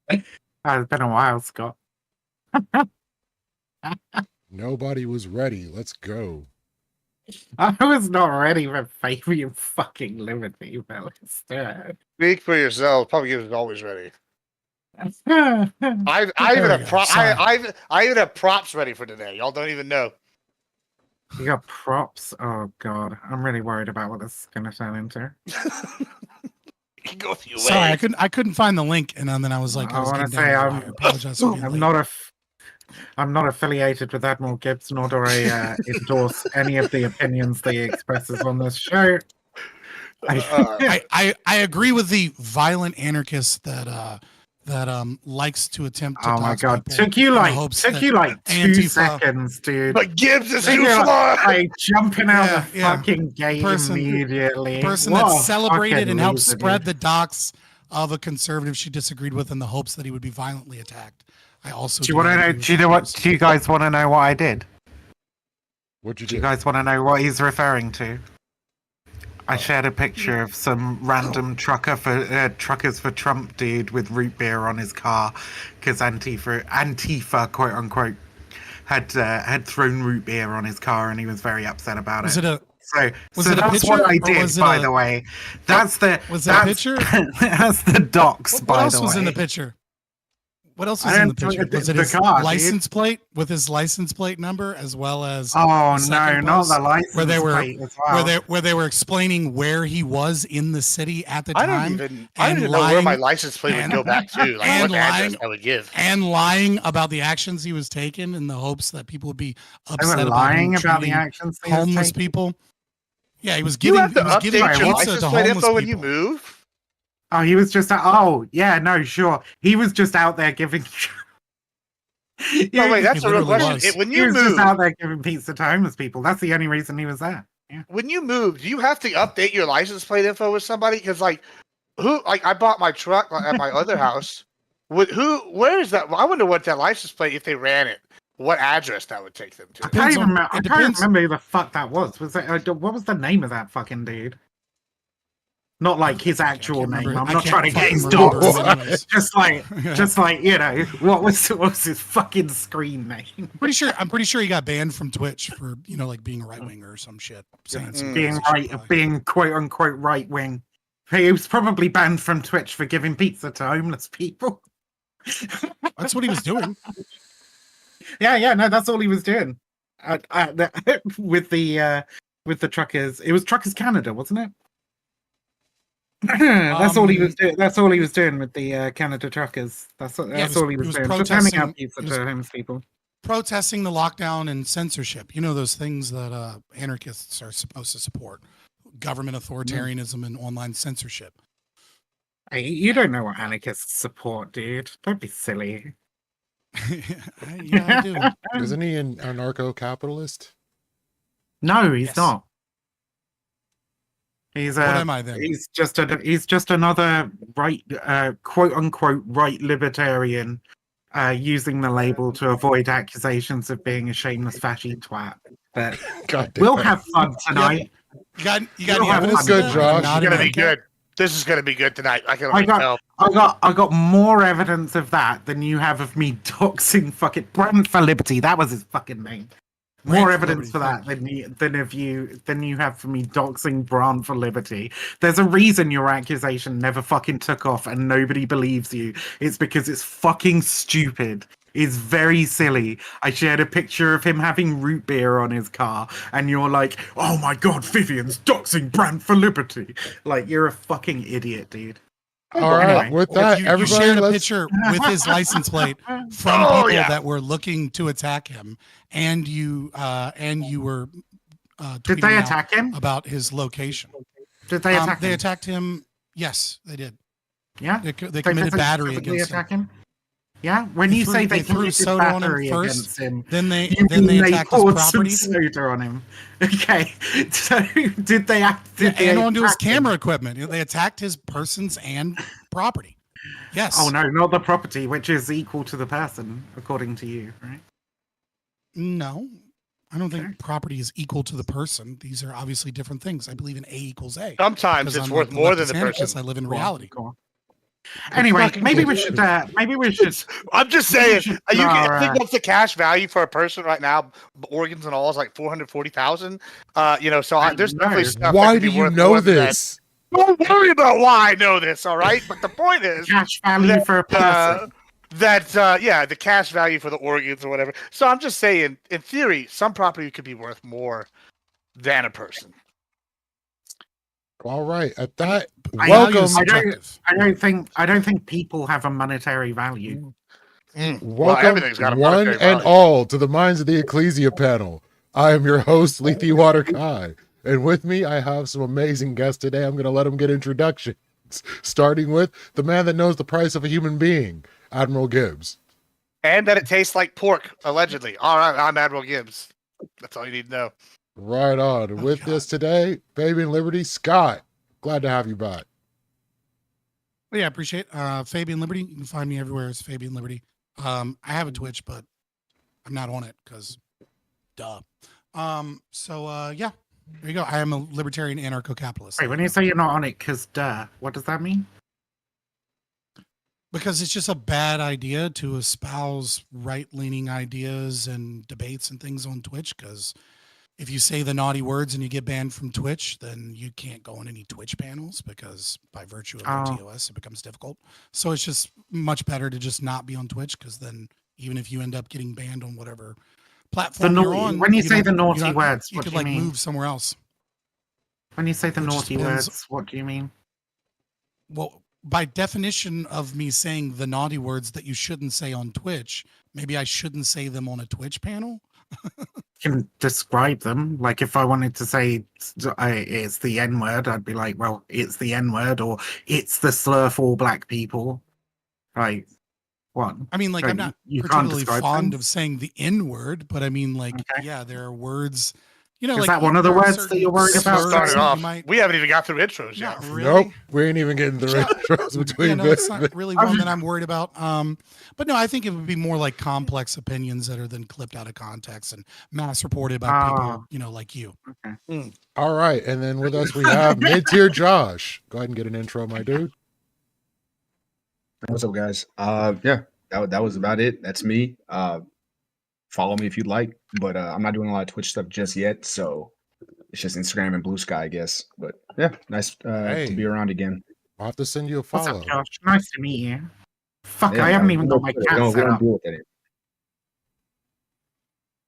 It's been a while, Scott. Nobody was ready. Let's go. I was not ready for Fabian fucking Liberty, but let's do it. Speak for yourself. Public Gives is always ready. I I even have I even have props ready for today. Y'all don't even know. You got props? Oh god, I'm really worried about what this is going to turn into. You can go a few Sorry, ways. I couldn't find the link, and then I was like, I want to say I'm not affiliated with Admiral Gibbs, nor do I endorse any of the opinions that he expresses on this show. I agree with the violent anarchist that likes to attempt to. Oh my god! Took you like 2 seconds, dude. But Gibbs is too smart. Like jumping out the fucking gate immediately. Person that celebrated and helped spread the docs of a conservative she disagreed with in the hopes that he would be violently attacked. I also. Do you want to know? Do you know what? Do you guys want to know what I did? What'd you do? Do you guys want to know what he's referring to? I shared a picture of some random truckers for Trump dude with root beer on his car because Antifa quote unquote had thrown root beer on his car and he was very upset about it. So that's what I did, by the way. That's the picture. That's the docs. What else was in the picture? What else was in the picture? Was it his license plate with his license plate number as well as? Oh no, not the license where they were, plate as well. Where they were explaining where he was in the city at the time. I didn't even know where my license plate would go back to. Like what address I would give. And lying about the actions he was taking in the hopes that people would be upset about lying about the actions. Homeless people. Yeah, he was giving. You have to update your license plate info when you move. Oh, he was just he was just out there giving. Wait, that's a real question. When you was moved, just out there giving pizza to homeless people. That's the only reason he was there. Yeah. When you moved, do you have to update your license plate info with somebody? Because I bought my truck at my other house. Where is that? I wonder what that license plate, if they ran it, what address that would take them to. I can't remember who the fuck that was. Was that what was the name of that fucking dude? Not like his actual name. I'm not trying to get his dog. Just like what was his fucking screen name? I'm pretty sure he got banned from Twitch for like being a right winger or some shit. Being quote unquote right wing. He was probably banned from Twitch for giving pizza to homeless people. That's what he was doing. Yeah, no, that's all he was doing. With the truckers. It was Truckers Canada, wasn't it? That's all he was doing. That's all he was doing with the Canada truckers. That's all he was doing. Just handing out pizza to homeless people. Protesting the lockdown and censorship. Those things that anarchists are supposed to support. Government authoritarianism and online censorship. Hey, you don't know what anarchists support, dude. Don't be silly. Yeah, I do. Isn't he an anarcho-capitalist? No, he's not. What am I then? He's just another right, quote unquote right libertarian, using the label to avoid accusations of being a shameless fashy twat. But we'll have fun tonight. You got good, Josh. It's gonna be good. This is gonna be good tonight. I got more evidence of that than you have of me doxing fucking Brand for Liberty. That was his fucking name. More evidence for that than you have for me doxing Brand for Liberty. There's a reason your accusation never fucking took off and nobody believes you. It's because it's fucking stupid. It's very silly. I shared a picture of him having root beer on his car, and you're like, "Oh my god, Vivian's doxing Brand for Liberty!" Like you're a fucking idiot, dude. All right, with that, you shared a picture with his license plate from people that were looking to attack him, and you were did they attack him about his location? Did they attack him? They attacked him. Yes, they did. Yeah, they committed battery against him. Yeah, when you say they threw soda on him first, him, then they attacked his property. Soda on him. Okay, so did they and onto his camera equipment? They attacked his persons and property. Yes. Oh no, not the property, which is equal to the person, according to you, right? No, I don't think property is equal to the person. These are obviously different things. I believe in A equals A. Sometimes it's worth more than the person. I live in reality. Go on. Anyway, fucking maybe we should. I'm just saying. I think Our, what's the cash value for a person right now? Organs and all is like 440,000. So there's definitely stuff. Why that could do be you worth know more than that. this? Don't worry about why I know this. All right, but the point is cash value for a person. the cash value for the organs or whatever. So I'm just saying, in theory, some property could be worth more than a person. All right, at that, Value welcome, is subjective. I don't think people have a monetary value. Well, welcome everything's got a one monetary and value. all to the Minds of the Ecclesia panel. I am your host, Lethy Water Kai, and with me I have some amazing guests today. I'm going to let them get introductions, starting with the man that knows the price of a human being, Admiral Gibbs. And that it tastes like pork, allegedly. All right, I'm Admiral Gibbs. That's all you need to know. Right on. With us today, Fabian Liberty, Scott. Glad to have you back. Well, yeah, I appreciate Fabian Liberty. You can find me everywhere as Fabian Liberty. I have a Twitch, but I'm not on it because duh. Yeah, there you go. I am a libertarian anarcho-capitalist. Wait, when you say you're not on it, because what does that mean? Because it's just a bad idea to espouse right-leaning ideas and debates and things on Twitch, because if you say the naughty words and you get banned from Twitch, then you can't go on any Twitch panels because by virtue of the TOS, it becomes difficult. So it's just much better to just not be on Twitch, because then even if you end up getting banned on whatever platform you're on, when you say the naughty words, you what could do you mean? Move somewhere else. When you say the It just naughty depends. words, what do you mean? Well, by definition of me saying the naughty words that you shouldn't say on Twitch, maybe I shouldn't say them on a Twitch panel. Can describe them. Like if I wanted to say it's the N word, I'd be like, well, it's the N word, or it's the slur for all black people. Like what? I mean, like, So I'm not you can't particularly describe fond them? of saying the N word, but I mean, like, Okay. yeah, there are words. You know, Is like that one of the there are words that certain you're worried about? slurs Started that off. you might- We haven't even got through intros yet. Not really. Nope, we ain't even getting the intros between Yeah, no, this. it's not really one that I'm worried about. But no, I think it would be more like complex opinions that are then clipped out of context and mass reported by people, you know, like you. Okay. All right, and then with us we have mid-tier Josh. Go ahead and get an intro, my dude. What's up, guys? Yeah, that was about it. That's me. Follow me if you'd like, but I'm not doing a lot of Twitch stuff just yet, so it's just Instagram and Blue Sky, I guess. But yeah, nice to be around again. I'll have to send you a What's follow. up, Josh? Nice to meet you. Fuck, Yeah, I haven't even got my we cat don't set up. deal with that.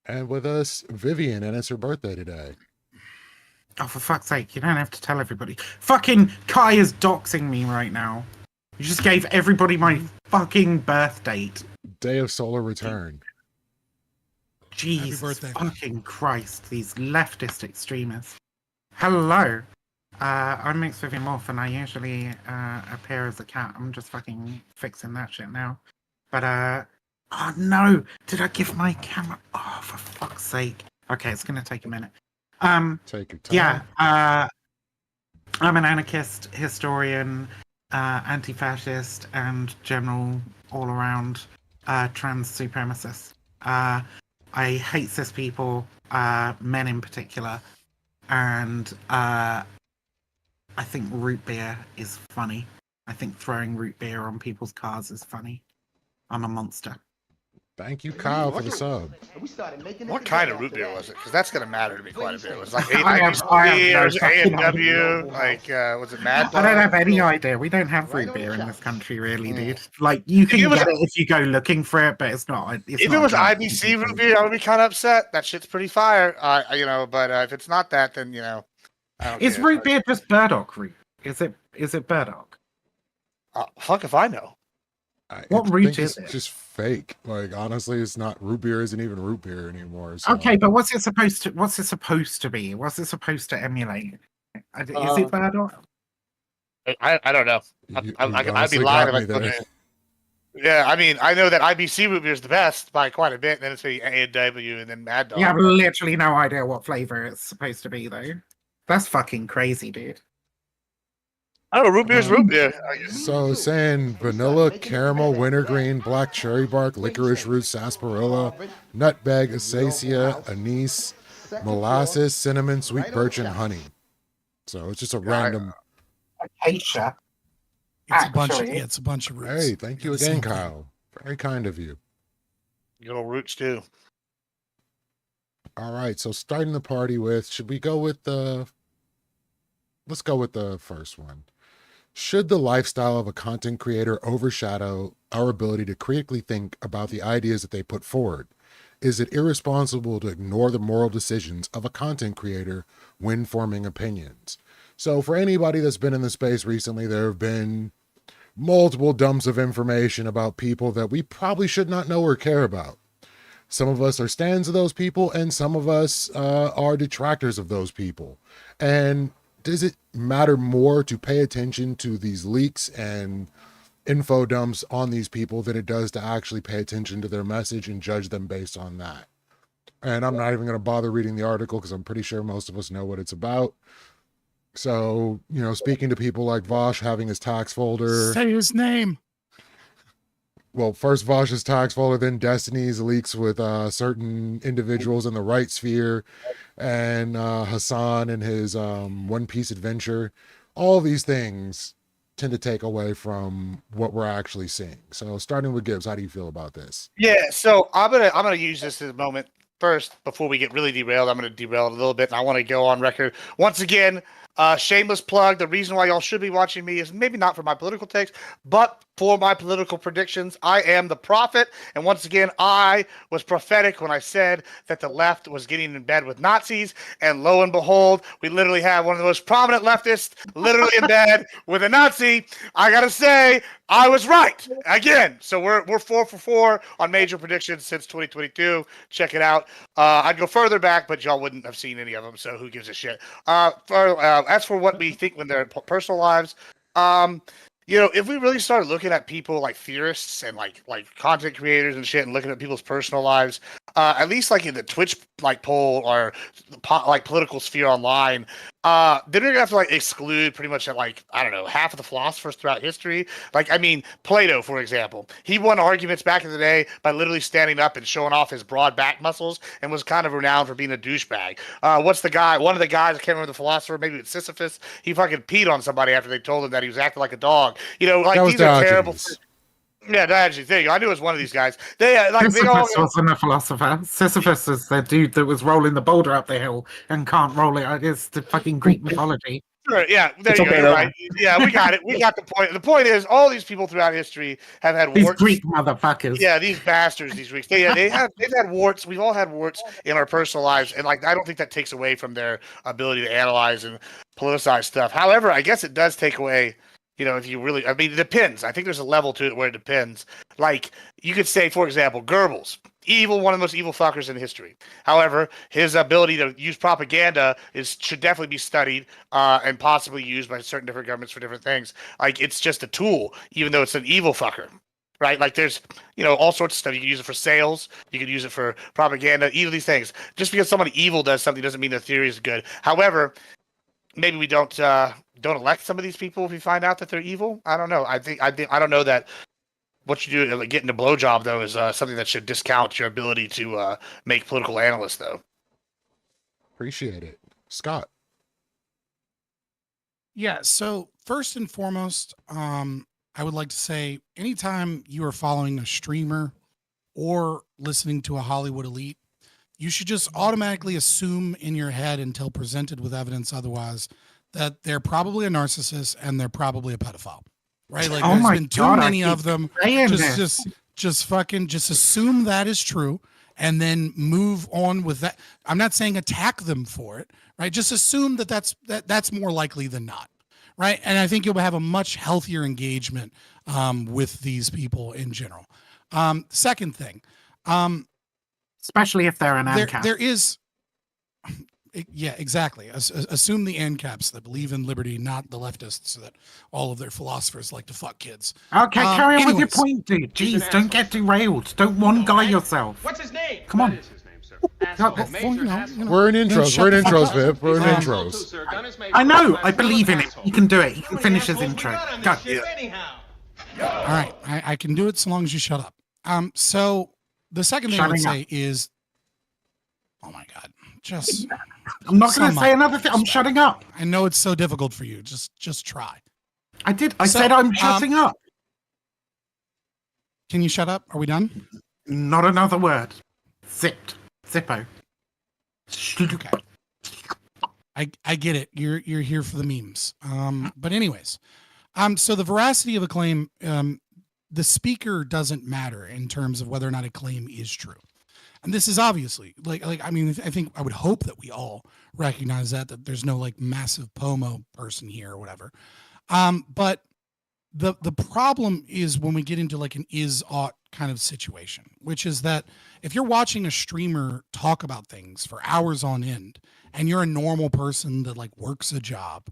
And with us, Vivian, and it's her birthday today. Oh, for fuck's sake, you don't have to tell everybody. Fucking Kai is doxing me right now. You just gave everybody my fucking birth date. Day of solar return. Jesus birthday. fucking Christ, these leftist extremists. Hello. I'm Mixed Vivian Morph, and I usually appear as a cat. I'm just fucking fixing that shit now. But, oh no! Did I give my camera? Oh, for fuck's sake. Okay, it's gonna take a minute. Take your time. Yeah, I'm an anarchist, historian, anti-fascist, and general all-around trans supremacist. I hate cis people, men in particular, and I think root beer is funny. I think throwing root beer on people's cars is funny. I'm a monster. Thank you, Kyle, for the sub. What kind of root beer was it? Because that's going to matter to me quite a bit. Was it like I have no fucking AMW? Like, was it Mad Dog? I don't have any idea. We don't have root beer in this country, really, dude. Like, you can get it if you go looking for it, but it's not. If it was IBC root beer, I would be kind of upset. That shit's pretty fire. But if it's not that, then, I don't Is care. root beer just burdock root? Is it burdock? Fuck if I know. What I root think is it's it? just fake. Like, honestly, it's not, root beer isn't even root beer anymore. So. Okay, but what's it supposed to be? What's it supposed to emulate? Is it burdock? I don't know. I'd be lying if I told you. Yeah, I mean, I know that IBC root beer is the best by quite a bit. And then it's the AW and then Mad Dog. You have literally no idea what flavor it's supposed to be, though. That's fucking crazy, dude. I don't know, root beer is root beer. So saying vanilla, caramel, wintergreen, black cherry bark, licorice root, sarsaparilla, nutmeg, acacia, anise, molasses, cinnamon, sweet birch, and honey. So it's just a random. Acacia. It's a bunch of roots. Hey, thank you again, Kyle. Very kind of you. Good old roots too. All right, so starting the party with, should we go with the, let's go with the first one. Should the lifestyle of a content creator overshadow our ability to critically think about the ideas that they put forward? Is it irresponsible to ignore the moral decisions of a content creator when forming opinions? So for anybody that's been in the space recently, there have been multiple dumps of information about people that we probably should not know or care about. Some of us are stands of those people, and some of us are detractors of those people. And does it matter more to pay attention to these leaks and info dumps on these people than it does to actually pay attention to their message and judge them based on that? And I'm not even going to bother reading the article because I'm pretty sure most of us know what it's about. So, you know, speaking to people like Vosh having his tax folder. Say his name. Well, first Vosh's tax folder, then Destiny's leaks with certain individuals in the right sphere, and Hassan and his One Piece adventure. All these things tend to take away from what we're actually seeing. So starting with Gibbs, how do you feel about this? Yeah, so I'm gonna use this as a moment first before we get really derailed. I'm gonna derail it a little bit, and I want to go on record once again. Shameless plug. The reason why y'all should be watching me is maybe not for my political takes, but for my political predictions. I am the prophet. And once again, I was prophetic when I said that the left was getting in bed with Nazis. And lo and behold, we literally have one of the most prominent leftists literally in bed with a Nazi. I got to say, I was right again. So we're 4 for 4 on major predictions since 2022. Check it out. I'd go further back, but y'all wouldn't have seen any of them. So who gives a shit? As for what we think when they're in personal lives, you know, if we really started looking at people like theorists and like content creators and shit, and looking at people's personal lives, at least like in the Twitch like poll or like political sphere online, then you're gonna have to like exclude pretty much like, I don't know, half of the philosophers throughout history. Like, I mean, Plato, for example, he won arguments back in the day by literally standing up and showing off his broad back muscles, and was kind of renowned for being a douchebag. What's the guy? One of the guys, I can't remember the philosopher, maybe it's Sisyphus. He fucking peed on somebody after they told him that he was acting like a dog. You know, like these are terrible. Yeah, Diogenes. There you go. I knew it was one of these guys. They like Sisyphus wasn't a philosopher. Sisyphus is the dude that was rolling the boulder up the hill and can't roll it. It's the fucking Greek mythology. Sure, yeah, there you go. You're right. Yeah, we got it. We got the point. The point is, all these people throughout history have had These warts. Greek motherfuckers. Yeah, these bastards, these Greeks. They've had warts. We've all had warts in our personal lives, and like, I don't think that takes away from their ability to analyze and politicize stuff. However, I guess it does take away. You know, if you really, I mean, it depends. I think there's a level to it where it depends. Like, you could say, for example, Goebbels, evil, one of the most evil fuckers in history. However, his ability to use propaganda should definitely be studied and possibly used by certain different governments for different things. Like, it's just a tool, even though it's an evil fucker. Right? Like, there's, you know, all sorts of stuff. You can use it for sales. You can use it for propaganda. Either of these things. Just because somebody evil does something doesn't mean their theory is good. However, maybe we don't elect some of these people if we find out that they're evil. I don't know. I don't know that what you do, like getting a blowjob though, is something that should discount your ability to make political analysts though. Appreciate it, Scott. Yeah. So first and foremost, I would like to say, anytime you are following a streamer or listening to a Hollywood elite, you should just automatically assume in your head, until presented with evidence otherwise, that they're probably a narcissist and they're probably a pedophile, right? Like, there's been too many of them. Just assume that is true, and then move on with that. I'm not saying attack them for it, right? Just assume that that's more likely than not, right? And I think you'll have a much healthier engagement with these people in general. Second thing. Especially if they're an ANCAP. There is, yeah, exactly. Assume the ANCAPs that believe in liberty, not the leftists that all of their philosophers like to fuck kids. Okay, carry on with your point, dude. Jeez, don't get derailed. Don't one guy yourself. What's his name? Come on. That is his name, sir. Asshole. We're in intros. We're in intros, Viv. We're in intros. I know. I believe in it. He can do it. He can finish his intro. God, yeah. All right, I can do it so long as you shut up. So the second thing I would say is, oh my God, just. I'm not going to say another thing. I'm shutting up. I know it's so difficult for you. Just try. I did. I So, said I'm shutting up. Can you shut up? Are we done? Not another word. Zipped. Zippo. Okay. I get it. You're here for the memes. But anyways, so the veracity of a claim, the speaker doesn't matter in terms of whether or not a claim is true. And this is obviously like I mean, I think I would hope that we all recognize that there's no like massive POMO person here or whatever. But the problem is when we get into like an is-ought kind of situation, which is that if you're watching a streamer talk about things for hours on end and you're a normal person that like works a job,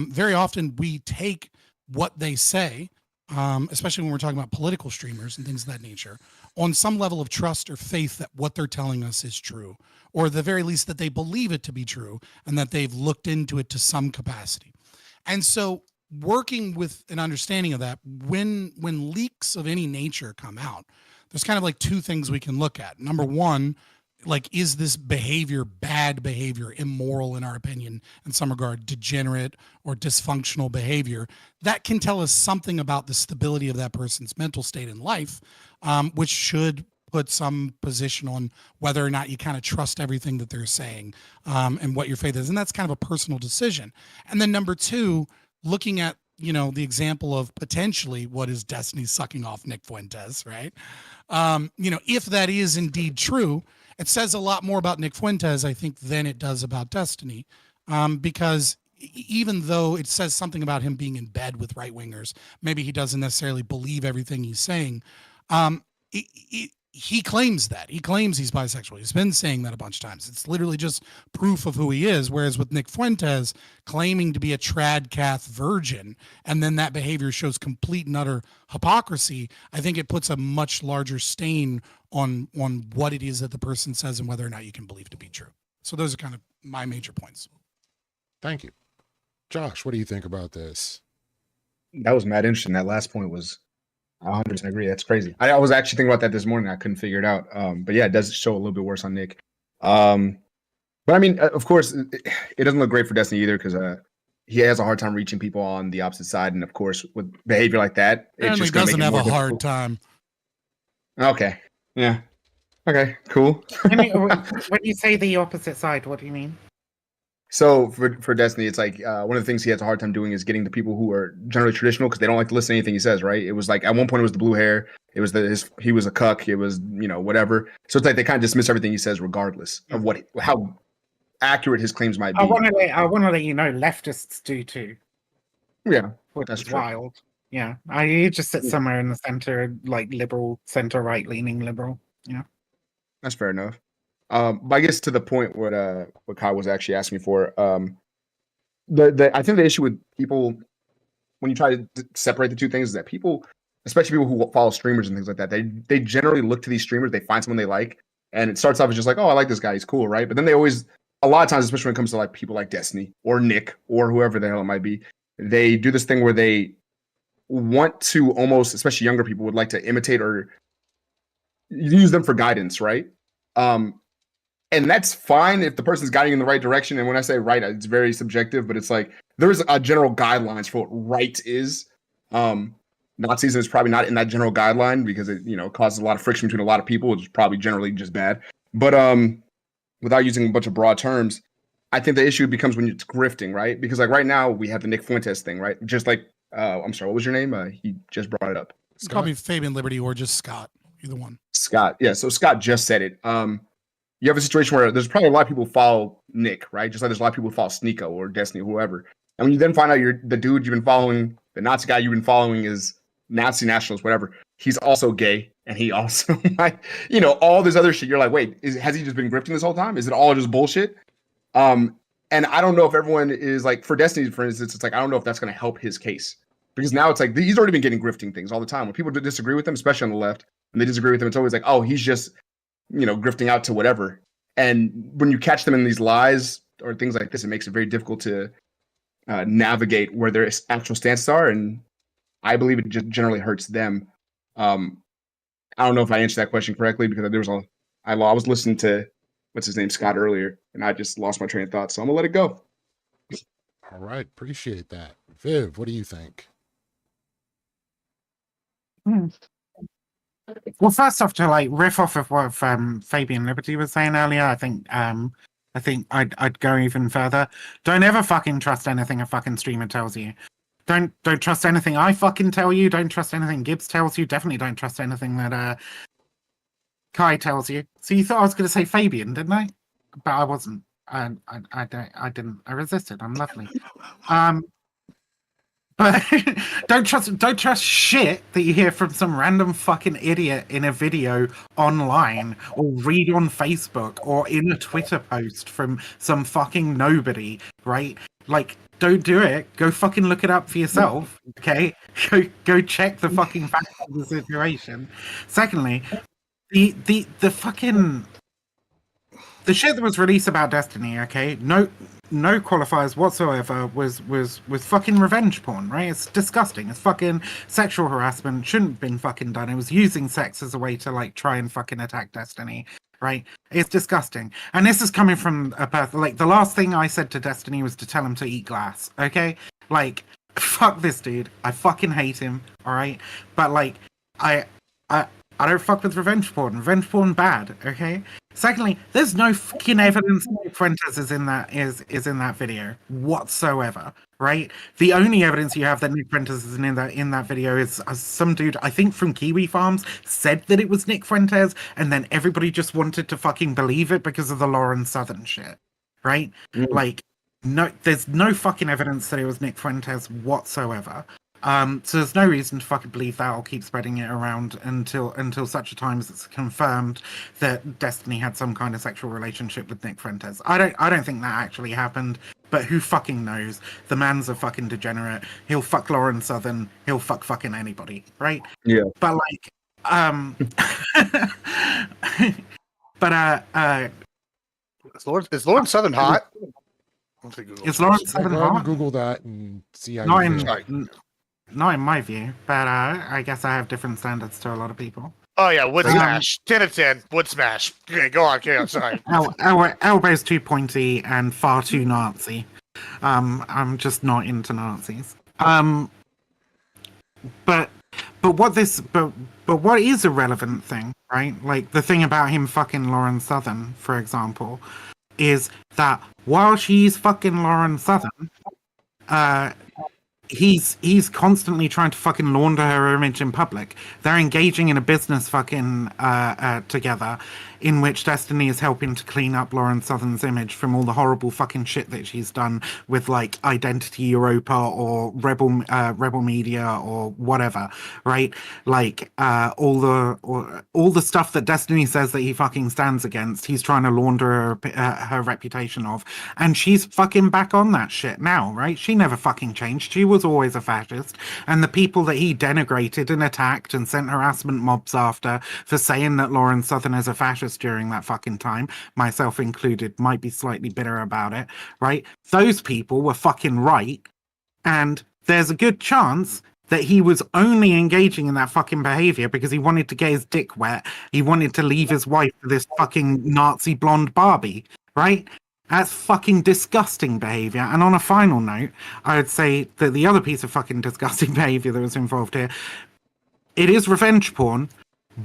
very often we take what they say, especially when we're talking about political streamers and things of that nature, on some level of trust or faith that what they're telling us is true, or at the very least that they believe it to be true and that they've looked into it to some capacity. And so working with an understanding of that, when leaks of any nature come out, there's kind of like two things we can look at. Number one, like, is this behavior bad behavior, immoral in our opinion, in some regard, degenerate or dysfunctional behavior? That can tell us something about the stability of that person's mental state in life, which should put some position on whether or not you kind of trust everything that they're saying, and what your faith is. And that's kind of a personal decision. And then number two, looking at, you know, the example of potentially what is Destiny sucking off Nick Fuentes, right? You know, if that is indeed true, it says a lot more about Nick Fuentes, I think, than it does about Destiny, because even though it says something about him being in bed with right-wingers, maybe he doesn't necessarily believe everything he's saying. He claims that. He claims he's bisexual. He's been saying that a bunch of times. It's literally just proof of who he is. Whereas with Nick Fuentes claiming to be a trad-cath virgin, and then that behavior shows complete and utter hypocrisy, I think it puts a much larger stain on what it is that the person says and whether or not you can believe to be true. So those are kind of my major points. Thank you. Josh, what do you think about this? That was mad interesting. That last point was, I 100% agree. That's crazy. I was actually thinking about that this morning. I couldn't figure it out. But yeah, it does show a little bit worse on Nick. But I mean, of course, it doesn't look great for Destiny either, because he has a hard time reaching people on the opposite side. And of course, with behavior like that, it Apparently just doesn't have a hard time. Okay. Yeah. Okay, cool. When you say the opposite side, what do you mean? So for Destiny, it's like one of the things he has a hard time doing is getting the people who are generally traditional, because they don't like to listen to anything he says, right? It was like at one point it was the blue hair, it was he was a cuck, it was, you know, whatever. So it's like they kind of dismiss everything he says regardless of how accurate his claims might be. I want to let you know leftists do too. Yeah, Which that's is true. wild. Yeah, you just sit somewhere in the center, like liberal, center right leaning liberal. Yeah, that's fair enough. But I guess to the point what Kai was actually asking me for, I think the issue with people when you try to separate the two things is that people, especially people who follow streamers and things like that, they generally look to these streamers, they find someone they like, and it starts off as just like, oh, I like this guy, he's cool, right? But then they always, a lot of times, especially when it comes to like people like Destiny or Nick or whoever the hell it might be, they do this thing where they want to almost, especially younger people, would like to imitate or use them for guidance, right? And that's fine if the person's guiding in the right direction. And when I say right, it's very subjective, but it's like there's a general guidelines for what right is. Nazism is probably not in that general guideline because it, you know, causes a lot of friction between a lot of people, which is probably generally just bad. But without using a bunch of broad terms, I think the issue becomes when it's grifting, right? Because like right now we have the Nick Fuentes thing, right? Just like I'm sorry, what was your name? He just brought it up. Call me Fabian Liberty or just Scott, either one. Scott, yeah. So Scott just said it. You have a situation where there's probably a lot of people who follow Nick, right? Just like there's a lot of people who follow Sneeko or Destiny or whoever. And when you then find out the dude you've been following, the Nazi guy you've been following is Nazi nationalist, whatever. He's also gay, and he also, like, you know, all this other shit. You're like, wait, has he just been grifting this whole time? Is it all just bullshit? And I don't know if everyone is like, for Destiny, for instance, it's like, I don't know if that's going to help his case. Because now it's like, he's already been getting grifting things all the time. When people disagree with him, especially on the left, and they disagree with him, it's always like, oh, he's just, you know, grifting out to whatever. And when you catch them in these lies or things like this, it makes it very difficult to navigate where their actual stances are. And I believe it just generally hurts them. I don't know if I answered that question correctly because I was listening to, what's his name, Scott earlier, and I just lost my train of thought. So I'm going to let it go. All right. Appreciate that. Viv, what do you think? Hmm. Well, first off, to like riff off of what Fabian Liberty was saying earlier, I think I'd go even further. Don't ever fucking trust anything a fucking streamer tells you. Don't trust anything I fucking tell you. Don't trust anything Gibbs tells you. Definitely don't trust anything that Kai tells you. So you thought I was going to say Fabian, didn't I? But I wasn't. I didn't. I resisted. I'm lovely. But don't trust shit that you hear from some random fucking idiot in a video online or read on Facebook or in a Twitter post from some fucking nobody, right? Like, don't do it. Go fucking look it up for yourself, okay? Go check the fucking facts of the situation. Secondly, the fucking the shit that was released about Destiny, okay? No qualifiers whatsoever was fucking revenge porn, right? It's disgusting. It's fucking sexual harassment. Shouldn't have been fucking done. It was using sex as a way to like try and fucking attack Destiny, right? It's disgusting. And this is coming from a person like the last thing I said to Destiny was to tell him to eat glass, okay? Like, fuck this dude. I fucking hate him, alright? But like I don't fuck with revenge porn. Revenge porn bad, okay? Secondly, there's no fucking evidence Nick Fuentes is in that video whatsoever, right? The only evidence you have that Nick Fuentes is in that video is some dude, I think from Kiwi Farms, said that it was Nick Fuentes, and then everybody just wanted to fucking believe it because of the Lauren Southern shit, right? Like, no, there's no fucking evidence that it was Nick Fuentes whatsoever. So there's no reason to fucking believe that or keep spreading it around until such a time as it's confirmed that Destiny had some kind of sexual relationship with Nick Fuentes. I don't think that actually happened, but who fucking knows? The man's a fucking degenerate. He'll fuck Lauren Southern. He'll fuck fucking anybody, right? Yeah. But like, but Is Lauren Southern hot? is Lauren Southern Go ahead and hot? Google that and see how Not you in, feel. not in my view, but I guess I have different standards to a lot of people. Oh yeah, wood smash. 10 of 10, wood smash. Okay, go on, okay, I'm sorry. Elbow's too pointy and far too Nazi. I'm just not into Nazis. But what is a relevant thing, right? Like the thing about him fucking Lauren Southern, for example, is that while she's fucking Lauren Southern, he's constantly trying to fucking launder her image in public. They're engaging in a business fucking together, in which Destiny is helping to clean up Lauren Southern's image from all the horrible fucking shit that she's done with like Identity Europa or Rebel Media or whatever, right? Like all the stuff that Destiny says that he fucking stands against, he's trying to launder her reputation of, and she's fucking back on that shit now, right? She never fucking changed. She was always a fascist, and the people that he denigrated and attacked and sent harassment mobs after for saying that Lauren Southern is a fascist during that fucking time, myself included, might be slightly bitter about it, right? Those people were fucking right, and there's a good chance that he was only engaging in that fucking behavior because he wanted to get his dick wet. He wanted to leave his wife for this fucking Nazi blonde Barbie, right? That's fucking disgusting behavior. And on a final note, I would say that the other piece of fucking disgusting behavior that was involved here, it is revenge porn,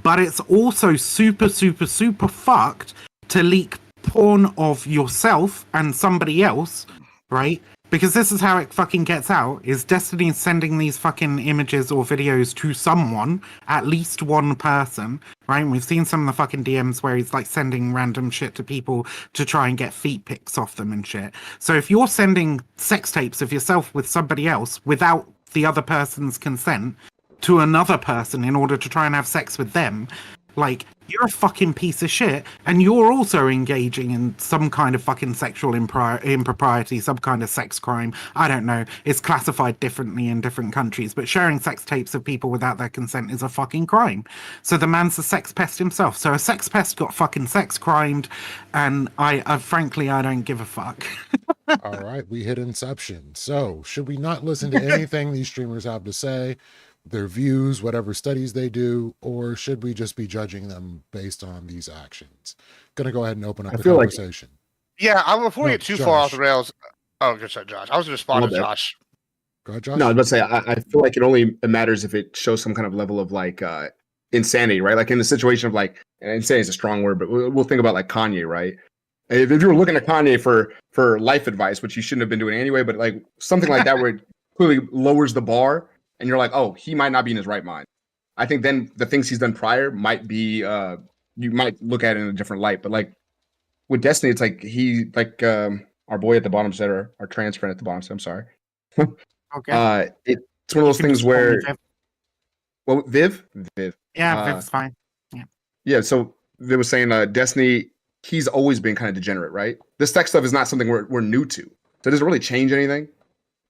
but it's also super, super, super fucked to leak porn of yourself and somebody else, right? Because this is how it fucking gets out, is Destiny sending these fucking images or videos to someone, at least one person, right? And we've seen some of the fucking DMs where he's like sending random shit to people to try and get feet pics off them and shit. So if you're sending sex tapes of yourself with somebody else without the other person's consent to another person in order to try and have sex with them, like, you're a fucking piece of shit, and you're also engaging in some kind of fucking sexual impropriety, some kind of sex crime. I don't know. It's classified differently in different countries, but sharing sex tapes of people without their consent is a fucking crime. So the man's a sex pest himself. So a sex pest got fucking sex crimed, and I frankly, I don't give a fuck. All right, we hit Inception. So should we not listen to anything these streamers have to say, their views, whatever studies they do, or should we just be judging them based on these actions? Gonna go ahead and open up the conversation. Before we get too far off the rails. Oh, good shot, Josh. I was going to respond to Josh. Go ahead, Josh. No, I was about to say I feel like it only matters if it shows some kind of level of like insanity, right? Like in the situation of like, and insanity is a strong word, but we'll think about like Kanye, right? If you were looking at Kanye for life advice, which you shouldn't have been doing anyway, but like something like that where it clearly lowers the bar, and you're like, oh, he might not be in his right mind. I think then the things he's done prior might be you might look at it in a different light. But like with Destiny, it's like our boy at the bottom said, or our trans friend at the bottom said, I'm sorry. Okay. It's one of those You can things just call me where Viv. well, Viv. Yeah, Viv's fine. Yeah, so they were saying Destiny, he's always been kind of degenerate, right? This tech stuff is not something we're new to. So it doesn't really change anything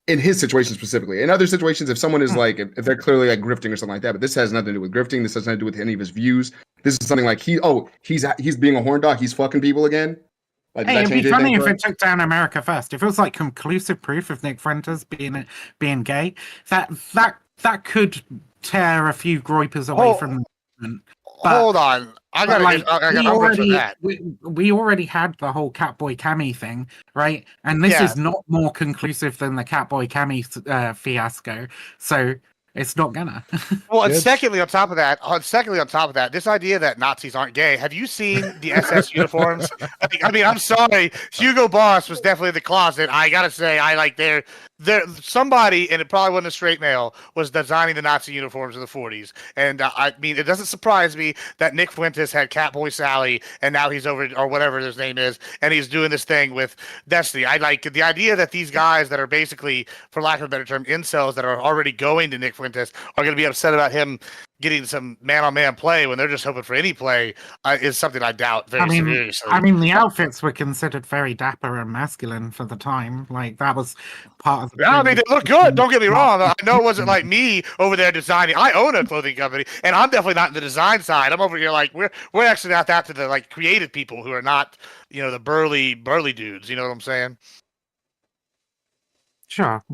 in his situation specifically. In other situations, if someone is like, if they're clearly like grifting or something like that, but this has nothing to do with grifting. This has nothing to do with any of his views. This is something like he's being a horn dog. He's fucking people again. Like, Hey, does that it'd be change funny anything if for it took down America first. If it was like conclusive proof of Nick Fuentes being gay, that could tear a few groypers away from the movement. But- Hold on, I But, gotta. we already had the whole Catboy Cammy thing, right? And this Yeah. is not more conclusive than the Catboy Cammy fiasco, so it's not gonna. Well, and Good. secondly, on top of that, this idea that Nazis aren't gay. Have you seen the SS uniforms? I mean, I'm sorry, Hugo Boss was definitely in the closet. I gotta say, I like there somebody, and it probably wasn't a straight male, was designing the Nazi uniforms in the 40s. And I mean, it doesn't surprise me that Nick Fuentes had Catboy Sally, and now he's over, or whatever his name is, and he's doing this thing with Destiny. I like the idea that these guys that are basically, for lack of a better term, incels that are already going to Nick Fuentes are going to be upset about him getting some man-on-man play when they're just hoping for any play is something I doubt very seriously. I mean, the outfits were considered very dapper and masculine for the time. Like that was part of the. I mean, they look good. Don't get me wrong. I know it wasn't like me over there designing. I own a clothing company, and I'm definitely not in the design side. I'm over here like we're actually not that to the like creative people who are not, you know, the burly dudes. You know what I'm saying? Sure.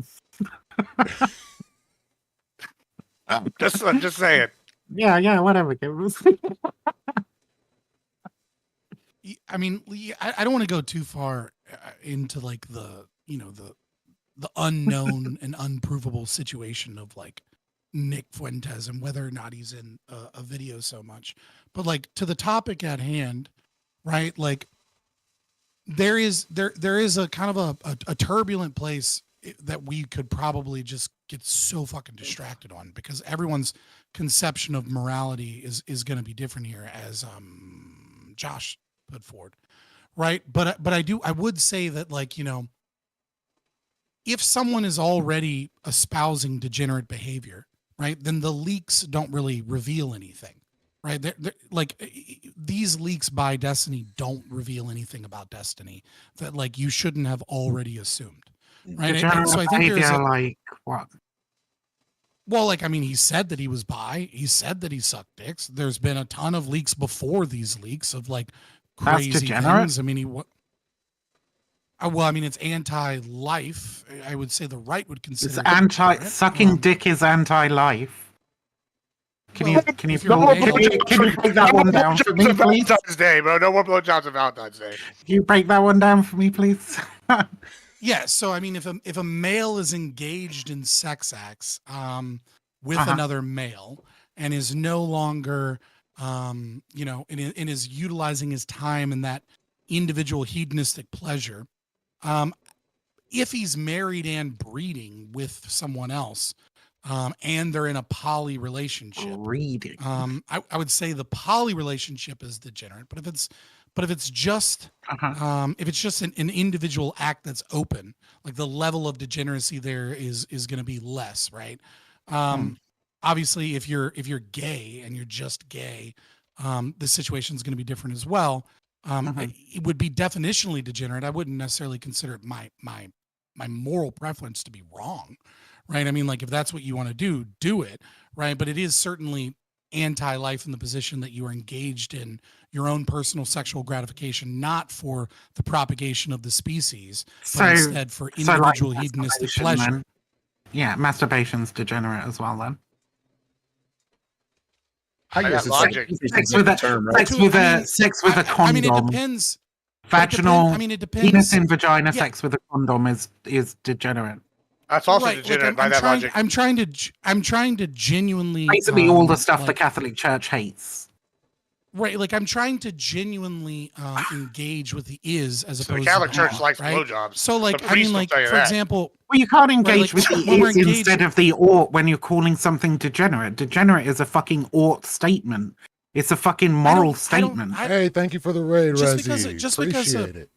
I'm just saying. Yeah, whatever. I mean, I don't want to go too far into like the unknown and unprovable situation of like Nick Fuentes and whether or not he's in a video so much, but like to the topic at hand, right? Like there is a kind of a turbulent place that we could probably just get so fucking distracted on because everyone's conception of morality is going to be different here, as Josh put forward, right? But I would say that, like, you know, if someone is already espousing degenerate behavior, right, then the leaks don't really reveal anything, right? They're like these leaks by Destiny don't reveal anything about Destiny that like you shouldn't have already assumed. Right. And so I think there's like what? Well, like, I mean, he said that he was bi. He said that he sucked dicks. There's been a ton of leaks before these leaks of like crazy things. I mean, well, I mean, it's anti-life. I would say the right would consider it's sucking dick is anti-life. Can you break that one down for me, please? Valentine's Day, bro. No more blowjobs on Valentine's Day. Can you break that one down for me, please? Yeah, so I mean, if a male is engaged in sex acts with another male and is no longer, you know, and is utilizing his time in that individual hedonistic pleasure, if he's married and breeding with someone else, and they're in a poly relationship, I would say the poly relationship is degenerate. But if it's just an individual act that's open, like the level of degeneracy there is going to be less, right? Obviously, if you're gay and you're just gay, the situation is going to be different as well. It would be definitionally degenerate. I wouldn't necessarily consider it my moral preference to be wrong, right? I mean, like if that's what you want to do it, right? But it is certainly anti-life in the position that you are engaged in your own personal sexual gratification, not for the propagation of the species, but instead for individual hedonistic pleasure. Then. Yeah, masturbation's degenerate as well then. I guess it's logic. Sex with a condom. I mean, it depends. Vaginal It depends. penis in vagina sex with a condom is degenerate. That's also Right, like, degenerate by that logic. I'm trying to genuinely Basically, all the stuff the like, Catholic Church hates. right, like I'm trying to genuinely engage with the is as So the opposed Catholic to Church not, likes right? blowjobs. So like The I priest mean, will like tell you for that. example, Well, you can't engage like, with the when we're is engaged- instead of the ought when you're calling something degenerate. Degenerate is a fucking ought statement. It's a fucking moral statement. Hey, thank you for the raid, Just Resi. because Appreciate it.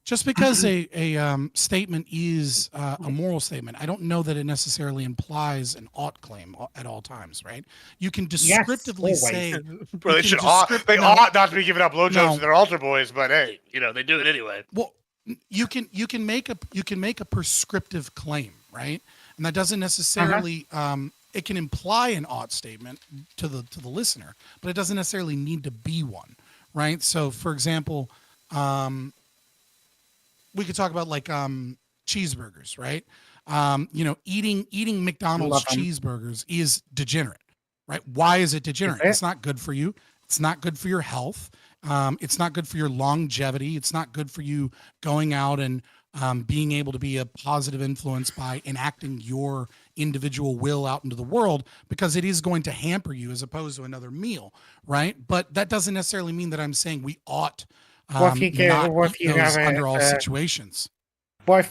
just because a statement is a moral statement, I don't know that it necessarily implies an ought claim at all times, right? You can descriptively always. say, Bro, you they can they no, ought not to be giving up blowjobs No. to their altar boys, but hey, they do it anyway. well, you can make a prescriptive claim, right? And that doesn't necessarily it can imply an ought statement to the listener, but it doesn't necessarily need to be one, right? So, for example, we could talk about like cheeseburgers, right? Eating McDonald's Love 'em. cheeseburgers is degenerate, right? Why is it degenerate? Is it? It's not good for you. It's not good for your health. It's not good for your longevity. It's not good for you going out and being able to be a positive influence by enacting your individual will out into the world, because it is going to hamper you as opposed to another meal, right? But that doesn't necessarily mean that I'm saying we ought What if you get- not what if eat you those have a, under all situations. What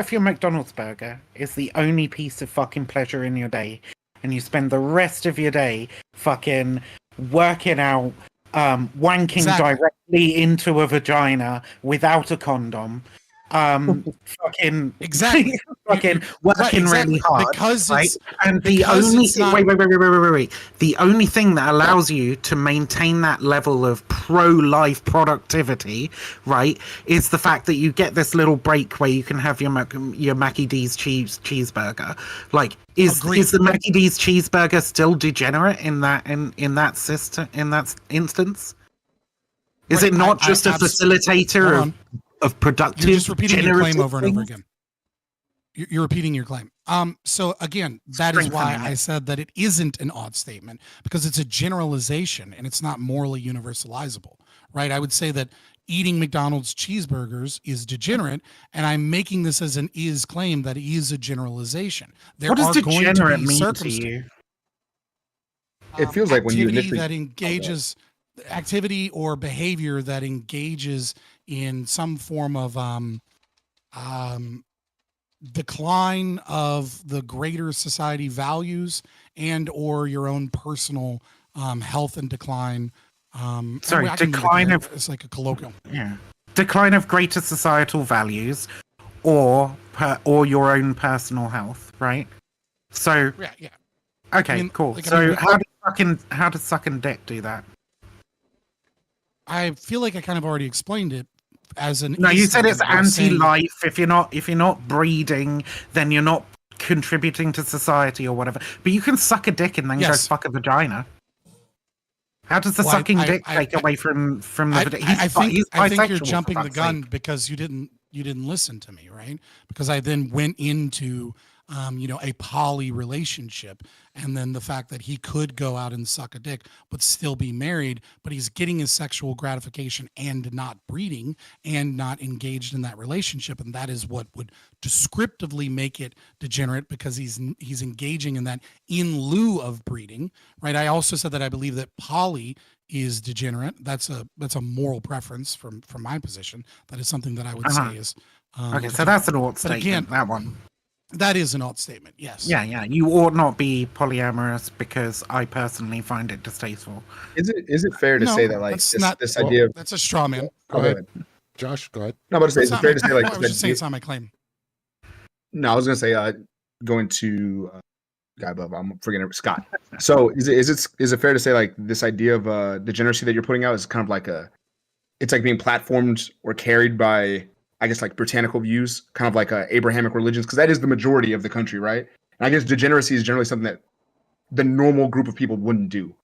if your McDonald's burger is the only piece of fucking pleasure in your day, and you spend the rest of your day fucking working out, wanking Exactly. directly into a vagina without a condom, fucking Exactly. fucking Right, working exactly. really hard, Because right? it's And the because only it's thing, not- wait. The only thing that allows you to maintain that level of pro-life productivity, right, is the fact that you get this little break where you can have your Mackie D's cheeseburger. Like, is the Mackie D's cheeseburger still degenerate in that system, in that instance? Is Right, it not just a hold facilitator on. of productive? You're just repeating your claim generative over and over things? again. You're repeating your claim. So again, that is why Strengthening I it. said that it isn't an odd statement, because it's a generalization and it's not morally universalizable, right? I would say that eating McDonald's cheeseburgers is degenerate, and I'm making this as an is claim that it is a generalization. There What does are going to degenerate be mean to circumstances. you? It feels like when you Activity initially that engages activity or behavior that engages in some form of decline of the greater society values and or your own personal health and decline. Sorry, I can leave it decline there. of- It's like a colloquial. Yeah, decline of greater societal values, or your own personal health, right? So Yeah. okay, I mean, cool. like, I So mean, how does sucking dick do that? I feel like I kind of already explained it as an. No, you is said it's statement. I was saying- anti-life. If you're not breeding, then you're not contributing to society or whatever. But you can suck a dick and then Yes. go fuck a vagina. How does the Well, sucking I- dick I- take away from the I vagina? think He's I think you're bisexual, for jumping the fuck's gun sake. because you didn't listen to me, right? Because I then went into a poly relationship, and then the fact that he could go out and suck a dick but still be married, but he's getting his sexual gratification and not breeding and not engaged in that relationship, and that is what would descriptively make it degenerate, because he's engaging in that in lieu of breeding, right? I also said that I believe that poly is degenerate. That's a moral preference from my position. That is something that I would Uh-huh. say is Okay, so that's an ought But statement. again- That one. that is an odd statement. Yes. Yeah. You ought not be polyamorous because I personally find it distasteful. is it fair to No, say that like that's this, not- this idea of That's a straw man. Go ahead. Josh, go ahead. no, but say is It's it not fair my- to say like I was this just saying idea- it's not my claim. No, I was gonna say going to guy above. I'm forgetting Scott. So is it fair to say like this idea of degeneracy that you're putting out is kind of like it's like being platformed or carried by, I guess, like Britannical views, kind of like Abrahamic religions, because that is the majority of the country, right? And I guess degeneracy is generally something that the normal group of people wouldn't do.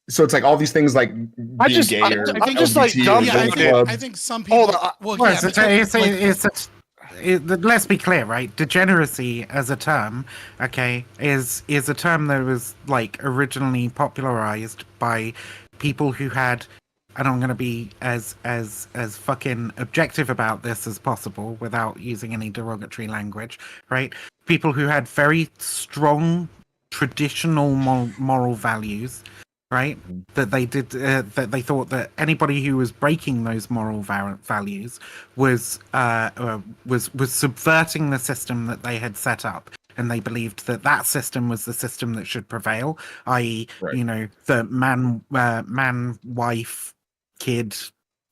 So it's like all these things like being I just- gay I- or I'm just, like, LGBT or dumb Yeah, going to dude. clubs. I think some people. Hold on. Well, Well, yeah, let's be clear, right? Degeneracy as a term, okay, is a term that was like originally popularized by people who had and I'm going to be as fucking objective about this as possible without using any derogatory language, right? People who had very strong traditional moral values, right? That they did that they thought that anybody who was breaking those moral values was subverting the system that they had set up, and they believed that that system was the system that should prevail, i.e., Right. you know, the man, wife, kid,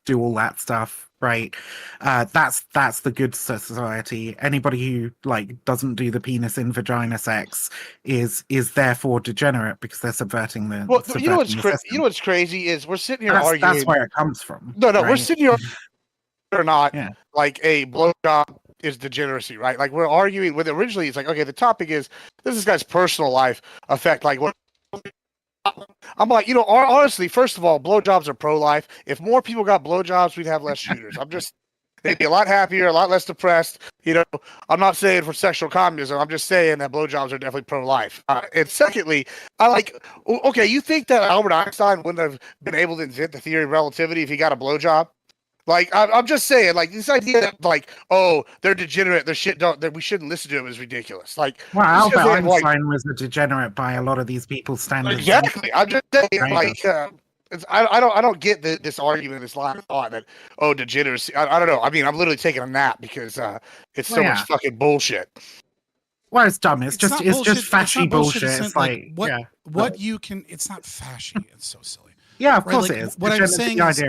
do all that stuff, right? That's the good society. Anybody who like doesn't do the penis in vagina sex is therefore degenerate because they're subverting the. Well, subverting you know what's the crazy? system. You know what's crazy is we're sitting here That's arguing. where it comes from. No, we're right? sitting here or not. Yeah. Like a blowjob is degeneracy, right? Like we're arguing with originally. It's like, okay, the topic is this guy's personal life affect like what. I'm like, you know, honestly, first of all, blowjobs are pro-life. If more people got blowjobs, we'd have less shooters. They'd be a lot happier, a lot less depressed. You know, I'm not saying for sexual communism. I'm just saying that blowjobs are definitely pro-life. And secondly, okay, you think that Albert Einstein wouldn't have been able to invent the theory of relativity if he got a blowjob? Like, I'm just saying, like, this idea that, like, oh, they're degenerate, their shit that we shouldn't listen to them is ridiculous. Like, well, Albert like, Einstein was a degenerate by a lot of these people's standards. exactly. I'm just saying, Right. like, I don't get this argument, this line of thought that, oh, degeneracy. I don't know. I mean, I'm literally taking a nap because it's so much fucking bullshit. Well, it's dumb. It's just fashy bullshit. It's like what you can. It's not fashy. It's so silly. Yeah, of Right? course Like, it is. what I'm saying is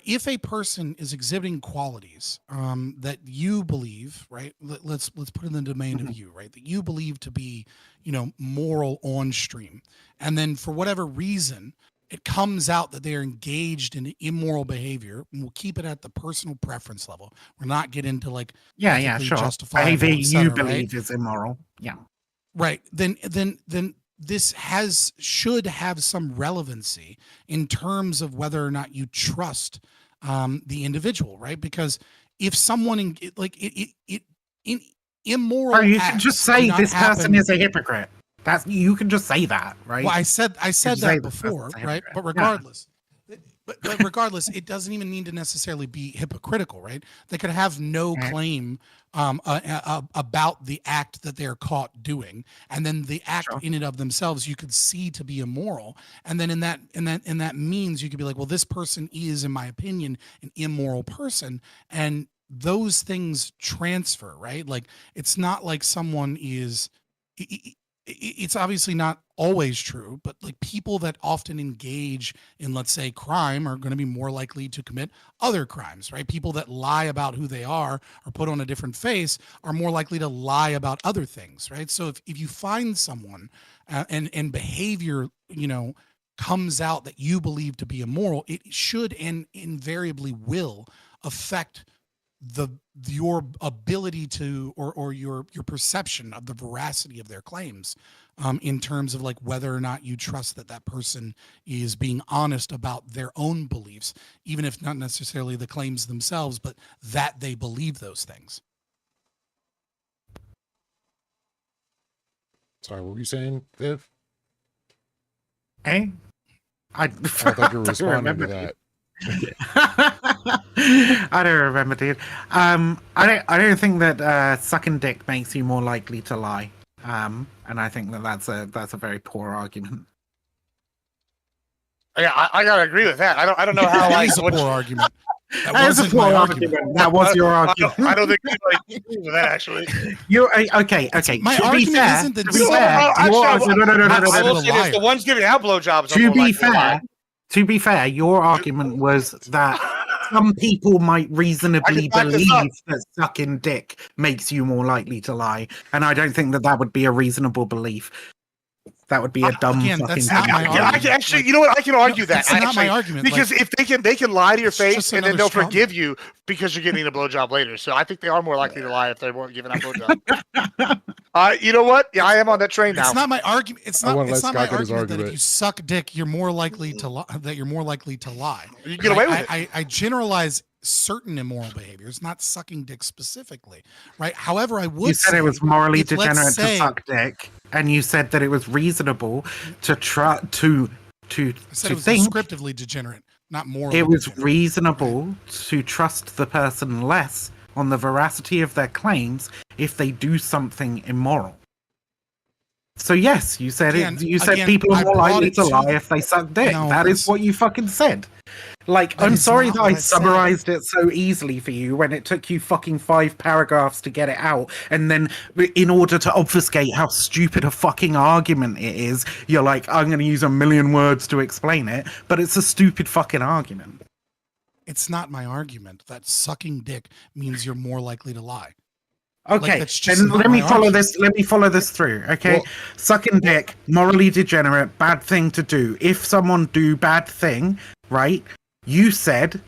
if a person is exhibiting qualities that you believe, right? Let's put in the domain of you, right? That you believe to be, you know, moral on stream, and then for whatever reason it comes out that they're engaged in immoral behavior, and we'll keep it at the personal preference level. We're not get into like sure. justifiable, Behavior you right? believe is immoral. Yeah. Right. Then this should have some relevancy in terms of whether or not you trust the individual, right? Because if someone in immoral, or you can just say this person is a hypocrite. You can just say that, right? Well, I said that before, right? But regardless. But regardless, it doesn't even need to necessarily be hypocritical, right? They could have no claim about the act that they're caught doing, and then the act in and of themselves you could see to be immoral, and then in that means you could be like, well, this person is, in my opinion, an immoral person, and those things transfer, right? Like it's not like someone is. It's obviously not always true, but like people that often engage in, let's say, crime are going to be more likely to commit other crimes, right? People that lie about who they are or put on a different face are more likely to lie about other things, right? So if you find someone and behavior, you know, comes out that you believe to be immoral, it should and invariably will affect your ability to or your perception of the veracity of their claims, in terms of like whether or not you trust that person is being honest about their own beliefs, even if not necessarily the claims themselves, but that they believe those things. Sorry, what were you saying, Viv? Hey, I thought you were responding to that. I don't remember, dude. I don't think that sucking dick makes you more likely to lie. And I think that's a very poor argument. Yeah, I gotta agree with that. I don't know how That like is a poor argument. That is a poor argument. That was your argument. I don't think anybody agrees with that actually. You're okay. My to argument be fair, isn't that to be fair, I will say this: liar. the ones giving out blowjobs. To be fair, your argument was that some people might reasonably believe that sucking dick makes you more likely to lie, and I don't think that would be a reasonable belief. That would be a dumb fucking that's not my argument. argument. Actually, you know what? I can argue that. That's not my argument. Because if they can lie to your face and then they'll straw forgive you because you're getting a blowjob later. So I think they are more likely to lie if they weren't giving out blowjobs. You know what? Yeah, I am on that train now. It's not my argument. It's not my argument that argument. if you suck dick, you're more likely to lie. That you're more likely to lie. You get away with it. I generalize certain immoral behaviors, not sucking dick specifically, right? However, I would. You said say it was morally if, degenerate to suck dick, and you said that it was reasonable to to I said to it was think descriptively degenerate, not morally it was degenerate. reasonable to trust the person less on the veracity of their claims if they do something immoral. So yes, you said Again, people are I more brought likely it to to lie the- if they suck dick. No, That is that's- what you fucking said. Like, That I'm is sorry not that what I I said. summarized it so easily for you when it took you fucking 5 paragraphs to get it out. And then, in order to obfuscate how stupid a fucking argument it is, you're like, I'm going to use a million words to explain it. But it's a stupid fucking argument. It's not my argument that sucking dick means you're more likely to lie. Okay, that's just then not let me my follow argument. this. Let me follow this through. Okay, Well- sucking dick, morally degenerate, bad thing to do. If someone do bad thing, right? You said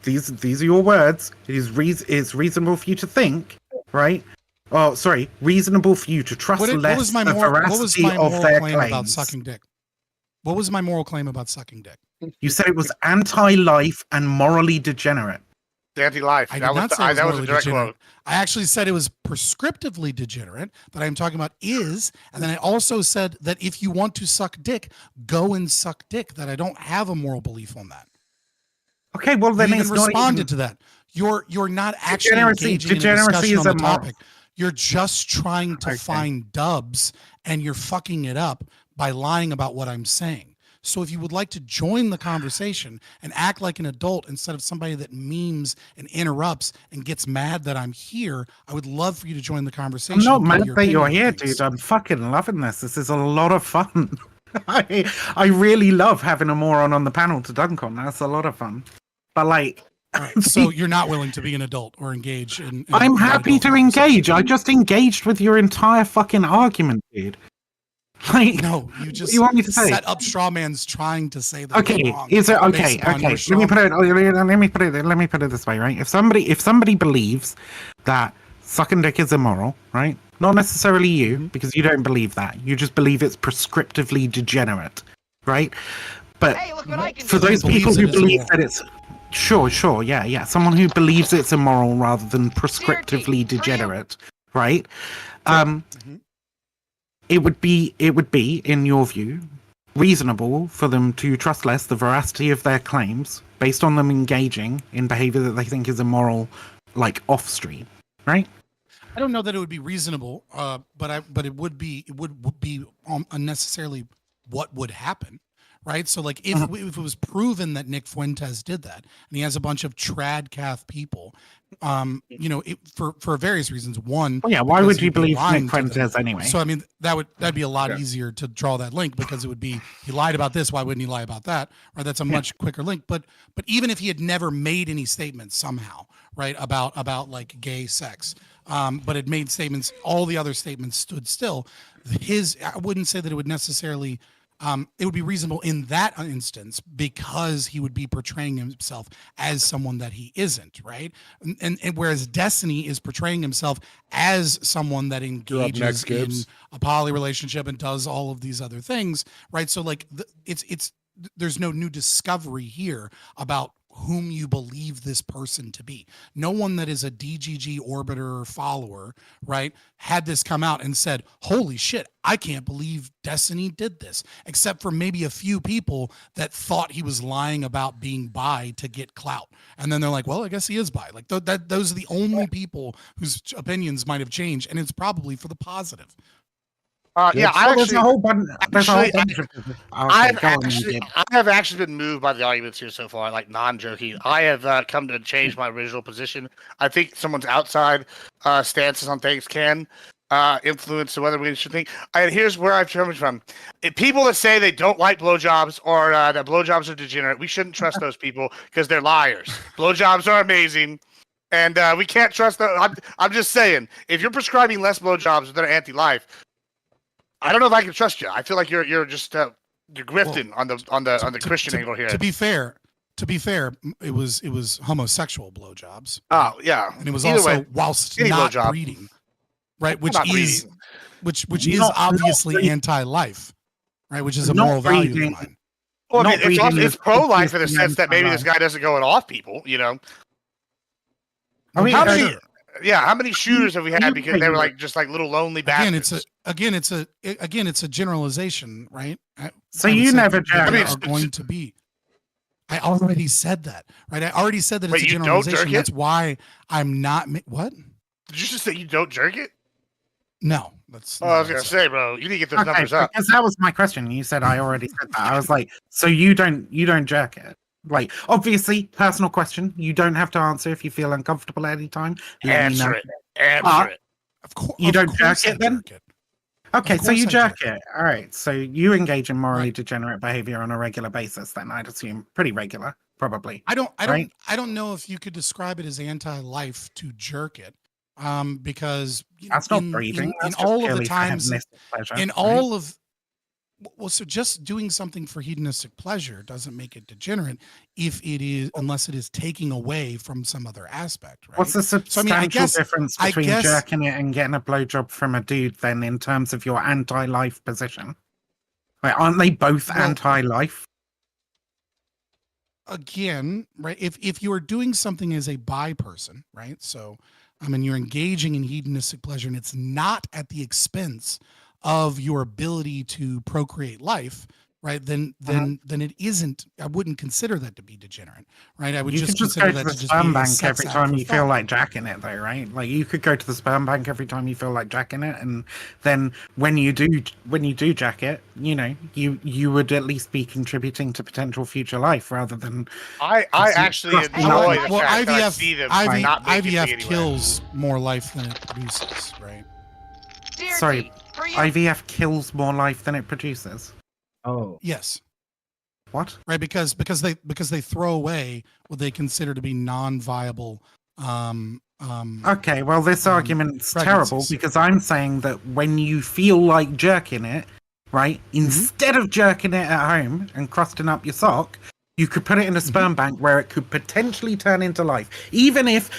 these are your words. It's reasonable for you to think, right? Oh, sorry, reasonable for you to trust What was my the veracity of moral their claim about claims. sucking dick? What was my moral claim about sucking dick? You said it was anti-life and morally degenerate. Anti-life. I did That was not the, say it was that was a morally direct degenerate. quote. I actually said it was prescriptively degenerate. That I'm talking about is, and then I also said that if you want to suck dick, go and suck dick. That I don't have a moral belief on that. Okay, well then You it's even not responded even... to that. You're not actually Degeneracy- engaging in a degeneracy discussion is on the immoral. topic. You're just trying to Okay. find dubs, and you're fucking it up by lying about what I'm saying. So if you would like to join the conversation and act like an adult instead of somebody that memes and interrupts and gets mad that I'm here, I would love for you to join the conversation. I'm not and give mad your that you're opinion on here, things. dude. I'm fucking loving this. This is a lot of fun. I really love having a moron on the panel to dunk on. That's a lot of fun. But like, All right, so you're not willing to be an adult or engage in I'm an happy adult to conversation. engage. I just engaged with your entire fucking argument, dude. Like, No, you what just do you want me to say? set up straw man's trying to say that Okay, they're wrong. is it okay? based upon Okay, your straw let man. me put it this way, right? If somebody believes that sucking dick is immoral, right? Not necessarily you, because you don't believe that. You just believe it's prescriptively degenerate, right? But Hey, look what I can for do. those Believes people who it is believe immoral. that it's sure, yeah, someone who believes it's immoral rather than prescriptively degenerate, right? It would be, in your view, reasonable for them to trust less the veracity of their claims based on them engaging in behavior that they think is immoral, like off stream, right? I don't know that it would be reasonable, but it would be unnecessarily what would happen, right? So like if it was proven that Nick Fuentes did that and he has a bunch of tradcath people, for various reasons. One, Well, yeah, why because would he'd you be believe lying Nick to them. Fuentes anyway? So I mean that'd be a lot Yeah. easier to draw that link because it would be he lied about this. Why wouldn't he lie about that? Right? That's a much quicker link. But even if he had never made any statements somehow, right, about like gay sex, but had made statements, all the other statements stood still. I wouldn't say that it would necessarily. It would be reasonable in that instance because he would be portraying himself as someone that he isn't, right? And whereas Destiny is portraying himself as someone that You're up engages next, in Gibbs. a poly relationship and does all of these other things, right? So like there's no new discovery here about whom you believe this person to be. No one that is a DGG orbiter follower, right, had this come out and said, holy shit, I can't believe Destiny did this, except for maybe a few people that thought he was lying about being bi to get clout. And then they're like, well, I guess he is bi. Like those are the only people whose opinions might have changed, and it's probably for the positive. Yeah, I Well, there's actually, a whole bunch. There's a whole actually, bunch of. Okay, go on, you did. I have actually been moved by the arguments here so far, like non-joking. I have come to change my original position. I think someone's outside stances on things can influence whether we should think. And here's where I've come from. If people that say they don't like blowjobs or that blowjobs are degenerate, we shouldn't trust those people because they're liars. Blowjobs are amazing. And we can't trust them. I'm just saying, if you're prescribing less blowjobs that are anti-life, I don't know if I can trust you. I feel like you're just you're grifting on the Christian angle here. To be fair, it was homosexual blowjobs. Oh yeah, And it was Either also way, whilst any not blowjob. breeding, right? Which Not is breeding. which is Not obviously breeding. anti-life, right? Which is a Not moral value of breeding. mine. Well, I Not mean, it's breeding also, it's is pro-life in the obviously sense that maybe this anti-life. guy doesn't go it off people. You know, I mean, how I- many? Yeah, how many shooters have we had you because they were think- like just like little lonely Again, bastards? again, it's a generalization, right? So I would you say never there jerk. are going to be. I already said that, right? I already said that Wait, it's a you don't jerk generalization. it? That's why I'm not. What? Did you just say you don't jerk it? No, that's. Oh, I was gonna say, bro, you need to get those Okay, numbers up. because that was my question. You said I already said that. I was like, so you don't jerk it? Like, obviously, personal question. You don't have to answer if you feel uncomfortable at any time. Let me know. Answer it. Answer it. Of course, You don't jerk it then? Okay, so you jerk it. All right. So you engage in morally degenerate behavior on a regular basis. Then I'd assume pretty regular, probably. I don't know if you could describe it as anti-life to jerk it, because That's not breathing. In all of the times, pleasure, in all of, well, so just doing something for hedonistic pleasure doesn't make it degenerate unless it is taking away from some other aspect, right? What's the substantial difference between jerking it and getting a blowjob from a dude then in terms of your anti-life position? Like, aren't they both anti-life? Again, right? If you are doing something as a bi person, right? So, I mean, you're engaging in hedonistic pleasure and it's not at the expense of your ability to procreate life, right? Then it isn't. I wouldn't consider that to be degenerate, right? I would You just could consider go to that the to just sperm be a bank sex every act time for you feel fun. like jacking it, though, right? Like you could go to the sperm bank every time you feel like jacking it, and then when you do jack it, you know, you would at least be contributing to potential future life rather than. I actually enjoy the fact that I see them not being IVF kills more life than it produces, right? Sorry, IVF kills more life than it produces. Oh, Yes. What? Right, because they throw away what they consider to be non-viable. Okay, well, this argument's terrible because I'm saying that when you feel like jerking it, right, instead of jerking it at home and crusting up your sock, you could put it in a sperm bank where it could potentially turn into life. Even if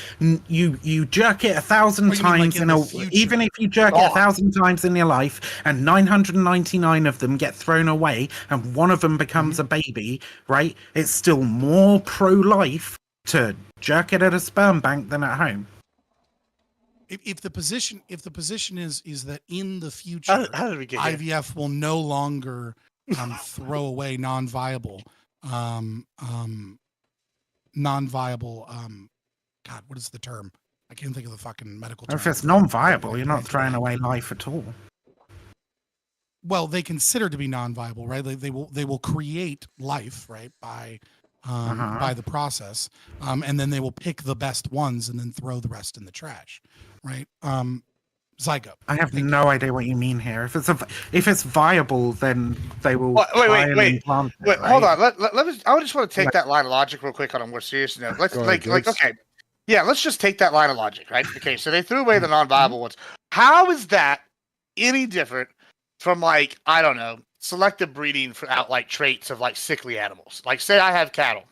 you jerk it 1,000 times even if you jerk it 1,000 times in your life and 999 of them get thrown away and one of them becomes a baby, right? It's still more pro-life to jerk it at a sperm bank than at home. If the position is that in the future how did we get here? IVF will no longer throw away non-viable God, what is the term? I can't think of the fucking medical term. If it's non-viable, you're not throwing away life at all. Well, they consider to be non-viable, right? They will create life, right, by the process, and then they will pick the best ones and then throw the rest in the trash, right? Zygote. I have no idea what you mean here. If it's viable, then they will. Wait. Implant it, right? Hold on. Let me. I just want to take that line of logic real quick on a more serious note. Let's okay. Yeah, let's just take that line of logic, right? Okay, so they threw away the non-viable ones. How is that any different from, like, I don't know, selective breeding for out like traits of like sickly animals? Like, say I have cattle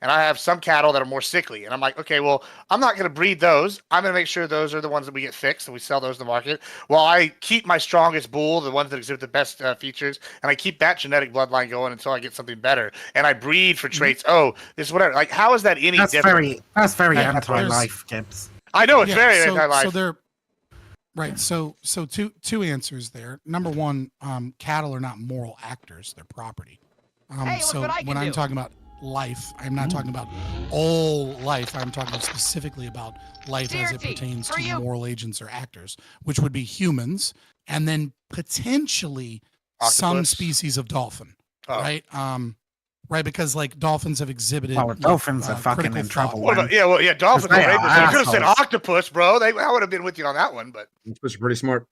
and I have some cattle that are more sickly, and I'm like, okay, well, I'm not going to breed those. I'm going to make sure those are the ones that we get fixed and we sell those in the market, while I keep my strongest bull, the ones that exhibit the best features, and I keep that genetic bloodline going until I get something better, and I breed for traits. Oh, this is whatever. Like, how is that any different? That's very anti-life, Gibbs. I know it's very anti-life. So they're right. So two answers there. Number one, cattle are not moral actors; they're property. So when I'm talking about life, I'm not talking about all life. I'm talking specifically about life as it pertains to moral agents or actors, which would be humans, and then potentially some species of dolphin, right? Right, because like dolphins have exhibited. Well, dolphins are fucking in trouble. Dolphins are rapists. You could have said octopus, bro. I would have been with you on that one, but octopus are pretty smart.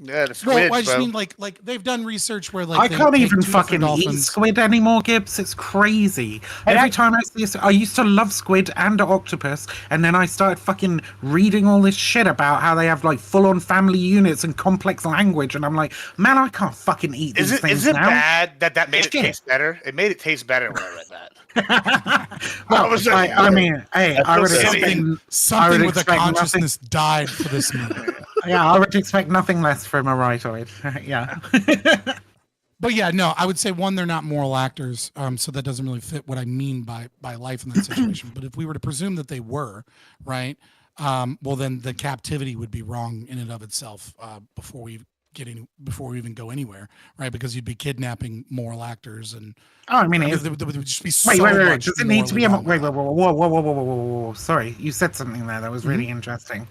Yeah, the squids, I just mean like they've done research where like I can't even fucking eat squid anymore, Gibbs. It's crazy. Every time I see I used to love squid and octopus, and then I started fucking reading all this shit about how they have like full-on family units and complex language, and I'm like, man, I can't fucking eat these things now. Is it bad that made it taste better? It made it taste better when I read that. Well, I mean, hey, I would expect something with a consciousness died for this movie. Yeah, I would expect nothing less from a rightoid. Yeah. But yeah, no, I would say one, they're not moral actors, so that doesn't really fit what I mean by life in that situation. But if we were to presume that they were, right, well, then the captivity would be wrong in and of itself before we before we even go anywhere, right? Because you'd be kidnapping moral actors, and Oh, I mean, there would just be so wait. much Does it need to be a morally wait? wrong Whoa, with whoa, whoa, whoa, whoa, whoa, whoa, whoa, whoa. Sorry, you said something there that was really interesting.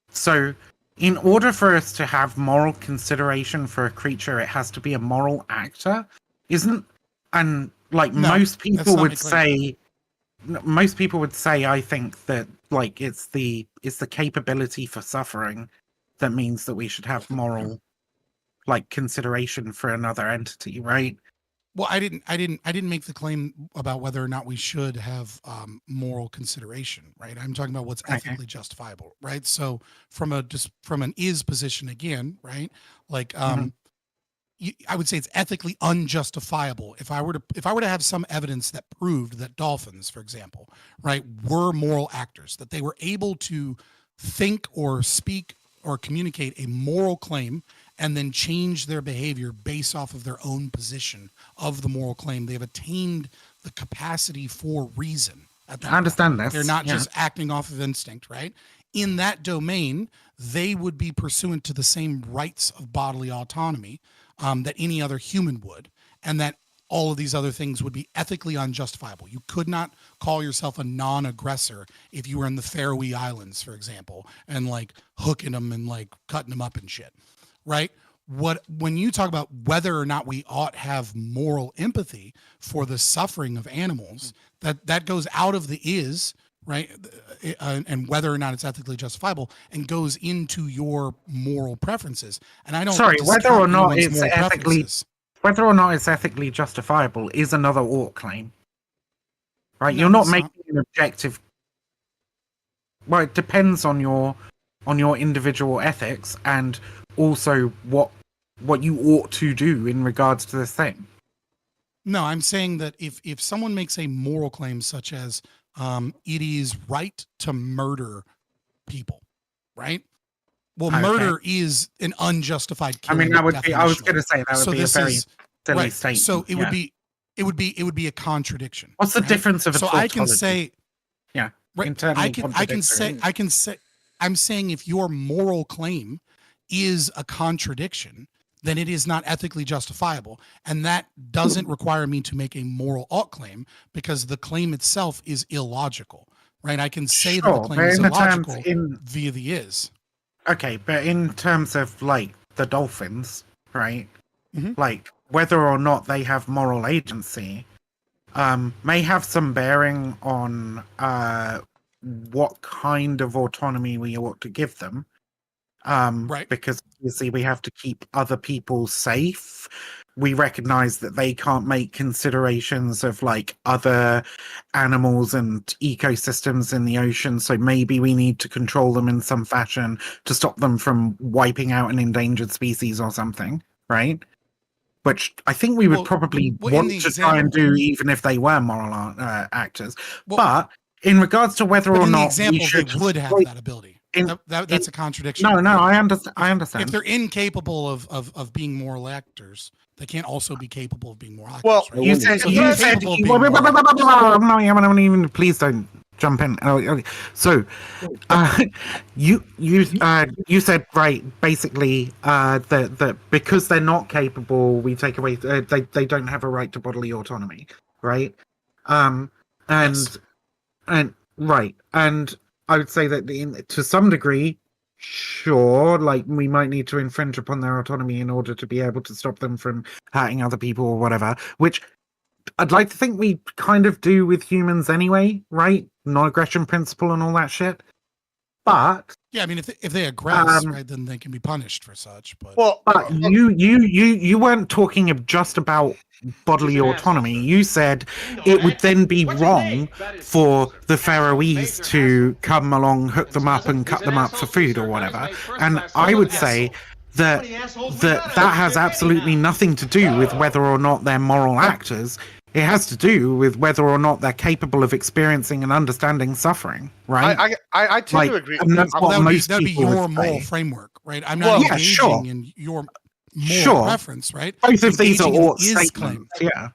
So, in order for us to have moral consideration for a creature, it has to be a moral actor, isn't? And like No, most that's people not would my claim. say, I think that like it's the capability for suffering that means that we should have moral like consideration for another entity, right? Well, I didn't make the claim about whether or not we should have moral consideration, right? I'm talking about what's Okay. ethically justifiable, right? So from an is position again, right? Like I would say it's ethically unjustifiable if I were to have some evidence that proved that dolphins, for example, right, were moral actors, that they were able to think or speak or communicate a moral claim and then change their behavior based off of their own position of the moral claim. They've attained the capacity for reason at that I understand point. this. They're not yeah. just acting off of instinct, right? In that domain, they would be pursuant to the same rights of bodily autonomy that any other human would, and that all of these other things would be ethically unjustifiable. You could not call yourself a non-aggressor if you were in the Faroe Islands, for example, and like hooking them and like cutting them up and shit, right? When you talk about whether or not we ought have moral empathy for the suffering of animals, that goes out of the is, right, and whether or not it's ethically justifiable, and goes into your moral preferences. And I don't Sorry, discount whether or not anyone's it's moral preferences. whether or not it's ethically justifiable is another ought claim, right? No, You're not it's making an objective. Well, it depends on your individual ethics and also what you ought to do in regards to this thing. No, I'm saying that if someone makes a moral claim such as it is right to murder people, right? Well, Okay. murder is an unjustified I killing. mean, that would be. I was definitionally. going to say that would So be a this very is silly right. statement. So it yeah. would be a contradiction. What's the right? difference of a So tautology? I can say, Yeah, right, internal I can say, I'm saying if your moral claim is a contradiction, then it is not ethically justifiable. And that doesn't require me to make a moral ought claim because the claim itself is illogical, right? I can say that the Sure, claim but is in the terms illogical via the is. Okay, but in terms of like the dolphins, right? Mhm. Like whether or not they have moral agency, may have some bearing on what kind of autonomy we ought to give them. Right. Because obviously we have to keep other people safe. We recognize that they can't make considerations of like other animals and ecosystems in the ocean, so maybe we need to control them in some fashion to stop them from wiping out an endangered species or something, right? Which I think we would probably well, in want the to try and example- do even if they were moral actors. Well, but in regards to whether But or in the not example, we should they would have wait, that ability. in- That's a contradiction. No, right? I understand. I understand. If they're incapable of being moral actors, they can't also be capable of being moral actors. Well, right? You said So you they're said capable of being moral no, I'm not even. Please don't jump in. Okay. So, you said right basically that because they're not capable, we take away they don't have a right to bodily autonomy, right? And Yes. and right, and I would say that to some degree, sure, like we might need to infringe upon their autonomy in order to be able to stop them from hurting other people or whatever, which I'd like to think we kind of do with humans anyway, right? Non-aggression principle and all that shit. But Yeah, I mean, if they aggress, right, then they can be punished for such. But you weren't talking just about bodily autonomy. You said it would then be wrong for the Faroese to come along, hook them up, and cut them up for food or whatever. And I would say that has absolutely nothing to do with whether or not they're moral actors. It has to do with whether or not they're capable of experiencing and understanding suffering, right? I tend to agree. And that's what that would most be people your would moral say. framework, right? I'm not engaging sure. in your moral Sure. preference, right? Both of these are Engaging in ought is statements, claim. yeah.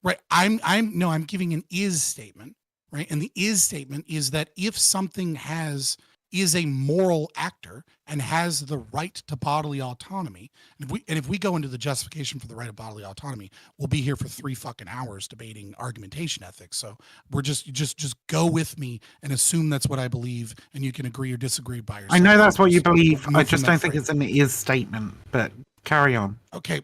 Right. I'm giving an is statement, right? And the is statement is that if something has is a moral actor and has the right to bodily autonomy. And if we go into the justification for the right of bodily autonomy, we'll be here for 3 fucking hours debating argumentation ethics. So we're just go with me and assume that's what I believe, and you can agree or disagree by yourself. I know that's what you believe. Move I from just that don't think frame. it's an is statement, but carry on. Okay.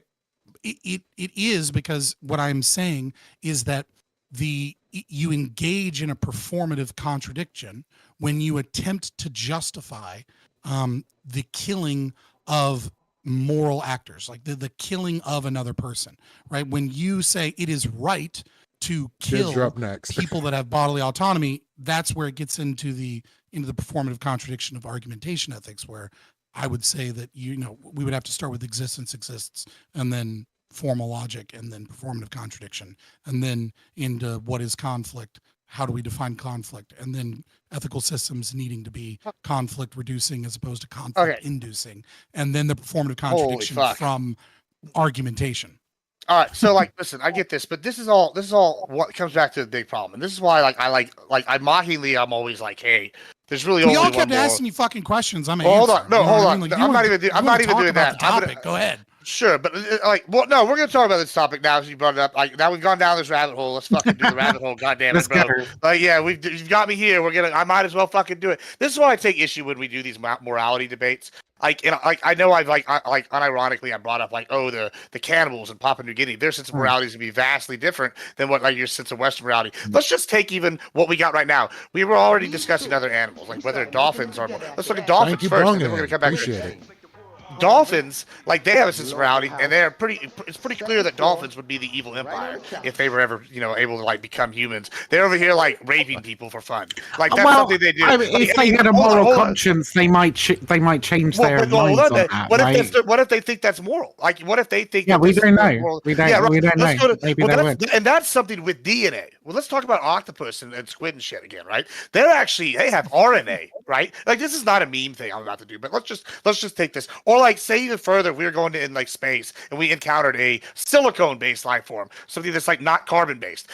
It is, because what I'm saying is that you engage in a performative contradiction when you attempt to justify the killing of moral actors, like the killing of another person, right? When you say it is right to Kids are kill up next. people that have bodily autonomy, that's where it gets into the performative contradiction of argumentation ethics, where I would say that, we would have to start with existence exists, and then formal logic, and then performative contradiction, and then into what is conflict, how do we define conflict, and then ethical systems needing to be conflict reducing as opposed to conflict inducing, and then the performative contradiction from argumentation. All right, so like, listen, I get this, but this is all what comes back to the big problem, and this is why, I'm always like, hey, there's really only y'all one kept more. asking me fucking questions. I'm hold on, no, hold I on. mean? Like, I'm not even doing that. Go ahead. Sure, but no, we're gonna talk about this topic now. As you brought it up, like, now we've gone down this rabbit hole. Let's fucking do the rabbit hole. God damn it, bro. Like, yeah, you've got me here. I might as well fucking do it. This is why I take issue when we do these morality debates. Like, I know I've unironically I brought up the cannibals in Papua New Guinea. Their sense of morality is gonna be vastly different than what your sense of Western morality. Let's just take even what we got right now. We were already discussing other animals, like whether dolphins are. Let's look at dolphins first, and then we're gonna come back to it. Dolphins, like, they have a sense of morality, and it's pretty clear that dolphins would be the evil empire if they were ever, able to become humans. They're over here raping people for fun. Like, that's something they do. I mean, if they had a moral conscience, they might change their minds on that. What if they think that's moral? Like, what if they think? Yeah, we don't know. We don't know. Maybe they would. And that's something with DNA. Well, let's talk about octopus and squid and shit again, right? They have RNA, right? Like, this is not a meme thing I'm about to do, but let's just take this. Or say even further, we were going in space and we encountered a silicone-based life form, something that's not carbon-based.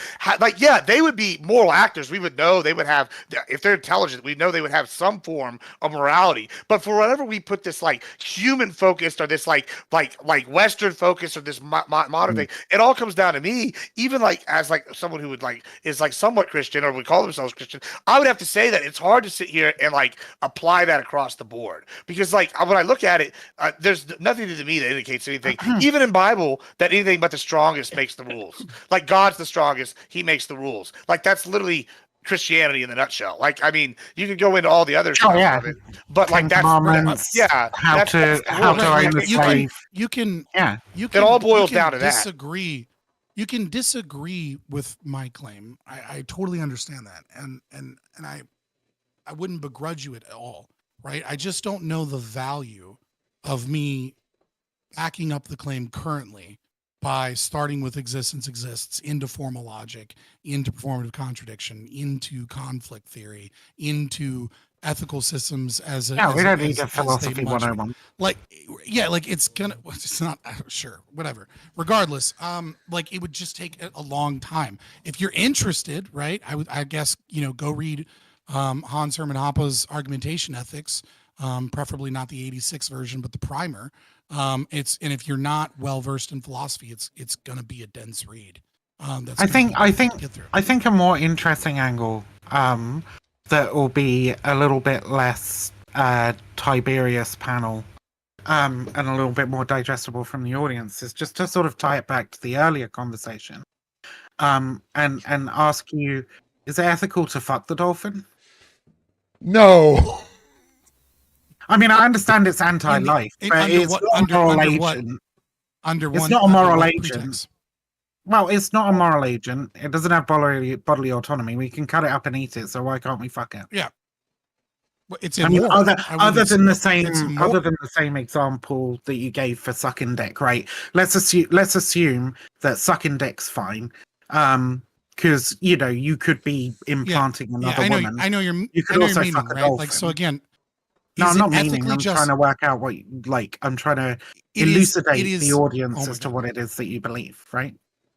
They would be moral actors. We would know they would have, if they're intelligent, we know they would have some form of morality. But for whatever we put this human-focused or this Western-focused or this modern thing, it all comes down to me. Even as someone who would is somewhat Christian or would call themselves Christian, I would have to say that it's hard to sit here and apply that across the board, because when I look at it, there's nothing to me that indicates anything. Even in Bible, that anything but the strongest makes the rules. Like, God's the strongest, He makes the rules. Like, that's literally Christianity in the nutshell. Like, I mean, you can go into all the other stuff of it, but that's how to own the slave. You can it all boils down to disagree. You can disagree with my claim. I totally understand that, and I wouldn't begrudge you at all, right? I just don't know the value of me backing up the claim currently by starting with existence exists into formal logic, into performative contradiction, into conflict theory, into ethical systems we don't need a philosophy 101. It's not sure, whatever. Regardless, it would just take a long time. If you're interested, right, I guess, go read Hans Hermann Hoppe's Argumentation Ethics. Preferably not the 86 version, but the primer. And if you're not well versed in philosophy, it's gonna be a dense read. I think a more interesting angle that will be a little bit less Tiberius panel and a little bit more digestible from the audience is just to sort of tie it back to the earlier conversation and ask you, is it ethical to fuck the dolphin? No. I mean, I understand it's anti-life, but it's not a moral agent. It's not a moral agent. Well, it's not a moral agent. It doesn't have bodily autonomy. We can cut it up and eat it, so why can't we fuck it? Yeah. Well, it's other than the same example that you gave for sucking dick, right? Let's assume that sucking dick's fine. Because you could be implanting another woman. I know you could also fuck a dolphin. Like, so again, no, I'm not meaning. I'm trying to work out what I'm trying to elucidate the audience as to what it is that you believe, right?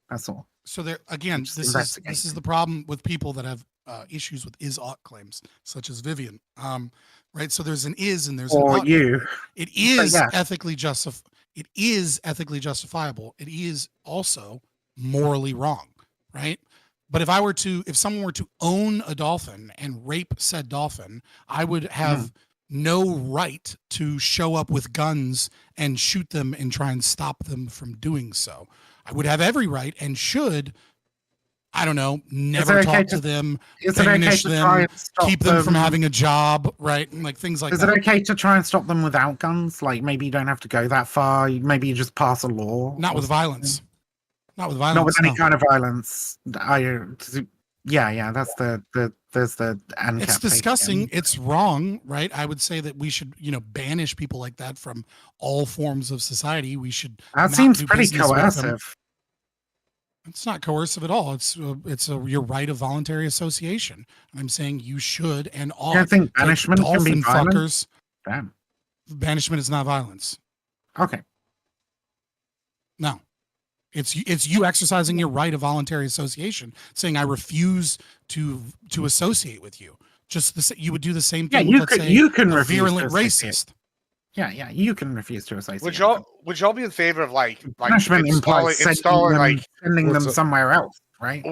That's all. So there again, this is the problem with people that have issues with is-ought claims, such as Vivian. Right. So there's an is and there's an Or ought. you. It is yeah. ethically It is ethically justifiable. It is also morally wrong, right? But if someone were to own a dolphin and rape said dolphin, I would have no right to show up with guns and shoot them and try and stop them from doing so. I would have every right and should, I don't know, never talk to them, Is it okay banish to them, try and stop keep them from having a job, right? And like things like Is that. it okay to try and stop them without guns? Like maybe you don't have to go that far. Maybe you just pass a law. Not with violence. Not with violence. Not with any no. kind of violence. Yeah. That's there's the ANCAP. It's disgusting. It's wrong, right? I would say that we should, banish people like that from all forms of society. We should. That not seems do pretty business with them. coercive. It's not coercive at all. It's your right of voluntary association. I'm saying you should and ought. You don't think take banishment can be dolphin violent? fuckers. Damn. Banishment is not violence. Okay. No. It's you exercising your right of voluntary association, saying I refuse to associate with you. You would do the same thing. Yeah, with, you can a refuse to virulent associate. racist. Yeah, you can refuse to associate. Would y'all be in favor of like Punishment implies sending them somewhere else, right? I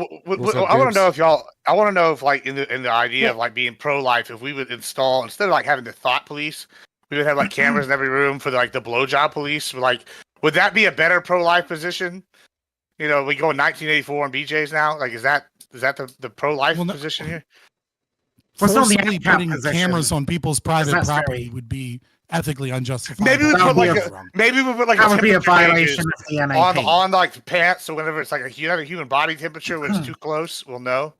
want to know if y'all. I want to know if like in the idea of like being pro-life, if we would install instead of like having the thought police, we would have like cameras in every room for like the blowjob police. Like, would that be a better pro-life position? We go in 1984 on BJ's now. Like, is that the pro-life position here? Forcibly putting cameras on people's private property would be ethically unjustifiable. Maybe we put like that would be a violation of the NAP on like the pants. So whenever it's like a human body temperature when it's too close, we'll know.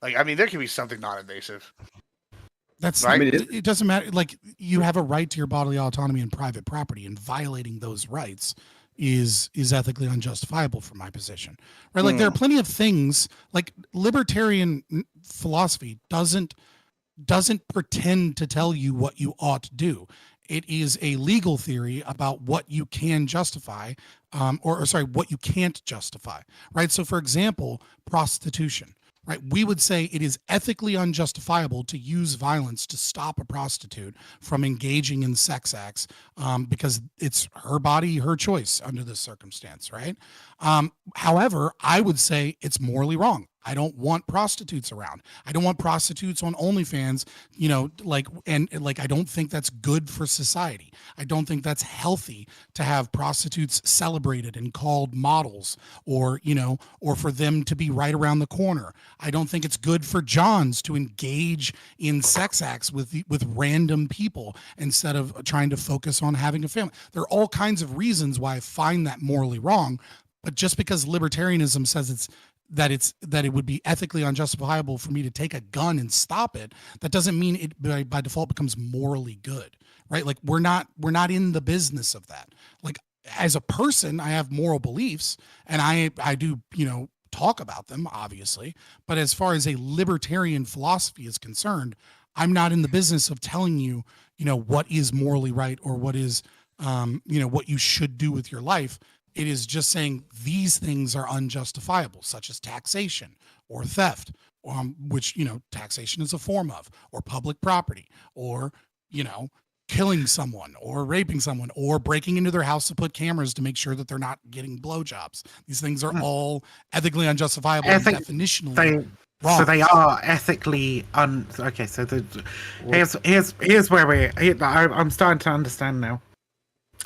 Like, I mean, there could be something non-invasive. That's right. It doesn't matter. Like, you have a right to your bodily autonomy and private property, and violating those rights is ethically unjustifiable from my position, right? Like, there are plenty of things. Like, libertarian philosophy doesn't pretend to tell you what you ought to do. It is a legal theory about what you can justify, what you can't justify, right? So, for example, prostitution. Right, we would say it is ethically unjustifiable to use violence to stop a prostitute from engaging in sex acts because it's her body, her choice under this circumstance, right? However, I would say it's morally wrong. I don't want prostitutes around. I don't want prostitutes on OnlyFans, I don't think that's good for society. I don't think that's healthy to have prostitutes celebrated and called models or for them to be right around the corner. I don't think it's good for Johns to engage in sex acts with random people instead of trying to focus on having a family. There are all kinds of reasons why I find that morally wrong, but just because libertarianism says that it would be ethically unjustifiable for me to take a gun and stop it, that doesn't mean it by default becomes morally good, right? Like, we're not in the business of that. Like, as a person, I have moral beliefs and I do, talk about them, obviously, but as far as a libertarian philosophy is concerned, I'm not in the business of telling you, what is morally right or what is, what you should do with your life. It is just saying these things are unjustifiable, such as taxation or theft, which, taxation is a form of, or public property, or, killing someone or raping someone or breaking into their house to put cameras to make sure that they're not getting blowjobs. These things are all ethically unjustifiable and definitionally wrong. So they are ethically okay. So here's where I'm starting to understand now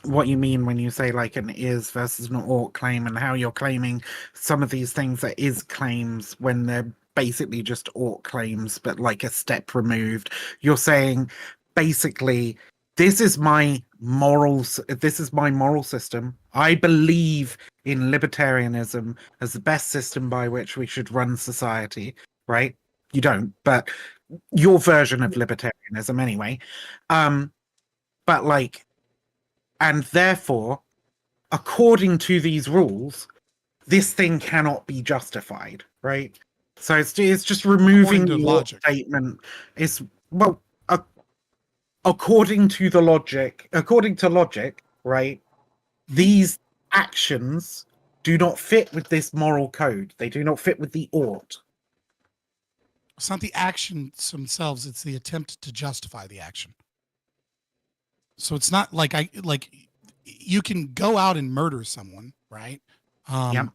what you mean when you say like an is versus an ought claim, and how you're claiming some of these things that is claims when they're basically just ought claims, but like a step removed. You're saying basically, this is my moral system. I believe in libertarianism as the best system by which we should run society, right? You don't, but your version of libertarianism anyway. But like, and therefore, according to these rules, this thing cannot be justified, right? So it's just removing the logic statement. It's according to logic, right? These actions do not fit with this moral code. They do not fit with the ought. It's not the actions themselves, it's the attempt to justify the action. So it's not like you can go out and murder someone, right? Yep.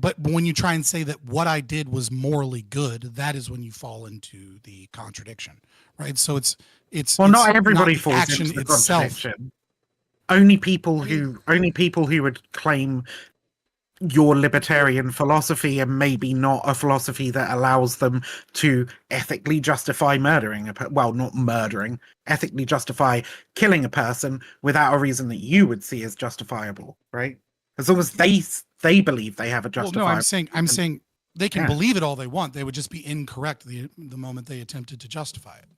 But when you try and say that what I did was morally good, that is when you fall into the contradiction, right? So it's not everybody the falls action into the itself. contradiction. Only people who would claim your libertarian philosophy and maybe not a philosophy that allows them to ethically justify murdering not murdering, ethically justify killing a person without a reason that you would see as justifiable, right? As long as they believe they have a justifiable. Well, no, I'm saying they can Yeah. believe it all they want. They would just be incorrect the moment they attempted to justify it.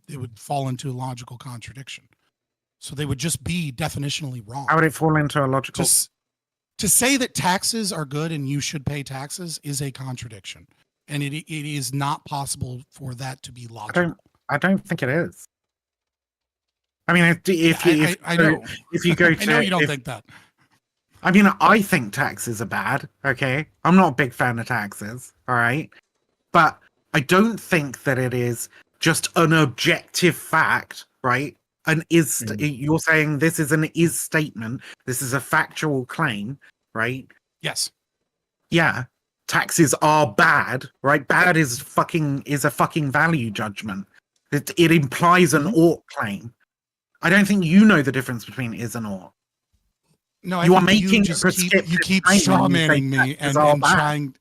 It would fall into a logical contradiction. So they would just be definitionally wrong. How would it fall into a logical? Just to say that taxes are good and you should pay taxes is a contradiction, and it is not possible for that to be logical. I don't think it is. I mean, I know. if you go to, I know you don't think that. I mean, I think taxes are bad. Okay, I'm not a big fan of taxes. All right, but I don't think that it is just an objective fact, right? You're saying this is an is statement. This is a factual claim, right? Yes. Yeah. Taxes are bad, right? Bad is a fucking value judgment. It implies an ought claim. I don't think you know the difference between is and ought. No, you are making you keep straw manning me and trying.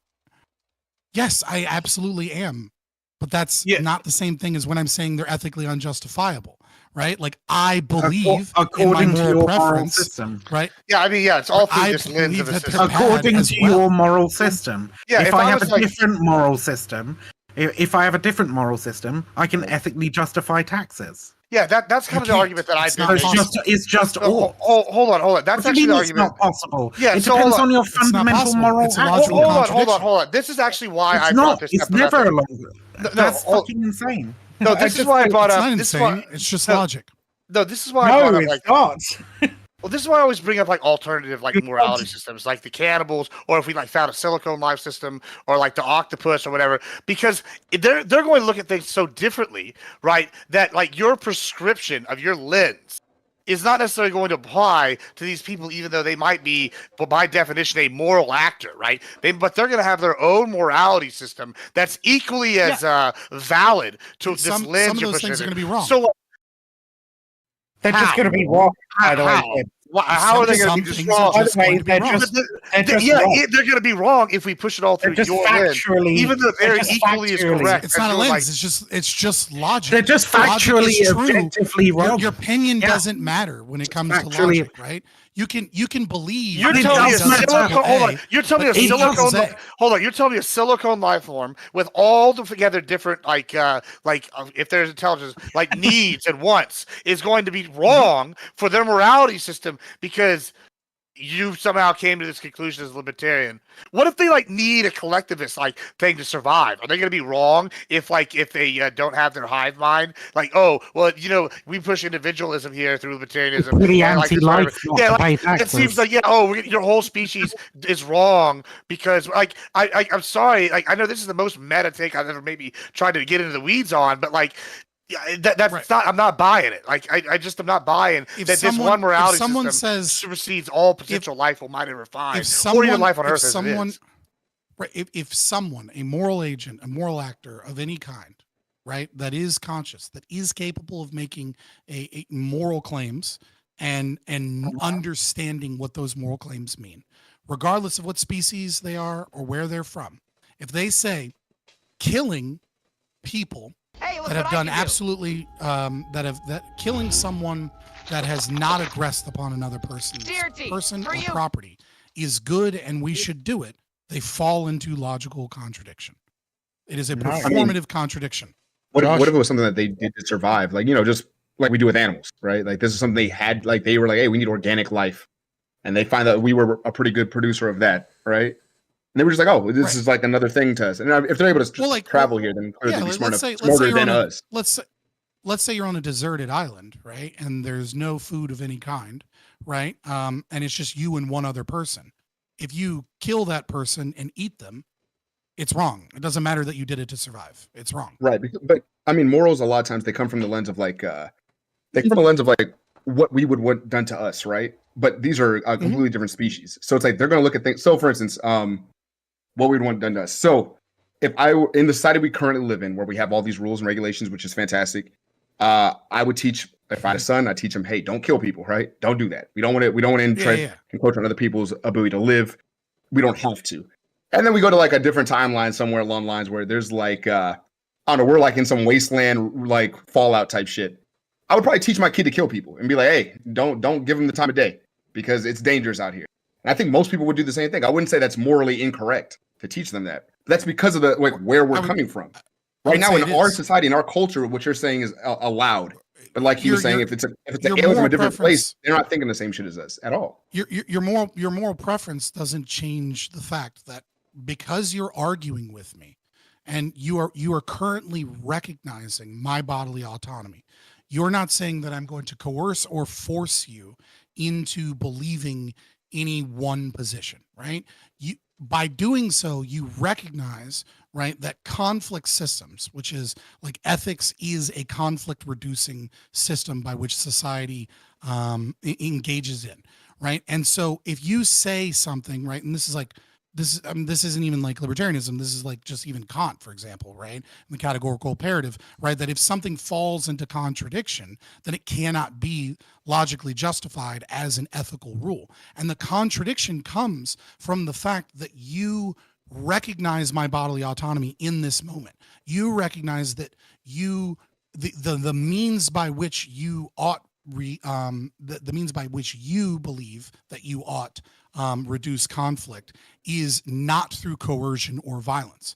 Yes, I absolutely am. But that's not the same thing as when I'm saying they're ethically unjustifiable, right? Like I believe according to your moral system, right? Yeah, I mean, it's all through this lens of a system. According to your moral system. Yeah, if I have a different moral system, if I have a different moral system, I can ethically justify taxes. Yeah, that's kind of the argument that I've been making. It's just ought. Hold on. That's actually the argument. It's not possible. Yeah, it depends on your fundamental moral. Hold on. This is actually why I brought this up. It's never a long. That's fucking insane. No, this is why I brought up. It's not insane. It's just logic. No, this is why I brought up. It's not. Well, this is why I always bring up like alternative like morality systems, like the cannibals, or if we like found a silicone life system, or like the octopus or whatever, because they're going to look at things so differently, right? That like your prescription of your lens is not necessarily going to apply to these people, even though they might be, by definition, a moral actor, right? But they're going to have their own morality system that's equally as valid to this lens. Some of those things are going to be wrong. So they're just going to be wrong. By the way, how are they going to be just wrong? By the way, they're going to be wrong if we push it all through your lens, even though they're equally as correct. It's not a lens. It's just logic. They're just factually, objectively wrong. Your opinion doesn't matter when it comes to logic, right? You can believe. You're telling me a silicone. Hold on. You're telling me a silicone. Hold on. You're telling me a silicone life form with all together different if there's intelligence like needs and wants is going to be wrong for their morality system because you somehow came to this conclusion as a libertarian. What if they need a collectivist thing to survive? Are they going to be wrong if they don't have their hive mind? We push individualism here through libertarianism. Pretty anti-life. It seems like your whole species is wrong because I'm sorry. I know this is the most meta take I've ever maybe tried to get into the weeds on, but that's right. I'm not buying it. I just am not buying this one morality system supersedes all potential life on mind and refined, or even life on Earth. If someone, a moral agent, a moral actor of any kind, right, that is conscious, that is capable of making a moral claims and understanding what those moral claims mean, regardless of what species they are or where they're from, if they say killing people that have done absolutely that killing someone that has not aggressed upon another person or property is good and we should do it, they fall into logical contradiction. It is a performative contradiction. What if it was something that they did to survive, just like we do with animals, right? Like this is something they had, they were like, hey, we need organic life, and they find that we were a pretty good producer of that, right? And they were just like, oh, this is like another thing to us. And if they're able to travel here, then clearly they'd be smarter than us. Let's say you're on a deserted island, right? And there's no food of any kind, right? And it's just you and one other person. If you kill that person and eat them, it's wrong. It doesn't matter that you did it to survive. It's wrong. Right. But I mean, morals a lot of times they come from the lens of like what we would want done to us, right? But these are a completely different species. So it's like they're gonna look at things. So for instance, what we'd want done to us. So if I were in the society we currently live in, where we have all these rules and regulations, which is fantastic, I would teach. If I had a son, I'd teach him, hey, don't kill people, right? Don't do that. We don't want to encroach on other people's ability to live. We don't have to. And then we go to like a different timeline somewhere along the lines where there's like I don't know, we're like in some wasteland like Fallout type shit. I would probably teach my kid to kill people and be like, hey, don't give him the time of day because it's dangerous out here. And I think most people would do the same thing. I wouldn't say that's morally incorrect to teach them that. That's because of the like where we're coming from. Right now in our society, in our culture, what you're saying is allowed. But like he was saying, if it's an alien from a different place, they're not thinking the same shit as us at all. Your moral preference doesn't change the fact that because you're arguing with me, and you are currently recognizing my bodily autonomy, you're not saying that I'm going to coerce or force you into believing any one position, right? By doing so, you recognize, right, that conflict systems, which is like ethics, is a conflict reducing system by which society engages in, right? And so if you say something, right, and this isn't even like libertarianism. This is like just even Kant, for example, right? In the categorical imperative, right? That if something falls into contradiction, then it cannot be logically justified as an ethical rule. And the contradiction comes from the fact that you recognize my bodily autonomy in this moment. You recognize that the means by which you ought the means by which you believe that you ought reduce conflict is not through coercion or violence.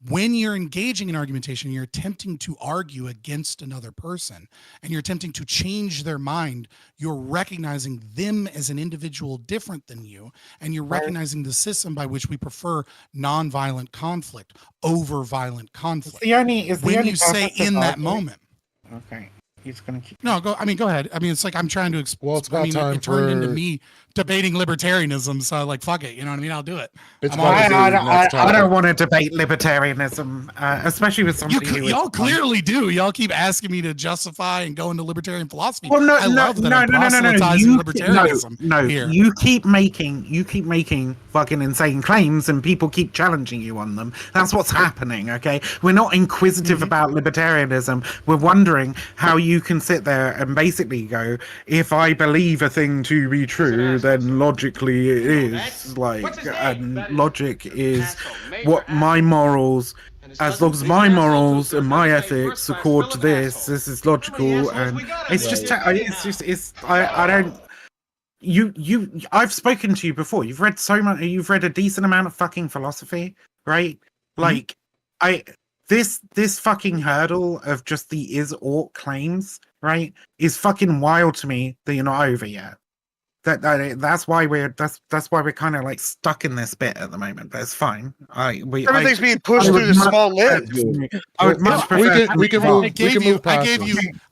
When you're engaging in argumentation, you're attempting to argue against another person and you're attempting to change their mind, you're recognizing them as an individual different than you, and you're recognizing the system by which we prefer nonviolent conflict over violent conflict. When you say in that moment. Okay. He's gonna keep. No, go ahead. I mean, it's like I'm trying to explain. Well, it's about time it turned into me debating libertarianism. So, like, fuck it. You know what I mean? I'll do it. I don't want to debate libertarianism, especially with somebody. Y'all clearly do. Y'all keep asking me to justify and go into libertarian philosophy. Well, no. Libertarianism here. You keep making fucking insane claims, and people keep challenging you on them. That's what's happening. Okay, we're not inquisitive about libertarianism. We're wondering how you can sit there and basically go, if I believe a thing to be true, then logically it is like, and logic is what my morals, as long as my morals and my ethics accord to this is logical. And it's just I don't. I've spoken to you before. You've read so much. You've read a decent amount of fucking philosophy, right? Like, this fucking hurdle of just the is-ought claims, right, is fucking wild to me that you're not over yet. That's why we're kind of like stuck in this bit at the moment, but it's fine. Everything's being pushed through the small lens. I would much prefer. We can move past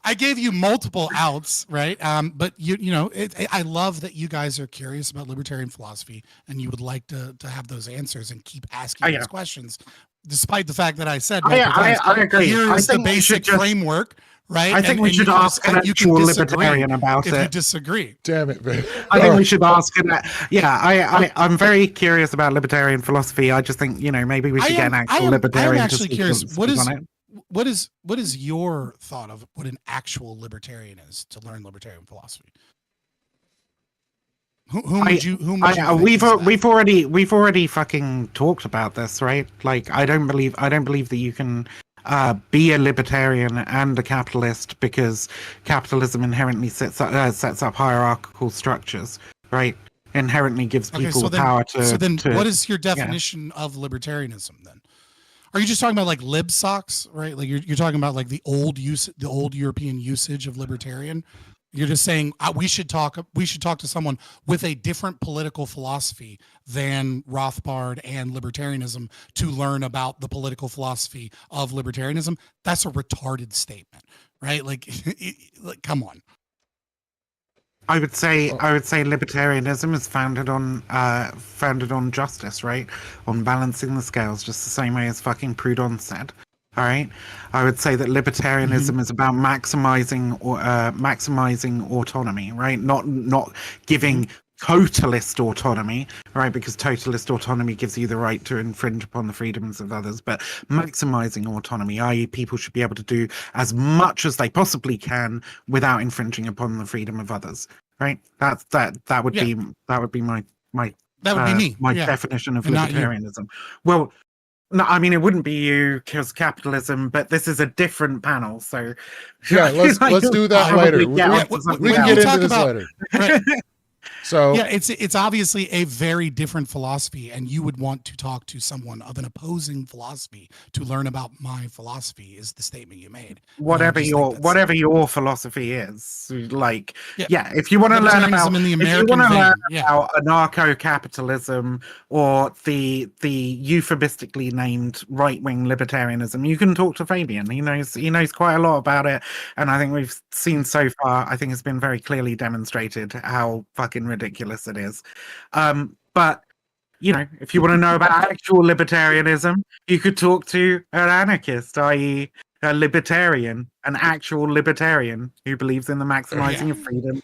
I gave you multiple outs, right? But I love that you guys are curious about libertarian philosophy and you would like to have those answers and keep asking those questions, despite the fact that I said I agree. Here's the basic framework. Right? I think we should ask an actual libertarian about it. If you disagree. Damn it, man. I think we should ask him that. Yeah, I'm very curious about libertarian philosophy. I just think, maybe we should get an actual libertarian. I'm actually curious. What is your thought of what an actual libertarian is to learn libertarian philosophy? We've already fucking talked about this, right? Like, I don't believe that you can be a libertarian and a capitalist, because capitalism inherently sets up hierarchical structures, right? Inherently gives people the power to. So then, what is your definition of libertarianism then? Are you just talking about like lib socks, right? Like you're talking about like the old European usage of libertarian? You're just saying we should talk to someone with a different political philosophy than Rothbard and libertarianism to learn about the political philosophy of libertarianism. That's a retarded statement, right? Like come on. I would say libertarianism is founded on justice, right? On balancing the scales, just the same way as fucking Proudhon said. All right. I would say that libertarianism is about maximizing autonomy, right? Not giving totalist autonomy, right? Because totalist autonomy gives you the right to infringe upon the freedoms of others, but maximizing autonomy, i.e., people should be able to do as much as they possibly can without infringing upon the freedom of others, right? That would Yeah. be my That would be me. my Yeah. definition of And not you. libertarianism. Well, no, I mean it wouldn't be you because capitalism, but this is a different panel, so Yeah, let's do that probably later. get We, onto something we can else. get into talk this about- later. Right. So Yeah, it's obviously a very different philosophy, and you would want to talk to someone of an opposing philosophy to learn about my philosophy. Is the statement you made? whatever just your think that's- whatever your philosophy is, like Yeah. if you want to learn about Libertarianism in the if you American want to learn vein, yeah. about anarcho-capitalism or the euphemistically named right-wing libertarianism, you can talk to Fabian. He knows quite a lot about it, and I think we've seen so far. I think it's been very clearly demonstrated how fucking ridiculous it is. But if you want to know about actual libertarianism, you could talk to an anarchist, i.e., a libertarian, an actual libertarian who believes in the maximizing of freedom,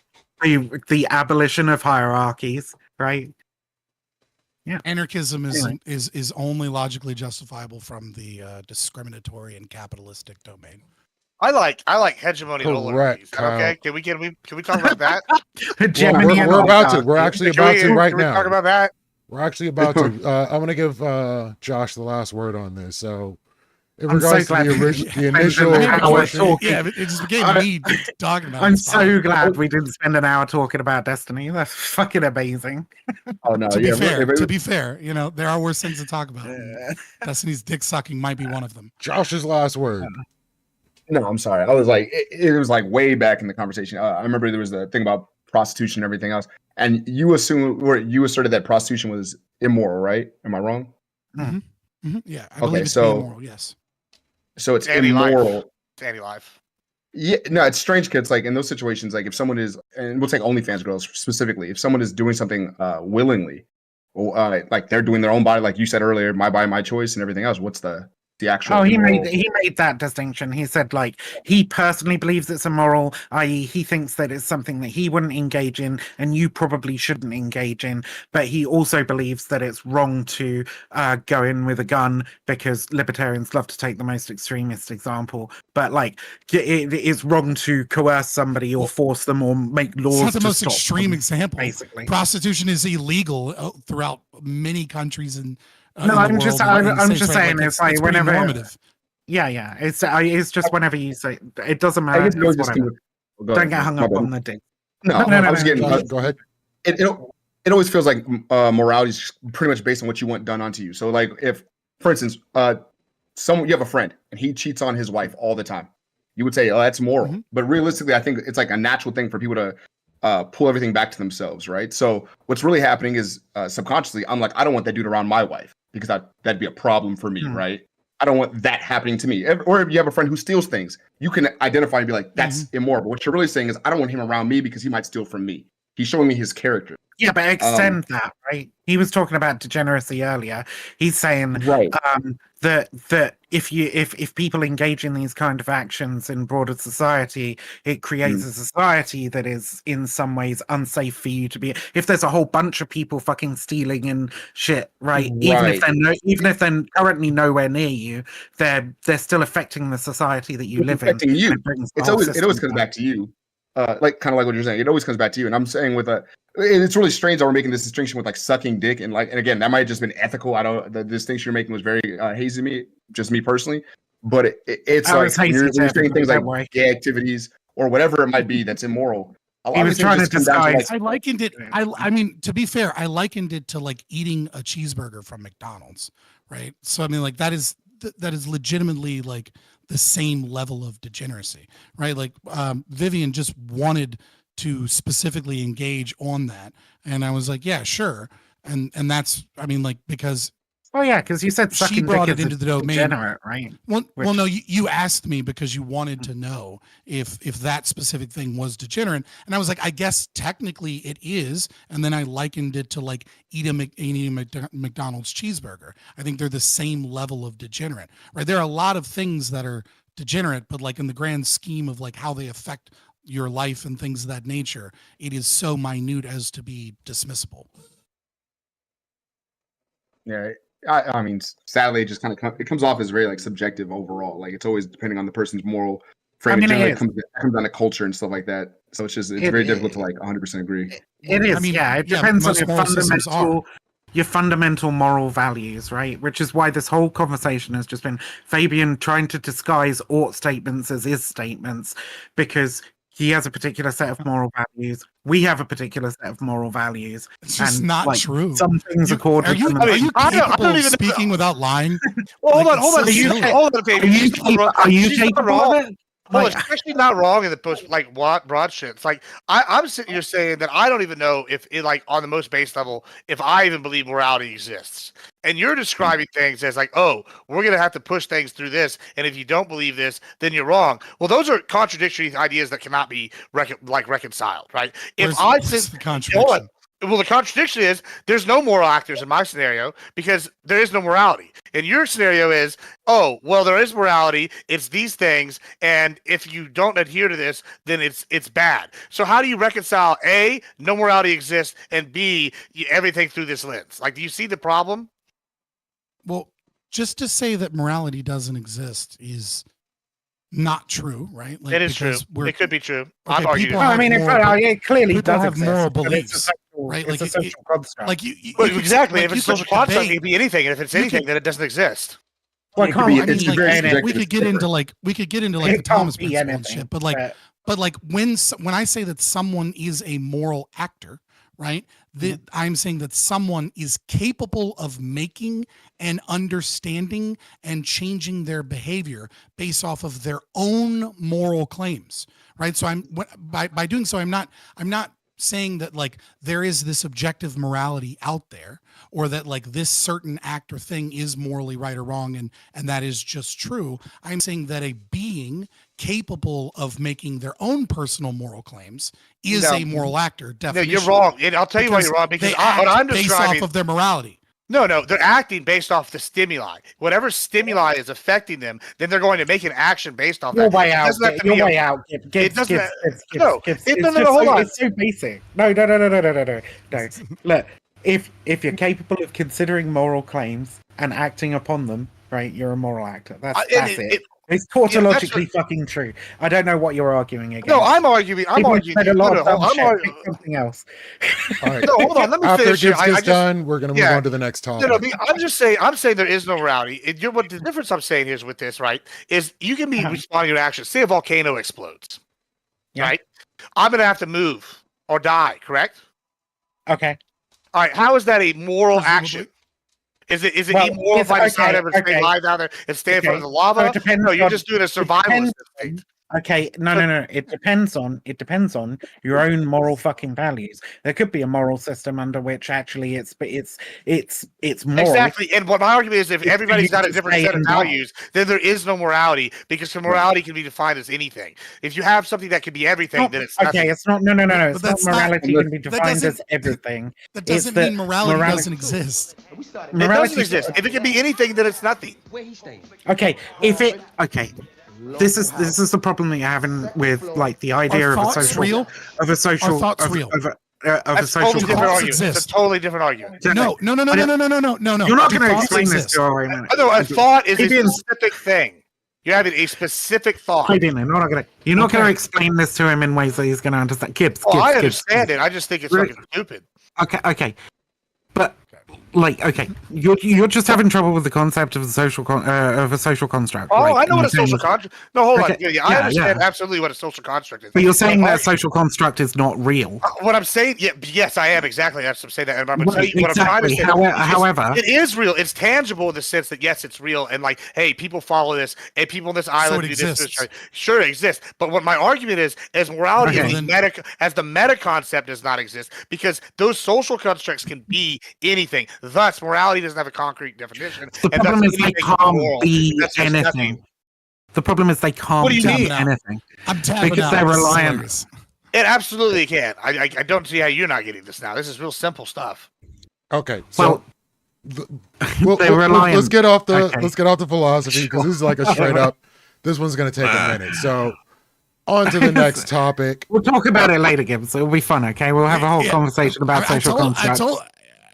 the abolition of hierarchies, right? Anarchism Anyway. is only logically justifiable from the discriminatory and capitalistic domain. I like hegemony and oligarchy. Is that Kyle. okay? Can we talk about that? Hegemony and we're about to. oligarchy. We're actually Can about we- to right can we now. talk about that? We're actually about to. I'm going to give Josh the last word on this. So, in I'm so regards to glad the, the initial an hour portion, talking. Yeah, it just became I- me talking about. I'm it. It's so fine. glad we didn't spend an hour talking about Destiny. That's fucking amazing. Oh no, To yeah, be fair, there are worse things to talk about. and Destiny's dick sucking might be one of them. Josh's last word. No, I'm sorry. I was like, it was like way back in the conversation. I remember there was the thing about prostitution and everything else, and you asserted that prostitution was immoral, right? Am I wrong? Yeah, I Okay, believe it's so- immoral. Yes. So it's Anti-life. immoral. It's anti-life. Yeah, no, it's strange because like in those situations, like if someone is, and we'll take OnlyFans girls specifically, if someone is doing something willingly, or like they're doing their own body, like you said earlier, my body, my choice, and everything else. What's the actual? Oh, he immoral- made that distinction. He said like he personally believes it's immoral, i.e., he thinks that it's something that he wouldn't engage in, and you probably shouldn't engage in. But he also believes that it's wrong to go in with a gun because libertarians love to take the most extremist example. But like, it is wrong to coerce somebody or force them or make laws. It's not the to most stop extreme them, example. basically. Prostitution is illegal throughout many countries and. No, I'm just saying it's like pretty whenever. normative. Yeah. It's just whenever you say it doesn't I matter. guess it goes It's just whatever. to- go Don't ahead. get hung My up bad. on the dick. No, No, I was getting. Josh, go ahead. It always feels like morality is pretty much based on what you want done onto you. So, like, if, for instance, you have a friend and he cheats on his wife all the time, you would say, "Oh, that's moral." Mhm. But realistically, I think it's like a natural thing for people to pull everything back to themselves, right? So, what's really happening is subconsciously, I'm like, I don't want that dude around my wife because that'd be a problem for me, right? I don't want that happening to me. Or if you have a friend who steals things, you can identify and be like, that's immoral. But what you're really saying is, I don't want him around me because he might steal from me. He's showing me his character. Yeah, but extend that, right? He was talking about degeneracy earlier. He's saying Right. that if people engage in these kind of actions in broader society, it creates a society that is in some ways unsafe for you to be. If there's a whole bunch of people fucking stealing and shit, right? Even if they're currently nowhere near you, they're still affecting the society that you live in. Affecting you. It brings the It whole always system comes down. back to you. Like kind of like what you're saying. It always comes back to you. And I'm saying it's really strange that we're making this distinction with like sucking dick and again, that might have just been ethical. The distinction you're making was very hazy to me, just me personally. But it's I like was hazy when to you're saying everybody, things like don't worry. gay activities or whatever it might be that's immoral. A lot He of was these things trying to just come down disguise- I likened it. I mean, to be fair, I likened it to like eating a cheeseburger from McDonald's, right? So I mean, like that is legitimately like the same level of degeneracy, right? Like Vivian just wanted to specifically engage on that, and I was like, yeah, sure, and that's, I mean, like, because Oh yeah, because you said She sucking brought dick it is into the domain. degenerate, right? Well, no, you asked me because you wanted to know if that specific thing was degenerate, and I was like, I guess technically it is, and then I likened it to like eating a McDonald's cheeseburger. I think they're the same level of degenerate, right? There are a lot of things that are degenerate, but like in the grand scheme of like how they affect your life and things of that nature, it is so minute as to be dismissible. Yeah, I mean, sadly, it just kind of it comes off as very like subjective overall. Like it's always depending on the person's moral frame. I mean, it generally it comes down to culture and stuff like that. So it's very difficult to like 100% agree. It is, I mean, yeah. It yeah, depends on most moral systems your fundamental moral values, right? Which is why this whole conversation has just been Fabian trying to disguise Ort's statements as his statements because he has a particular set of moral values. We have a particular set of moral values. It's just and, not like, true. Some things accord Are with you them. are you I don't capable of even- speaking without lying? Well, hold Like, on, hold on. it's so You, silly. hold on, Fabian. Are you She's not capable wrong. of it? Well, Like, it's actually not wrong in the post, like what broad shit. It's like I'm sitting here saying that I don't even know if it, like on the most base level, if I even believe morality exists. And you're describing things as like, oh, we're gonna have to push things through this, and if you don't believe this, then you're wrong. Well, those are contradictory ideas that cannot be reconciled, right? If Where's think, the hold contradiction? on. Well, the contradiction is there's no moral actors in my scenario because there is no morality. And your scenario is, oh, well, there is morality. It's these things, and if you don't adhere to this, then it's bad. So how do you reconcile A, no morality exists, and B, everything through this lens? Like, do you see the problem? Well, just to say that morality doesn't exist is not true, right? Like, It is true. because It could be true. Okay, I've argued people it. no, I mean, it clearly people does have exist, moral but beliefs, it's a social, right? It's Like, a social construct. like you Well, could- exactly. like, If you it's social could construct, debate- it could be anything. And if it's you anything, could- then it doesn't exist. Well, It it could be- can't it's be very anything. we could get into like the It Thomas can't be principle and anything, shit, but like when I say that someone is a moral actor, right? That I'm saying that someone is capable of making and understanding and changing their behavior based off of their own moral claims, right? So by doing so, I'm not saying that like there is this objective morality out there, or that like this certain act or thing is morally right or wrong, and that is just true. I'm saying that a being capable of making their own personal moral claims is No. a moral actor. No, Definition. you're wrong. And I'll tell you why Because you're wrong. Because they what act I'm based describing, off of their morality. no, they're acting based off the stimuli. Whatever stimuli is affecting them, then they're going to make an action based off Your that. way It out. doesn't have to Your be a- way out. It doesn't have- Gibbs, no, Gibbs. it- It's no, just hold so, on. it's so basic. No. Look, if you're capable of considering moral claims and acting upon them, right, you're a moral actor. That's it. It's tautologically fucking true. I don't know what you're arguing against. No, I'm arguing. People said a lot of dumb I'm shit. arguing. Pick something else. All right. No, hold on. Let me After finish. Gibbs I gets just, done, we're going to move yeah. on to the next topic. No, I'm saying there is no morality. What the difference I'm saying is with this, right? Is you can be responding to action. Say a volcano explodes, Yeah. right? I'm gonna have to move or die. Correct? Okay. All right. How is that a moral Presumably. action? Is it Well, immoral if I decide I'm gonna stay alive down there and stay in front of the lava? So it depends No, you're on- just doing a survivalist thing. Okay, no. It depends on your own moral fucking values. There could be a moral system under which actually it's moral. Exactly. And what my argument is, if It's everybody's for you got a to different stay set of and die. values, then there is no morality because morality can be defined as anything. If you have something that can be everything, then it's nothing. Okay, it's not. No. It's not that's not- morality can be that defined as doesn't- everything. That It's doesn't that mean morality doesn't exist. It doesn't exist. If it can be anything, then it's nothing. Okay, This is the problem that you're having with like the idea Are of a thoughts social real? of a social Are thoughts of, real? of a That's a social totally different thoughts argument. exist. It's a totally different argument. No. You're not Do going to thoughts explain this exist? to our minute. No, a thought is a Fabian's- specific thing. You're having a specific thought. Fabian, you're not going Okay. to explain this to him in ways that he's going to understand. Gibbs, Oh, I Gibbs, understand it. I just think it's Really? fucking stupid. Okay, but like, you're just having trouble with the concept of the social construct. Oh, like, I know what a and you're social saying- construct. No, hold on. Okay, Yeah, I yeah, understand yeah. absolutely what a social construct is. But you're saying What that I'm social construct is not real. What I'm saying, yes, I am exactly. That's what I'm saying. That, and I'm gonna tell you what I'm trying to say. However, It is real. It's tangible in the sense that yes, it's real, and like, hey, people follow this, and people on this island it do this. exists. Sure, it exists. But what my argument is morality Okay. as the meta concept does not exist because those social constructs can be anything. anything. Thus, morality doesn't have a concrete definition. The and problem thus is they anything can't moral, be that's just nothing. anything. The problem is they can't What do you be mean? anything. I'm tapping Because out. they're This is reliant. hilarious. It absolutely can. I don't see how you're not getting this now. This is real simple stuff. Okay, so Well, they're reliant. let's get off the Okay. let's get off the philosophy because this is like a straight up. This one's gonna take a minute. So on to the next topic. We'll talk about it later, Gibbs. It'll be fun, okay? We'll have a whole Yeah. conversation about social constructs.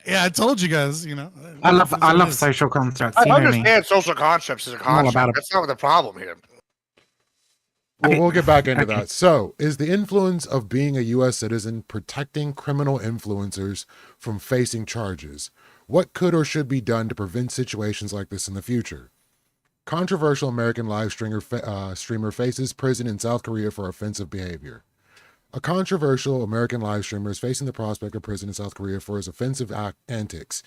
I told you guys, you know. I love social constructs. I You know me. understand social concepts as a all about concept. it. That's not the problem here. Well, we'll get back into Okay. that. So, is the influence of being a U.S. citizen protecting criminal influencers from facing charges? What could or should be done to prevent situations like this in the future? Controversial American live streamer faces prison in South Korea for offensive behavior. A controversial American live streamer is facing the prospect of prison in South Korea for his offensive antics.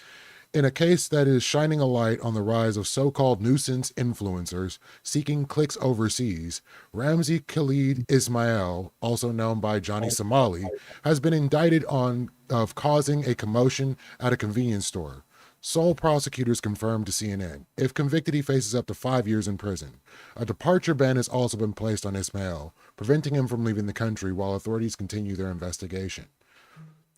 In a case that is shining a light on the rise of so-called nuisance influencers seeking clicks overseas, Ramzi Khalid Ismail, also known by Johnny Somali, has been indicted of causing a commotion at a convenience store. Seoul prosecutors confirmed to CNN. If convicted, he faces up to 5 years in prison. A departure ban has also been placed on Ismail, preventing him from leaving the country while authorities continue their investigation.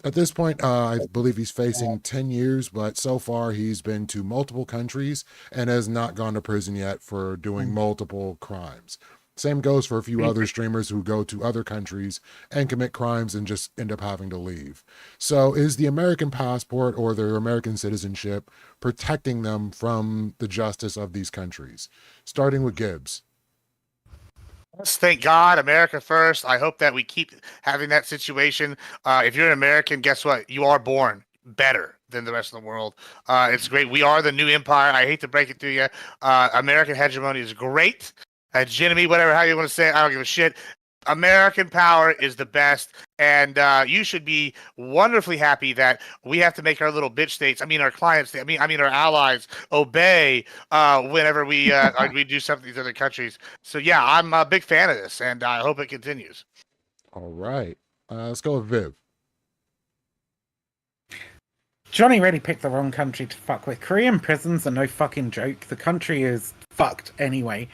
At this point, I believe he's facing 10 years, but so far he's been to multiple countries and has not gone to prison yet for doing multiple crimes. Same goes for a few other streamers who go to other countries and commit crimes and just end up having to leave. So is the American passport or their American citizenship protecting them from the justice of these countries? Starting with Gibbs. Let's thank God, America first. I hope that we keep having that situation. If you're an American, guess what? You are born better than the rest of the world. It's great. We are the new empire. I hate to break it to you. American hegemony is great. Hegemony, whatever, how you want to say it, I don't give a shit. American power is the best, and you should be wonderfully happy that we have to make our little bitch states, our clients, I mean our allies obey whenever we we do something in these other countries. So yeah, I'm a big fan of this, and I hope it continues. All right. Let's go with Viv. Johnny really picked the wrong country to fuck with. Korean prisons are no fucking joke. The country is fucked anyway.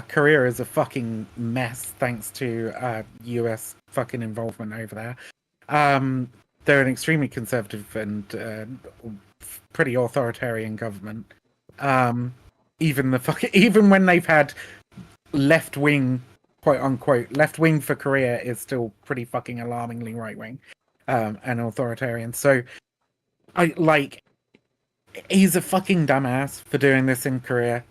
Korea is a fucking mess thanks to US fucking involvement over there. They're an extremely conservative and pretty authoritarian government. Even when they've had left wing, quote unquote, left wing for Korea is still pretty fucking alarmingly right wing and authoritarian. So he's a fucking dumbass for doing this in Korea,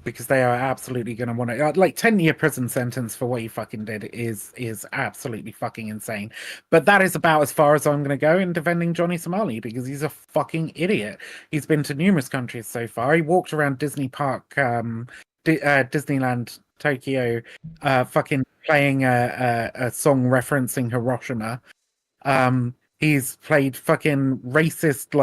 because they are absolutely going to want to 10-year prison sentence for what he fucking did is absolutely fucking insane. But that is about as far as I'm going to go in defending Johnny Somali, because he's a fucking idiot. He's been to numerous countries so far. He walked around Disney Park, Disneyland, Tokyo, fucking playing a song referencing Hiroshima. He's played fucking racist,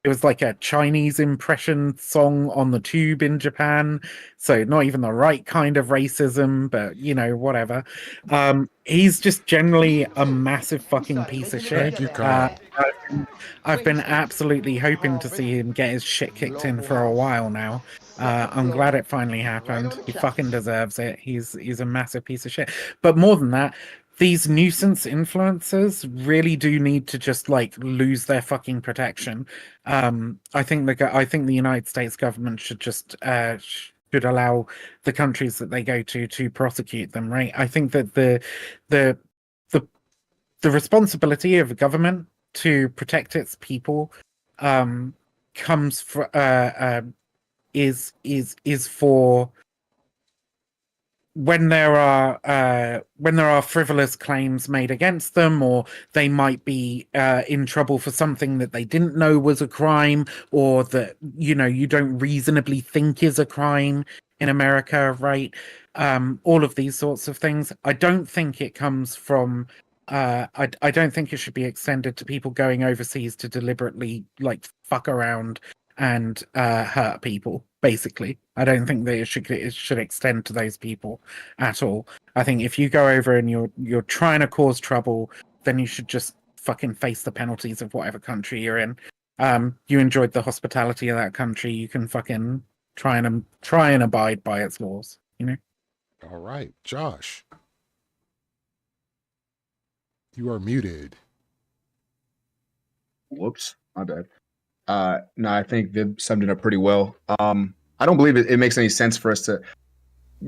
it was like a Chinese impression song on the tube in Japan. So not even the right kind of racism, but whatever. He's just generally a massive fucking piece of shit. Thank you, Kyle. I've been absolutely hoping to see him get his shit kicked in for a while now. I'm glad it finally happened. He fucking deserves it. He's a massive piece of shit. But more than that, these nuisance influencers really do need to just lose their fucking protection. I think the United States government should just should allow the countries that they go to prosecute them. Right? I think that the responsibility of a government to protect its people comes for is for when there are frivolous claims made against them, or they might be in trouble for something that they didn't know was a crime, or that you don't reasonably think is a crime in America, right? All of these sorts of things. I don't think it comes from. I don't think it should be extended to people going overseas to deliberately fuck around and hurt people. Basically, I don't think that it should extend to those people at all. I think if you go over and you're trying to cause trouble, then you should just fucking face the penalties of whatever country you're in. you enjoyed the hospitality of that country, you can fucking try and abide by its laws, you know? All right, Josh. You are muted. Whoops, my bad. No, I think Viv summed it up pretty well. I don't believe it makes any sense for us to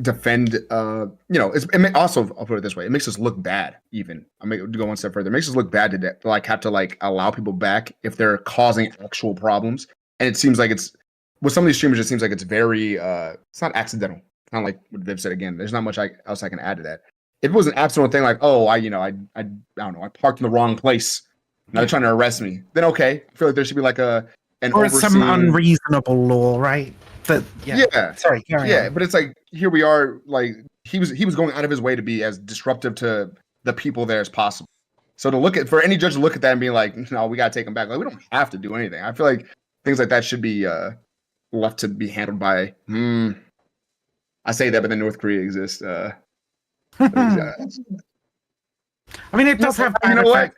defend. Also, I'll put it this way: it makes us look bad. Even I may go one step further. It makes us look bad to like have to like allow people back if they're causing actual problems. And it seems like it's with some of these streamers. It seems like it's very. It's not accidental. Kind of like what Viv said again. There's not much else I can add to that. If it was an accidental thing, like I don't know, I parked in the wrong place. Now they're trying to arrest me. Then okay, I feel like there should be like an or some unreasonable law, right? That yeah. Sorry, carry on. But it's like here we are. Like he was going out of his way to be as disruptive to the people there as possible. So for any judge to look at that and be like, no, we gotta take him back. Like we don't have to do anything. I feel like things like that should be left to be handled by. I say that, but then North Korea exists. I mean, it does have. You know what?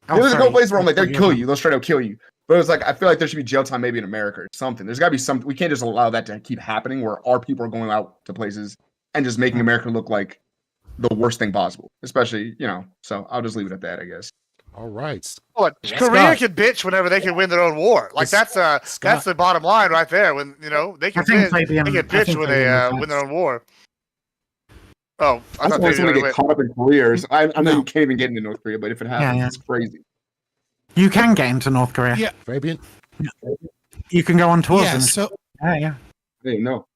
There's no place where I'm like, they'll kill you. you. They'll straight up kill you. But it's like, I feel like there should be jail time maybe in America or something. There's got to be something. We can't just allow that to keep happening where our people are going out to places and just making America look like the worst thing possible. Especially, so I'll just leave it at that, I guess. All right. What Korea can bitch whenever they can win their own war. Like that's the bottom line right there. When they can bitch when they win their own war. Oh, I thought they were get caught up in Korea. I know you can't even get into North Korea, but if it happens, it's crazy. You can get into North Korea. Yeah, Fabian. You can go on tours. Yeah, I didn't know.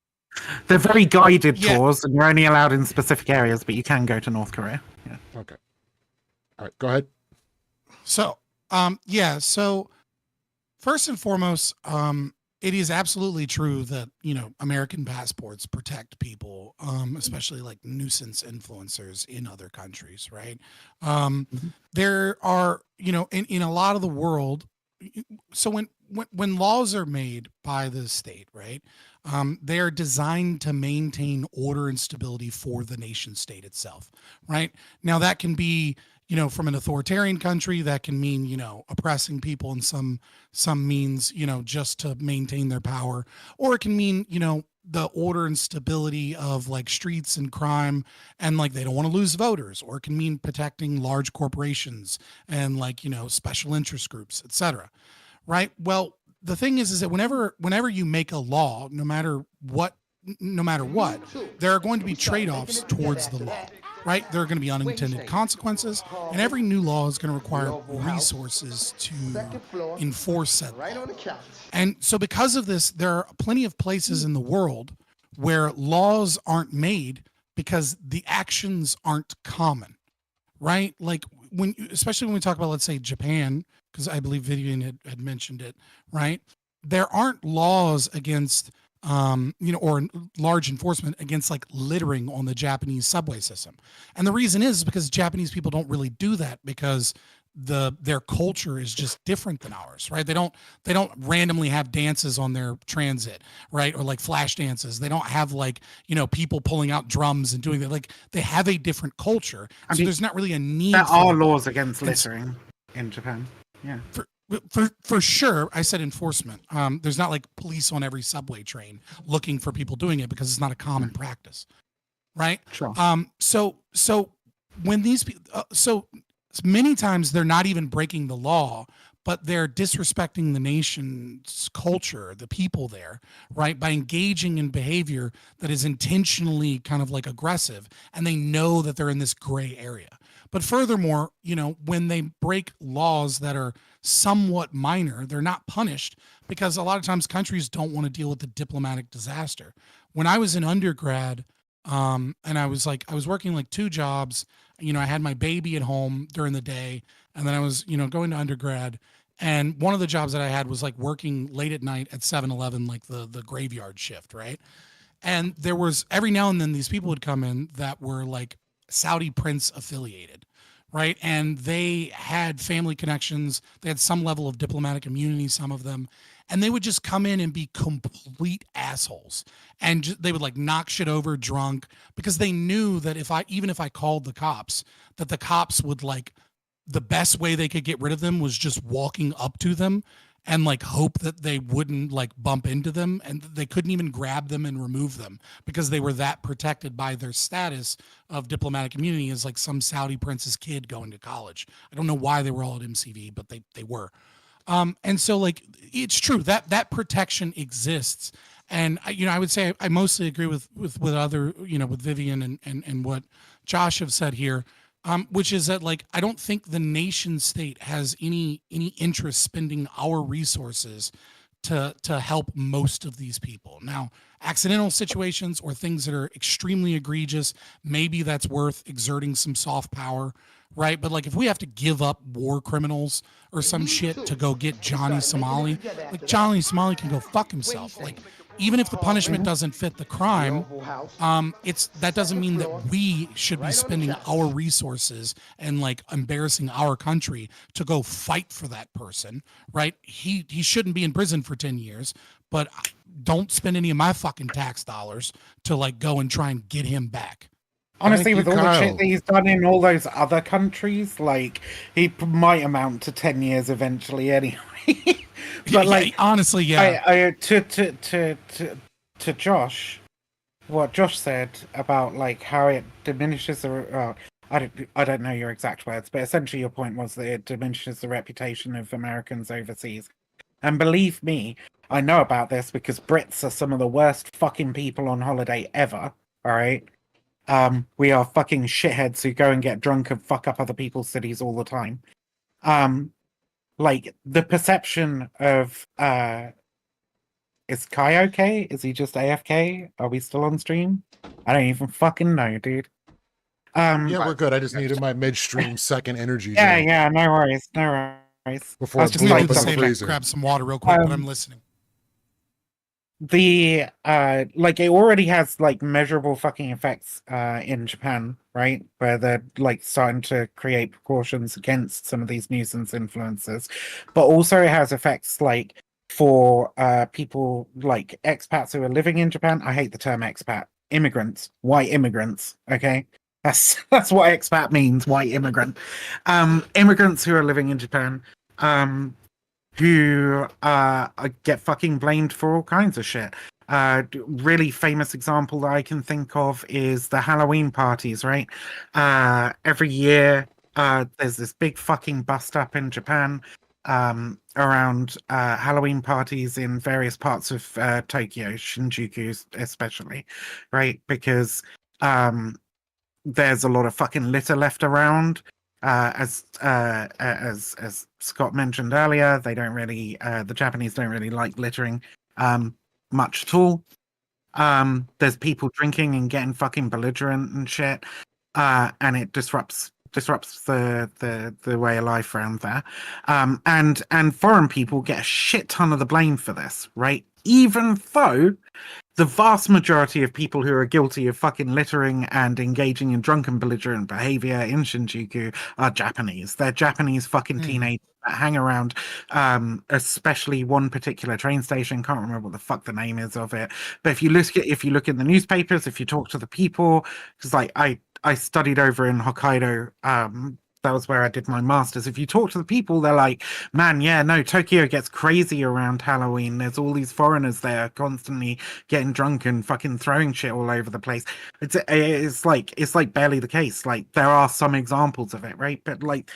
They're very guided tours, and you're only allowed in specific areas, but you can go to North Korea. Yeah. Okay. All right, go ahead. So, so first and foremost, it is absolutely true that, American passports protect people, especially like nuisance influencers in other countries, right? There are, in a lot of the world, so when laws are made by the state, right, they're designed to maintain order and stability for the nation state itself, right? Now that can be, from an authoritarian country, that can mean, oppressing people in some means, just to maintain their power, or it can mean, the order and stability of like streets and crime, and like they don't want to lose voters, or it can mean protecting large corporations and like, special interest groups, etc. Right? Well, the thing is that whenever you make a law, no matter what, there are going to be trade-offs towards the law, right? There are going to be unintended consequences, and every new law is going to require resources to enforce said law. And so because of this, there are plenty of places in the world where laws aren't made because the actions aren't common, right? Like especially when we talk about, let's say, Japan, because I believe Vivian had mentioned it, right? There aren't laws against or large enforcement against like littering on the Japanese subway system. And the reason is because Japanese people don't really do that because their culture is just different than ours, right? They don't randomly have dances on their transit, right? Or like flash dances. They don't have like, people pulling out drums and doing that. Like they have a different culture. So there's not really a need. There are laws against littering in Japan. Yeah. For sure, I said enforcement. There's not like police on every subway train looking for people doing it because it's not a common practice, right? Sure. So when these people, so many times they're not even breaking the law, but they're disrespecting the nation's culture, the people there, right? By engaging in behavior that is intentionally kind of like aggressive, and they know that they're in this gray area. But furthermore, when they break laws that are somewhat minor, they're not punished because a lot of times countries don't want to deal with the diplomatic disaster. When I was in undergrad, and I was working like 2 jobs, I had my baby at home during the day, and then I was, going to undergrad. And one of the jobs that I had was like working late at night at 7-Eleven, like the graveyard shift, right? And there was every now and then these people would come in that were like Saudi prince affiliated, right? And they had family connections. They had some level of diplomatic immunity, some of them. And they would just come in and be complete assholes. And they would like knock shit over drunk because they knew that even if I called the cops, that the cops would like, the best way they could get rid of them was just walking up to them and like hope that they wouldn't like bump into them, and they couldn't even grab them and remove them because they were that protected by their status of diplomatic immunity as like some Saudi prince's kid going to college. I don't know why they were all at MCV, but they were. And so like it's true that that protection exists. And I would say I mostly agree with other, with Vivian and what Josh have said here, which is that like I don't think the nation state has any interest spending our resources to help most of these people. Now, accidental situations or things that are extremely egregious, maybe that's worth exerting some soft power, right? But like if we have to give up war criminals or some shit to go get Johnny Somali, like Johnny Somali can go fuck himself. Like even if the punishment doesn't fit the crime, that doesn't mean that we should be spending our resources and like embarrassing our country to go fight for that person, right? He shouldn't be in prison for 10 years, but don't spend any of my fucking tax dollars to like go and try and get him back. Honestly, Thank with you, all the Kyle. shit that he's done in all those other countries, like he might amount to 10 years eventually anyway. But like, honestly, yeah. I to Josh, what Josh said about like how it diminishes the. I don't know your exact words, but essentially your point was that it diminishes the reputation of Americans overseas. And believe me, I know about this because Brits are some of the worst fucking people on holiday ever. All right. We are fucking shitheads who go and get drunk and fuck up other people's cities all the time. Like the perception of is Kai okay? Is he just AFK? Are we still on stream? I don't even fucking know, dude. Yeah, we're good. I just needed my midstream second energy Yeah, drink yeah, no worries, no worries. before I was just blew We up do in the the same. freezer. Grab some water real quick, but I'm listening. The like it already has like measurable fucking effects in Japan, right? Where they're like starting to create precautions against some of these nuisance influences, but also it has effects like for people like expats who are living in Japan. I hate the term expat. Immigrants, white immigrants. Okay, that's what expat means. White immigrant. Immigrants who are living in Japan. Who get fucking blamed for all kinds of shit. Really famous example that I can think of is the Halloween parties, right? Every year, there's this big fucking bust up in Japan around Halloween parties in various parts of Tokyo, Shinjuku especially, right? Because there's a lot of fucking litter left around. As Scott mentioned earlier, they don't really the Japanese don't really like littering much at all. There's people drinking and getting fucking belligerent and shit, and it disrupts the way of life around there. And foreign people get a shit ton of the blame for this, right? Even though the vast majority of people who are guilty of fucking littering and engaging in drunken belligerent behavior in Shinjuku are Japanese. They're Japanese fucking teenagers that hang around, especially one particular train station. Can't remember what the fuck the name is of it. But if you look in the newspapers, if you talk to the people, because like I studied over in Hokkaido. That was where I did my master's. If you talk to the people, they're like, man, yeah, no, Tokyo gets crazy around Halloween. There's all these foreigners there constantly getting drunk and fucking throwing shit all over the place. It's like barely the case. Like there are some examples of it, right? But like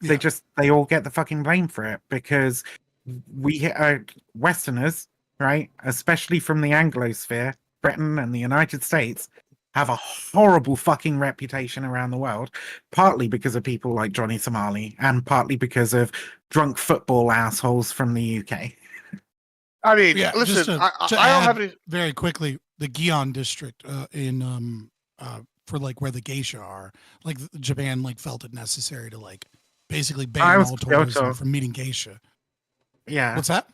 they all get the fucking blame for it because we Westerners, right, especially from the Anglosphere, Britain and the United States, have a horrible fucking reputation around the world, partly because of people like Johnny Somali and partly because of drunk football assholes from the UK. I mean, Yeah, listen, I to don't add have any. very quickly, the Gion district in for like where the geisha are, like Japan like felt it necessary to like basically ban all tourism from meeting geisha. Yeah. What's that?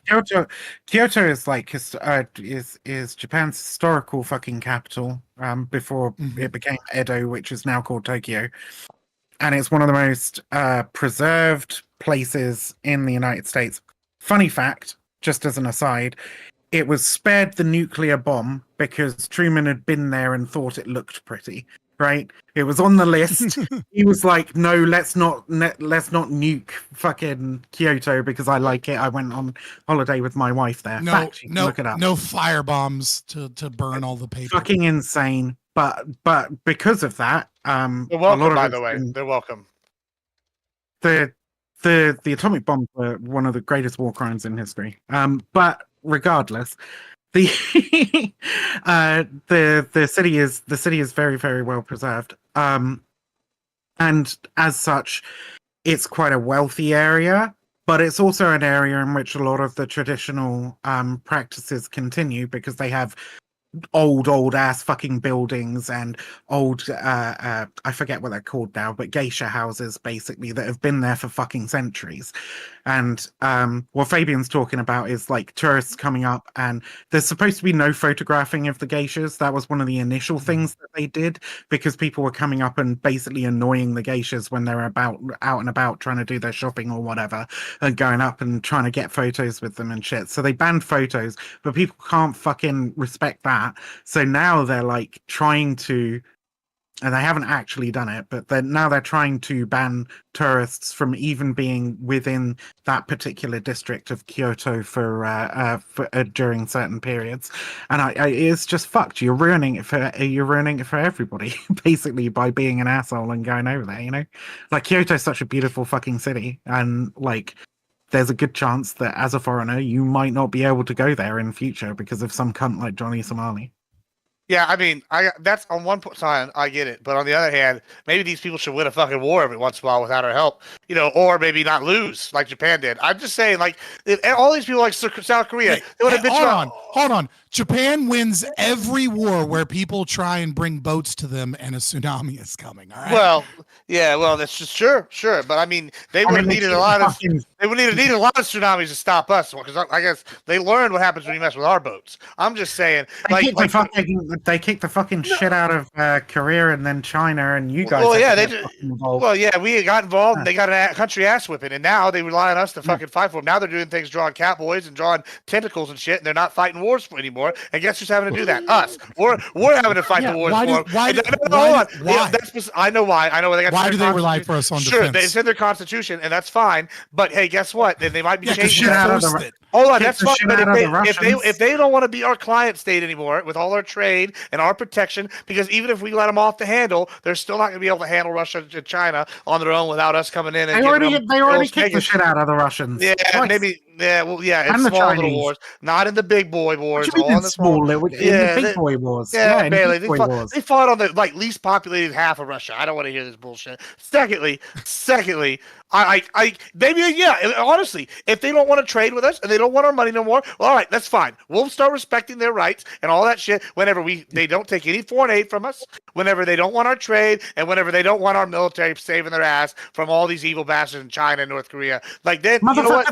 Kyoto is like is Japan's historical fucking capital before it became Edo, which is now called Tokyo. And it's one of the most preserved places in the United States. Funny fact, just as an aside, it was spared the nuclear bomb because Truman had been there and thought it looked pretty, right? It was on the list. He was like, "No, let's not nuke fucking Kyoto because I like it. I went on holiday with my wife there. No, Fact, you can no, look it up. no fire bombs to burn all the paper. Fucking insane. But because of that, They're a welcome, lot of by it's the way. been- They're welcome. the atomic bombs were one of the greatest war crimes in history. But regardless, the the city is very, very well preserved. And as such, it's quite a wealthy area, but it's also an area in which a lot of the traditional practices continue because they have old ass fucking buildings and old I forget what they're called now, but geisha houses basically that have been there for fucking centuries. And what Fabian's talking about is like tourists coming up, and there's supposed to be no photographing of the geishas. That was one of the initial things that they did because people were coming up and basically annoying the geishas when they're out and about trying to do their shopping or whatever, and going up and trying to get photos with them and shit. So they banned photos, but people can't fucking respect that. So now they're like trying to, and they haven't actually done it, but they're trying to ban tourists from even being within that particular district of Kyoto for during certain periods. And it's just fucked. You're ruining it for everybody basically by being an asshole and going over there. You know, like Kyoto's such a beautiful fucking city, and like there's a good chance that as a foreigner you might not be able to go there in future because of some cunt like Johnny Somali. Yeah, I mean, that's on one side, I get it, but on the other hand, maybe these people should win a fucking war every once in a while without our help, you know, or maybe not lose like Japan did. I'm just saying, like, if all these people like South Korea, they would have been. Hold on. Japan wins every war where people try and bring boats to them and a tsunami is coming. All right. Well, yeah, well, that's just sure, but I mean, they would have needed a lot of tsunamis to stop us because I guess they learned what happens when you mess with our boats. I'm just saying, They kicked the fucking shit out of Korea and then China and you guys. Well, yeah, we got involved and they got a country ass whipping, and now they rely on us to fucking fight for them. Now they're doing things, drawing catboys and drawing tentacles and shit, and they're not fighting wars anymore. And guess who's having to do that? Us. We're having to fight the wars for them. I know why. I know why they got. Why do they rely for us on defense? It's in their constitution, and that's fine. But hey, guess what? They might be changing that. Hold on, that's fine. But if they don't want to be our client state anymore with all our trade and our protection, because even if we let them off the handle, they're still not going to be able to handle Russia and China on their own without us coming in. And they already kicked the shit out of the Russians. Yeah, twice. Maybe. Yeah, well, yeah, and it's small Chinese. little wars, not in the big boy wars. What do you mean in the big boy wars? Yeah, barely. They fought on the least populated half of Russia. I don't want to hear this bullshit. Secondly, honestly, if they don't want to trade with us and they don't want our money no more, well, all right, that's fine. We'll start respecting their rights and all that shit whenever they don't take any foreign aid from us, whenever they don't want our trade, and whenever they don't want our military saving their ass from all these evil bastards in China and North Korea. Like then, you know what?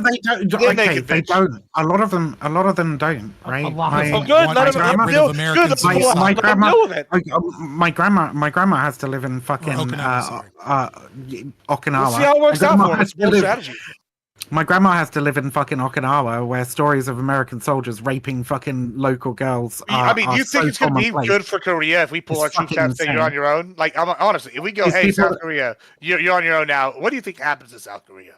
They don't. A lot of them don't. Right? My grandma has to live in fucking Okinawa. See how it works out for them. It's a strategy. My grandma has to live in fucking Okinawa, where stories of American soldiers raping fucking local girls. You think it's going to be good for Korea if we pull our troops out and say you're on your own? Like, honestly, if we go, hey, South Korea, you're on your own now. What do you think happens to South Korea?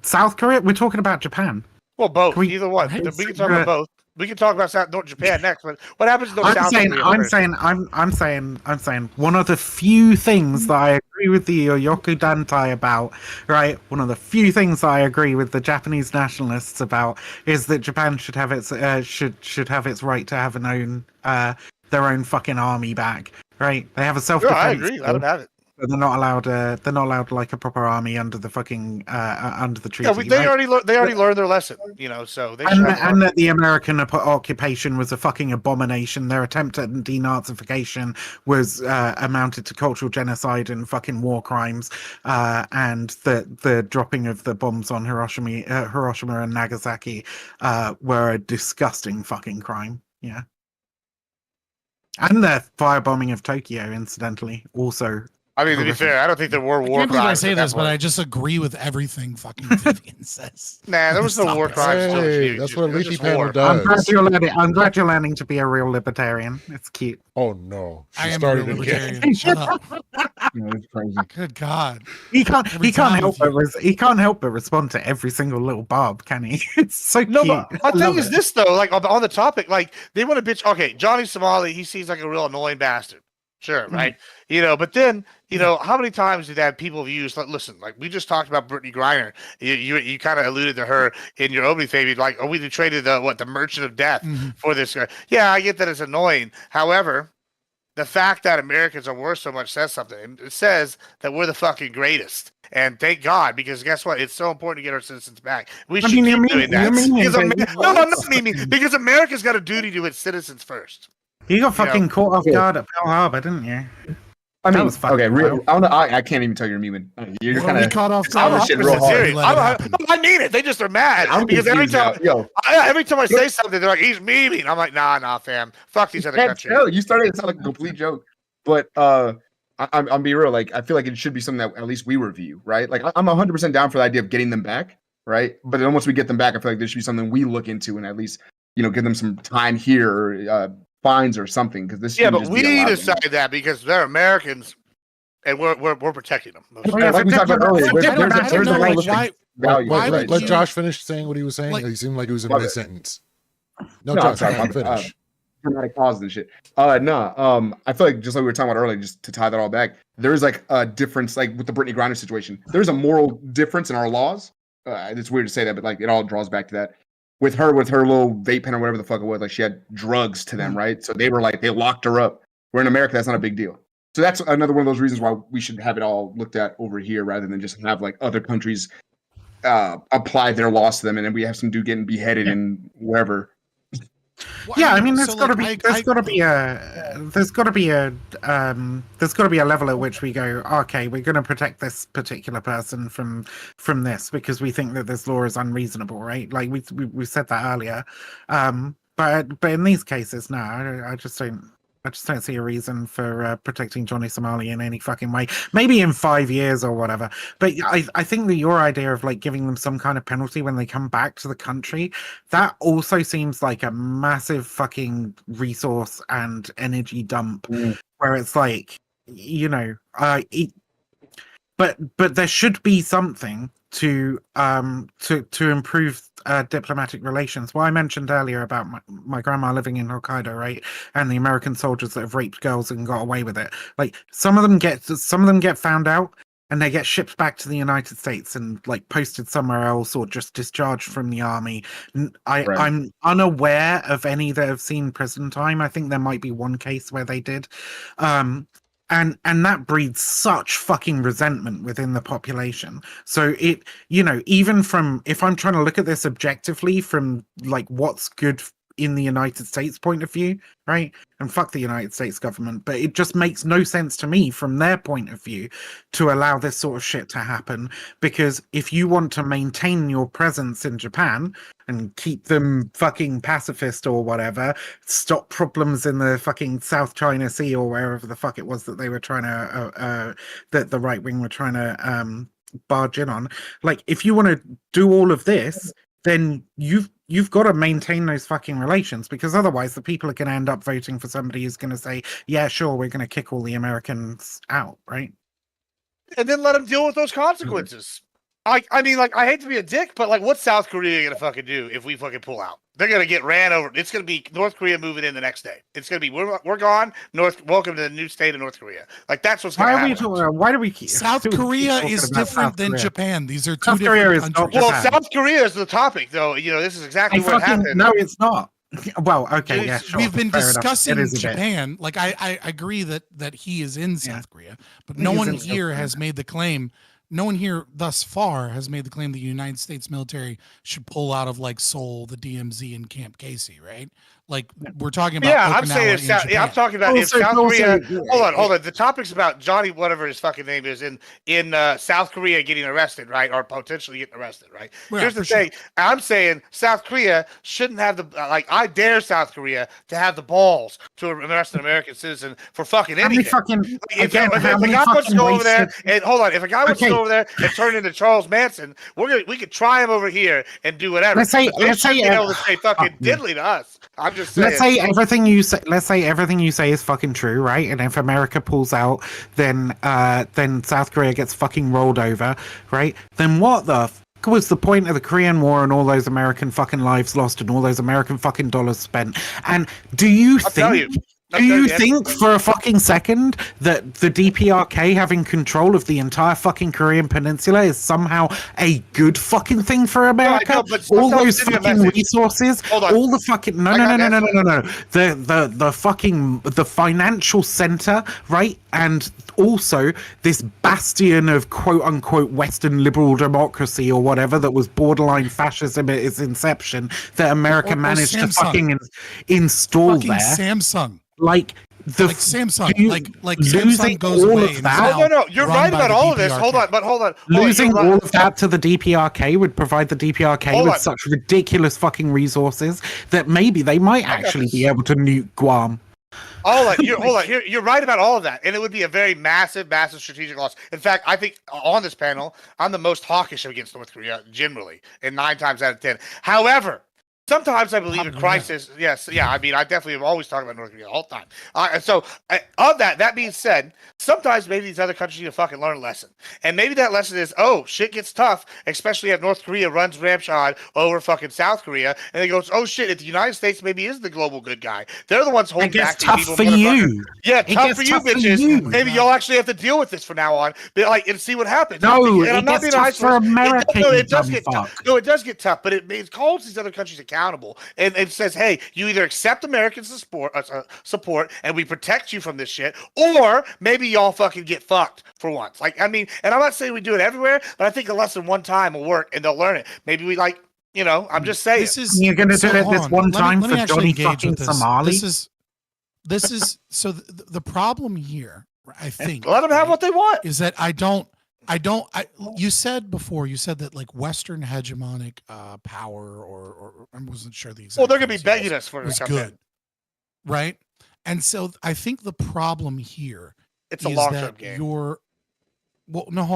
South Korea? We're talking about Japan. Well, both. Either one. We can talk about both. We can talk about North Japan next, but what happens to South Korea? I'm saying one of the few things that I agree with the Yoyoku Dantai about, right? One of the few things that I agree with the Japanese nationalists about is that Japan should have its should have its right to have their own fucking army back, right? They have a self-defense. I agree. Let them have it. But they're not allowed. They're not allowed like a proper army under the fucking under the treaty. Yeah, they already learned their lesson, you know. So they and that the American occupation was a fucking abomination. Their attempt at denazification was amounted to cultural genocide and fucking war crimes. And the dropping of the bombs on Hiroshima and Nagasaki were a disgusting fucking crime. Yeah. And the firebombing of Tokyo, incidentally, also I mean, to be fair, I don't think there were I war can't believe I crimes. say at that this, but point. I just agree with everything fucking Vivian says. Nah, there was no Stop war it. crimes. Still Hey, huge. that's what It was Leafy just Panel war. does. I'm glad you're learning to be a real libertarian. It's cute. Oh no, she I am a started real again. libertarian. Shut up. It's crazy. Good God. He can't Every he can't time help with but he can't help but respond to every single little barb, can he? It's so No, cute. but my I thing love is it. this though, like on the topic, like they want to bitch. Okay, Johnny Somali, he seems like a real annoying bastard. Sure, right? You know, but then you know how many times did that people have used? Like, listen, like we just talked about Brittany Griner. You kind of alluded to her in your opening, Fabian. Like, oh, we traded the Merchant of Death for this guy. Yeah, I get that it's annoying. However, the fact that Americans are worth so much says something. It says that we're the fucking greatest. And thank God, because guess what? It's so important to get our citizens back. We should keep doing that. Not me. Because America's got a duty to its citizens first. You got You know. fucking caught off guard at Pearl Harbor, didn't you? I That mean, was fucking okay, wild. I can't even tell you're memeing. You're Well, kind we of caught off I'm guard. shit real hard. Serious. Let it happen. I mean it. They just are mad I'm because every confused time, now. Yo, every time I say something, they're like, "He's memeing." I'm like, "Nah, fam. Fuck these other can't countries." tell. You started to sound like a complete joke, but I'm be real. Like I feel like it should be something that at least we review, right? Like I'm 100% down for the idea of getting them back, right? But then once we get them back, I feel like there should be something we look into and at least give them some time here, or fines or something, because this. Yeah, shouldn't but just be we allowed decided that because they're Americans, and we're protecting them. Like we talked about earlier, there's I don't a know, like, realistic value. why Let would you- Josh finish saying what he was saying. Like- He seemed like he was in My bad. mid-sentence. No, No, I'm Josh, sorry, let him my bad. finish. Dramatic pauses and shit. I feel like just like we were talking about earlier, just to tie that all back, there's like a difference, like with the Brittany Griner situation. There's a moral difference in our laws. It's weird to say that, but like it all draws back to that. With her little vape pen or whatever the fuck it was, like she had drugs to them, right? So they were like, they locked her up. Where in America, that's not a big deal. So that's another one of those reasons why we should have it all looked at over here rather than just have like other countries apply their laws to them, and then we have some dude getting beheaded in wherever. Well, Yeah, I mean, there's so, got to like, be, there's got to be a level at which we go, okay, we're going to protect this particular person from this because we think that this law is unreasonable, right? Like we said that earlier, but in these cases, no, I just don't see a reason for protecting Johnny Somali in any fucking way. Maybe in 5 years or whatever. But I think that your idea of like giving them some kind of penalty when they come back to the country, that also seems like a massive fucking resource and energy dump where it's like, but there should be something to improve diplomatic relations. What I mentioned earlier about my grandma living in Hokkaido, right, and the American soldiers that have raped girls and got away with it. Like some of them get found out and they get shipped back to the United States and like posted somewhere else or just discharged from the army. I'm unaware of any that have seen prison time. I think there might be one case where they did. And that breeds such fucking resentment within the population. So it, even from, if I'm trying to look at this objectively from like what's good in the United States point of view, right? And fuck the United States government, but it just makes no sense to me from their point of view to allow this sort of shit to happen. Because if you want to maintain your presence in Japan and keep them fucking pacifist or whatever, stop problems in the fucking South China Sea or wherever the fuck it was that they were trying to, that the right wing were trying to barge in on. Like, if you want to do all of this, then you've got to maintain those fucking relations, because otherwise the people are going to end up voting for somebody who's going to say, yeah, sure, we're going to kick all the Americans out, right? And then let them deal with those consequences. I mean, like, I hate to be a dick, but like, what's South Korea gonna fucking do if we fucking pull out? They're gonna get ran over. It's gonna be North Korea moving in the next day. It's gonna be we're gone. Welcome to the new state of North Korea. Like, that's what's gonna happen. Why do we keep South Korea is different than Japan. These are two South Korea different is not countries. Well, Japan. South Korea is the topic, though. This is exactly what happened. No, it's not. Well, okay, yeah, sure. We've been Fair enough. discussing It is a bit. Japan. Like, I agree that he is in South Korea, but no He's one in South here Korea. has made the claim. No one here thus far has made the claim the United States military should pull out of like Seoul, the DMZ, and Camp Casey, right? Like we're talking about Yeah, I'm Okinawa saying and Japan. I'm talking about if Also- South also- Korea. Hold on. The topic's about Johnny, whatever his fucking name is, in South Korea getting arrested, right, or potentially getting arrested, right? Yeah, Here's the for sure. thing. I'm saying South Korea shouldn't have the like. I dare South Korea to have the balls to arrest an American citizen for fucking How many anything. fucking If again? a How many guy wants to fucking go over there racist? and hold on, if a guy wants to Okay. go over there and turn into Charles Manson, we could try him over here and do whatever. Let's say- But they let's say, shouldn't be able to say fucking fuck you. diddly to us. I'm just saying. Let's say everything you say. Let's say everything you say is fucking true, right? And if America pulls out, then South Korea gets fucking rolled over, right? Then what the fuck was the point of the Korean War and all those American fucking lives lost and all those American fucking dollars spent? And do you I'll tell think? you. Do you think for a fucking second that the DPRK having control of the entire fucking Korean peninsula is somehow a good fucking thing for America? know, but All sometimes those send me a fucking message. resources, Hold on. all the fucking no. The fucking the financial center, right? And also this bastion of quote unquote Western liberal democracy or whatever that was borderline fascism at its inception that America Or managed to Samsung. fucking install Fucking there. Samsung. Like the Like Samsung, you- like losing Samsung goes all away. of and is that? now No, you're run right by about the all of this. DPRK. Hold on. losing You're all right. of that to the DPRK would provide the DPRK Hold with on. such ridiculous fucking resources that maybe they might actually be this. able to nuke Guam. Hold on. You're right about all of that, and it would be a very massive strategic loss. In fact, I think on this panel, I'm the most hawkish against North Korea generally, and 9 times out of 10. However, sometimes I believe a Probably, crisis. Yes, yeah. I mean, I definitely have always talked about North Korea all the time. And so, of that being said, sometimes maybe these other countries need to fucking learn a lesson, and maybe that lesson is, oh, shit gets tough, especially if North Korea runs ramshod over fucking South Korea, and they goes, oh shit, if the United States maybe is the global good guy, they're the ones It holding gets back these tough evil for motherfuckers. you. Yeah, It tough gets for you, tough for bitches. you. Maybe y'all actually have to deal with this from now on, but like, and see what happens. No, And it gets tough for America, No, you it does dumb get fuck. tough. No, it does get tough, but it holds these other countries accountable and it says, hey, you either accept American support and we protect you from this shit, or maybe y'all fucking get fucked for once. Like, I mean, and I'm not saying we do it everywhere, but I think a lesson one time will work and they'll learn it. Maybe we like, I'm just saying. This is You're gonna do it hold this on. one time let me for actually Johnny engage fucking with this. Somali? This is so the problem here, I think, Let them have what they want. is that you said before, you said that like Western hegemonic power or I wasn't sure the exact Well, they're gonna be phrase begging us for it was to come in. good, right? And so I think the problem here It's a is long-term that game. hold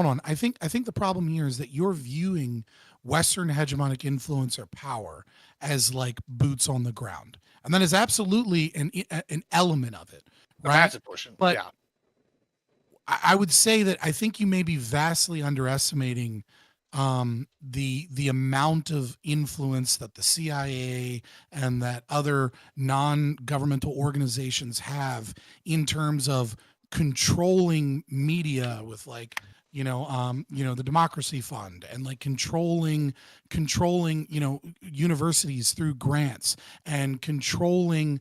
on. I think the problem here is that you're viewing Western hegemonic influence or power as like boots on the ground, and that is absolutely an element of it, right? That's a portion. But yeah. I would say that I think you may be vastly underestimating the amount of influence that the CIA and that other non-governmental organizations have in terms of controlling media with like the Democracy Fund and like controlling universities through grants and controlling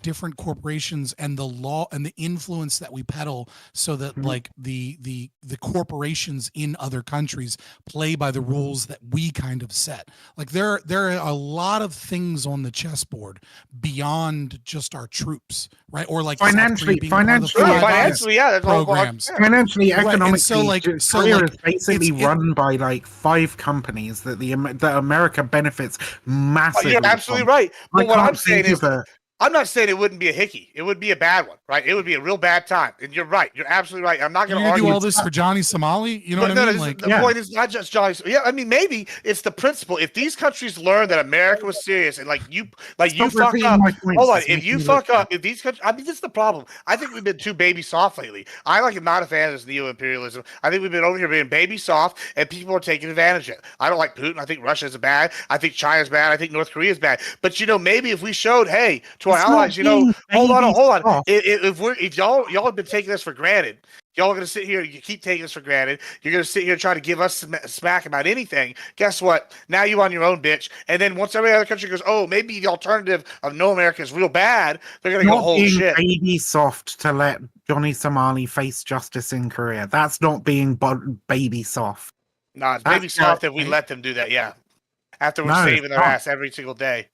different corporations and the law and the influence that we peddle so that like the corporations in other countries play by the rules that we kind of set. Like there are a lot of things on the chessboard beyond just our troops, right? Or like Financially, Financially, yeah, that's all programs. Financially, Right, and economically, so Korea like, is basically run by like 5 companies that that America benefits massively. You're absolutely from. right. But I what I'm can't saying think is, of a- I'm not saying it wouldn't be a hickey. It would be a bad one, right? It would be a real bad time. And you're right. You're absolutely right. I'm not You're going to gonna argue. do all this for Johnny Somali? You know what I mean? Like, the point is not just Johnny. Yeah, I mean, maybe it's the principle. If these countries learn that America was serious and you Stop fuck repeating up. my points. Hold on. It's If making you me fuck look up, if these countries, I mean, this is the problem. I think we've been too baby soft lately. I am not a fan of this neo-imperialism. I think we've been over here being baby soft and people are taking advantage of it. I don't like Putin. I think Russia's bad. I think China's bad. I think North Korea's bad. But maybe if we showed, hey, to our It's allies, not being hold on. soft. If y'all have been taking this for granted, y'all are gonna sit here. You keep taking this for granted. You're gonna sit here and try to give us smack about anything. Guess what? Now you on your own, bitch. And then once every other country goes, oh, maybe the alternative of no America is real bad, they're gonna go, Not oh being shit. baby soft to let Johnny Somali face justice in Korea. That's not being baby soft. Nah, it's baby That's soft right. if we let them do that. Yeah, after we're No, saving their it's not. ass every single day.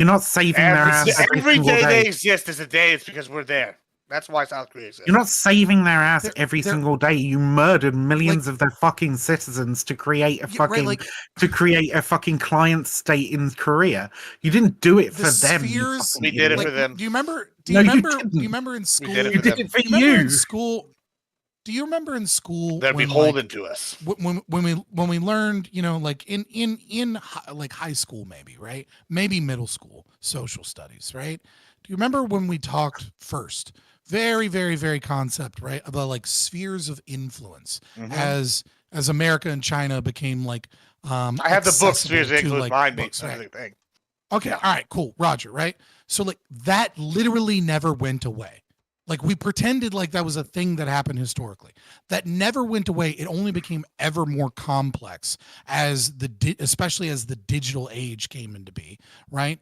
You're not saving their ass every single day day. they exist is a day. It's because we're there. That's why South Korea exists. You're not saving their ass every they're- single day. You murdered millions of their fucking citizens to create a fucking client state in Korea. You didn't do it for them. Spheres, we did it for them. Do you remember? No, you didn't. Do you remember in school? did it You for did them. it for Do you remember in you. school? Do you remember in school? They're when, beholden to us. when we learned, you know, like in like high school, maybe, right? Maybe middle school social studies, right? Do you remember when we talked first? Very, very, very concept, right? About like spheres of influence as America and China became like I have the book Spheres of Influence behind me. books, right? Okay, all right, cool, Roger, right? So like that literally never went away. Like we pretended like that was a thing that happened historically. That never went away. It only became ever more complex as especially as the digital age came into be, right?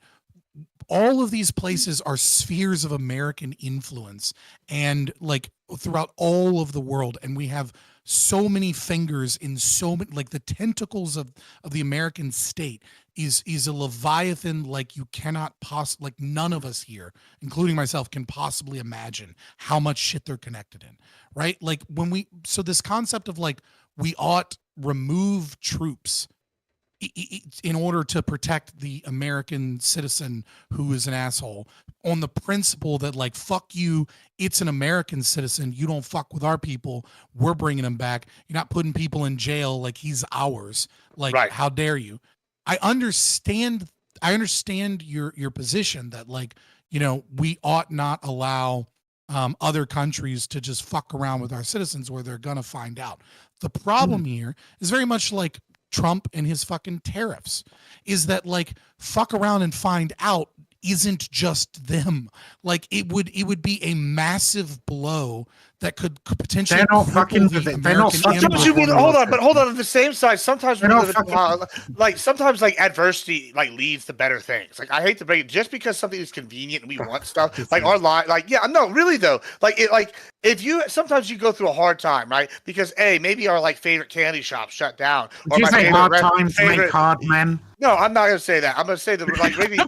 All of these places are spheres of American influence and like throughout all of the world. And we have so many fingers in so many, like the tentacles of the American state is a Leviathan like you cannot like none of us here, including myself, can possibly imagine how much shit they're connected in, right? Like so this concept of like, we ought remove troops in order to protect the American citizen who is an asshole on the principle that like, fuck you, it's an American citizen. You don't fuck with our people. We're bringing him back. You're not putting people in jail like he's ours. Like, How dare you? I understand your position that like, you know, we ought not allow other countries to just fuck around with our citizens where they're going to find out. The problem here is very much like Trump and his fucking tariffs, is that like fuck around and find out isn't just them. Like it would be a massive blow that could potentially. They're not fucking. They're not. Sometimes you mean hold on, but hold on. On the same side, sometimes we live in, like sometimes like adversity like leads to better things. Like I hate to break it, just because something is convenient and we want stuff like our life. Like yeah, no, really though. Like it, like if you sometimes you go through a hard time, right? Because maybe our like favorite candy shop shut down. Did you say hard times make hard men? No, I'm not going to say that. I'm going to say that like maybe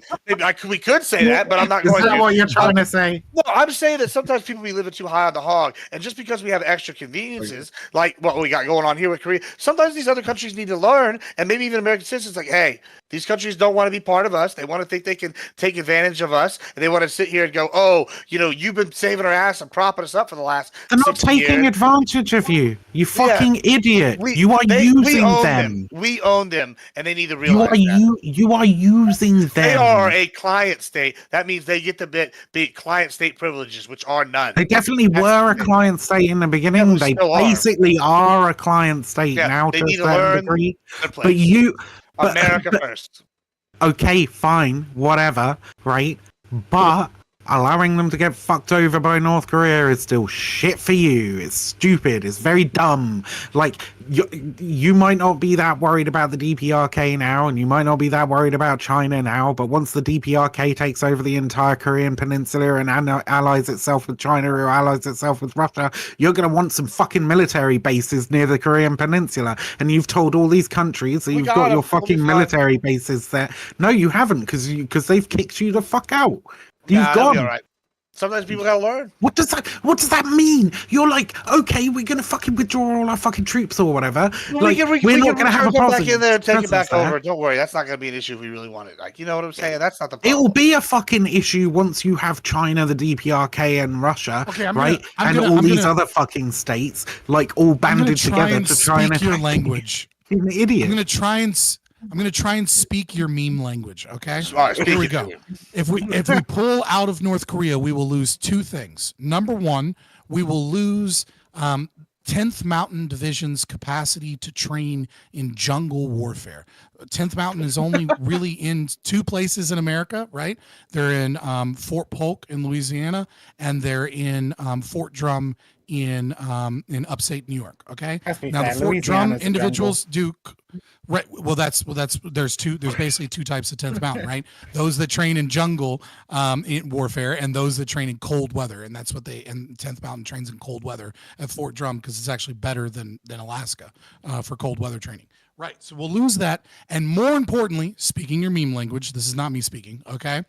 we could say that, but I'm not going to. Is that what you're trying to say? No, I'm saying that sometimes people be living too high on the hog, and just because we have extra conveniences, like what we got going on here with Korea, sometimes these other countries need to learn, and maybe even American citizens, like, hey, these countries don't want to be part of us. They want to think they can take advantage of us, and they want to sit here and go, oh, you know, you've been saving our ass and propping us up for the last. They're not taking advantage of you. You fucking idiot. You are using them. We own them, and they need to realize you are using them. They are a client state. That means they get the big client state privileges, which are none. They definitely were a client state in the beginning. They basically are a client state now to a certain degree. But America first. Okay, fine, whatever, right? But allowing them to get fucked over by North Korea is still shit for you. It's stupid. It's very dumb. Like, you might not be that worried about the DPRK now, and you might not be that worried about China now, but once the DPRK takes over the entire Korean peninsula and allies itself with China or allies itself with Russia, you're going to want some fucking military bases near the Korean peninsula. And you've told all these countries that you've got your fucking military bases there. No, you haven't, because they've kicked you the fuck out. You've gone. All right. Sometimes people gotta learn. What does that mean? You're like, okay, we're gonna fucking withdraw all our fucking troops or whatever. Like, we're not gonna have a problem. Back in there and take it back over. Don't worry, that's not gonna be an issue if we really want it. Like, you know what I'm saying? That's not the problem. It will be a fucking issue once you have China, the DPRK, and Russia, right? And all these other fucking states, like all banded together to try and speak your language. You're an idiot. I'm gonna try and speak your meme language. Okay. All right, here we go. If we pull out of North Korea, we will lose two things. Number one, we will lose 10th Mountain Division's capacity to train in jungle warfare. 10th Mountain is only really in two places in America, right? They're in Fort Polk in Louisiana, and they're in Fort Drum in upstate New York. Okay. Now the Fort Drum individuals do right. Well, that's there's basically two types of 10th Mountain, right? Those that train in jungle in warfare, and those that train in cold weather, and that's what and 10th Mountain trains in cold weather at Fort Drum because it's actually better than Alaska for cold weather training. Right. So we'll lose that. And more importantly, speaking your meme language, this is not me speaking, okay?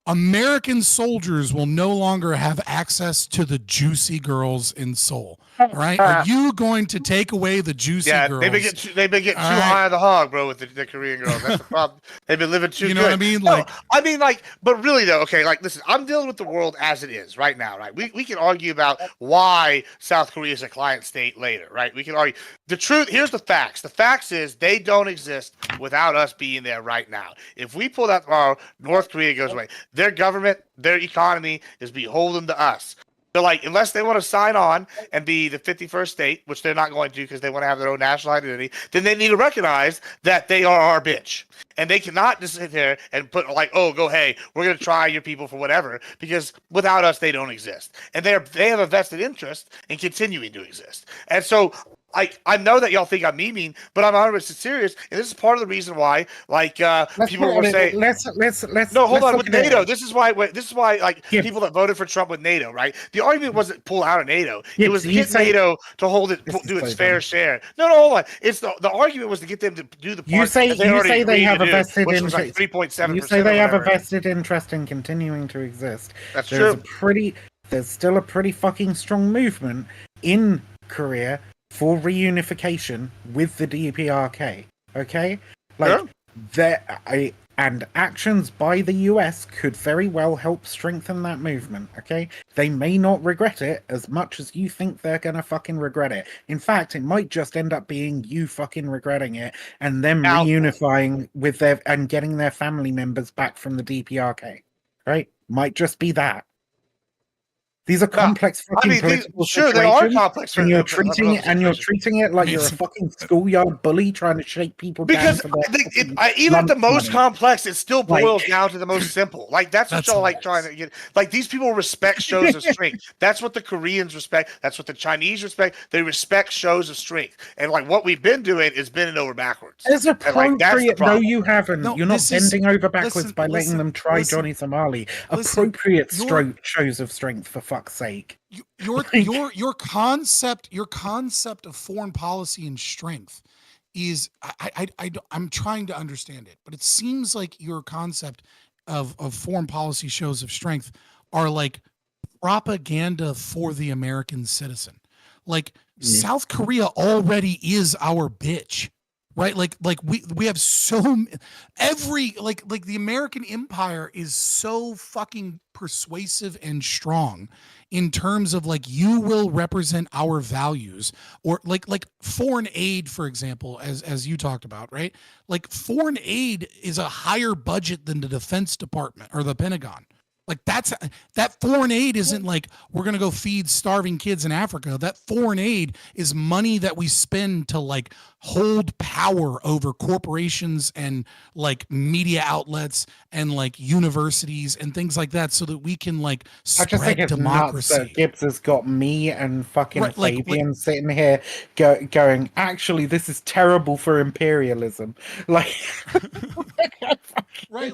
American soldiers will no longer have access to the juicy girls in Seoul. All right. Are you going to take away the juicy girls? They've been getting too right. high on the hog, bro, with the Korean girls. That's the problem. They've been living too You know good. what I mean? No, Like, I mean, like, but really though, okay, like, listen, I'm dealing with the world as it is right now, right? We can argue about why South Korea is a client state later, right? We can argue. The truth, here's the facts. The facts is they don't exist without us being there right now. If we pull that tomorrow, North Korea goes away. Their government, their economy is beholden to us. So, like, unless they want to sign on and be the 51st state, which they're not going to because they want to have their own national identity, then they need to recognize that they are our bitch. And they cannot just sit there and put, like, oh, go, hey, we're going to try your people for whatever, because without us, they don't exist. And they have a vested interest in continuing to exist. And so, I know that y'all think I'm memeing, but I'm 100% serious, and this is part of the reason why, like, people will say, let's no, hold on, look with at NATO, it. this is why, like, Yeah. people that voted for Trump with NATO, right? The argument wasn't pull out of NATO; Yeah, it was to you get say- NATO to hold it, This is do its so fair dumb. share. No, hold on. It's the argument was to get them to do the part You say that they already they agreed have to a do, vested which was like interest. 3.7%. You say they have a whatever. vested interest in continuing to exist. That's There's true. there's still a pretty fucking strong movement in Korea for reunification with the DPRK. Okay, like Sure. and actions by the US could very well help strengthen that movement. Okay, they may not regret it as much as you think they're gonna fucking regret it. In fact, it might just end up being you fucking regretting it and them Now- reunifying with their and getting their family members back from the DPRK. Right? Might just be that. These are complex fucking political sure, they are situations, complex. and you're political treating it like you're a fucking schoolyard bully trying to shake people because down for their fucking even at the lunch most money. complex, it still Like- boils down to the most simple. Like that's what That's y'all like hilarious. trying to get. Like these people respect shows of strength. That's what the Koreans respect. That's what the Chinese respect. They respect shows of strength. And like what we've been doing is bending over backwards. It's And, like, that's the appropriate. No, problem. you haven't. No, you're not this is- bending over backwards listen, by letting listen, them try listen, Johnny Somali. listen, Appropriate you're- shows of strength, for fuck's sake. Your concept of foreign policy and strength is I'm trying to understand it, but it seems like your concept of foreign policy shows of strength are like propaganda for the American citizen. Like South Korea already is our bitch. Right, like we have every like the American empire is so fucking persuasive and strong in terms of like you will represent our values, or like foreign aid, for example, as you talked about, right? Like foreign aid is a higher budget than the Defense Department or the Pentagon. Like that foreign aid isn't like we're gonna go feed starving kids in Africa. That foreign aid is money that we spend to like hold power over corporations and like media outlets and like universities and things like that, so that we can like I just think spread it's nuts democracy. that Gibbs has got me and fucking Right, like- Fabian sitting here going, actually, this is terrible for imperialism. Like, Right,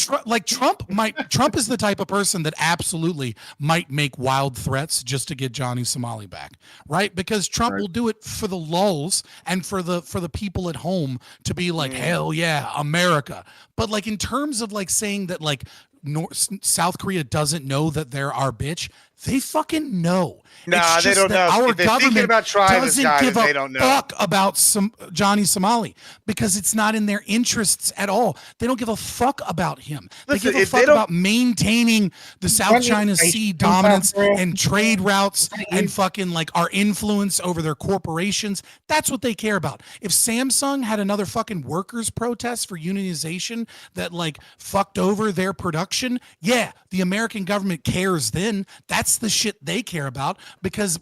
Trump is the type of person that absolutely might make wild threats just to get Johnny Somali back, right? Because Trump will do it for the lulz and for the people at home to be like, hell yeah, America. But like in terms of like saying that like South Korea doesn't know that they're our bitch, they fucking know. Nah, It's they just don't that know. Our If they're thinking government about trying this doesn't guy, give then a they don't know. fuck about Johnny Somali because it's not in their interests at all. They don't give a fuck about him. Listen, they give a if they fuck don't- about maintaining the South China Sea dominance and trade routes and fucking like our influence over their corporations. That's what they care about. If Samsung had another fucking workers protest for unionization that like fucked over their production, yeah, the American government cares then. That's the shit they care about because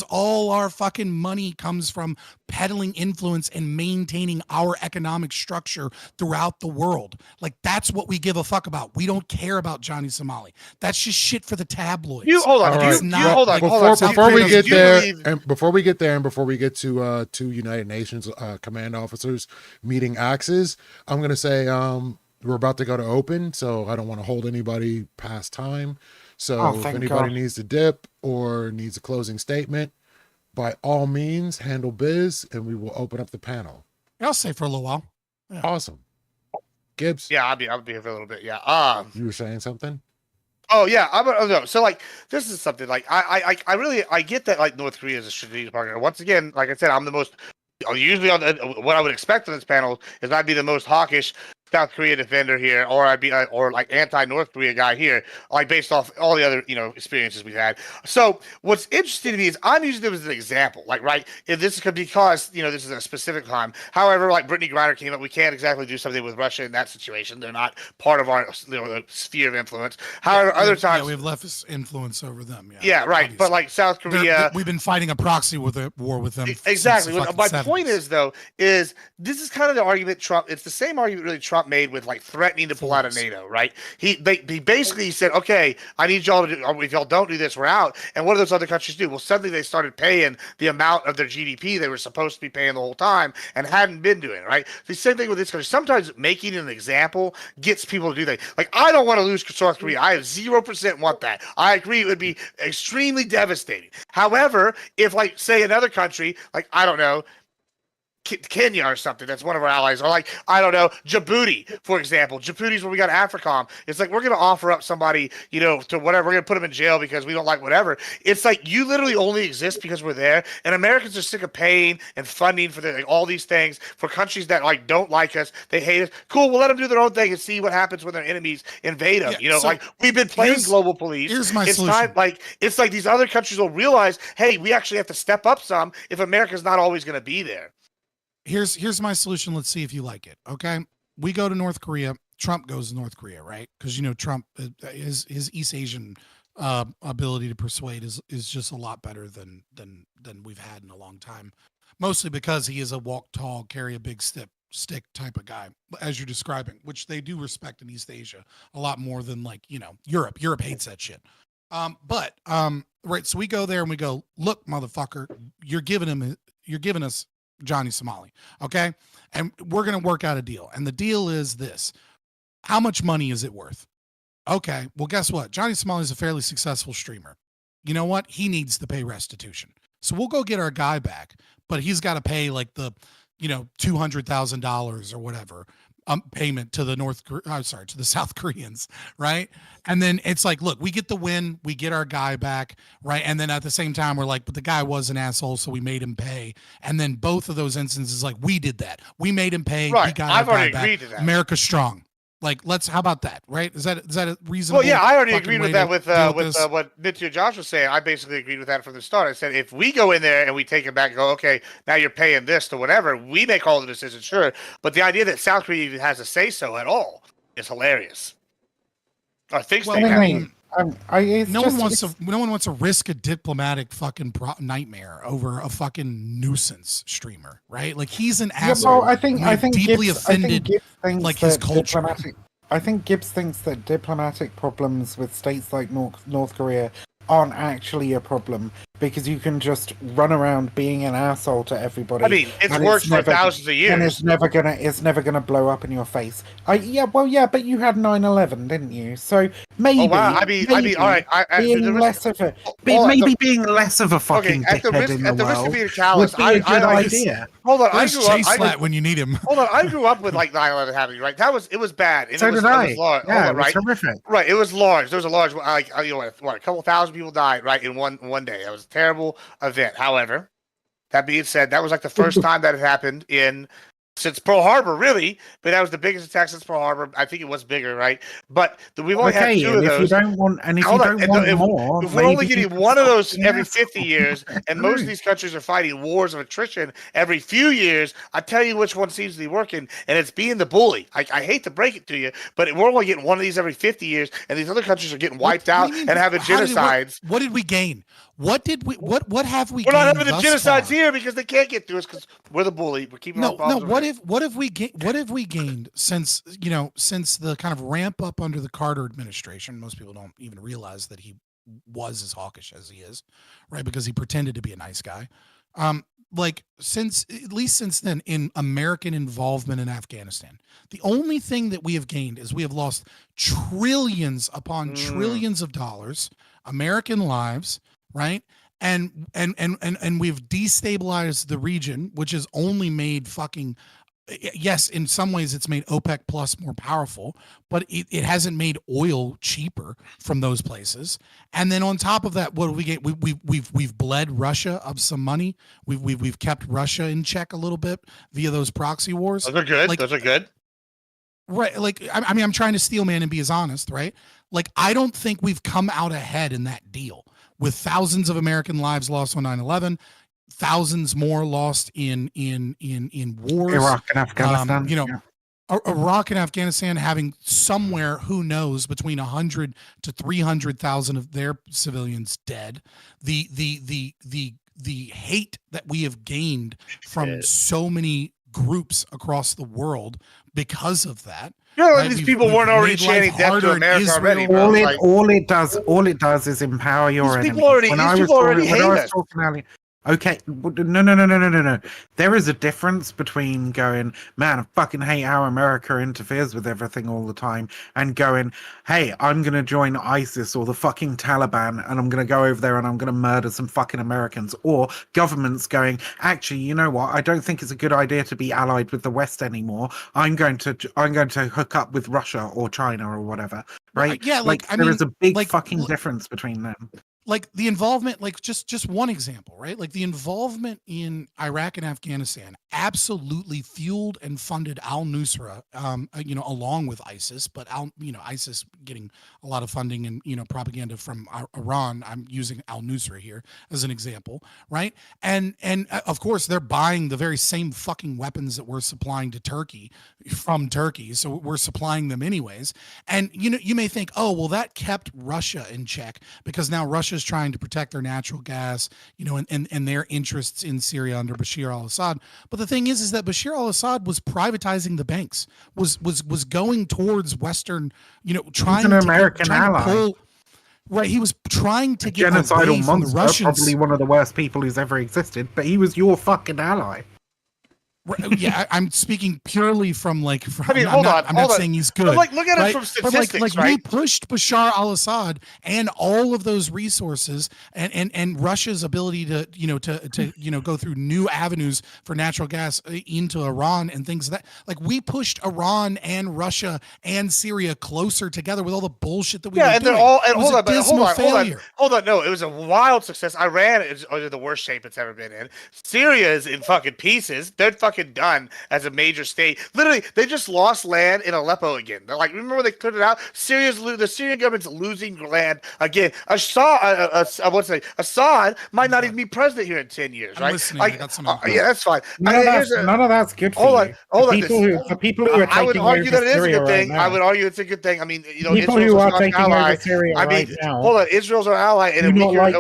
all our fucking money comes from peddling influence and maintaining our economic structure throughout the world. Like that's what we give a fuck about. We don't care about Johnny Somali. That's just shit for the tabloids. You hold on. All You, right. you, Well, hold on. Before we get You there, believe- and before we get there, and before we get to United Nations command officers meeting axes, I'm gonna say we're about to go to open, so I don't want to hold anybody past time. So if thank anybody God. needs to dip or needs a closing statement, by all means, handle biz, and we will open up the panel. I'll stay for a little while. Yeah. Awesome. Gibbs, Yeah, I'll be here for a little bit. Yeah. you were saying something? Oh yeah, no. So like, this is something like I really get that like North Korea is a strategic partner. Once again, like I said, I'm the most usually on what I would expect on this panel is I'd be the most hawkish South Korea defender here, or I'd be or like anti-North Korea guy here, like based off all the other experiences we've had. So what's interesting to me is I'm using them as an example, like right, if this could because this is a specific time. However, like Brittany Griner came up, we can't exactly do something with Russia in that situation. They're not part of our sphere of influence. However, other times we have less influence over them. Yeah, right. Obviously. But like South Korea, we've been fighting a proxy war with them. Exactly. Since the My 70s. point is though, is this is kind of the argument Trump. It's the same argument really Trump made with like threatening to pull out of NATO, right? He basically said, okay, I need y'all to do, if y'all don't do this, we're out. And what do those other countries do? Well, suddenly they started paying the amount of their GDP they were supposed to be paying the whole time and hadn't been doing, right? The same thing with this country. Sometimes making an example gets people to do that. Like, I don't want to lose South Korea. I have 0% want that. I agree it would be extremely devastating. However, if like, say another country, like, I don't know, Kenya or something, that's one of our allies, or like, I don't know, Djibouti, for example. Djibouti's where we got AFRICOM. It's like, we're going to offer up somebody, to whatever, we're going to put them in jail because we don't like whatever. It's like, you literally only exist because we're there, and Americans are sick of paying and funding for all these things for countries that like don't like us, they hate us. Cool, we'll let them do their own thing and see what happens when their enemies invade them. Yeah, like, we've been playing global police. Here's my it's solution. time, it's like these other countries will realize, hey, we actually have to step up some if America's not always going to be there. Here's my solution. Let's see if you like it. Okay. We go to North Korea. Trump goes to North Korea, right? Because Trump, his East Asian ability to persuade is just a lot better than we've had in a long time. Mostly because he is a walk tall, carry a big stick type of guy, as you're describing, which they do respect in East Asia a lot more than like Europe. Europe hates that shit. Right. So we go there and we go, look, motherfucker, you're giving us Johnny Somali. Okay. And we're going to work out a deal. And the deal is this: how much money is it worth? Okay. Well, guess what? Johnny Somali is a fairly successful streamer. You know what? He needs to pay restitution. So we'll go get our guy back, but he's got to pay like the, $200,000 or whatever payment to to the South Koreans. Right. And then it's like, look, we get the win, we get our guy back. Right. And then at the same time, we're like, but the guy was an asshole, so we made him pay. And then both of those instances, like, we did that. We made him pay. Right. We got I've our already guy agreed back. to that. America strong. Like, how about that? Right. Is that a reasonable? Well, yeah, I already fucking agreed way with that to with deal this? what Mitya Josh was saying. I basically agreed with that from the start. I said, if we go in there and we take it back and go, okay, now you're paying this to whatever, we make all the decisions, sure. But the idea that South Korea even has a say so at all is hilarious. I think Well, they I have. mean, no one wants it's- to risk a diplomatic fucking nightmare over a fucking nuisance streamer, right? Like, he's an asshole. Well, I think deeply Gibbs, offended, Gibbs thinks like, his that culture. I think Gibbs thinks that diplomatic problems with states like North Korea aren't actually a problem because you can just run around being an asshole to everybody. I mean, it's and worked for thousands of years. and it's never gonna blow up in your face. But you had 9/11, didn't you? So maybe. Oh wow! I mean, all right. Being less of a being less of a fucking dickhead in the risk of world being callous, would be a good idea. Hold on, Where's Chase Slat when you need him? Hold on, I grew up with like 9/11 happening, right? It was bad. And So it was, did I. It was large. Yeah, Hold on, it was right? horrific. Right, it was large. There was a large, like, a couple thousand people died, right, in one day. That was a terrible event. However, that being said, that was like the first time that had happened since Pearl Harbor, really. But that was the biggest attack since Pearl Harbor. I think it was bigger, right? But we've only had two of those. If you don't want, more, if we're only maybe getting you one of can those stop every being 50 years, and most of these countries are fighting wars of attrition every few years, I tell you which one seems to be working, and it's being the bully. I hate to break it to you, but we're only getting one of these every 50 years, and these other countries are getting wiped out and having genocides. What did we gain? What have we We're gained? not having the thus genocides far? here because they can't get through us because we're the bully. We're keeping our No. problems. What have we gained since the kind of ramp up under the Carter administration? Most people don't even realize that he was as hawkish as he is, right? Because he pretended to be a nice guy. Since then, in American involvement in Afghanistan, the only thing that we have gained is we have lost trillions upon trillions of dollars, American lives, right? and we've destabilized the region, which has only made fucking, yes, in some ways it's made OPEC plus more powerful, but it hasn't made oil cheaper from those places. And then on top of that, what do we get? We've bled Russia of some money. We've kept Russia in check a little bit via those proxy wars. Those are good. Like, Those are good. Right. Like, I mean, I'm trying to steel man and be as honest, right? Like, I don't think we've come out ahead in that deal with thousands of American lives lost on 9/11, thousands more lost in wars. Iraq and Afghanistan. You know, Iraq and Afghanistan having somewhere, who knows, between 100 to 300,000 of their civilians dead. The hate that we have gained from so many groups across the world because of that. You know, right? these people weren't already chanting death to America already, bro. All it does is empower your These enemy. people already hate us. Okay, no. There is a difference between going, man, I fucking hate how America interferes with everything all the time, and going, hey, I'm going to join ISIS or the fucking Taliban, and I'm going to go over there and I'm going to murder some fucking Americans. Or governments going, actually, you know what? I don't think it's a good idea to be allied with the West anymore. I'm going to hook up with Russia or China or whatever, right? Yeah, like, I there mean, is a big like, fucking difference between them. Like the involvement, like just one example, right? Like the involvement in Iraq and Afghanistan absolutely fueled and funded al-Nusra, along with ISIS, but ISIS getting a lot of funding and, propaganda from Iran. I'm using al-Nusra here as an example, right? And of course they're buying the very same fucking weapons that we're supplying to Turkey from Turkey. So we're supplying them anyways. And, you may think, oh, well, that kept Russia in check because now Russia's trying to protect their natural gas, and their interests in Syria under Bashar al-Assad. But the thing is that Bashar al-Assad was privatizing the banks, was going towards Western, trying He's an to American ally. Right, he was trying to get genocidal away from monster, the Russians. probably one of the worst people who's ever existed, but he was your fucking ally. Yeah, I'm speaking purely from like. I mean, I'm not saying he's good. But like, look at right? it from statistics, like right? we pushed Bashar al-Assad and all of those resources, and Russia's ability to go through new avenues for natural gas into Iran and things like that. Like we pushed Iran and Russia and Syria closer together with all the bullshit that we were and doing. they're all. And hold on. No, it was a wild success. Iran is in the worst shape it's ever been in. Syria is in fucking pieces. They're fucking done as a major state. Literally, they just lost land in Aleppo again. They're like, remember when they cleared it out? The Syrian government's losing land again. Assad might not even be president here in 10 years, right? Like, yeah, that's fine. None of that's good for you. Hold on. The people who are taking I would argue that it is a good thing. Right, I would argue it's a good thing. I mean, people Israel's who are our taking ally. over Syria now. Hold on. Israel's our ally, and a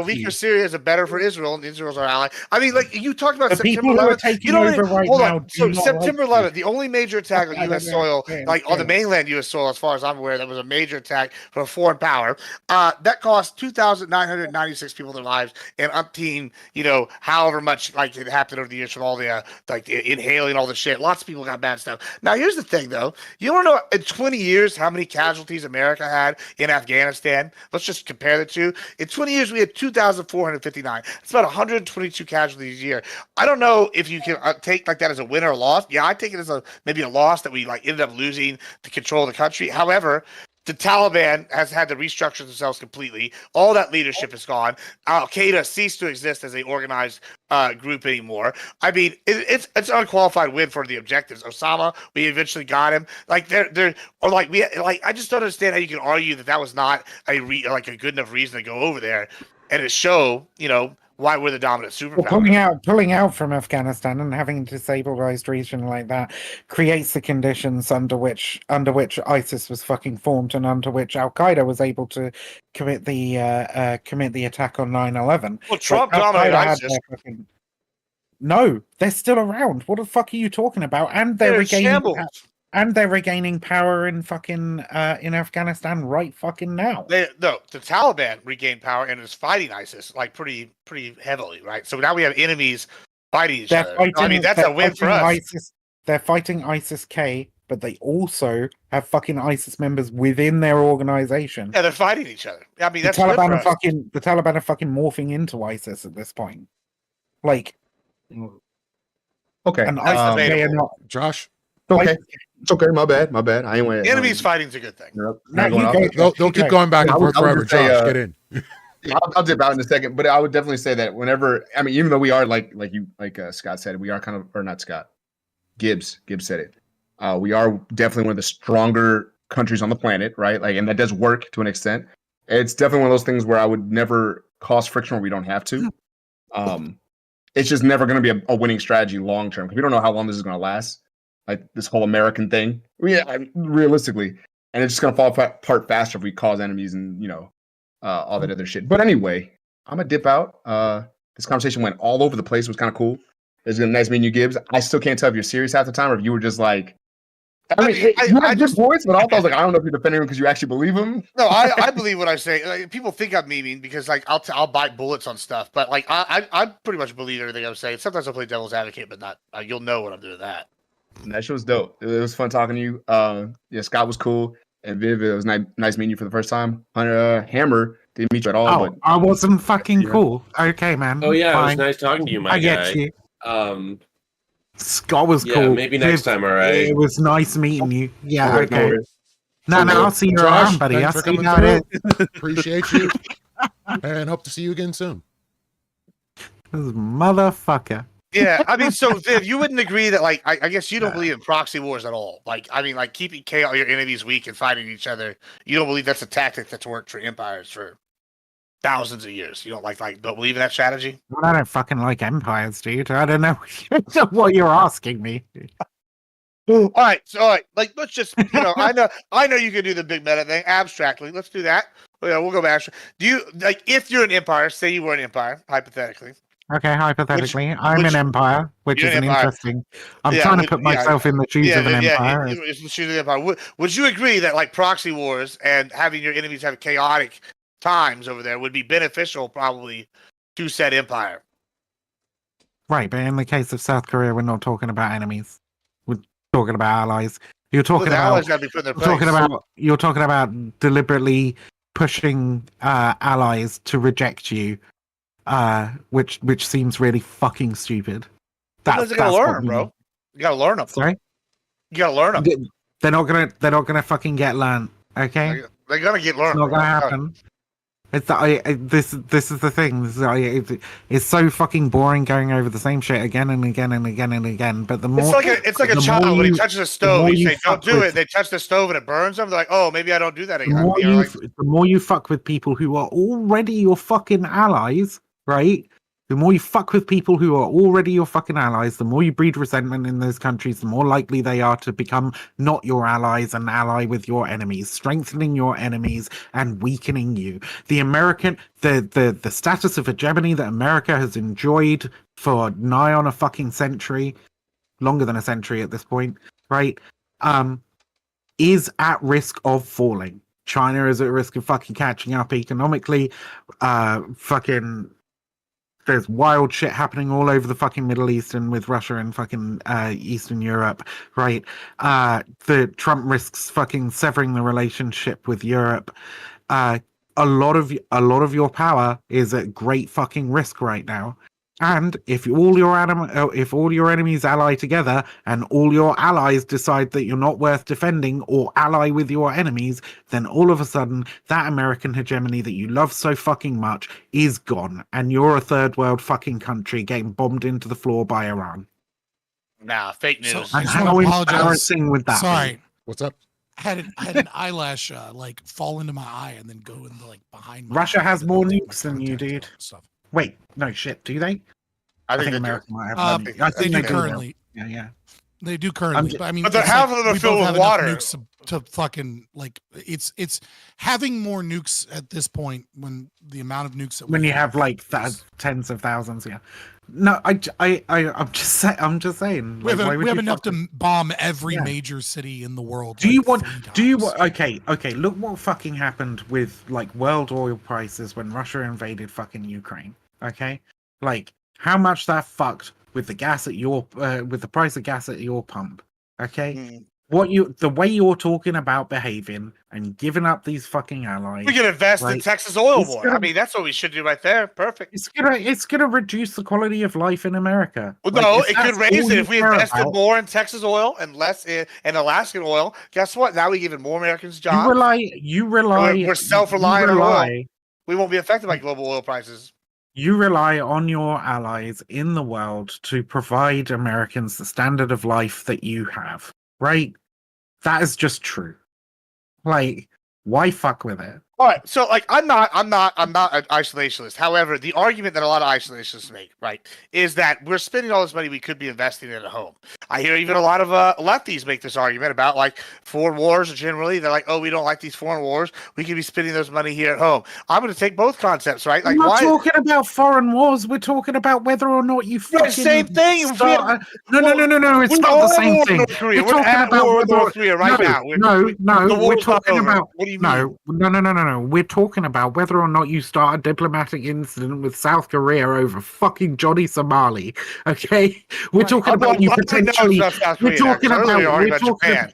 weaker you. Syria is better for Israel, and Israel's our ally. I mean, like you talked about the September people 11th. Who are taking over right hold now. on. So September 11th, the only major attack on I U.S. soil, on the mainland U.S. soil, as far as I'm aware, that was a major attack from a foreign power. That cost 2,996 people their lives, and umpteen, however much like it happened over the years from all the inhaling all the shit. Lots of people got bad stuff. Now, here's the thing, though. You don't know in 20 years how many casualties America had in Afghanistan. Let's just compare the two. In 20 years, we had 2,459. It's about 122 casualties a year. I don't know if you can take like that as a win or a loss. Yeah, I take it as maybe a loss that we like ended up losing the control of the country. However, the Taliban has had to restructure themselves completely. All that leadership is gone. Al-Qaeda ceased to exist as an organized group anymore. I mean, it's an unqualified win for the objectives. Osama, we eventually got him. Like I just don't understand how you can argue that was not a good enough reason to go over there and to show why we're the dominant superpower. Well, pulling out from Afghanistan and having a destabilized region like that creates the conditions under which ISIS was fucking formed and under which Al Qaeda was able to commit the attack on 9/11. Well, Trump dominated ISIS. No, they're still around. What the fuck are you talking about? And they're regaining power in fucking in Afghanistan right fucking now. The Taliban regained power and is fighting ISIS like pretty heavily, right? So now we have enemies fighting each other. That's a win for us. They're fighting ISIS-K but they also have fucking ISIS members within their organization. Yeah, they're fighting each other. I mean, The that's good Taliban for are us. fucking morphing into ISIS at this point. Like, Okay. and That's ISIS, they are debatable. not. Josh, Okay. ISIS, It's okay. My bad. My bad. I ain't want The enemy's fighting's a good thing. no, not going you off. go, they'll Josh, you keep go. going back Yeah, and I would- forth I would forever. just say, Josh, get in. Yeah, I'll dip out in a second, but I would definitely say that whenever, I mean, even though we are like Scott said, we are kind of, or not Scott, Gibbs said it. We are definitely one of the stronger countries on the planet, right? Like, and that does work to an extent. It's definitely one of those things where I would never cause friction where we don't have to. It's just never going to be a winning strategy long term because we don't know how long this is going to last. Like this whole American thing, realistically, and it's just going to fall apart faster if we cause enemies and all that other shit. But anyway, I'm gonna dip out. This conversation went all over the place. It was kind of cool. It was nice meeting you, Gibbs. I still can't tell if you're serious half the time or if you were just like. I mean, you have good points, but also I was like, I don't know if you're defending him because you actually believe him. No, I believe what I say. Like, people think I'm memeing because like I'll bite bullets on stuff, but like I pretty much believe everything I'm saying. Sometimes I play devil's advocate, but not. You'll know when I'm doing that. And that shit was dope. It was fun talking to you. Yeah, Scott was cool, and Viv, it was nice meeting you for the first time. Hunter Hammer didn't meet you at all, Oh, but I wasn't fucking Yeah. cool. Okay, man. Oh yeah, it was fine. nice talking to you, my I guy. get you. Um, Scott was yeah, cool. maybe next Viv, time, all right. It was nice meeting you. Yeah, no okay. worries. No, Okay. I'll see you Josh, around, buddy. thanks I'll for see you coming how it through. is. Appreciate you, and hope to see you again soon. This motherfucker. Yeah, I mean, so Viv, you wouldn't agree that like I guess you don't believe in proxy wars at all. Like, I mean, like keeping your enemies weak and fighting each other. You don't believe that's a tactic that's worked for empires for thousands of years. You don't don't believe in that strategy. Well, I don't fucking like empires, dude. I don't know what you're asking me. All right, like let's just I know you can do the big meta thing abstractly. Let's do that. Yeah, we'll go back. Do you like if you're an empire? Say you were an empire, hypothetically. Okay, hypothetically, I'm which- an empire, which you're is an an empire. interesting. I'm Yeah, trying to put myself in the shoes of an empire. Choose an empire. Would you agree that like proxy wars and having your enemies have chaotic times over there would be beneficial, probably, to said empire? Right, but in the case of South Korea, we're not talking about enemies. We're talking about allies. You're talking The about. allies gotta be put in their place. You're talking about deliberately pushing allies to reject you, which seems really fucking stupid. Because you gotta learn them, bro. You gotta learn them. Sorry, You gotta learn them. they're not gonna fucking get learned. Okay, They're gonna get learned. it's not bro. gonna happen. It's this is the thing. It's so fucking boring going over the same shit again and again and again and again. But the more It's like a the child more when he you- touches a stove. more You you say, "Don't fuck do with- it." They touch the stove and it burns them. They're like, "Oh, maybe I don't do that the again." more You know, like, the more you fuck with people who are already your fucking allies, right? The more you fuck with people who are already your fucking allies, the more you breed resentment in those countries, the more likely they are to become not your allies and ally with your enemies, strengthening your enemies and weakening you. The status of hegemony that America has enjoyed for nigh on a fucking century, longer than a century at this point, right? Is at risk of falling. China is at risk of fucking catching up economically. Fucking there's wild shit happening all over the fucking Middle East and with Russia and fucking Eastern Europe, right? The Trump risks fucking severing the relationship with Europe. A lot of your power is at great fucking risk right now. And if all your enemies ally together and all your allies decide that you're not worth defending or ally with your enemies, then all of a sudden that American hegemony that you love so fucking much is gone, and you're a third world fucking country getting bombed into the floor by Iran. nah, fake news. So, And just how wanna apologize. embarrassing would that be? Sorry, What's up? I had an eyelash like fall into my eye and then go into like behind. My Russia eye has and more then take my nukes than you, contacts dude. off and stuff. Wait, no shit, do they? I think they do. America might have Uh, more nukes. I They think do they currently. Yeah. They do currently, but I mean, But they're it's half of them are we filled both with have enough water. Nukes to fucking like it's having more nukes at this point when the amount of nukes that When we you have like is- tens of thousands, yeah. No, I'm just saying. we have, like, why would we have you enough fuck to with- bomb every Yeah. major city in the world. Do like, you want? 3 Do you times. want? Okay. Look what fucking happened with like world oil prices when Russia invaded fucking Ukraine. Okay, like how much that fucked with the gas at your with the price of gas at your pump. Okay, the way you're talking about behaving and giving up these fucking allies. We can invest in right, Texas oil it's more. gonna- I mean, that's what we should do right there. Perfect. It's gonna reduce the quality of life in America. Well, Like, no, if it could that's raise all it you if we care invested about, more in Texas oil and less in Alaskan oil. Guess what? Now we giving more Americans You jobs. rely. We're self-reliant you on oil. rely- We won't be affected by global oil prices. You rely on your allies in the world to provide Americans the standard of life that you have, right? That is just true. Like, why fuck with it? All right, so like I'm not an isolationist. However, the argument that a lot of isolationists make, right, is that we're spending all this money we could be investing in at home. I hear even a lot of lefties make this argument about like foreign wars generally. They're like, oh, we don't like these foreign wars. We could be spending those money here at home. I'm going to take both concepts, right? Like, We're not why? talking about foreign wars. We're talking about whether or not you fucking Same thing. If we start. have- No. It's we're not the at same war with thing. North Korea. We're We're talking at about war with whether- North Korea right now. The No. We're war's not talking over. about. What do you mean? No. We're talking about whether or not you start a diplomatic incident with South Korea over fucking Johnny Somali. Okay, we're talking about you potentially. We're talking about. Japan.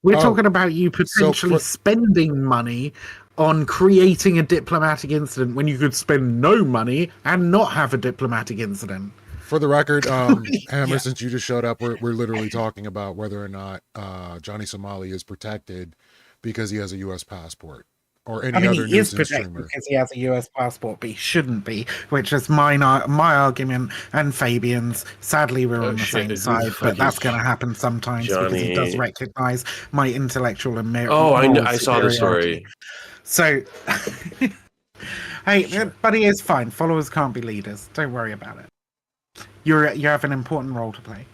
We're Oh, talking about you potentially spending money on creating a diplomatic incident when you could spend no money and not have a diplomatic incident. For the record, Hammer, since you just showed up, we're literally talking about whether or not Johnny Somali is protected because he has a U.S. passport or any other he is nuisance protected streamer. because he has a US passport, but he shouldn't be, which is my argument and Fabian's. Sadly, we're on the shit, same who side, the but fuck that's is going to happen sometimes because he does Johnny? recognize my intellectual and Oh, I moral saw the superiority. story. So, hey, but he is fine. Followers can't be leaders. Don't worry about it. You have an important role to play.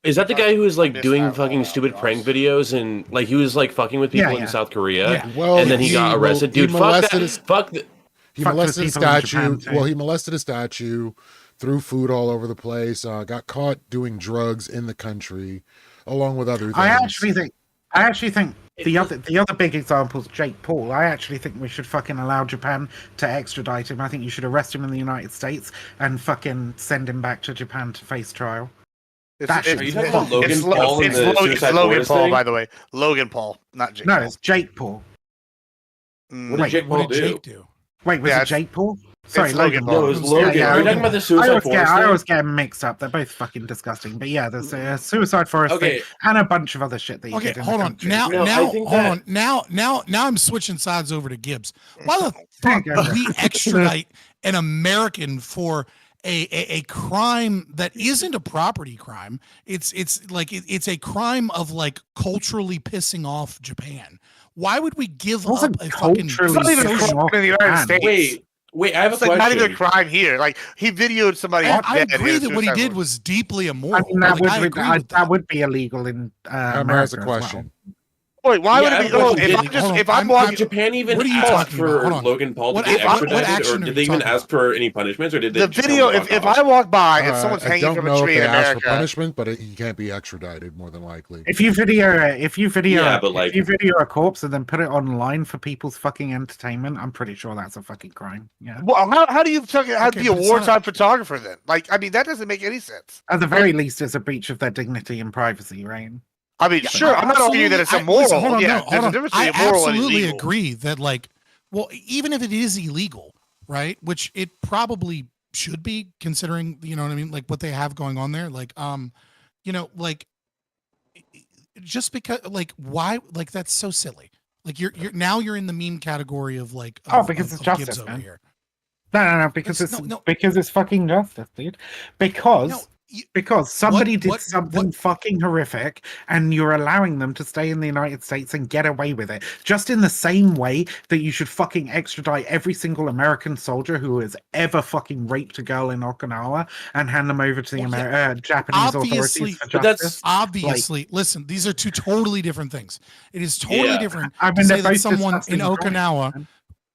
Is that the guy who was I like missed doing that fucking all, stupid Ross. prank videos and like he was like fucking with people Yeah. in South Korea? Yeah. Well, And then he got arrested. Dude, fuck that. Fuck the, He Fuck molested a those people in statue. Japan, too. Well, he molested a statue, threw food all over the place, got caught doing drugs in the country, along with other things. I actually think the other big example is Jake Paul. I actually think we should fucking allow Japan to extradite him. I think you should arrest him in the United States and fucking send him back to Japan to face trial. That should Are you be talking fun. about Logan Paul and the It's Suicide Logan Forest Paul, thing? by the way. Logan Paul, not Jake No, Paul. it's Jake Paul. Mm, What did Wait, Jake Paul What did do? Jake do? Wait, was Yeah, it Jake Paul? Sorry, it's Logan Logan Paul. No, it was Logan. Yeah, Are you talking about the Suicide Forest I thing? always get them mixed up. They're both fucking disgusting. But yeah, there's a Suicide Forest Okay. thing and a bunch of other shit that you Okay, did in hold the on. country. Now, No, I think hold that- on. Now I'm switching sides over to Gibbs. Why the There fuck you go. would we extradite an American for a crime that isn't a property crime? It's a crime of like culturally pissing off Japan. Why would we give up Wasn't a fucking? culturally It's not even a pissing crime off in the United Japan. States. Wait, I have a It's like not even a question. crime here. Like he videoed somebody. I dead agree in a that what he suicide did forest. was deeply immoral. I mean, that Like, I would agree with that would be illegal in Hammer has America a as well. question. Wait, why Yeah, would I it have be? a Oh, question. if I'm Hold just on, if I'm I'm- walking, Did Japan even What are you ask talking about? Hold for on. Logan Paul to What get act- what extradited, action or are did they you even talking ask for any punishments, or did they the just video. tell him to If fuck I off? walk by and someone's I hanging don't from know a if tree they in asked for America, punishment, but he can't be extradited more than likely. If you video Yeah, but, like- if you video a corpse and then put it online for people's fucking entertainment, I'm pretty sure that's a fucking crime. Yeah. well, how do you have Okay, be a but it's wartime photographer then? Like, I mean, that doesn't make any sense. At the very least, it's a breach of their dignity and privacy, right? I mean, sure, I'm not arguing that it's immoral. Listen, hold on, yeah, no, there's hold a on. difference I between immoral and absolutely illegal. agree that, like, well, even if it is illegal, right? Which it probably should be, considering, you know what I mean, like what they have going on there. Like, you know, like, just because, like, why, like, that's so silly. Like, you're now you're in the meme category of like, Because it's of justice, Gibbs over man. here. No, because It's- it's no. because it's fucking justice, dude. Because No, you- because somebody did what- something what- fucking horrific, and you're allowing them to stay in the United States and get away with it. Just in the same way that you should fucking extradite every single American soldier who has ever fucking raped a girl in Okinawa and hand them over to the Well, yeah, Japanese obviously- authorities for but that's- justice. Obviously, listen, these are two totally different things. It is totally Yeah. different I to mean, say they're that both someone in disgusting crimes, Okinawa, man.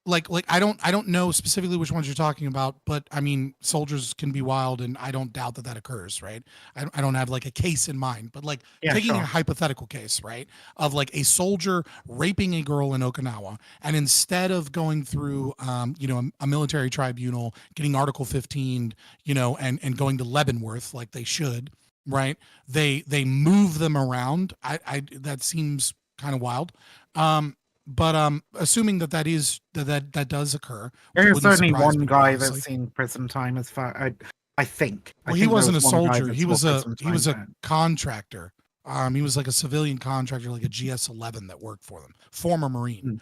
like I don't know specifically which ones you're talking about, but I mean, soldiers can be wild, and I don't doubt that that occurs, right? I don't have like a case in mind, but like Yeah, taking sure. a hypothetical case, right, of like a soldier raping a girl in Okinawa, and instead of going through, you know, a military tribunal, getting Article 15, you know, and going to Leavenworth like they should, right? They move them around. I that seems kind of wild. But assuming that that does occur, which There's wouldn't only surprise one me, guy honestly. that's seen prison time as far I think. Well, I he think there wasn't a was one guy soldier. that He saw was a prison time. contractor. He was like a civilian contractor, like a GS-11 that worked for them, former Marine.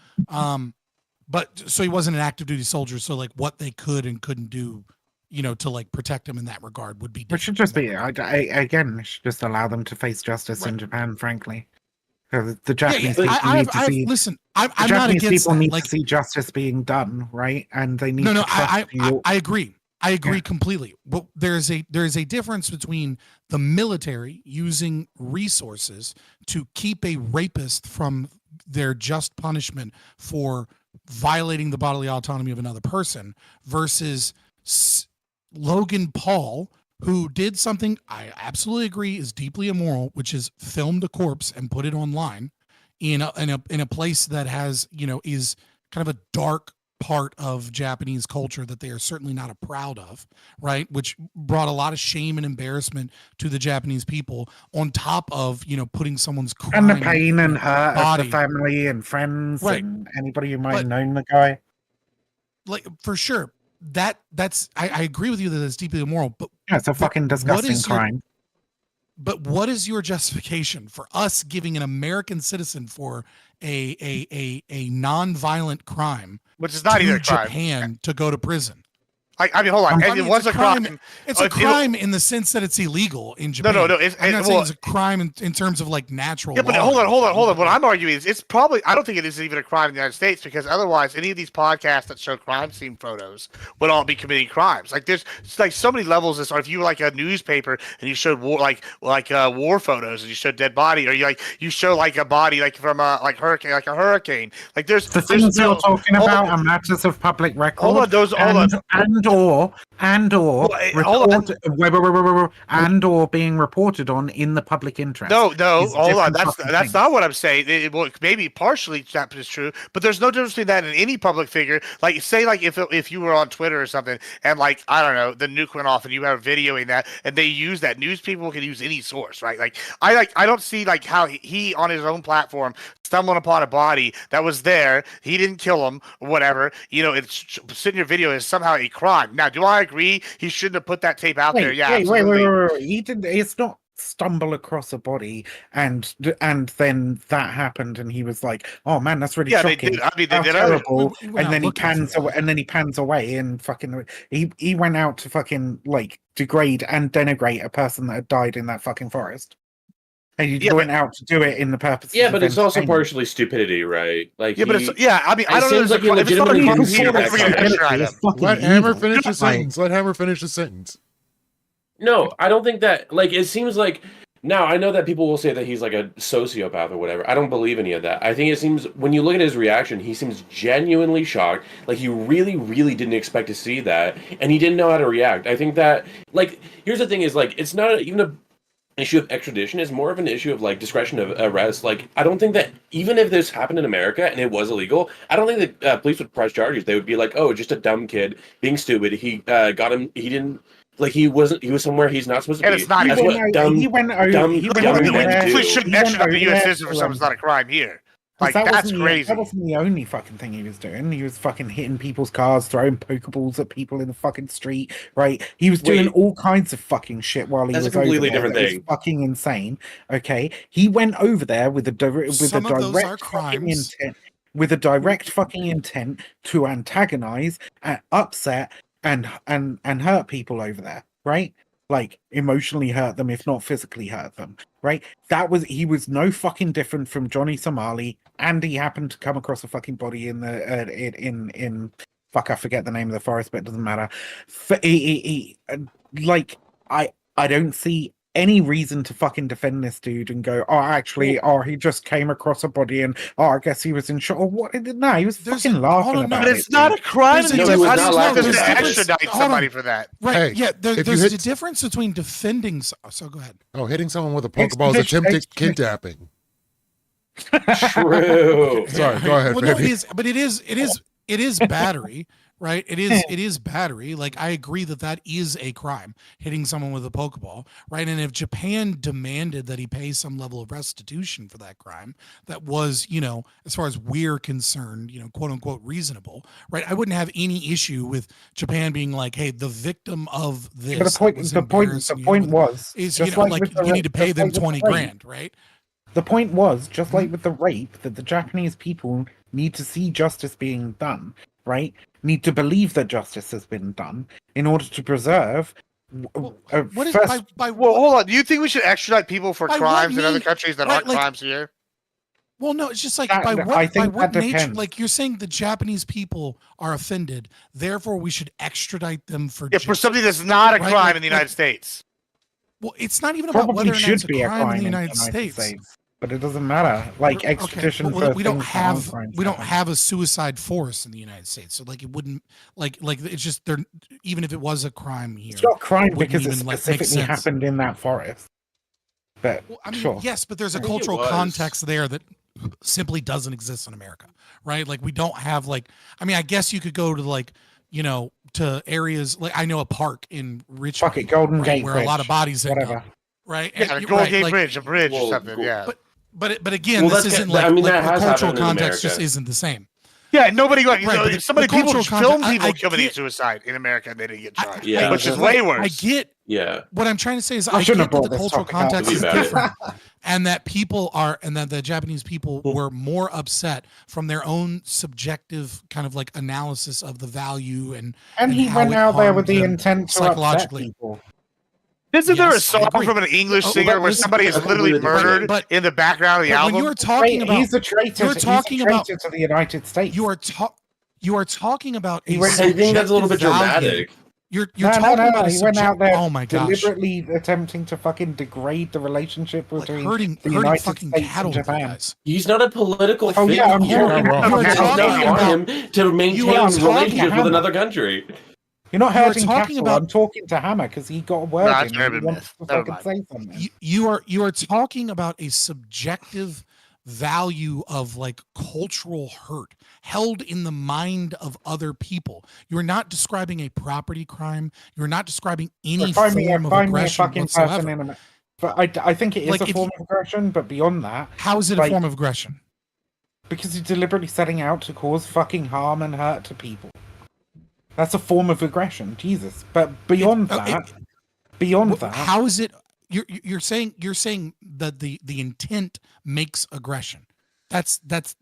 But so he wasn't an active duty soldier. So like what they could and couldn't do, to like protect him in that regard would be. Which should just be again. Should just allow them to face justice in Japan. Frankly, the Japanese people need to see. Listen, I'm not Japanese against people that. need Like, to see justice being done, right? And they need no, to trust you. I agree. I agree completely. But there's a difference between the military using resources to keep a rapist from their just punishment for violating the bodily autonomy of another person versus Logan Paul, who did something I absolutely agree is deeply immoral, which is filmed a corpse and put it online in a place that has, is kind of a dark part of Japanese culture that they are certainly not proud of, right? Which brought a lot of shame and embarrassment to the Japanese people on top of, putting someone's crime And the pain and hurt body. of the family and friends and anybody who might have But- known the guy. Like, for sure. That's I agree with you that it's deeply immoral, but Yeah, it's a fucking disgusting crime. But what is your justification for us giving an American citizen for a non-violent crime, which is not to either a crime. Japan to go to prison? I mean, hold on. I mean, It was a crime. It's a crime in the sense that it's illegal in Japan. No. I'm not saying it's a crime in terms of like natural. Yeah, but law. hold on. What I'm arguing is it's probably, I don't think it is even a crime in the United States, because otherwise any of these podcasts that show crime scene photos would all be committing crimes. Like there's like so many levels. Or if you were like a newspaper and you showed war, war photos, and you showed dead body, or you show like a body like from a hurricane. Like there's The things you're talking about are matters of public record. Hold on, or being reported on in the public interest. No, hold on. That's not what I'm saying. Well, maybe partially that is true, but there's no difference between that and any public figure. Like, say, like if you were on Twitter or something, and like I don't know, the nuke went off, and you were videoing that, and they use that. News people can use any source, right? Like I don't see like how he on his own platform stumbling upon a body that was there. He didn't kill him, or whatever. It's sitting your video is somehow a crime. Now, do I agree he shouldn't have put that tape out there? Yeah, wait. He didn't. It's not stumble across a body and then that happened, and he was like, "Oh man, that's really shocking." They did. I mean, How they did. terrible. And then he pans away, and fucking he went out to fucking like degrade and denigrate a person that had died in that fucking forest. And you went out to do it in the purpose. Yeah, but it's also partially stupidity, right? Like, I mean, I don't know. Like he legitimately didn't see that. Let Hammer finish the sentence. Let Hammer finish the sentence. No, I don't think that. Like, it seems like now I know that people will say that he's like a sociopath or whatever. I don't believe any of that. I think it seems when you look at his reaction, he seems genuinely shocked. Like he really, really didn't expect to see that, and he didn't know how to react. I think that, like, here's the thing: is like it's not even a issue of extradition, is more of an issue of like discretion of arrest. Like, I don't think that even if this happened in America and it was illegal, I don't think that police would press charges. They would be like, oh, just a dumb kid being stupid. He got him. He didn't. Like he was somewhere he's not supposed to be. And it's not. He went over. We shouldn't extradite the U.S. citizen for something that's not a crime here. Like, that's crazy. That wasn't the only fucking thing he was doing. He was fucking hitting people's cars, throwing pokeballs at people in the fucking street, right? He was doing all kinds of fucking shit while he was over there. That's a completely different thing. It was fucking insane. Okay, he went over there with a direct fucking intent, with a direct fucking intent to antagonize, and upset, and hurt people over there, right? Like emotionally hurt them, if not physically hurt them, right? He was no fucking different from Johnny Somali, and he happened to come across a fucking body in the in fuck, I forget the name of the forest, but it doesn't matter. I don't see any reason to fucking defend this dude and go, he just came across a body and I guess he was in shock. Or what? No, he was fucking laughing about it. But it's not a crime. He was not laughing to extradite somebody for that. Right? Yeah. There's a difference between defending. So go ahead. Oh, hitting someone with a Pokeball is attempted kidnapping. True. Sorry, go ahead. Well, no, it is it is battery, right? It is battery. Like, I agree that is a crime, hitting someone with a Pokeball, right? And if Japan demanded that he pay some level of restitution for that crime, that was, as far as we're concerned, quote unquote reasonable, right? I wouldn't have any issue with Japan being like, hey, the victim of this. But the point was, is, just you need to pay them 20 grand, right? The point was, just like with the rape, that the Japanese people need to see justice being done, right? Need to believe that justice has been done in order to preserve. What is by Well, hold on. Do you think we should extradite people for By crimes what in other mean- countries that right, aren't like- crimes here? Well, no, it's just like That- by I what think that nature? depends. Like, you're saying the Japanese people are offended, therefore we should extradite them for Yeah, for justice. something that's not a Right, crime like- in the United States. Well, it's not even about Probably whether or not should it's a be a crime in the United States. but it doesn't matter. Like Okay, extradition but for we don't things that aren't have crimes we don't happen. have a suicide force in the United States, so like it wouldn't like it's just they're even if it was a crime here. It's not crime wouldn't because it even, like, make specifically sense. happened in that forest. But Well, I mean, sure. yes, but there's a I think it cultural was. context there that simply doesn't exist in America, right? Like, we don't have I guess you could go to to areas like, I know a park in Richmond, Fuck it, Golden right, Gate where Bridge, a lot of bodies end whatever. up, right? Yeah, And the you're Golden right, Gate like, Bridge, a bridge Well, or something. cool. Yeah. but again, Well, this that's isn't ca- like, I mean, like, that the has cultural happened in context just America. isn't the same. Yeah, nobody like Right, but so many the people cultural film context- people I committing get- suicide in America and they didn't get charged, Yeah. which is Like, way worse. I get Yeah. what I'm trying to say is I I shouldn't have get that brought the this cultural topic up. context is About it. different, and that the Japanese people were more upset from their own subjective kind of like analysis of the value and he how went it out there with harmed the them intent to upset psychologically. people. Isn't there a Yes, I song agree. from an English Oh, singer but where this- somebody is that's literally completely different. murdered But- in the background of the But album? when you were talking about, He's a traitor. you're talking about- to the United States. you are talking about a He went- I think that's a little bit subjective value. dramatic. You're No, talking about a He went out subject. there Oh my gosh! deliberately attempting to fucking degrade the relationship Like between hurting the United fucking States cattle, and you Japan. guys. He's not a political Oh, figure. yeah, I'm You're talking not about- allowed talking about- him to maintain are talking relationships with about- another country. You're not You were hurting talking cattle. about- I'm talking to Hammer because he got a word No, it's in. urban And he wants myth. to Never fucking say something. You are talking about a subjective value of like cultural hurt held in the mind of other people. You're not describing a property crime. You're not describing any Find me form of a aggression fucking person whatsoever. in a. But I think it is Like, a if form of aggression, but beyond that, How is it like- a form of aggression? because you're deliberately setting out to cause fucking harm and hurt to people. That's a form of aggression, Jesus. But beyond that, How is it? You're saying that the intent makes aggression. That's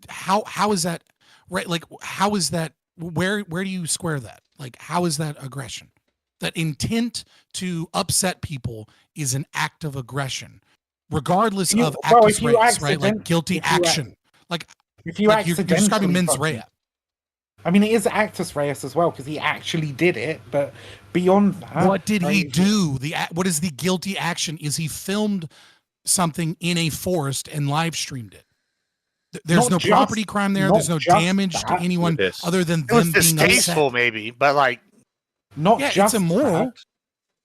how is that right? Like, how is that? Where do you square that? Like, how is that aggression? That intent to upset people is an act of aggression, regardless of actus if you reus, right? Like accident- guilty if you action. Like, if you like you're accidentally describing mens fucking- rea. I mean, it is actus reus as well because he actually did it. But beyond that, What did he right, do? What is the guilty action? Is he filmed something in a forest and live streamed it? There's Not no just- property crime there. not There's no just damage to that. anyone Yes. other than It was them being distasteful, upset. maybe, but like, Not Yeah, it's just immoral. that,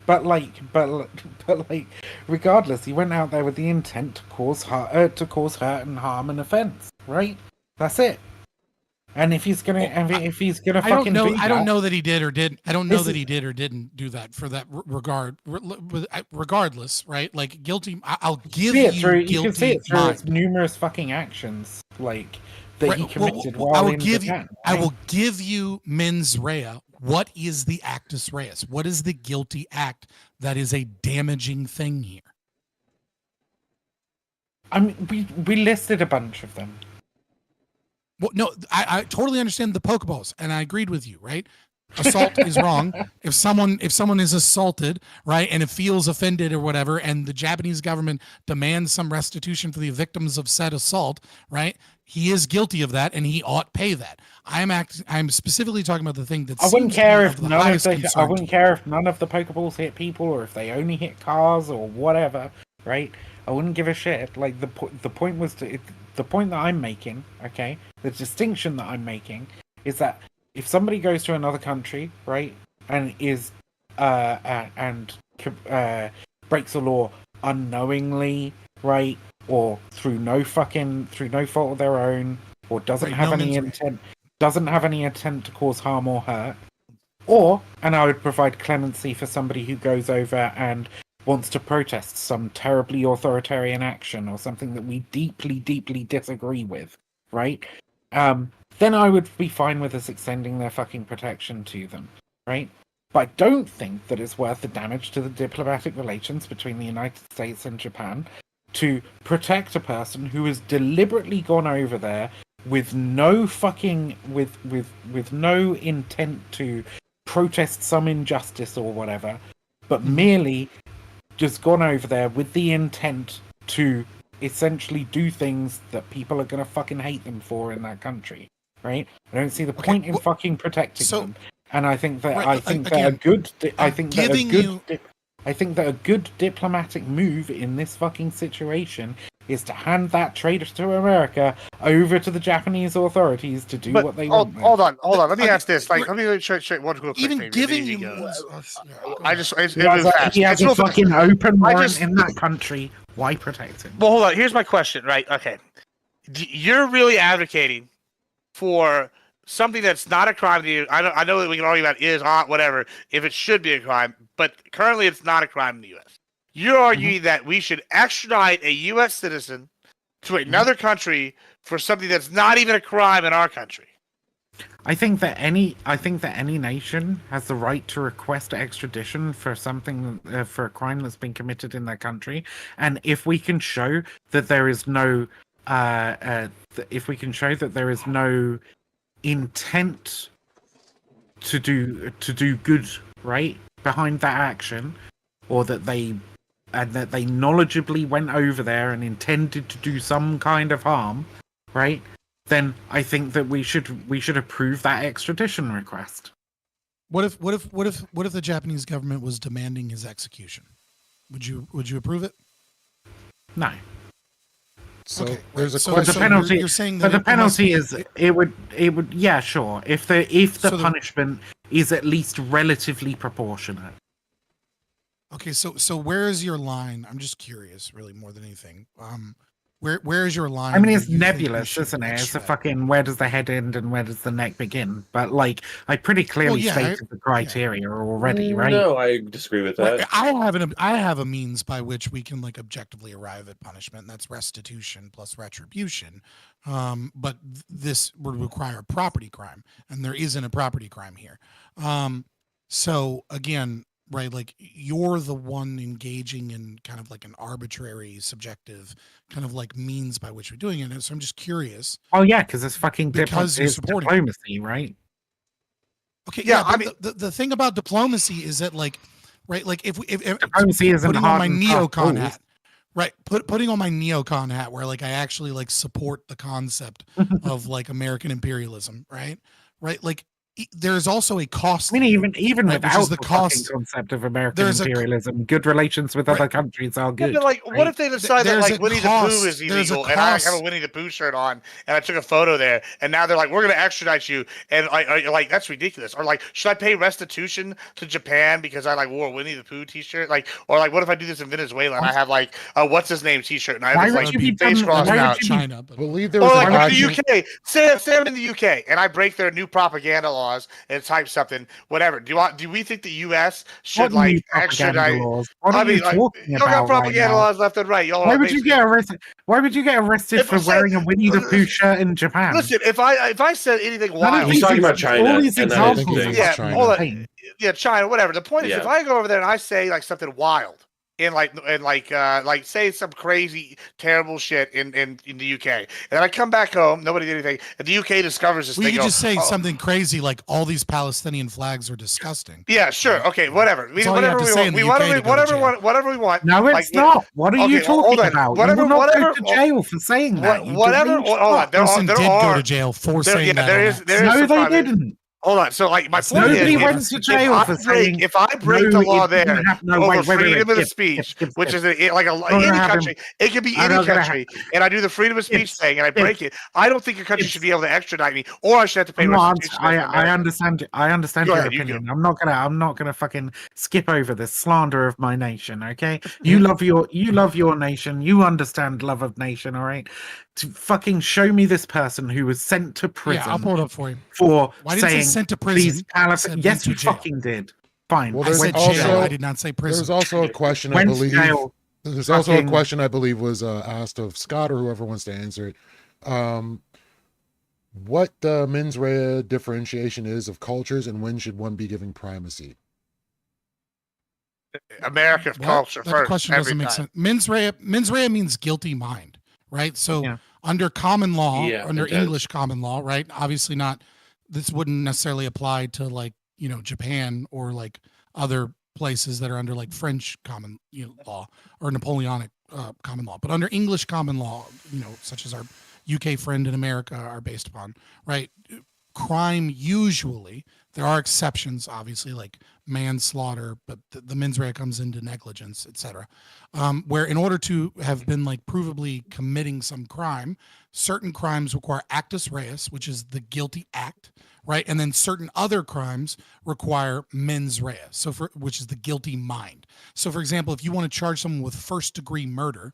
but like, regardless, he went out there with the intent to cause hurt and harm and offense. Right? That's it. And if he's gonna, if he's gonna I fucking don't know. do I don't that- know that he did or didn't. I don't know This that is- he did or didn't do that for that regard. Regardless, right? Like guilty. I'll give see you it through. You guilty can see it through mind. its numerous fucking actions, like that Right, he well, committed well, while I will in give you. Japan. I right? will give you mens rea. What is the actus reus? What is the guilty act that is a damaging thing here? I mean, we listed a bunch of them. Well, no, I totally understand the Pokeballs, and I agreed with you, right? Assault is wrong. If someone is assaulted, right, and it feels offended or whatever, and the Japanese government demands some restitution for the victims of said assault, right? He is guilty of that, and he ought pay that. I'm specifically talking about the thing that I wouldn't seems to be care of if the none of highest the. I concern wouldn't to you. care if none of the Pokeballs hit people, or if they only hit cars, or whatever. Right? I wouldn't give a shit. Like the point was the point that I'm making. Okay, the distinction that I'm making is that if somebody goes to another country, right, and is breaks the law unknowingly, right, or through no fault of their own, or doesn't Right, have no any mens rea. intent. doesn't have any intent to cause harm or hurt, or, and I would provide clemency for somebody who goes over and wants to protest some terribly authoritarian action or something that we deeply, deeply disagree with, right? Then I would be fine with us extending their fucking protection to them, right? But I don't think that it's worth the damage to the diplomatic relations between the United States and Japan to protect a person who has deliberately gone over there with no fucking with no intent to protest some injustice or whatever, but merely just gone over there with the intent to essentially do things that people are going to fucking hate them for in that country, right? I don't see the point in fucking protecting them, and I think that I think that a good diplomatic move in this fucking situation is to hand that trade to America over to the Japanese authorities to do what they want. Hold on. Let me ask this. Let me straight one real quick. Even maybe. giving Then you, go. I He has a fucking open warrant in that country. Why protect him? Well, hold on. Here's my question. Right? Okay. You're really advocating for something that's not a crime to you. I know that we can argue about is whatever if it should be a crime, but currently it's not a crime in the U.S. You're arguing that we should extradite a U.S. citizen to another country for something that's not even a crime in our country. I think that any nation has the right to request extradition for something for a crime that's been committed in their country, and if we can show that there is no intent to do good right behind that action, or that they knowledgeably went over there and intended to do some kind of harm, right? Then I think that we should approve that extradition request. What if the Japanese government was demanding his execution? Would you approve it? No. So Okay, there's a so question. the penalty, you're saying that but the penalty must is it would yeah, sure, if the punishment is at least relatively proportionate. Okay, so where is your line? I'm just curious, really, more than anything. Where is your line? I mean, it's that you think we nebulous, should isn't it? It's a extradite? fucking where does the head end and where does the neck begin? But like, I pretty clearly stated the criteria already, right? No, I disagree with that. Right, I have a means by which we can like objectively arrive at punishment, and that's restitution plus retribution. But this would require a property crime, and there isn't a property crime here. So again, right, like you're the one engaging in kind of like an arbitrary, subjective kind of like means by which we're doing it. And so I'm just curious. Oh yeah, because it's fucking Because you're supporting diplomacy, right? Okay, yeah. I mean, the thing about diplomacy is that like, right, like if diplomacy isn't putting on my hard and fast neocon rules. hat, right, putting on my neocon hat where like I actually like support the concept of like American imperialism, right, like there's also a cost. I mean, even right, without the the cost concept of American there's imperialism, good relations with other countries are good. Yeah, like, right? what if they decide that There's like a Winnie the cost- Pooh is there's a illegal, and I have cost- a Winnie the Pooh shirt on, and I took a photo there, and now they're like, we're going to extradite you, and like that's ridiculous. Or like, should I pay restitution to Japan because I like wore a Winnie the Pooh T-shirt? Like, or like, what if I do this in Venezuela and I have like a what's his name T-shirt, and I Why have would like you be face done- crossed why would out? you be- China, I but believe there Or was like an in the action. UK, say I'm in the UK and I break their new propaganda laws and type something, whatever. Do we think the US should What like new propaganda extradite? laws? What I are you mean, like, talking y'all got about right propaganda now? laws left and right. Y'all Why are would you basically- get arrested? Why would you get arrested If for I said- wearing a Winnie the Pooh shirt in Japan? Listen, if I said anything None of wild, He's these talking about ex- China, all these and that is examples big. are Yeah, China. hold on. insane. Yeah, China, whatever. The point is, Yeah. if I go over there and I say like something wild, in like say some crazy terrible shit in the UK, and then I come back home, nobody did anything, and the UK discovers this we thing. could go, just say "Oh, something crazy like all these Palestinian flags are disgusting. Yeah, sure, okay, whatever. That's all you have to say in the UK to go to jail. Whatever we want. No, Like, it's not. What are you okay, hold talking on. about? Whatever- you will not whatever- go to jail for saying that. You Whatever. deranged Hold on. fuck. Person did go to jail for saying that. There on is X. there is No, some they crime. didn't. Hold on. So like my point Nobody is, went to jail for saying. if I break no, the law it didn't there happen. No, over wait, freedom of skip, speech, skip, which skip. is like gonna any have country, it could be I'm any not gonna country, and I do the freedom of speech Skip, thing, and I skip. break it. I don't think a country Skip. should be able to extradite me, or I should have to pay I'm not restitution. ans- as an I American. understand. I understand Go your ahead, you opinion. go. I'm not gonna fucking skip over this slander of my nation. Okay, you love your nation. You understand love of nation. All right, to fucking show me this person who was sent to prison Yeah, I'll pull it up for you. for Well, I didn't say saying sent to these prison. I Palestinians. said Yes, went to you jail. fucking did. Fine. Well, I there's said went to jail. also- I did not say prison. There's also a question I Went to believe. jail. There's also a Fucking- question I believe was asked of Scott or whoever wants to answer it. What the mens rea differentiation is of cultures, and when should one be giving primacy? America's What? culture That first. question every doesn't make time. sense. Mens rea means guilty mind, right? So Yeah. under common law, Yeah, under it does. English common law, right? Obviously not. This wouldn't necessarily apply to like Japan or like other places that are under like French common law or Napoleonic common law, but under English common law, such as our UK friend in America are based upon, right? Crime usually, there are exceptions, obviously, like manslaughter, but the mens rea comes into negligence, etc. Where in order to have been like provably committing some crime, certain crimes require actus reus, which is the guilty act, right? And then certain other crimes require mens rea, which is the guilty mind. So, for example, if you want to charge someone with first-degree murder,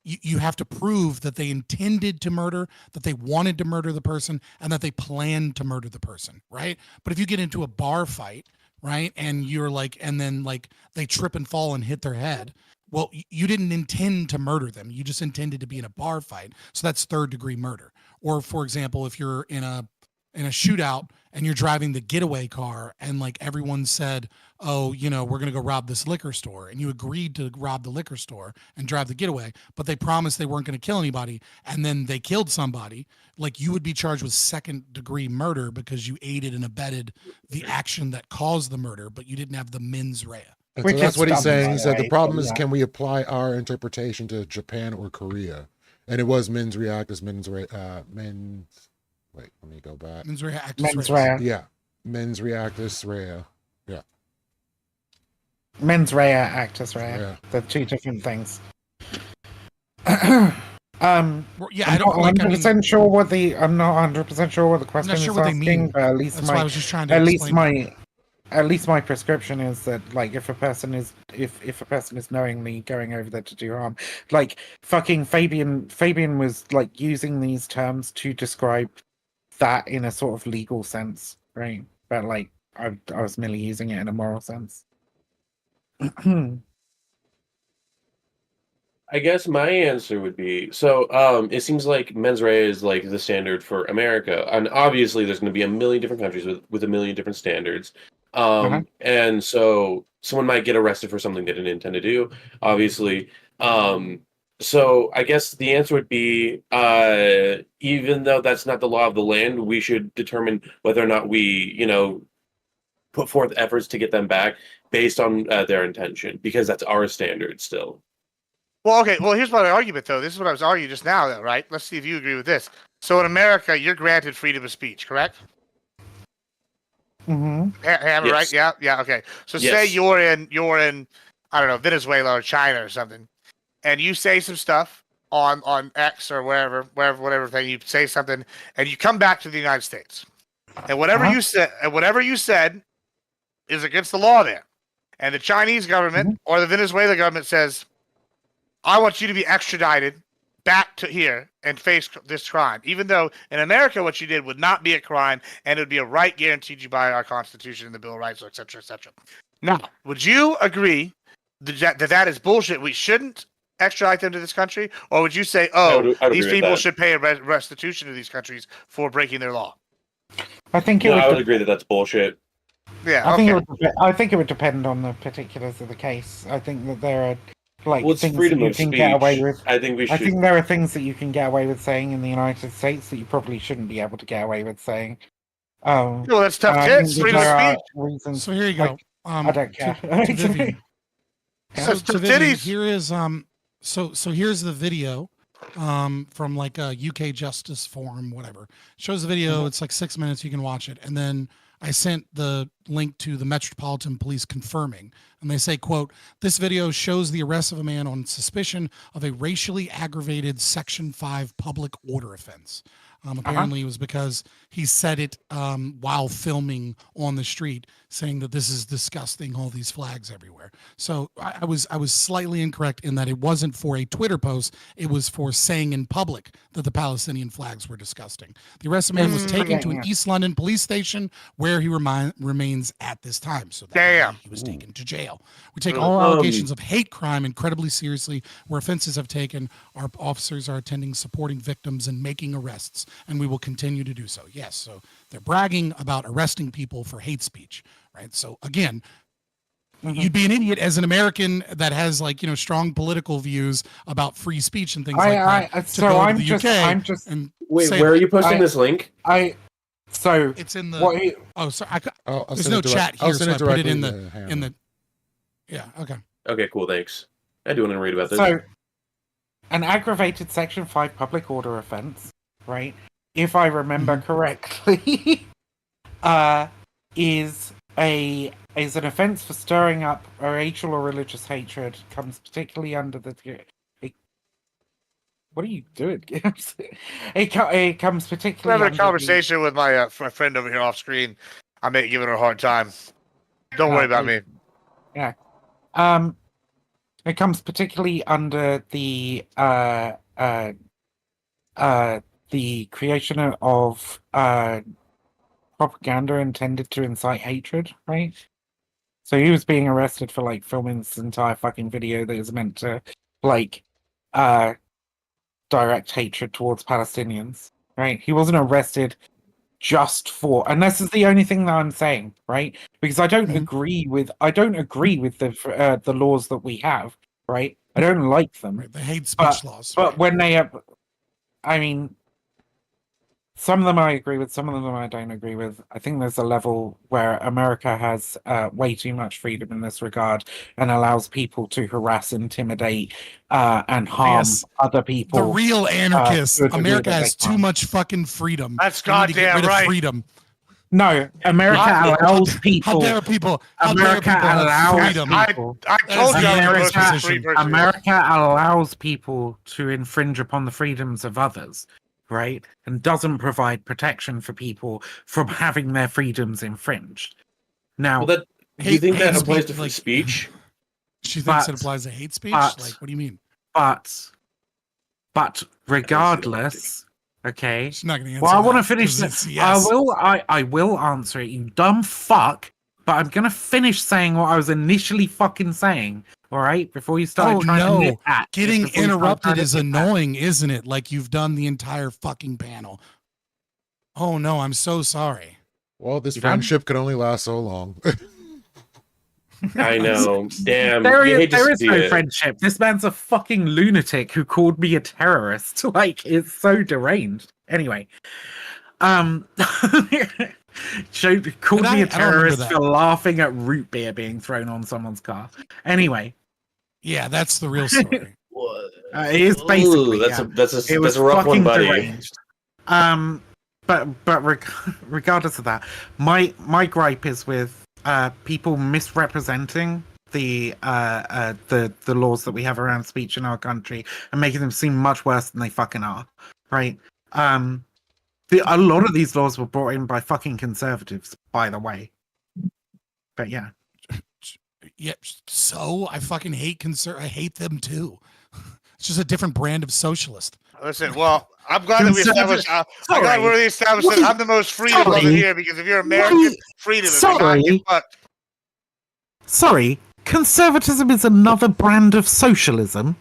you have to prove that they intended to murder, that they wanted to murder the person, and that they planned to murder the person, right? But if you get into a bar fight, right, and you're like, and then like they trip and fall and hit their head, well, you didn't intend to murder them. You just intended to be in a bar fight. So that's third-degree murder. Or, for example, if you're in a shootout and you're driving the getaway car and like everyone said, oh, we're going to go rob this liquor store, and you agreed to rob the liquor store and drive the getaway, but they promised they weren't going to kill anybody, and then they killed somebody, like you would be charged with second-degree murder because you aided and abetted the action that caused the murder, but you didn't have the mens rea. And Which so that's is what he's dumb, saying. by He the said the way, problem but is, yeah. can we apply our interpretation to Japan or Korea? And it was mens rea actus mens rea. Wait, let me go back. Mens rea actus Mens reus. rea. Yeah, mens rea actus rea. Mens rea, actus rea. Yeah. They're two different things. Yeah, I'm I don't not like. 100% sure what the. I'm not 100% sure what the I'm question not sure is what they asking, mean. but at least That's why I was just trying to at least explain. my prescription is that like if a person is knowingly going over there to do harm, like fucking Fabian was like using these terms to describe that in a sort of legal sense, right? But like I was merely using it in a moral sense. I guess my answer would be it seems like mens rea is like the standard for America, and obviously there's going to be a million different countries with a million different standards. And so someone might get arrested for something they didn't intend to do, obviously. So I guess the answer would be, even though that's not the law of the land, we should determine whether or not we, put forth efforts to get them back based on their intention, because that's our standard still. Well, okay. Well, here's my argument, though. This is what I was arguing just now, though, right? Let's see if you agree with this. So in America, you're granted freedom of speech, correct? Mm-hmm. Hammer, Yes. right? Yeah, yeah. Okay. So Yes. say you're in, I don't know, Venezuela or China or something, and you say some stuff on X or whatever thing, you say something, and you come back to the United States, and whatever you said is against the law there, and the Chinese government or the Venezuela government says, I want you to be extradited back to here and face this crime, even though in America what you did would not be a crime and it would be a right guaranteed you by our Constitution and the Bill of Rights, et cetera, et cetera. Now, would you agree that is bullshit? We shouldn't extradite them to this country, or would you say, I'd these agree with people that. should pay a restitution to these countries for breaking their law? I think it No, would. I would agree that that's bullshit. Yeah, I think it would depend on the particulars of the case. I think that there are like Well, it's things freedom that you of can speech. get away with. I think we I should. think there are things that you can get away with saying in the United States that you probably shouldn't be able to get away with saying. well, that's tough I tits. think Freedom of there are speech. reasons. So here you go. I don't care. To Vivian. That's So tough Vivian, titties. here is so here's the video from like a UK Justice Forum, whatever. Shows the video. It's like 6 minutes. You can watch it, and then I sent the link to the Metropolitan Police confirming, and they say, quote, this video shows the arrest of a man on suspicion of a racially aggravated Section 5 public order offense. Apparently, it was because he said it while filming on the street, saying that this is disgusting, all these flags everywhere. So I was slightly incorrect in that it wasn't for a Twitter post. It was for saying in public that the Palestinian flags were disgusting. The arrested man was taken to an East London police station where he remains at this time. So that he was taken to jail. We take all allegations of hate crime incredibly seriously. Where offenses have taken, our officers are attending, supporting victims, and making arrests. And we will continue to do so. Yes. So they're bragging about arresting people for hate speech, right? So again, you'd be an idiot as an American that has strong political views about free speech and things like that. So I'm just. Wait, where are you posting this link? So it's in the. Sorry. There's no chat here, so I put it in the. Yeah. Okay. Okay. Cool. Thanks. I do want to read about this. So, an aggravated Section 5 public order offense, right? If I remember correctly, is an offense for stirring up a racial or religious hatred. Comes particularly under the. What are you doing? It comes particularly. I'm having a conversation with my friend over here off screen. I'm giving her a hard time. Don't worry about me. Yeah. It comes particularly under the creation of propaganda intended to incite hatred, right? So he was being arrested for filming this entire fucking video that is meant to direct hatred towards Palestinians, right? He wasn't arrested just for, and this is the only thing that I'm saying, right? Because I don't agree with the laws that we have, right? I don't like them. Right, the hate speech laws. But when they have, I mean, some of them I agree with, some of them I don't agree with. I think there's a level where America has way too much freedom in this regard and allows people to harass, intimidate, and harm other people. The real anarchists. America has too much fucking freedom. That's goddamn right. Freedom. No, America allows people. How dare people? America allows people. I told you America allows people to infringe upon the freedoms of others, right? And doesn't provide protection for people from having their freedoms infringed. Now, do you think that applies to free speech? She thinks it applies to hate speech? What do you mean? But regardless. Okay. She's not going to answer. Well, I want to finish this. Yes. I will answer it, you dumb fuck. But I'm going to finish saying what I was initially fucking saying. All right, before you start trying to nitpick. Getting interrupted is annoying, isn't it? Like you've done the entire fucking panel. Oh no, I'm so sorry. Well, this friendship can only last so long. I know. Damn. There is no friendship. This man's a fucking lunatic who called me a terrorist. It's so deranged. Anyway, called me a terrorist for laughing at root beer being thrown on someone's car. Anyway. Yeah, that's the real story. It is basically that's a rough one, buddy. Deranged. But regardless of that, my gripe is with people misrepresenting the laws that we have around speech in our country and making them seem much worse than they fucking are, right? A lot of these laws were brought in by fucking conservatives, by the way. But yeah. Yeah, so I fucking hate I hate them too. It's just a different brand of socialist. Listen, well, I'm glad that we established. I'm glad we established that I'm the most freedom brother here because if you're American, freedom is not your fucked. Sorry, conservatism is another brand of socialism.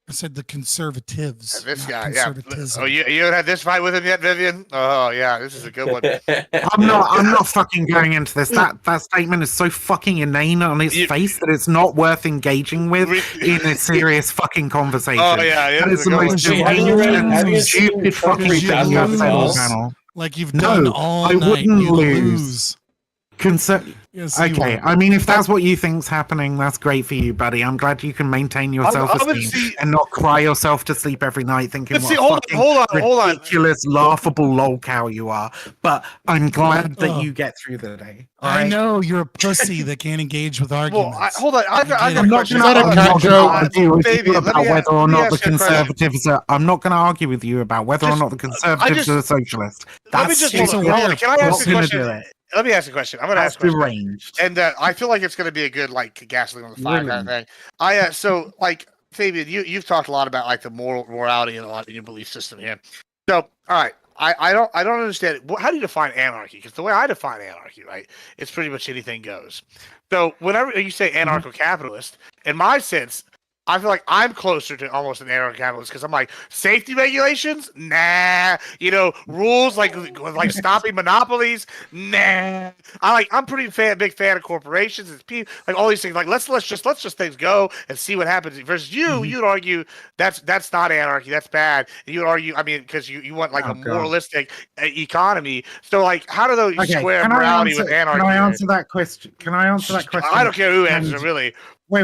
I said the conservatives. This guy, yeah. Oh, you had this fight with him yet, Vivian? Oh, yeah, this is a good one. I'm not fucking going into this. That statement is so fucking inane on its face that it's not worth engaging with in a serious fucking conversation. Oh yeah, that is the most deranged, stupid fucking thing you have said on the panel. Like you've done all night. I wouldn't lose. Yeah, so you Okay, won. I mean, if that's what you think's happening, that's great for you, buddy. I'm glad you can maintain your I'm gonna self-esteem see- and not cry yourself to sleep every night thinking Let's what see, a hold on, fucking hold on. ridiculous, laughable lolcow you are. But I'm glad that Oh. you get through the day. all I right? know you're a pussy that can't engage with Well, arguments. hold on. I got get a it. question. Is that a Hold on. cat joke? argue with you Fabian, about whether or let me not the ask you a question. conservatives are. I'm not going to argue with you about whether or Just- not the conservatives are socialists. Let me That's just hold so on. stupid. Hold on. Can I Not ask a gonna question? do it. Let me ask a question. I'm going to That's ask a question. deranged. And I feel like it's going to be a good like gasoline on the fire kind of thing. So like Fabian, you've talked a lot about like the morality and a lot in your belief system here. So all right, I don't understand how do you define anarchy? Because the way I define anarchy, right, it's pretty much anything goes. So whenever you say anarcho-capitalist, in my sense, I feel like I'm closer to almost an anarcho-capitalist because I'm like safety regulations, nah. Rules like stopping monopolies, nah. I'm pretty big fan of corporations and people like all these things. Like let's just things go and see what happens. Versus you'd argue that's not anarchy, that's bad. And you would argue, I mean, because you want like a moralistic economy. So like, how do those square morality with anarchy? Can I answer that question? I don't care who answers it really. Wait,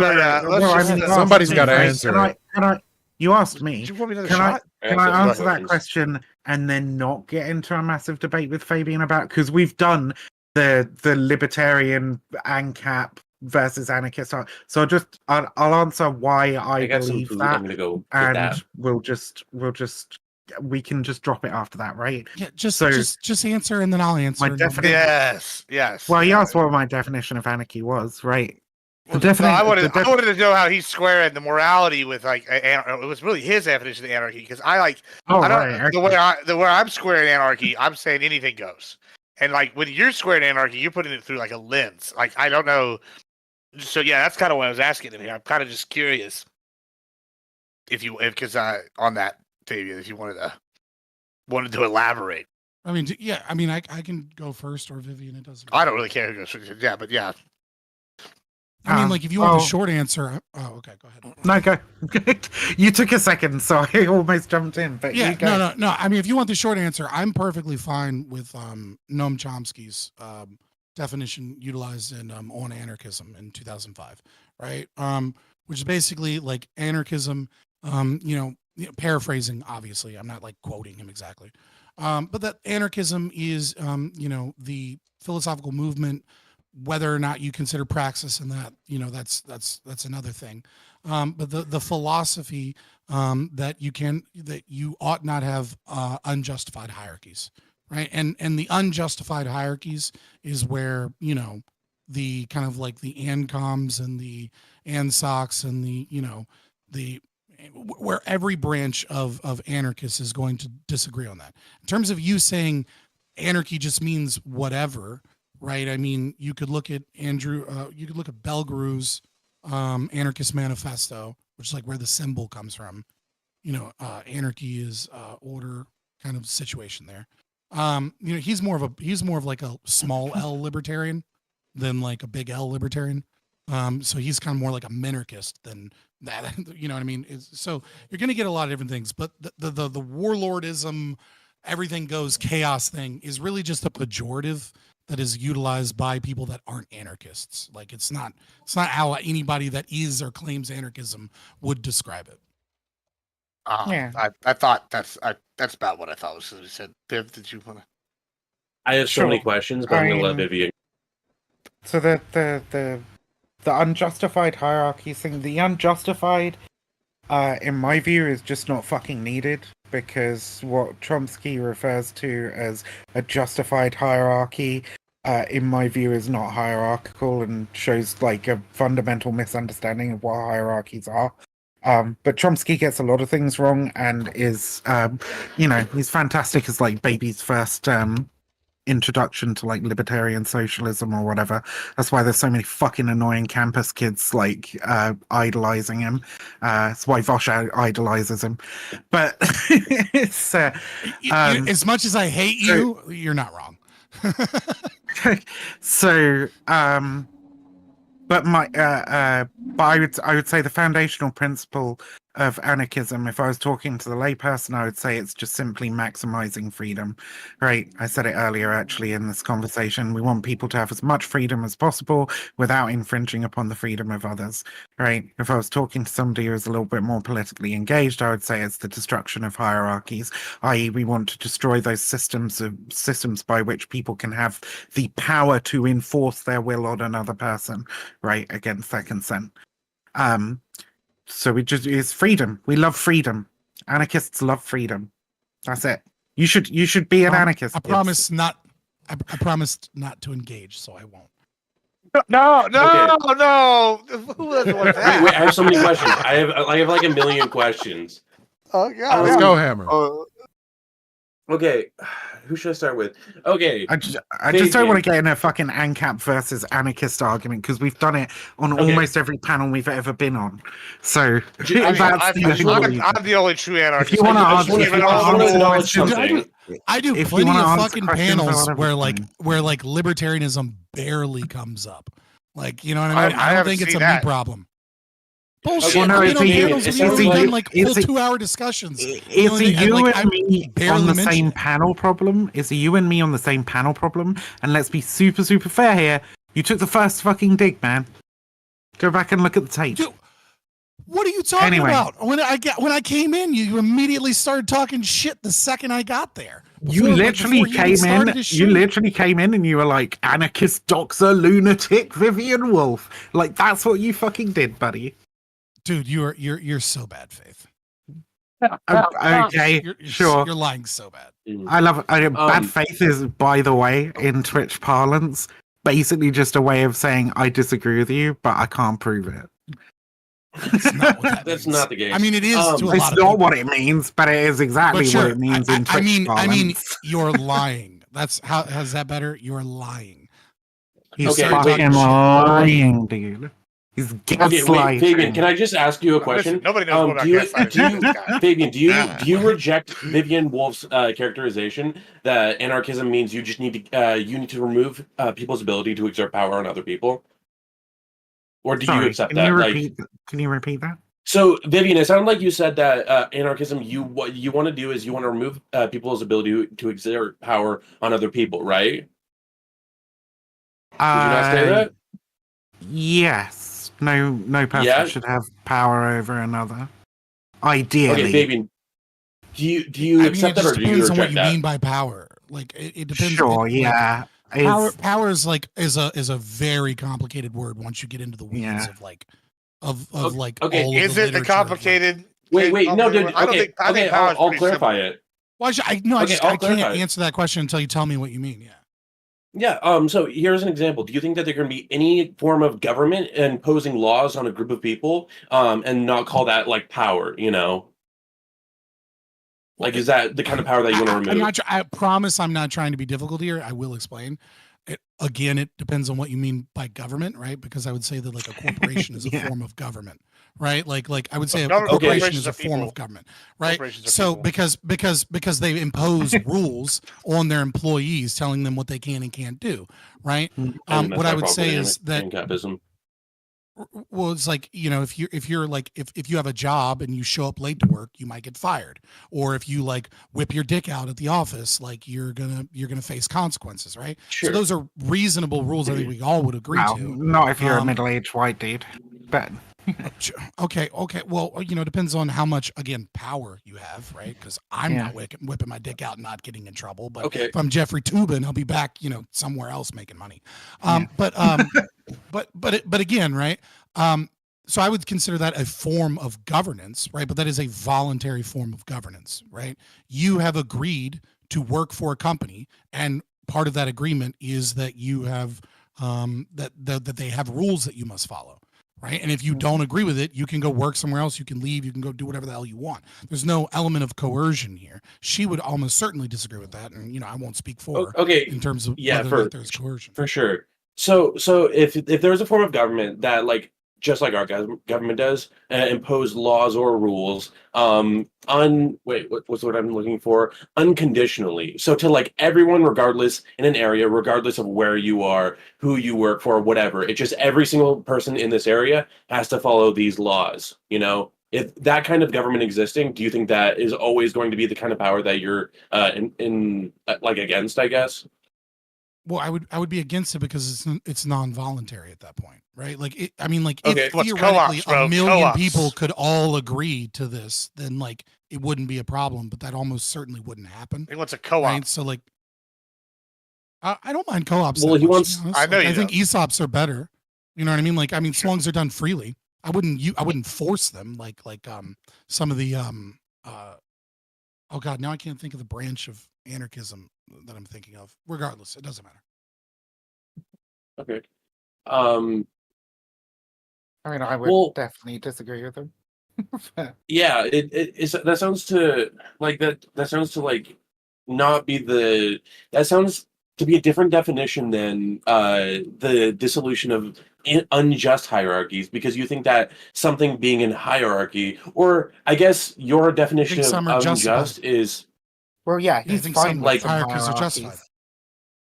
somebody's got to answer it. You asked me. Do you want me another Can shot? I answer that question and then not get into a massive debate with Fabian about, because we've done the libertarian ANCAP versus anarchist. So I'll answer why I got some believe food. that, I'm gonna go get and that. we can just drop it after that, right? Yeah, just So- just answer and then I'll answer. My definition. Yes. Well, you asked what my definition of anarchy was, right? I wanted to know how he's squaring the morality with like it was really his definition of anarchy because the way I'm squaring anarchy, I'm saying anything goes, and like when you're squaring anarchy, you're putting it through like a lens. Like I don't know, so yeah, that's kind of what I was asking him here. I'm kind of just curious on that, Fabian, if you wanted to elaborate. I mean, yeah, I mean, I can go first or Vivian. It doesn't. I don't really care who goes first. Yeah, but yeah. I mean, like if you want the short answer. Oh, okay, go ahead. No, go. You took a second, so I almost jumped in. But Yeah, you go. no. I mean, if you want the short answer, I'm perfectly fine with Noam Chomsky's definition utilized in On Anarchism in 2005, right? Which is basically like anarchism. Paraphrasing, obviously, I'm not like quoting him exactly, but that anarchism is, the philosophical movement. Whether or not you consider praxis in that, that's another thing. But the philosophy that you ought not have unjustified hierarchies, right? And the unjustified hierarchies is where the kind of like the ANCOMs and the ANSOCs and where every branch of anarchists is going to disagree on that. In terms of you saying anarchy just means whatever. Right. I mean, you could look at you could look at Belgaru's Anarchist Manifesto, which is like where the symbol comes from. Anarchy is order kind of situation there. He's more of like a small L libertarian than like a big L libertarian. So he's kind of more like a minarchist than that. You know what I mean? So you're going to get a lot of different things, but the warlordism, everything goes chaos thing is really just a pejorative that is utilized by people that aren't anarchists. Like it's not how anybody that is or claims anarchism would describe it. Yeah, I thought that's about what I thought was what he said. Viv, did you want to? I have so many questions, but I'm gonna let Vivian. So the unjustified hierarchy thing, the unjustified, in my view, is just not fucking needed, because what Chomsky refers to as a justified hierarchy, in my view, is not hierarchical and shows like a fundamental misunderstanding of what hierarchies are. But Chomsky gets a lot of things wrong and is, he's fantastic as like baby's first introduction to like libertarian socialism or whatever. That's why there's so many fucking annoying campus kids like idolizing him. That's why Vosh idolizes him. But it's as much as I hate you, you're not wrong. So but I would say the foundational principle of anarchism, if I was talking to the layperson, I would say it's just simply maximizing freedom, right? I said it earlier, actually, in this conversation. We want people to have as much freedom as possible without infringing upon the freedom of others, right? If I was talking to somebody who is a little bit more politically engaged, I would say it's the destruction of hierarchies, i.e., we want to destroy those systems by which people can have the power to enforce their will on another person, right, against their consent. So it's freedom. We love freedom. Anarchists love freedom. That's it. You should be an anarchist. I promise not. I promised not to engage, so I won't. No. Okay. Who doesn't want that? Wait, I have so many questions. I have like a million questions. Oh, yeah. Let's go, Hammer. Okay, who should I start with? Okay, I just don't want to get in a fucking ANCAP versus anarchist argument because we've done it on almost every panel we've ever been on. So I'm the only true anarchist. If you want to I just wanna acknowledge something. I do If you plenty wanna of answer fucking questions or panels whatever, where libertarianism barely comes up. Like, you know what I mean? I I don't haven't think it's seen a me that. problem. Bullshit. Well, no, I've it's been on a you- panels it's where a we've done you- like it's full a- 2-hour discussions. It's a you like, and me barely on the mention same it. panel problem. It's a you and me on the same panel problem. And let's be super, super fair here. You took the first fucking dig, man. Go back and look at the tape. Dude, what are you talking Anyway. about? When I came in, you immediately started talking shit the second I got there. You Before- literally before even came in. started his You shit. literally came in, and you were like, "Anarchist doxer, lunatic, Vivian Wolf." Like that's what you fucking did, buddy. Dude, you're so bad, Faith. Okay, sure. You're lying so bad. I love it. Bad faith is, by the way, in Twitch parlance, basically just a way of saying I disagree with you, but I can't prove it. That's not what that That's means. not the case. I mean, it is to a It's lot of not people. what it means, but it is exactly But sure, what it means in Twitch I mean, parlance. you're lying. That's how's that better? You're lying. He's Okay, fucking wait. lying, dude. He's Okay, gaslighting. wait, Fabian, can I just ask you a question? Listen, nobody knows more about do you, gaslighting do than you, this guy. Fabian, do you reject Vivian Wolf's characterization that anarchism means you just need to remove people's ability to exert power on other people? Or do you accept that? Can you repeat that? So, Vivian, it sounded like you said that anarchism, what you want to do is you want to remove people's ability to exert power on other people, right? Did you not say that? Yes. No person Yeah? should have power over another. Ideally. Okay, Fabian, do you I mean, accept it that or just do you depends on what reject you that? mean by power. Like it depends. Sure, like, yeah. Power is like is a very complicated word once you get into the weeds Yeah. of like of Okay, like okay, all of Is the it literature, like- complicated? Wait, no, dude. I don't Okay, think. I okay, think power is I'll pretty clarify simple. it. Why should I? No, Okay, I I'll can't clarify. answer that question until you tell me what you mean. Yeah. Yeah. So here's an example. Do you think that there can be any form of government imposing laws on a group of people, and not call that like power? You know, like is that the kind of power that you want to I'm remove? not. I promise I'm not trying to be difficult here. I will explain. It depends on what you mean by government, right? Because I would say that like a corporation is a Yeah. form of government, right? Like I would say a Government- corporation corporations is a are form people. of government, right? Corporations are So people. because they impose rules on their employees, telling them what they can and can't do, right? And that's What I my would problem say with is that anarchism. well, it's like, you know, if you're like if you have a job and you show up late to work, you might get fired. Or if you like whip your dick out at the office, like you're gonna face consequences, right? Sure. So those are reasonable rules I think we all would agree Well, to. not if you're a Um, middle-aged white dude. But Okay. Well, you know, it depends on how much, again, power you have, right? Because I'm Yeah. not whipping my dick out and not getting in trouble. But Okay. if I'm Jeffrey Toobin, I'll be back, you know, somewhere else making money. Yeah. But again, right? So I would consider that a form of governance, right? But that is a voluntary form of governance, right? You have agreed to work for a company, and part of that agreement is that you have that they have rules that you must follow. Right. And if you don't agree with it, you can go work somewhere else. You can leave. You can go do whatever the hell you want. There's no element of coercion here. She would almost certainly disagree with that. And, you know, I won't speak for her Okay. in terms of Yeah, whether or not there's coercion. For sure. So if there's a form of government that like just like our government does impose laws or rules what's the word I'm looking for, unconditionally, so to like everyone regardless in an area, regardless of where you are, who you work for, whatever, it's just every single person in this area has to follow these laws, you know, if that kind of government existing, do you think that is always going to be the kind of power that you're like against? I guess. Well, I would be against it because it's non-voluntary at that point, right? Like, I mean, like Okay. if What's theoretically co-ops, bro? a million Co-ops. people could all agree to this, then like it wouldn't be a problem. But that almost certainly wouldn't happen, He wants a co-op. right? So like, I don't mind co-ops. Well, that he much, wants- to be honest. I know Like, you I think ESOPs are better. You know what I mean? Like, I mean, as long as they're done freely, I wouldn't force them like some of the oh god, now I can't think of the branch of anarchism that I'm thinking of. Regardless, it doesn't matter. Okay. I mean, I would Well- definitely disagree with him. Yeah, it's that sounds to like that sounds to like not be that sounds to be a different definition than the dissolution of unjust hierarchies, because you think that something being in hierarchy, or I guess your definition of some are unjust justified. is Well, yeah, Yeah, I he's think fine some with like some hierarchies are hierarchies. justified.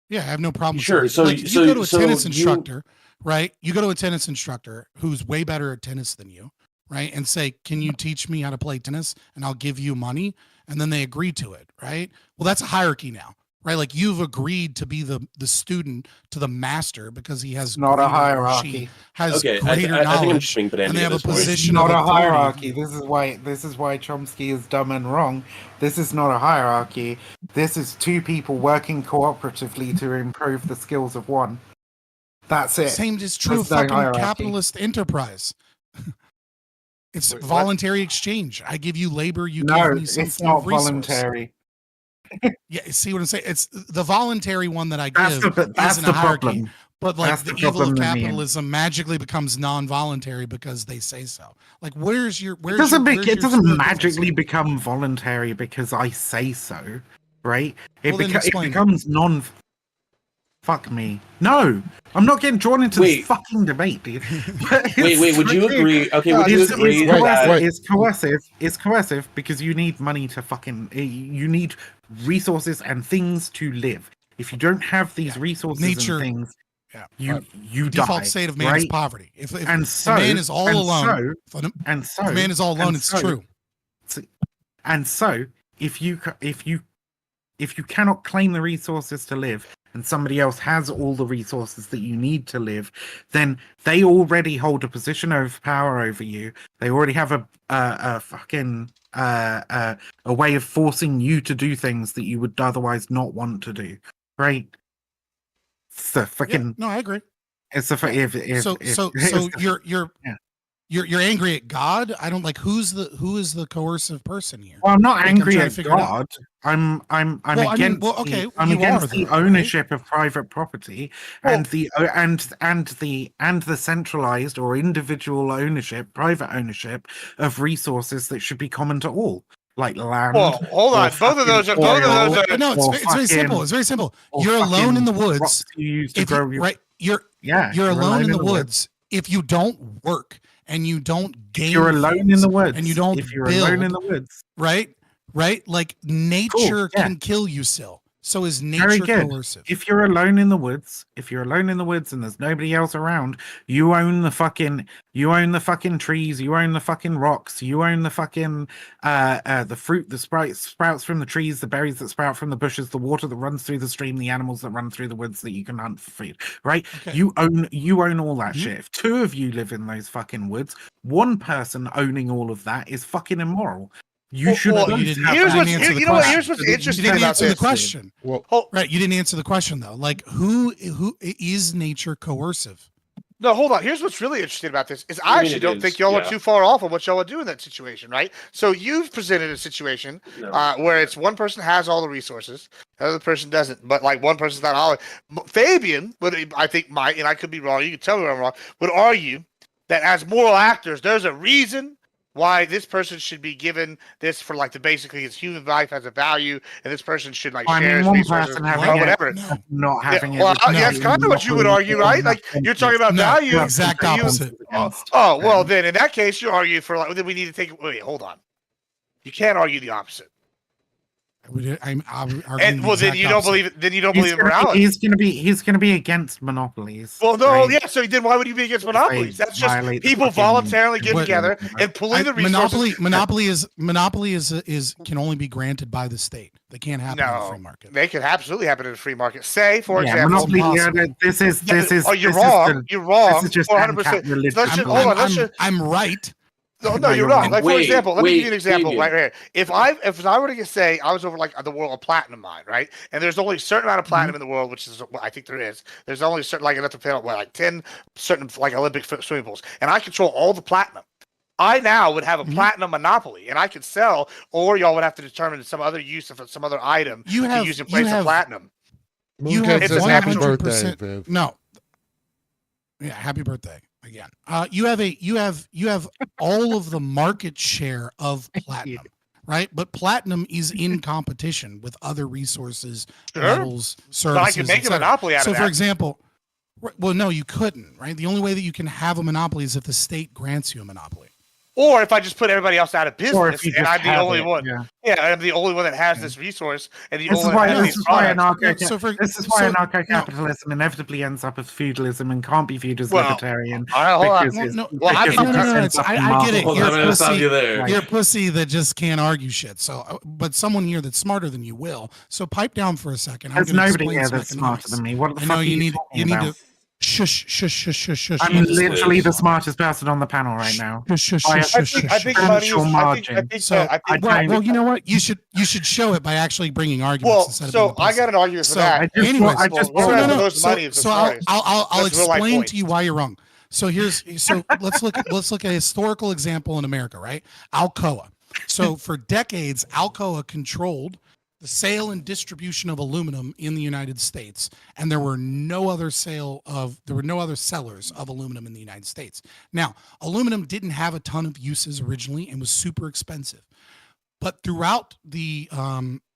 Yeah, I have no problem. Sure, With so- like, you so- go to a so tennis you- instructor, right? You go to a tennis instructor who's way better at tennis than you, right? And say, "Can you teach me how to play tennis?" And I'll give you money, and then they agree to it, right? Well, that's a hierarchy now, right? Like you've agreed to be the student to the master because he has Not a greater- or she hierarchy. has okay. greater I think I'm knowledge. just being pedantic and they at have a this point. position Not of a authority. hierarchy. This is why Chomsky is dumb and wrong. This is not a hierarchy. This is two people working cooperatively to improve the skills of one. That's it. Same is true of There's no fucking hierarchy. capitalist enterprise. It's Wait, what? voluntary exchange. I give you labor, you No, give me some it's form not of resource. voluntary. Yeah, see what I'm saying? It's the voluntary one that I That's give that's isn't the a hierarchy. problem. But like That's the the evil of problem in the end. capitalism magically becomes non-voluntary because they say so. Like, where's your It where's doesn't your, make where's it your doesn't sphere of magically influence? become voluntary because I say so, right? It, Well, then it explain it. becomes non. Fuck me. No, I'm not getting drawn into Wait. this fucking debate, dude. Wait, would you agree? Okay, would you It's, agree it's, Wait, coercive, wait. it's coercive. It's coercive because you need money to fucking. You need resources and things to live. If you don't have these Yeah. resources Nature- and things, yeah. you Default die. state of man is right? poverty. If And the so man is all and alone, so, if a- and so if a man is all alone, and it's so- true. And so, if you cannot claim the resources to live, and somebody else has all the resources that you need to live, then they already hold a position of power over you. They already have a fucking a way of forcing you to do things that you would otherwise not want to do. Right? It's the Yeah, fucking. no, I agree. It's the if So if, so it's so the- you're yeah. you're angry at God. I don't like who is the coercive person here. Well, I'm not Like, I'm angry trying to at figure it out. God. I'm Well, I mean, against well, okay, I'm you against are, the though, right? ownership of private property and Well- the centralized or individual ownership, private ownership of resources that should be common to all, like land. Well, hold or on. Both of those are. fucking Both of oil, those But are. no, or it's very simple. fucking- It's very simple. or You're alone in the fucking woods. rocks you use to If grow you, your, right, you're you're alone in the woods. If you don't work and you don't gain, You're alone in things, the woods, and you don't if you're build, alone in the woods. right? Like nature yeah. can kill you still. So is Very nature good. coercive? If you're alone in the woods, and there's nobody else around, you own the fucking trees, you own the fucking rocks, you own the fucking the fruit that sprouts from the trees, the berries that sprout from the bushes, the water that runs through the stream, the animals that run through the woods that you can hunt for food, right? Okay. You own all that Mhm. shit. If two of you live in those fucking woods, one person owning all of that is fucking immoral. You Well, should well, at you least didn't- have Here's that. what's. answer the You know what? question. Here's what's You didn't You interesting didn't about answer the this. question. Well, Hold, Right, you didn't answer the question though. Like who is nature coercive? No, hold on. Here's what's really interesting about this is I mean, actually it don't is, think y'all yeah. are too far off of what y'all would do in that situation, right? So you've presented a situation No. where it's one person has all the resources, the other person doesn't, but like one person's not all. Fabian would, I think, might, and I could be wrong. You can tell me where I'm wrong. Would argue that as moral actors, there's a reason why this person should be given this for like the basically his human life has a value, and this person should like I share mean, his one resources person or having it, whatever. No. not having Yeah, well, it. that's kind of what you would argue, right? Like you're talking about No, value. exact you- opposite. Oh, well, then in that case, you argue for like, then we need to take. Wait, hold on. You can't argue the opposite. I'm arguing And the well, then exact you don't opposite. believe it. Then you don't He's believe in gonna, morality. he's gonna be against monopolies. Well, no, right? yeah. So then why would you be against monopolies? That's just violate the people fucking- voluntarily getting But- together and pooling the resources. Monopoly is can only be granted by the state. They can't happen in the free No, market. they could absolutely happen in a free market. Say, for Yeah, example, monopoly. Yeah, impossible. this is. oh, you're this is wrong. the- You're wrong. This is just 400%. uncapped religion. Let's just, hold on. Let's just, I'm right. no, No, you're you're wrong. wrong. Like, for Wait, example, let me give you an wait, example Fabian. right here. If I were to say I was over like the world of platinum mine, right? And there's only a certain amount of platinum in the world, which is what I think there is. There's only a certain, like enough to fill like 10 certain like Olympic swimming pools, and I control all the platinum. I now would have a platinum monopoly, and I could sell, or y'all would have to determine some other use of some other item You to have use in place of platinum. You Mooncat have says happy 100%. birthday, Viv. No. Yeah, happy birthday again. You have all of the market share of platinum, right? But platinum is in competition with other resources, Sure. metals, But services. I can make a etc. monopoly out So, of for that. example, well, no, you couldn't, right? The only way that you can have a monopoly is if the state grants you a monopoly. Or if I just put everybody else out of Or business, if you and just I'm the have only it, one. yeah. Yeah, I'm the only one that has this resource, and the This only is one why that has this these is why products. this is why anarcho-capitalism inevitably ends up as feudalism and can't be viewed as Well, libertarian. all right, hold on. because it's- Well, I because think- it no, just no, ends up I in get it. marbles. Hold You're on, I'm gonna stop pussy. you there. Right. You're a pussy that just can't argue shit. So, but someone here that's smarter than you will. So pipe down for a second. There's gonna nobody explain here some that's smarter economics. than me. What the I fuck know are you you need talking about? to shush. I'm You need to literally the smartest person on the panel right now. Shush. I I think money is. Substantial margin. So, well, you know what? You should show it by actually bringing arguments Well, instead of so being a I pussy. got an argument for So, that. anyways, I just Well, want- whoever no, knows money is the so smartest. I'll That's real life explain points. to you why you're wrong. So let's look at a historical example in America, right? Alcoa. So for decades, Alcoa controlled the sale and distribution of aluminum in the United States, and there were no other sellers of aluminum in the United States. Now, aluminum didn't have a ton of uses originally and was super expensive, but throughout the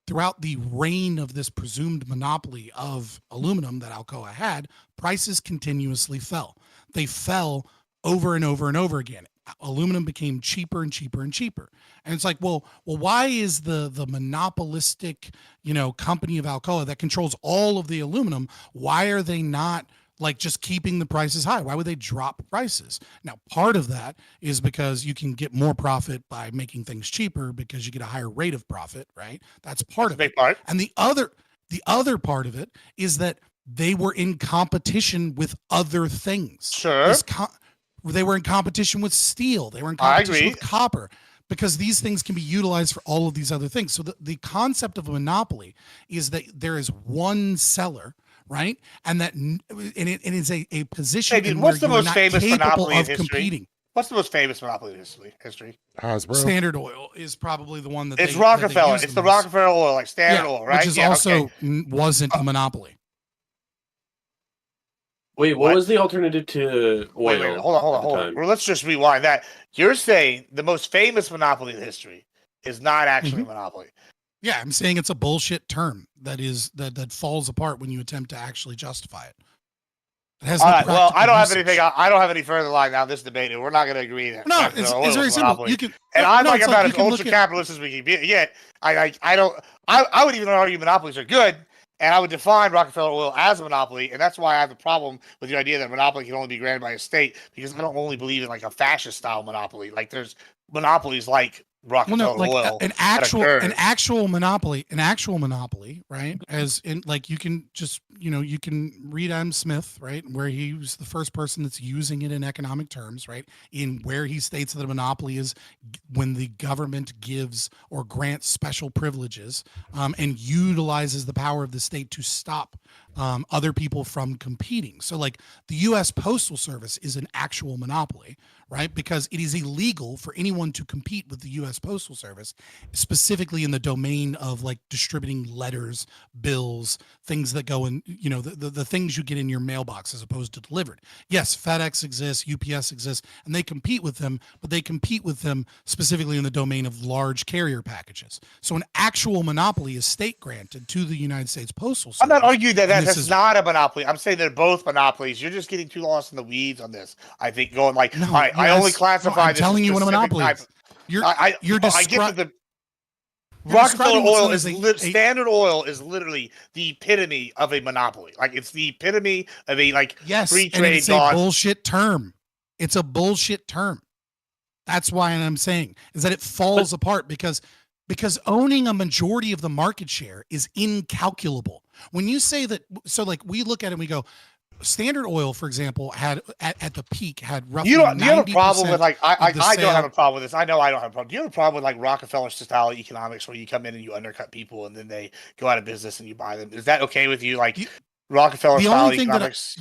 reign of this presumed monopoly of aluminum that Alcoa had, prices continuously fell. They fell over and over and over again. Aluminum became cheaper and cheaper and cheaper. And it's like, well, why is the monopolistic, company of Alcoa that controls all of the aluminum, why are they not like just keeping the prices high? Why would they drop prices? Now, part of that is because you can get more profit by making things cheaper because you get a higher rate of profit, right? That's part of it. Big part. And the other part of it is that they were in competition with other things. Sure. They were in competition with steel. They were in I competition agree. with copper, because these things can be utilized for all of these other things. So the concept of a monopoly is that there is one seller, right? And it is a position Hey, in what's where the you're most not famous capable monopoly in of history? competing. What's the most famous monopoly in history? Hasbro. Standard Oil is probably the one that It's they Rockefeller. use It's the the most. Rockefeller oil, like Standard Oil, right? Which is Yeah, also okay. wasn't a monopoly. Wait, What? what was the alternative to oil? Wait, hold on. at the time? Well, let's just rewind that. You're saying the most famous monopoly in history is not actually a monopoly. Yeah, I'm saying it's a bullshit term that falls apart when you attempt to actually justify it. It has All no right. Well, I practical don't have usage. anything. I don't have any further line down this debate, and we're not going to agree that. No, Rockefeller it's oil is very a simple. monopoly. You can, And no, I'm no, like it's about you as can look ultra at- capitalist as we can be. Yet, I don't. I would even argue monopolies are good, and I would define Rockefeller oil as a monopoly, and that's why I have a problem with the idea that monopoly can only be granted by a state, because I don't only believe in like a fascist style monopoly. Like there's monopolies like Well, Rockefeller no, like oil. an actual monopoly, right? As in, like, you can just, you can read Adam Smith, right, where he was the first person that's using it in economic terms, right, in where he states that a monopoly is when the government gives or grants special privileges and utilizes the power of the state to stop other people from competing. So, like, the U.S. Postal Service is an actual monopoly, right? Because it is illegal for anyone to compete with the U.S. Postal Service, specifically in the domain of like distributing letters, bills, things that go in, the things you get in your mailbox as opposed to delivered. Yes, FedEx exists, UPS exists, and they compete with them, but they compete with them specifically in the domain of large carrier packages. So an actual monopoly is state granted to the United States Postal Service. I'm not arguing that And this that's is- not a monopoly. I'm saying they're both monopolies. You're just getting too lost in the weeds on this. I think going like, No, all right, I only yes. classify No, I'm this telling as you what a specific monopoly type is. of- You're I you're get that describing. Rockefeller describing what's Oil known is as Standard Oil is literally the epitome of a monopoly. Like it's the epitome of a yes, free and trade it's god. a bullshit term. It's a bullshit term. That's why I'm saying is that it falls apart because owning a majority of the market share is incalculable. When you say that, so like we look at it and we go, Standard Oil, for example, had at the peak had roughly. Do you have a problem with I I don't have a problem with this. I know I don't have a problem. Do you have a problem with like Rockefeller style economics where you come in and you undercut people and then they go out of business and you buy them? Is that okay with you? Like Rockefeller style economics?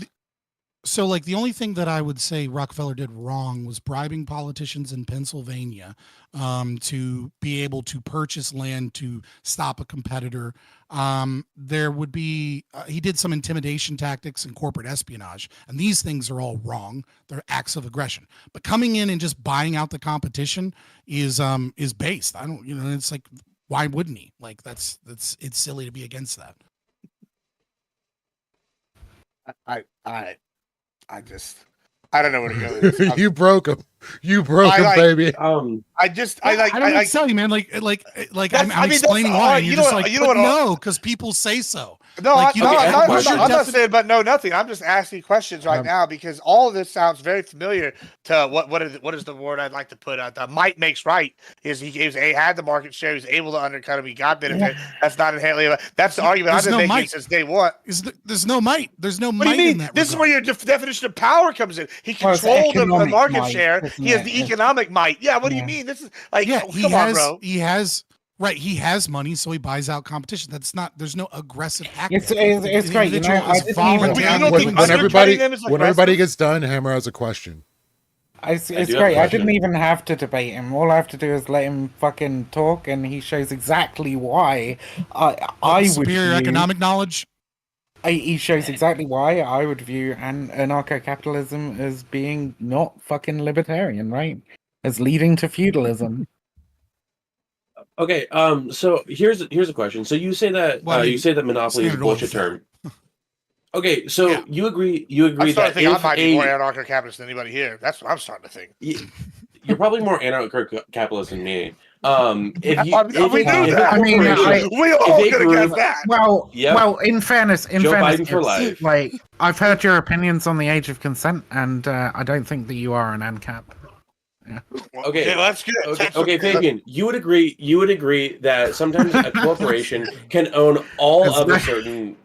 So like the only thing that I would say Rockefeller did wrong was bribing politicians in Pennsylvania to be able to purchase land to stop a competitor. There would be he did some intimidation tactics and corporate espionage, and these things are all wrong. They're acts of aggression. But coming in and just buying out the competition is based. I don't, it's like, why wouldn't he? Like it's silly to be against that. I don't know where to go with this. You broke him. You broke him, baby. I don't tell you, man. I'm explaining why. And you're just like, no, because people say so. No, like, I'm not saying, but no, nothing. I'm just asking questions right now because all of this sounds very familiar to what is the word I'd like to put out? The might makes right. He had the market share. He was able to undercut him. He got benefit. Yeah. That's not inherently. That's the argument I've been making since day one. There's no might. There's no might. What do you mean? In that this regard. Is where your definition of power comes in. He controlled the market share. He has the economic might. Yeah. What do you mean? This is like, come on, bro. He has. Right, he has money, so he buys out competition. That's not. There's no aggressive act. It's great. When everybody gets done, Hammer has a question. It's great. I didn't even have to debate him. All I have to do is let him fucking talk, and he shows exactly why I would superior economic knowledge. He shows exactly why I would view anarcho-capitalism as being not fucking libertarian, right? As leading to feudalism. Okay, so here's a question. So you say that monopoly is a bullshit term. Okay, so you agree that I might be more anarcho-capitalist than anybody here. That's what I'm starting to think. You're probably more anarcho-capitalist than me. We all gonna guess that. Well, in fairness, Biden for life. Like I've heard your opinions on the age of consent, and I don't think that you are an ANCAP. Yeah. Okay, yeah, that's good. Okay, Fabian, you would agree that sometimes a corporation can own all of a certain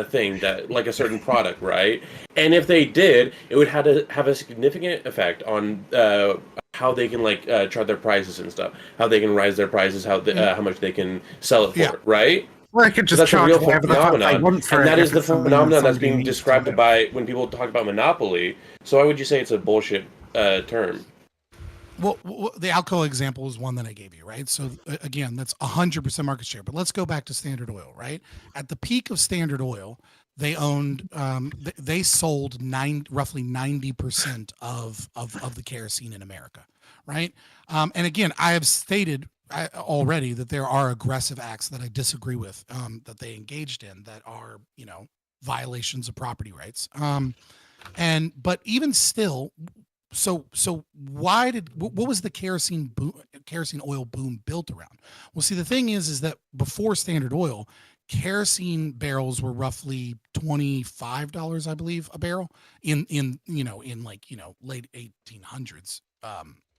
thing, that like a certain product, right? And if they did, it would have to have a significant effect on how they can chart their prices and stuff, how they can rise their prices, how much they can sell it for, right? Well, I could just charge a real whatever phenomenon, want for and it that is the phenomenon that's being needs described by when people talk about monopoly. So why would you say it's a bullshit term? Well, the Alcoa example is one that I gave you, right? So again, that's 100% market share. But let's go back to Standard Oil, right? At the peak of Standard Oil, they owned, they sold roughly 90% of the kerosene in America, right? And again, I have stated already that there are aggressive acts that I disagree with, that they engaged in, that are, violations of property rights. But even still, so what was the kerosene oil boom built around? Well, see, the thing is that before Standard Oil, kerosene barrels were roughly $25, I believe, a barrel in late 1800s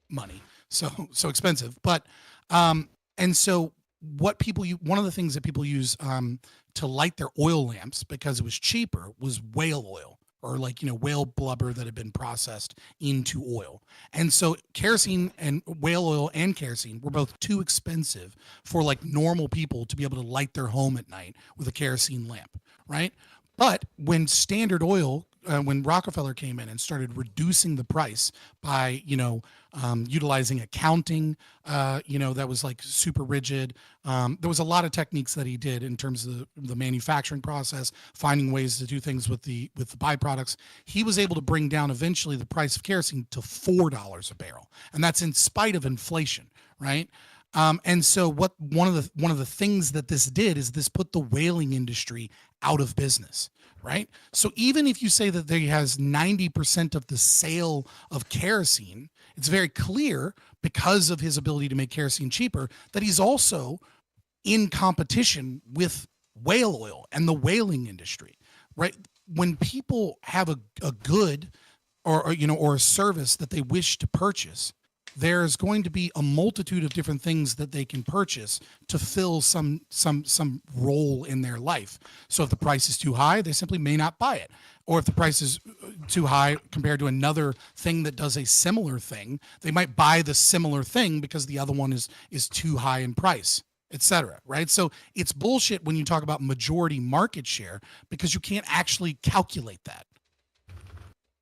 money. So expensive. But and so what one of the things that people use to light their oil lamps, because it was cheaper, was whale oil, or whale blubber that had been processed into oil. And so kerosene and whale oil and kerosene were both too expensive for normal people to be able to light their home at night with a kerosene lamp, right? But when Standard Oil, when Rockefeller came in and started reducing the price by, utilizing accounting, that was super rigid. There was a lot of techniques that he did in terms of the manufacturing process, finding ways to do things with the byproducts. He was able to bring down eventually the price of kerosene to $4 a barrel, and that's in spite of inflation, right? And so one of the things that this did is this put the whaling industry out of business, right? So even if you say that he has 90% of the sale of kerosene, it's very clear because of his ability to make kerosene cheaper that he's also in competition with whale oil and the whaling industry, right? When people have a good or a service that they wish to purchase, there's going to be a multitude of different things that they can purchase to fill some role in their life. So if the price is too high, they simply may not buy it. Or if the price is too high compared to another thing that does a similar thing, they might buy the similar thing because the other one is too high in price, etc. Right? So it's bullshit when you talk about majority market share because you can't actually calculate that.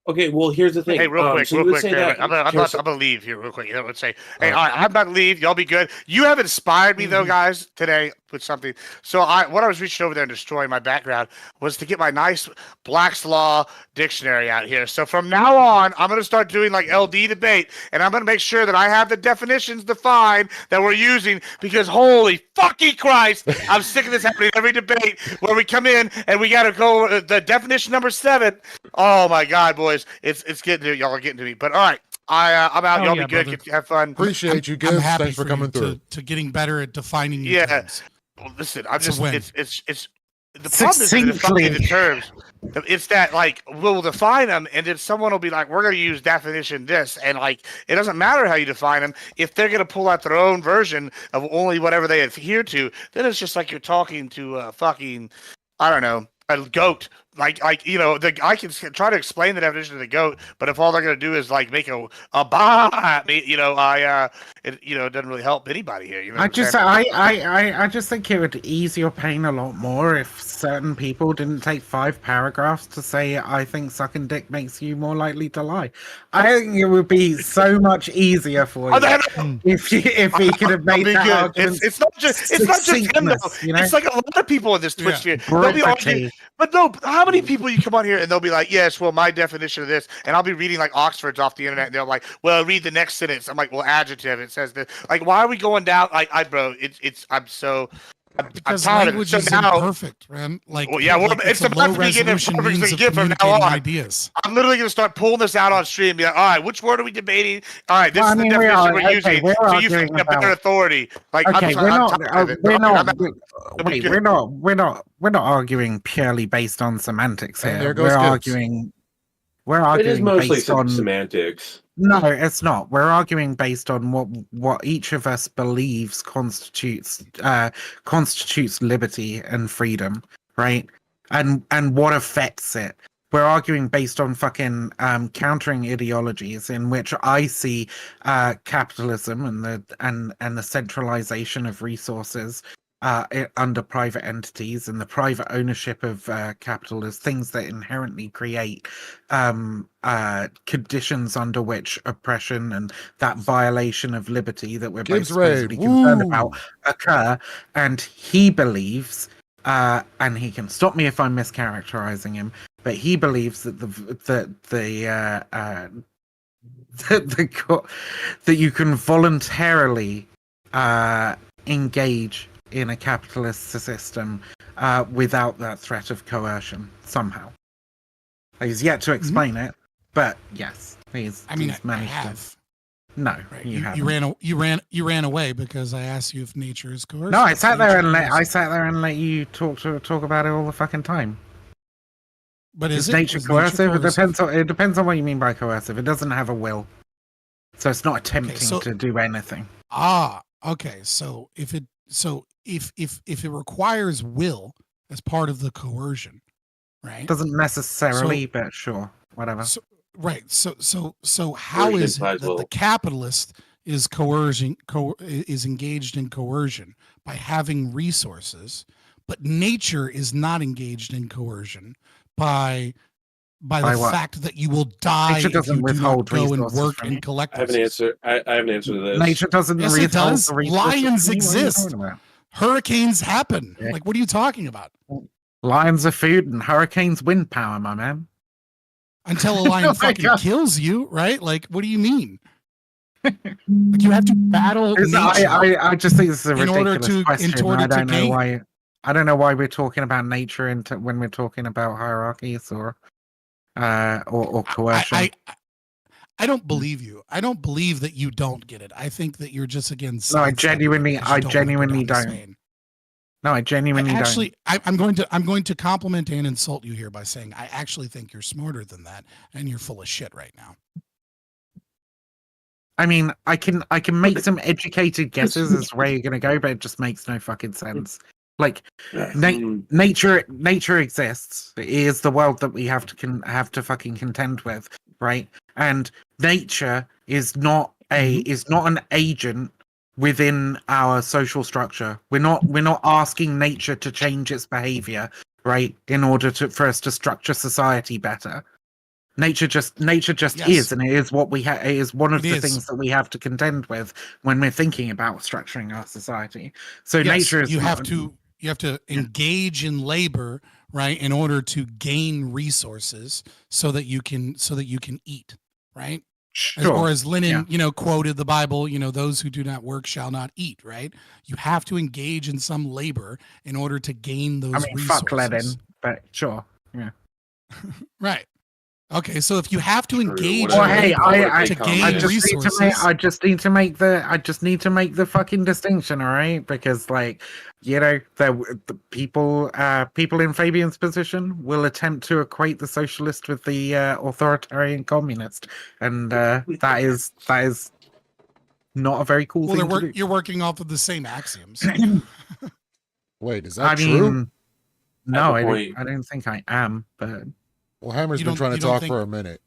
Okay, well, here's the thing. Hey, real quick, so you would say that I'm gonna leave here real quick. I would say, hey, all right, I'm about to leave. Y'all be good. You have inspired me though, guys, today with something. So what I was reaching over there and destroying my background was to get my nice Black's Law dictionary out here. So from now on, I'm gonna start doing like LD debate, and I'm gonna make sure that I have the definitions defined that we're using because holy fucking Christ, I'm sick of this happening every debate where we come in and we gotta go the definition number 7. Oh my God, boys. It's getting to y'all are getting to me. But all right, I'm out. Y'all be good. Have fun. Appreciate you, I'm Gibbs. happy Thanks for coming through. to getting better at defining new Yeah. terms. Well, listen, I'm It's a just win. it's the problem is defining the terms. It's that like we'll define them, and then someone will be like, "We're going to use definition this," and like it doesn't matter how you define them. If they're going to pull out their own version of only whatever they adhere to, then it's just like you're talking to a fucking, I don't know, a goat. Like I can try to explain the definition of the goat, but if all they're gonna do is like make a bah at me, it doesn't really help anybody here. You know I what I'm just saying? I just think it would ease your pain a lot more if certain people didn't take 5 paragraphs to say I think sucking dick makes you more likely to lie. I think it would be so much easier for you if he could have made that argument. It's not just him though. Succinctness, you know? It's like a lot of people in this Twitch sphere. They'll be Brevity. arguing, but no, how many people you come on here and they'll be like, yes, well, my definition of this, and I'll be reading like Oxford's off the internet, and they're like, well, read the next sentence. I'm like, well, adjective. It says this. Like, why are we going down? Like, I'm tired of it. Language So is now, imperfect, man. Like, well, yeah, it's a about low to be getting resolution perfect means of again from now communicating on. ideas. I'm literally going to start pulling this out on stream and be like, all right, which word are we debating? All right, this Well, is I mean, the we definition are- we're okay, using, we're so you arguing can get a better about- authority. Like, Okay, I'm tired of it. we're not I'm- we're not arguing purely based on semantics And here. there goes We're It is arguing mostly based on semantics. No, it's not. We're arguing based on what each of us believes constitutes liberty and freedom, right? And what affects it. We're arguing based on fucking countering ideologies in which I see capitalism and the centralization of resources under private entities and the private ownership of capital as things that inherently create conditions under which oppression and that violation of liberty that we're both supposedly concerned about occur. And he believes, and he can stop me if I'm mischaracterizing him, but he believes that that you can voluntarily engage in a capitalist system without that threat of coercion somehow. He's yet to explain it, but yes, he's managed I to. have. No, Right. you haven't. You ran away because I asked you if nature is coercive. No, I sat there and let you talk about it all the fucking time. But Is nature coercive? It depends on what you mean by coercive. It doesn't have a will, so it's not attempting to do anything. Okay. So if it requires will as part of the coercion, right? Doesn't necessarily, but sure, whatever. So how is it that the capitalist is is engaged in coercion by having resources, but nature is not engaged in coercion by the what? fact that you will die Nature if you doesn't do withhold not go and resources work from and you. collect. I have an answer. I have an answer to this. Nature doesn't Yes, it withhold does. the resources Lions from you. What are you exist. talking about? Hurricanes happen. Yeah. Like, what are you talking about? Lions are food and hurricanes wind power, my man. Until a lion Oh my fucking God. kills you, right? Like, what do you mean? Like, you have to battle nature I just think this is a in order ridiculous to question. I don't know gain. why. I don't know why we're talking about nature when we're talking about hierarchies or coercion. I don't believe you. I don't believe that you don't get it. I think that you're just again. No, I sidestepping it because you don't wanna go down this don't. vein. No, I genuinely Actually, don't. I'm going to compliment and insult you here by saying I actually think you're smarter than that, and you're full of shit right now. I mean, I can make some educated guesses as to where you're gonna go, but it just makes no fucking sense. Like, nature exists. It is the world that we have to fucking contend with, right? And nature is not an agent within our social structure. We're not asking nature to change its behavior, right? In order for us to structure society better. Nature just Yes. is, and it is what we have. It is one of It the is. things that we have to contend with when we're thinking about structuring our society. So Yes, nature is you have to engage in labor, right, in order to gain resources so that you can eat, right? Sure. As Lenin, quoted the Bible, those who do not work shall not eat, right? You have to engage in some labor in order to gain those I mean, resources. fuck Lenin, but sure. Yeah. Right. Okay, so if you have to engage Well, in hey, labor to gain resources, I just need to make the fucking distinction, all right? Because, like, the people in Fabian's position will attempt to equate the socialist with the authoritarian communist, and that is not a very cool thing to do. You're working off of the same axioms. Wait, is that I true? mean, no, At I the don't think I am, but Well, Hammer's You been don't- trying to you don't talk think- for a minute.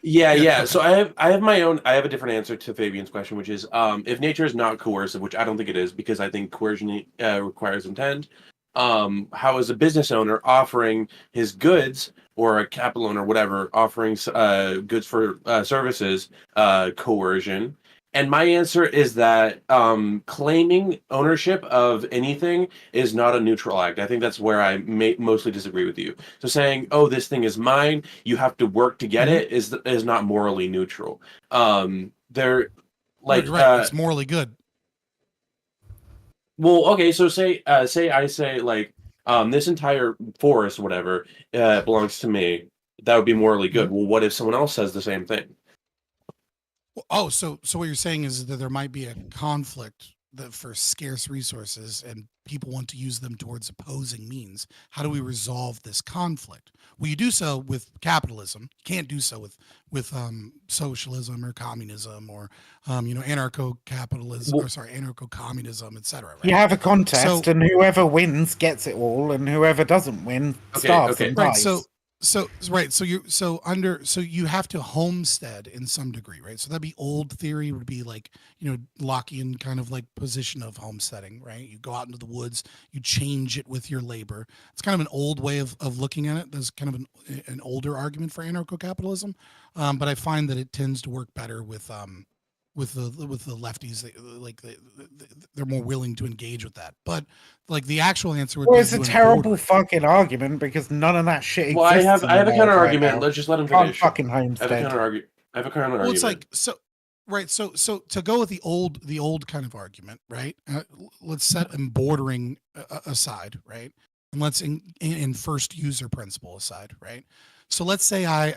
Yeah. So I have my own. I have a different answer to Fabian's question, which is if nature is not coercive, which I don't think it is, because I think coercion requires intent. How is a business owner offering his goods, or a capital owner, whatever, offering goods for services coercion? And my answer is that claiming ownership of anything is not a neutral act. I think that's where I mostly disagree with you. So saying, "Oh, this thing is mine. You have to work to get it," is not morally neutral. They're like, right, it's morally good. well, okay. So say I say like this entire forest, whatever, belongs to me. That would be morally good. Well, what if someone else says the same thing? Oh, so what you're saying is that there might be a conflict for scarce resources, and people want to use them towards opposing means. How do we resolve this conflict? Well, you do so with capitalism. You can't do so with socialism or communism or anarcho-capitalism, anarcho-communism, etc. Right? You have a contest, So- and whoever wins gets it all, and whoever doesn't win starves and Right. dies. So you have to homestead in some degree, right? So that'd be old theory, would be like, Lockean kind of like position of homesteading, right? You go out into the woods, you change it with your labor. It's kind of an old way of looking at it. There's kind of an older argument for anarcho-capitalism, but I find that it tends to work better with the lefties. They're more willing to engage with that. But like the actual answer would Well, be it's a doing terrible border. fucking argument because none of that shit exists. Well, I have in a the world counter right argument. now. Let's just let him Can't finish. fucking I have a homestead. counter argument. Well, it's like so to go with the old kind of argument, right? Let's set embordering aside, right? And let's in first user principle aside, right? So let's say I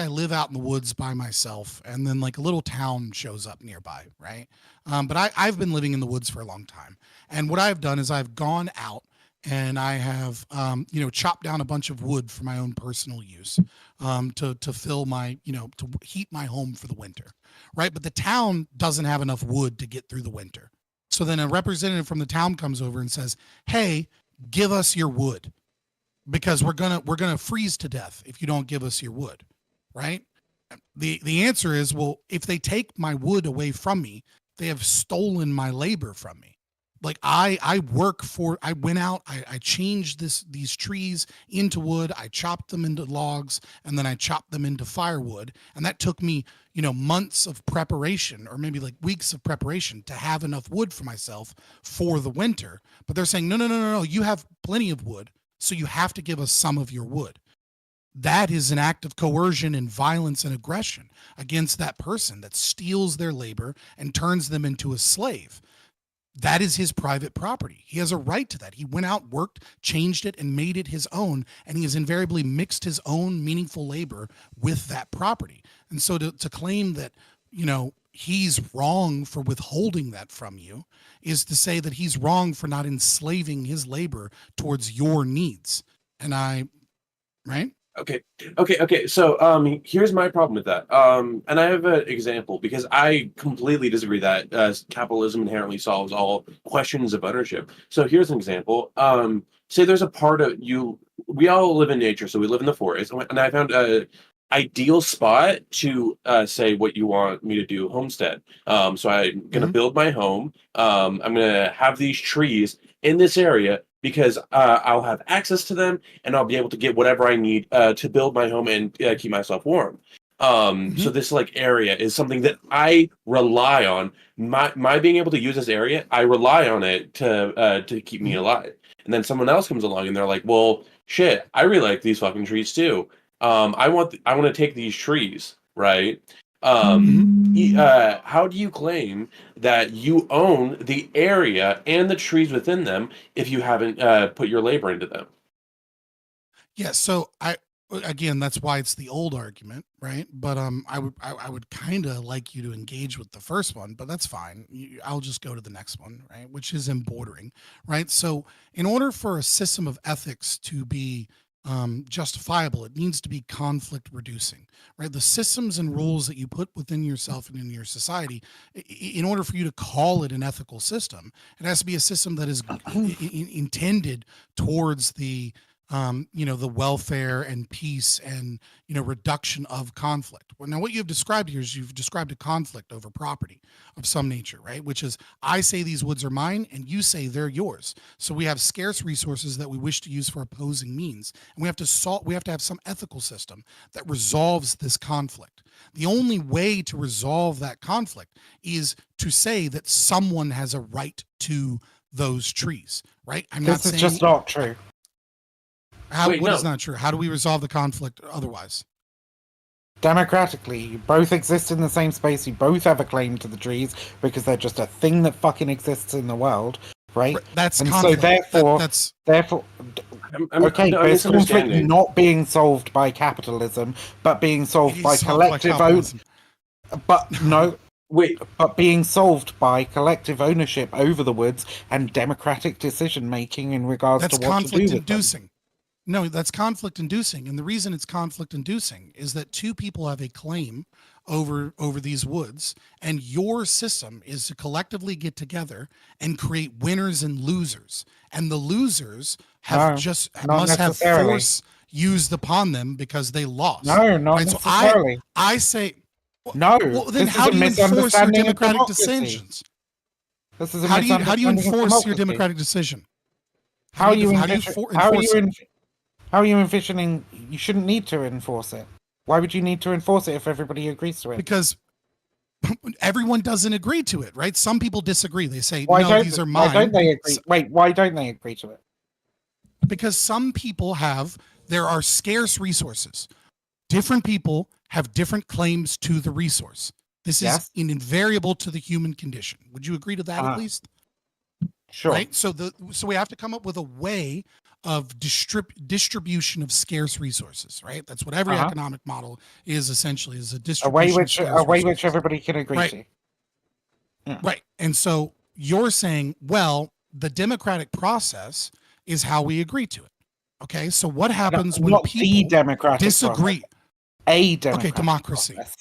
live out in the woods by myself, and then like a little town shows up nearby, right? But I've been living in the woods for a long time, and what I've done is I've gone out and I have chopped down a bunch of wood for my own personal use, to fill my to heat my home for the winter, right? But the town doesn't have enough wood to get through the winter, so then a representative from the town comes over and says, "Hey, give us your wood, because we're gonna freeze to death if you don't give us your wood," right? The answer is, well, if they take my wood away from me, they have stolen my labor from me. Like I went out, I changed these trees into wood, I chopped them into logs, and then I chopped them into firewood, and that took me months of preparation, or maybe like weeks of preparation, to have enough wood for myself for the winter. But they're saying, no, you have plenty of wood, so you have to give us some of your wood. That is an act of coercion and violence and aggression against that person that steals their labor and turns them into a slave. that is his private property. He has a right to that. He went out, worked, changed it, and made it his own, and he has invariably mixed his own meaningful labor with that property. And so to claim that, he's wrong for withholding that from you is to say that he's wrong for not enslaving his labor towards your needs. And right? Okay. So, here's my problem with that. And I have an example because I completely disagree that capitalism inherently solves all questions of ownership. So here's an example. Say there's a part of you. We all live in nature, so we live in the forest, and I found a ideal spot to say what you want me to do homestead. So I'm gonna build my home. I'm gonna have these trees in this area because I'll have access to them and I'll be able to get whatever I need to build my home and keep myself warm. So this area is something that I rely on. My being able to use this area, I rely on it to keep me alive. And then someone else comes along and they're like, well, shit, I really like these fucking trees too. I want to take these trees, right? How do you claim that you own the area and the trees within them if you haven't put your labor into them? Yeah, so again, that's why it's the old argument, right? But I would kind of like you to engage with the first one, but that's fine. I'll just go to the next one, right? Which is embordering, right? So in order for a system of ethics to be justifiable, it needs to be conflict reducing, right? The systems and rules that you put within yourself and in your society, in order for you to call it an ethical system, it has to be a system that is intended towards the the welfare and peace and, reduction of conflict. Well, now what you've described here is you've described a conflict over property of some nature, right? Which is, I say these woods are mine and you say they're yours. So we have scarce resources that we wish to use for opposing means. And we have to have some ethical system that resolves this conflict. The only way to resolve that conflict is to say that someone has a right to those trees, right? This is just not true. What is not true? How do we resolve the conflict otherwise? Democratically, you both exist in the same space. You both have a claim to the trees because they're just a thing that fucking exists in the world, right? That's and conflict. So therefore, okay, but it's conflict not being solved by capitalism, but being solved by collective ownership. But being solved by collective ownership over the woods and democratic decision making in regards to what to do with them. No, that's conflict inducing. And the reason it's conflict inducing is that two people have a claim over these woods, and your system is to collectively get together and create winners and losers. And the losers must have force used upon them because they lost. No, not necessarily. So I say no. Well, then how do you enforce your democratic decisions? How do you enforce your democratic decision? How are you envisioning? You shouldn't need to enforce it. Why would you need to enforce it if everybody agrees to it? Because everyone doesn't agree to it, right? Some people disagree. They say, no, these are mine. Why don't they agree? Wait, why don't they agree to it? Because some people there are scarce resources. Different people have different claims to the resource. This is invariable to the human condition. Would you agree to that at least? Sure. Right? So we have to come up with a way of distribution of scarce resources, right? That's what every economic model is essentially, is a distribution. A way which everybody can agree to. Yeah. Right. And so you're saying, well, the democratic process is how we agree to it. Okay. So what happens when people disagree? Democracy. Process.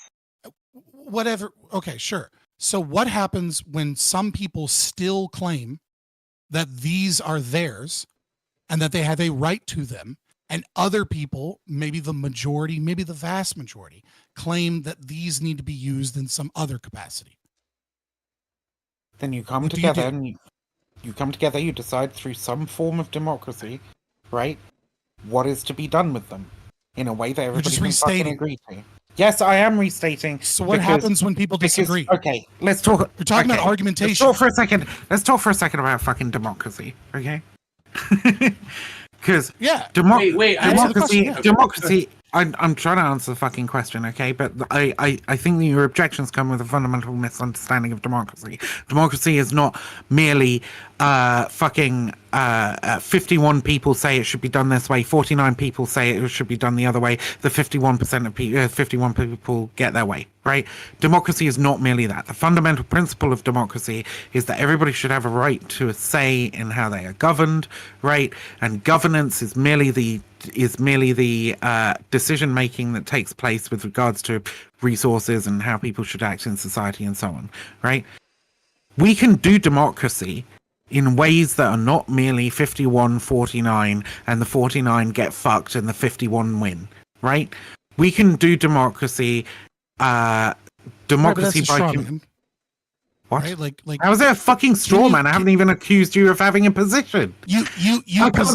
Whatever. Okay, sure. So what happens when some people still claim that these are theirs and that they have a right to them, and other people, maybe the majority, maybe the vast majority, claim that these need to be used in some other capacity? Then you come together and you decide through some form of democracy, right, what is to be done with them in a way that everybody can fucking agree to. Yes, I am restating. So what happens when people disagree? Okay, let's talk. We're talking about argumentation. Let's talk for a second about fucking democracy, okay? Because democracy. I'm trying to answer the fucking question, okay? But I think that your objections come with a fundamental misunderstanding of democracy. Democracy is not merely 51 people say it should be done this way, 49 people say it should be done the other way, the 51% of people, 51 people get their way, right? Democracy is not merely that. The fundamental principle of democracy is that everybody should have a right to a say in how they are governed, right? And governance is merely the decision making that takes place with regards to resources and how people should act in society and so on, right? We can do democracy in ways that are not merely 51-49 and the 49 get fucked and the 51 win, right? We can do democracy democracy by what? Right? Like how is it a fucking straw man? I haven't even accused you of having a position. You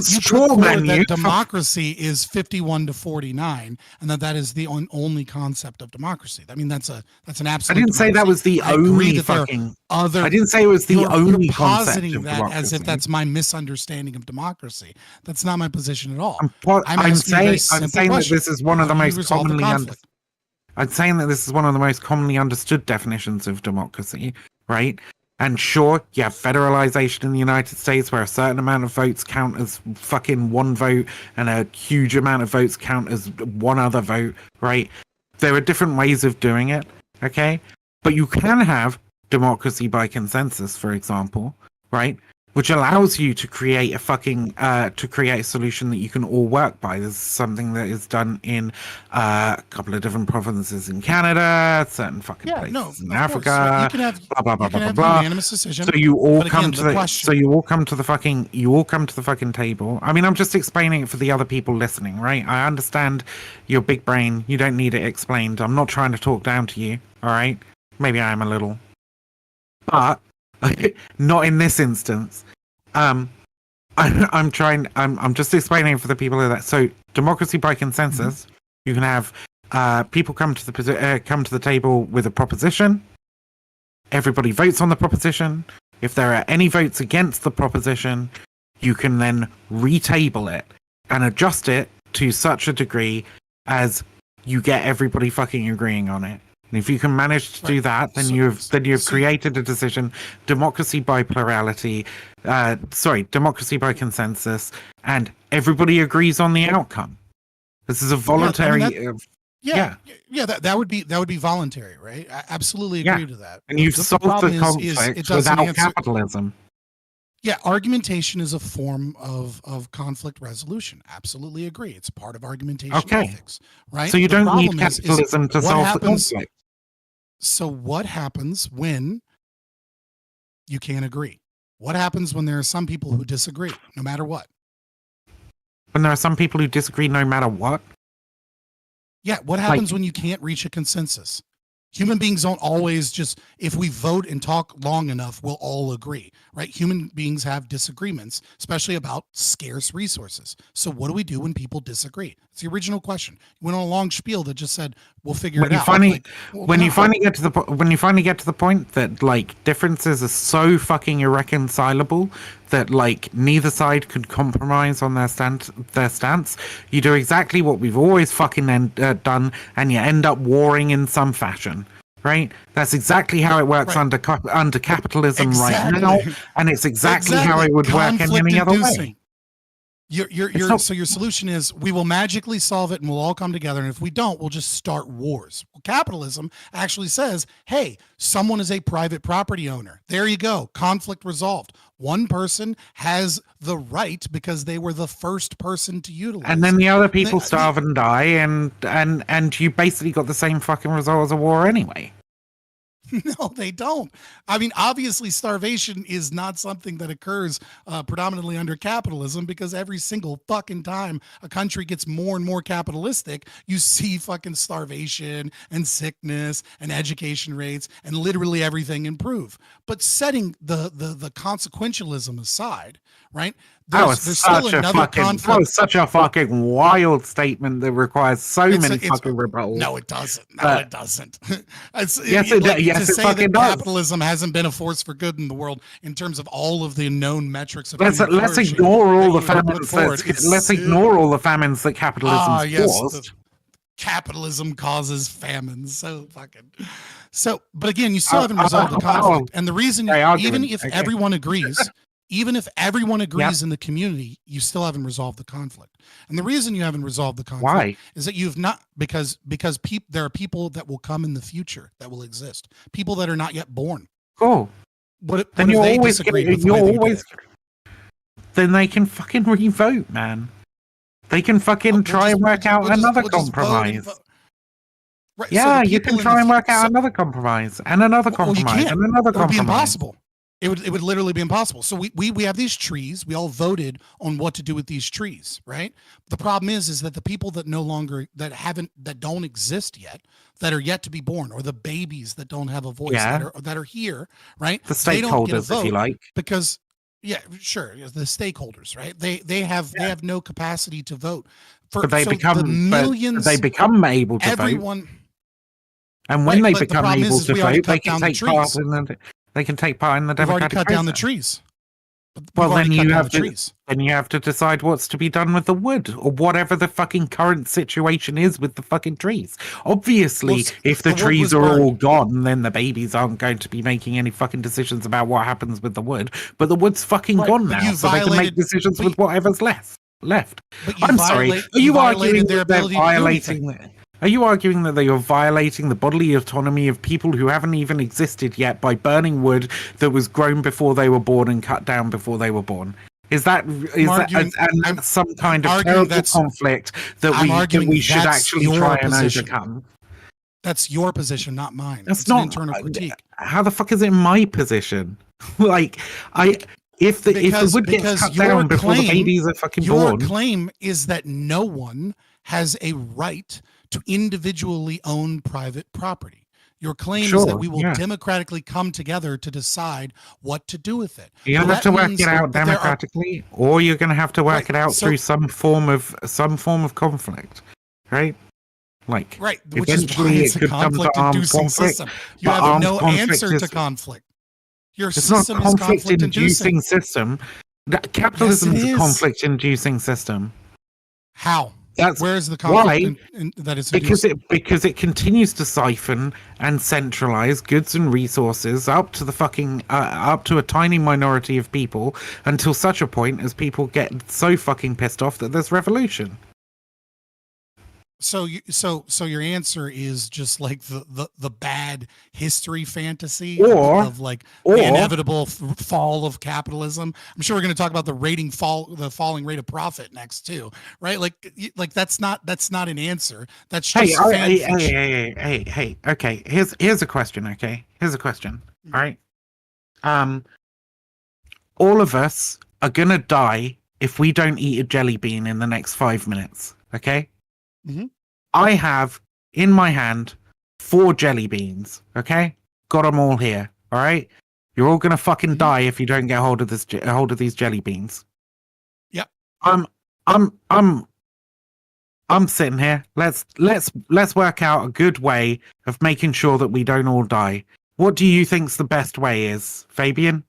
straw man that democracy is 51-49, and that is the only concept of democracy. I mean, that's an absolute. I didn't say that was the only fucking. I didn't say it was the only concept of democracy. As if that's my misunderstanding of democracy. That's not my position at all. I'm saying that this is one of the most commonly understood. I'm saying that this is one of the most commonly understood definitions of democracy, right? And sure, you have federalization in the United States where a certain amount of votes count as fucking one vote and a huge amount of votes count as one other vote, right? There are different ways of doing it, okay? But you can have democracy by consensus, for example, right? Which allows you to create a solution that you can all work by. This is something that is done in a couple of different provinces in Canada, certain fucking places in Africa. You can have unanimous decision. So you all come to the fucking table. I mean, I'm just explaining it for the other people listening, right? I understand your big brain. You don't need it explained. I'm not trying to talk down to you, all right? Maybe I am a little, but not in this instance. I'm just explaining for the people that. So democracy by consensus, you can have people come to the table with a proposition. Everybody votes on the proposition. If there are any votes against the proposition, you can then retable it and adjust it to such a degree as you get everybody fucking agreeing on it. And if you can manage to do that, then you've created a decision. Democracy by plurality, democracy by consensus, and everybody agrees on the outcome. This is a voluntary. That would be voluntary, right? I absolutely agree to that. And you've solved the conflict without capitalism. Yeah, argumentation is a form of conflict resolution. Absolutely agree. It's part of argumentation ethics, right? So you don't need capitalism to solve the conflict. So what happens when you can't agree? What happens when there are some people who disagree, no matter what? When there are some people who disagree no matter what? Yeah, what happens when you can't reach a consensus? Human beings don't always just, if we vote and talk long enough, we'll all agree, right? Human beings have disagreements, especially about scarce resources. So what do we do when people disagree? It's the original question. You went on a long spiel that just said, we'll figure it out. When you finally get to the point that like differences are so fucking irreconcilable that like neither side could compromise on their stance, you do exactly what we've always fucking done, and you end up warring in some fashion, right? That's exactly how it works under capitalism right now, and it's exactly how it would work in any other way. So your solution is we will magically solve it and we'll all come together, and if we don't, we'll just start wars. Well, capitalism actually says, hey, someone is a private property owner. There you go. Conflict resolved. One person has the right because they were the first person to utilize it. And then the other people starve and die, and you basically got the same fucking result as a war anyway. No, they don't. I mean, obviously, starvation is not something that occurs predominantly under capitalism, because every single fucking time a country gets more and more capitalistic, you see fucking starvation and sickness and education rates and literally everything improve. But setting the consequentialism aside, right? There's still another conflict. That was such a fucking wild statement that requires so many fucking rebuttals. No, it doesn't. No, it doesn't. Yes, it fucking does. Capitalism hasn't been a force for good in the world in terms of all of the known metrics of let's ignore all the famines. Let's ignore all the famines that capitalism caused. capitalism causes famine. So fucking. So, but again, you still haven't resolved the conflict, and the reason, even if everyone agrees. Even if everyone agrees in the community, you still haven't resolved the conflict. And the reason you haven't resolved the conflict is that you've not, because there are people that will come in the future that will exist. People that are not yet born. Cool. What if they disagreed with the way that you did it? Then they can fucking re-vote, man. They can fucking try and work out another compromise. Right, yeah, so you can try and work out another compromise and another compromise and another compromise. It would be impossible. It would literally be impossible. So we have these trees. We all voted on what to do with these trees, right? The problem is that the people that that don't exist yet, that are yet to be born, or the babies that don't have a voice, that are here, right? The stakeholders, if you like, because the stakeholders, right? They have no capacity to vote. But they become able to vote. And when they become able to vote, they can take part in the. They can take part in the democratic process. We've already cut down the trees. Well, then you have to decide what's to be done with the wood, or whatever the fucking current situation is with the fucking trees. Obviously, if the trees are all gone, then the babies aren't going to be making any fucking decisions about what happens with the wood. But the wood's fucking gone now, so they can make decisions with whatever's left. I'm sorry. Are you arguing that they're violating? Are you arguing that they are violating the bodily autonomy of people who haven't even existed yet by burning wood that was grown before they were born and cut down before they were born? Is that some kind of terrible conflict that we should actually try and overcome? That's your position, not mine. That's not an internal critique. How the fuck is it my position? If the wood gets cut down before the babies are fucking born. Your claim is that no one has a right to individually own private property. Your claim is that we will democratically come together to decide what to do with it. You have to work it out democratically, or you're going to have to work it out through some form of conflict, right? Which is why it's a conflict-inducing system. You have no answer to conflict. Your system is conflict-inducing system. Capitalism is a conflict-inducing system. How? Where's the conflict that is because it continues to siphon and centralize goods and resources up to the fucking up to a tiny minority of people until such a point as people get so fucking pissed off that there's revolution. So your answer is just like the bad history fantasy of the inevitable fall of capitalism. I'm sure we're going to talk about the falling rate of profit next too, right? Like that's not an answer. That's just hey. Okay, here's a question. Okay, here's a question. All right, all of us are gonna die if we don't eat a jelly bean in the next 5 minutes. Okay. Mm-hmm. I have in my hand 4 jelly beans. Okay, got them all here. All right, you're all gonna fucking die if you don't get hold of these jelly beans. Yep. I'm sitting here. Let's work out a good way of making sure that we don't all die. What do you think's the best way is, Fabian?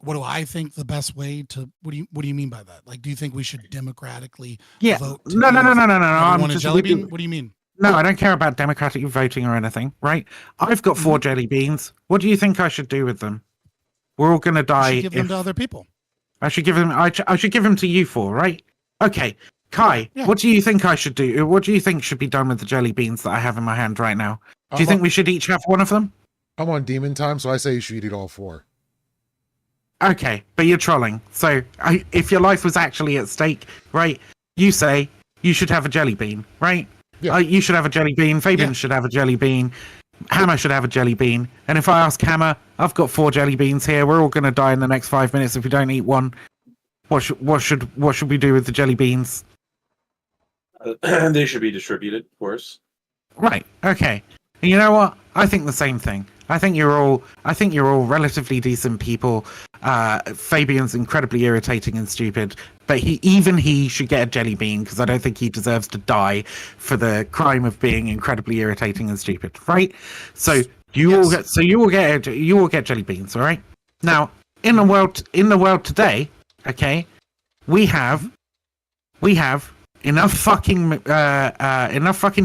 What do I think the best way to? What do you mean by that? Like, do you think we should democratically vote? No. I'm just jelly bean. What do you mean? No, I don't care about democratic voting or anything. Right? I've got 4 jelly beans. What do you think I should do with them? We're all gonna die. You should give them to other people. I should give them. I should give them to you 4, right? Okay, Kai. What do you think I should do? What do you think should be done with the jelly beans that I have in my hand right now? Do you think we should each have one of them? I'm on demon time, so I say you should eat all 4. Okay, but you're trolling. So if your life was actually at stake, right, you say you should have a jelly bean, right? Yeah. You should have a jelly bean. Fabian should have a jelly bean. Hammer should have a jelly bean. And if I ask Hammer, I've got 4 jelly beans here. We're all going to die in the next 5 minutes if we don't eat one. What should we do with the jelly beans? They should be distributed, of course. Right. Okay. And you know what? I think the same thing. I think you're all relatively decent people. Fabian's incredibly irritating and stupid, but he should get a jelly bean because I don't think he deserves to die for the crime of being incredibly irritating and stupid. Right? So you will get jelly beans. All right. Now in the world today, okay, we have enough fucking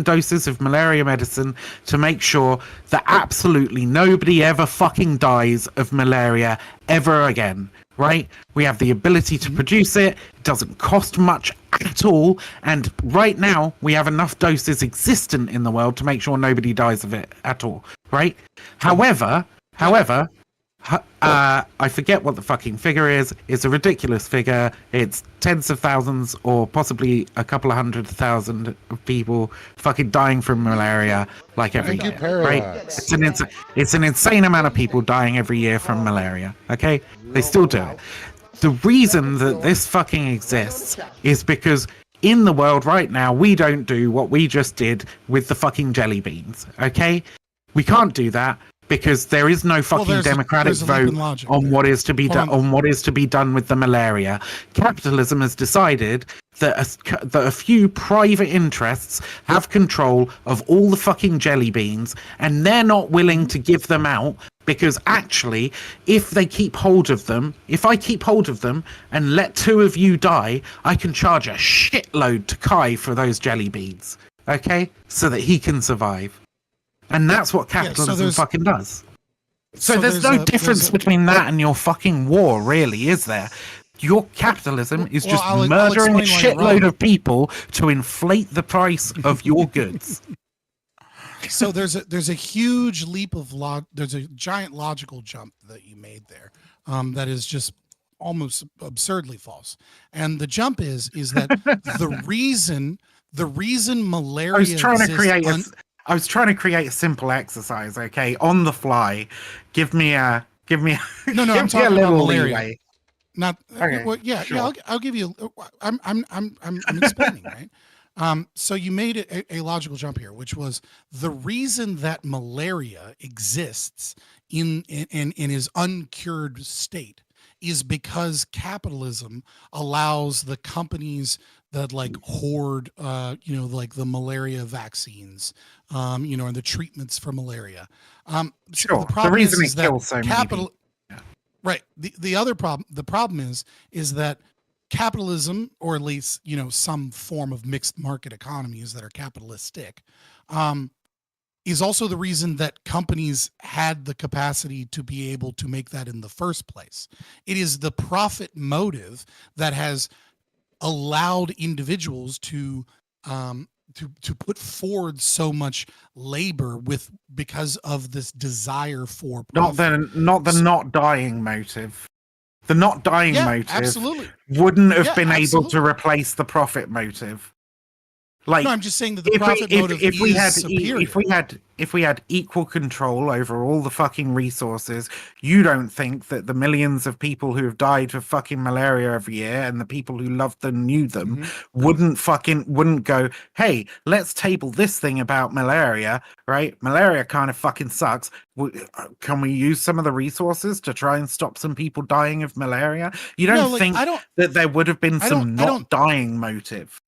doses of malaria medicine to make sure that absolutely nobody ever fucking dies of malaria ever again, right? We have the ability to produce it. It doesn't cost much at all, and right now we have enough doses existent in the world to make sure nobody dies of it at all, right? However, I forget what the fucking figure is. It's a ridiculous figure. It's tens of thousands or possibly a couple of 100,000 of people fucking dying from malaria like every year. Right? It's an insane amount of people dying every year from malaria. Okay? They still do it. The reason that this fucking exists is because in the world right now, we don't do what we just did with the fucking jelly beans. Okay? We can't do that. Because there is no fucking democratic vote on what is to be done with the malaria. Capitalism has decided that a few private interests have control of all the fucking jelly beans, and they're not willing to give them out because actually, if I keep hold of them and let 2 of you die, I can charge a shitload to Kai for those jelly beans. Okay, so that he can survive. And that's what capitalism fucking does. So there's no difference between that and your fucking war, really, is there? Your capitalism is just murdering a shitload of people to inflate the price of your goods. So there's a huge leap of there's a giant logical jump that you made there, that is just almost absurdly false. And the jump is that the reason malaria I was trying to create a simple exercise, okay, on the fly. Give me a no. I'm talking about malaria. Leeway. Not okay. Well, yeah, sure. Yeah. I'll give you. I'm explaining, right? So you made a logical jump here, which was the reason that malaria exists in his uncured state is because capitalism allows the companies that like hoard, like the malaria vaccines, and the treatments for malaria. Sure. The reason it kills so many people. Right. The problem is that capitalism, or at least, some form of mixed market economies that are capitalistic, is also the reason that companies had the capacity to be able to make that in the first place. It is the profit motive that has allowed individuals to put forward so much labor because of this desire for profit. Not dying motive. The not dying motive absolutely wouldn't have been able to replace the profit motive. Like, no, I'm just saying that the profit motive is superior. If we had equal control over all the fucking resources, you don't think that the millions of people who have died of fucking malaria every year and the people who loved them, knew them, wouldn't go, hey, let's table this thing about malaria, right? Malaria kind of fucking sucks. Can we use some of the resources to try and stop some people dying of malaria? You don't think that there would have been some not dying motive?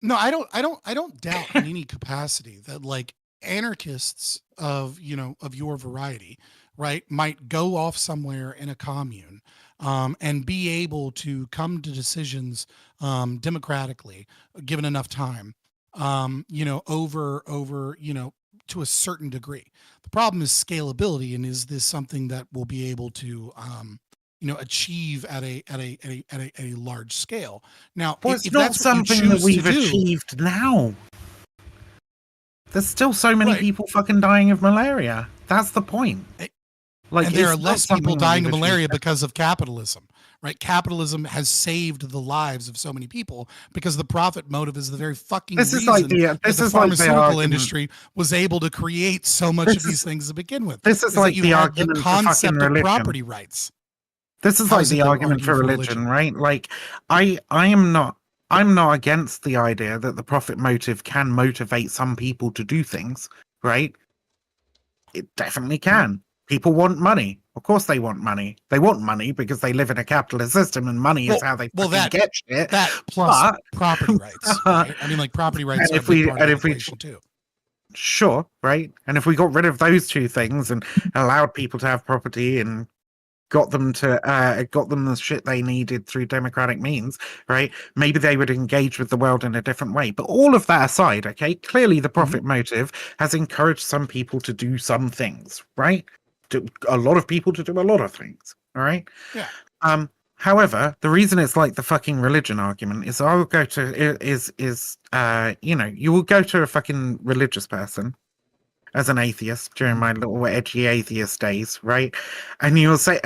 No, I don't doubt in any capacity that like anarchists of your variety, right, might go off somewhere in a commune, and be able to come to decisions democratically, given enough time, over to a certain degree. The problem is scalability, and is this something that will be able to achieve at a large scale? Now, it's not something that we've achieved now. There's still so many people fucking dying of malaria. That's the point. Like, and there are less people dying of malaria because of capitalism, right? Capitalism has saved the lives of so many people because the profit motive is the very fucking reason the pharmaceutical industry was able to create so much of these things to begin with. This is like the argument for fucking religion. Property rights. This is like the argument for religion, right? Like, I'm not against the idea that the profit motive can motivate some people to do things, right? It definitely can. People want money. Of course they want money. They want money because they live in a capitalist system, and money is how they get shit. That plus property rights. Right? I mean, like, property rights are if we too. Sure, right? And if we got rid of those two things and allowed people to have property and got them the shit they needed through democratic means, right? Maybe they would engage with the world in a different way. But all of that aside, okay, clearly the profit motive has encouraged some people to do some things, right? A lot of people to do a lot of things, all right? Yeah. However, the reason it's like the fucking religion argument is I will go to you will go to a fucking religious person as an atheist during my little edgy atheist days, right? And you'll say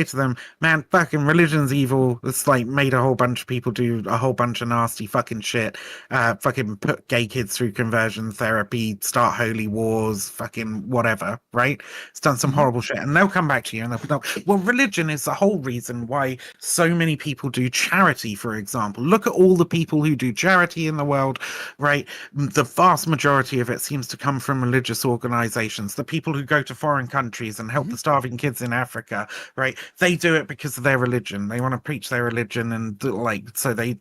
to them, man, fucking religion's evil. It's like made a whole bunch of people do a whole bunch of nasty fucking shit. Fucking put gay kids through conversion therapy, start holy wars, fucking whatever, right? It's done some horrible shit. And they'll come back to you and they'll be like, well, religion is the whole reason why so many people do charity, for example. Look at all the people who do charity in the world, right? The vast majority of it seems to come from religious organizations. The people who go to foreign countries and help the starving kids in Africa, right? They do it because of their religion. They want to preach their religion, and so they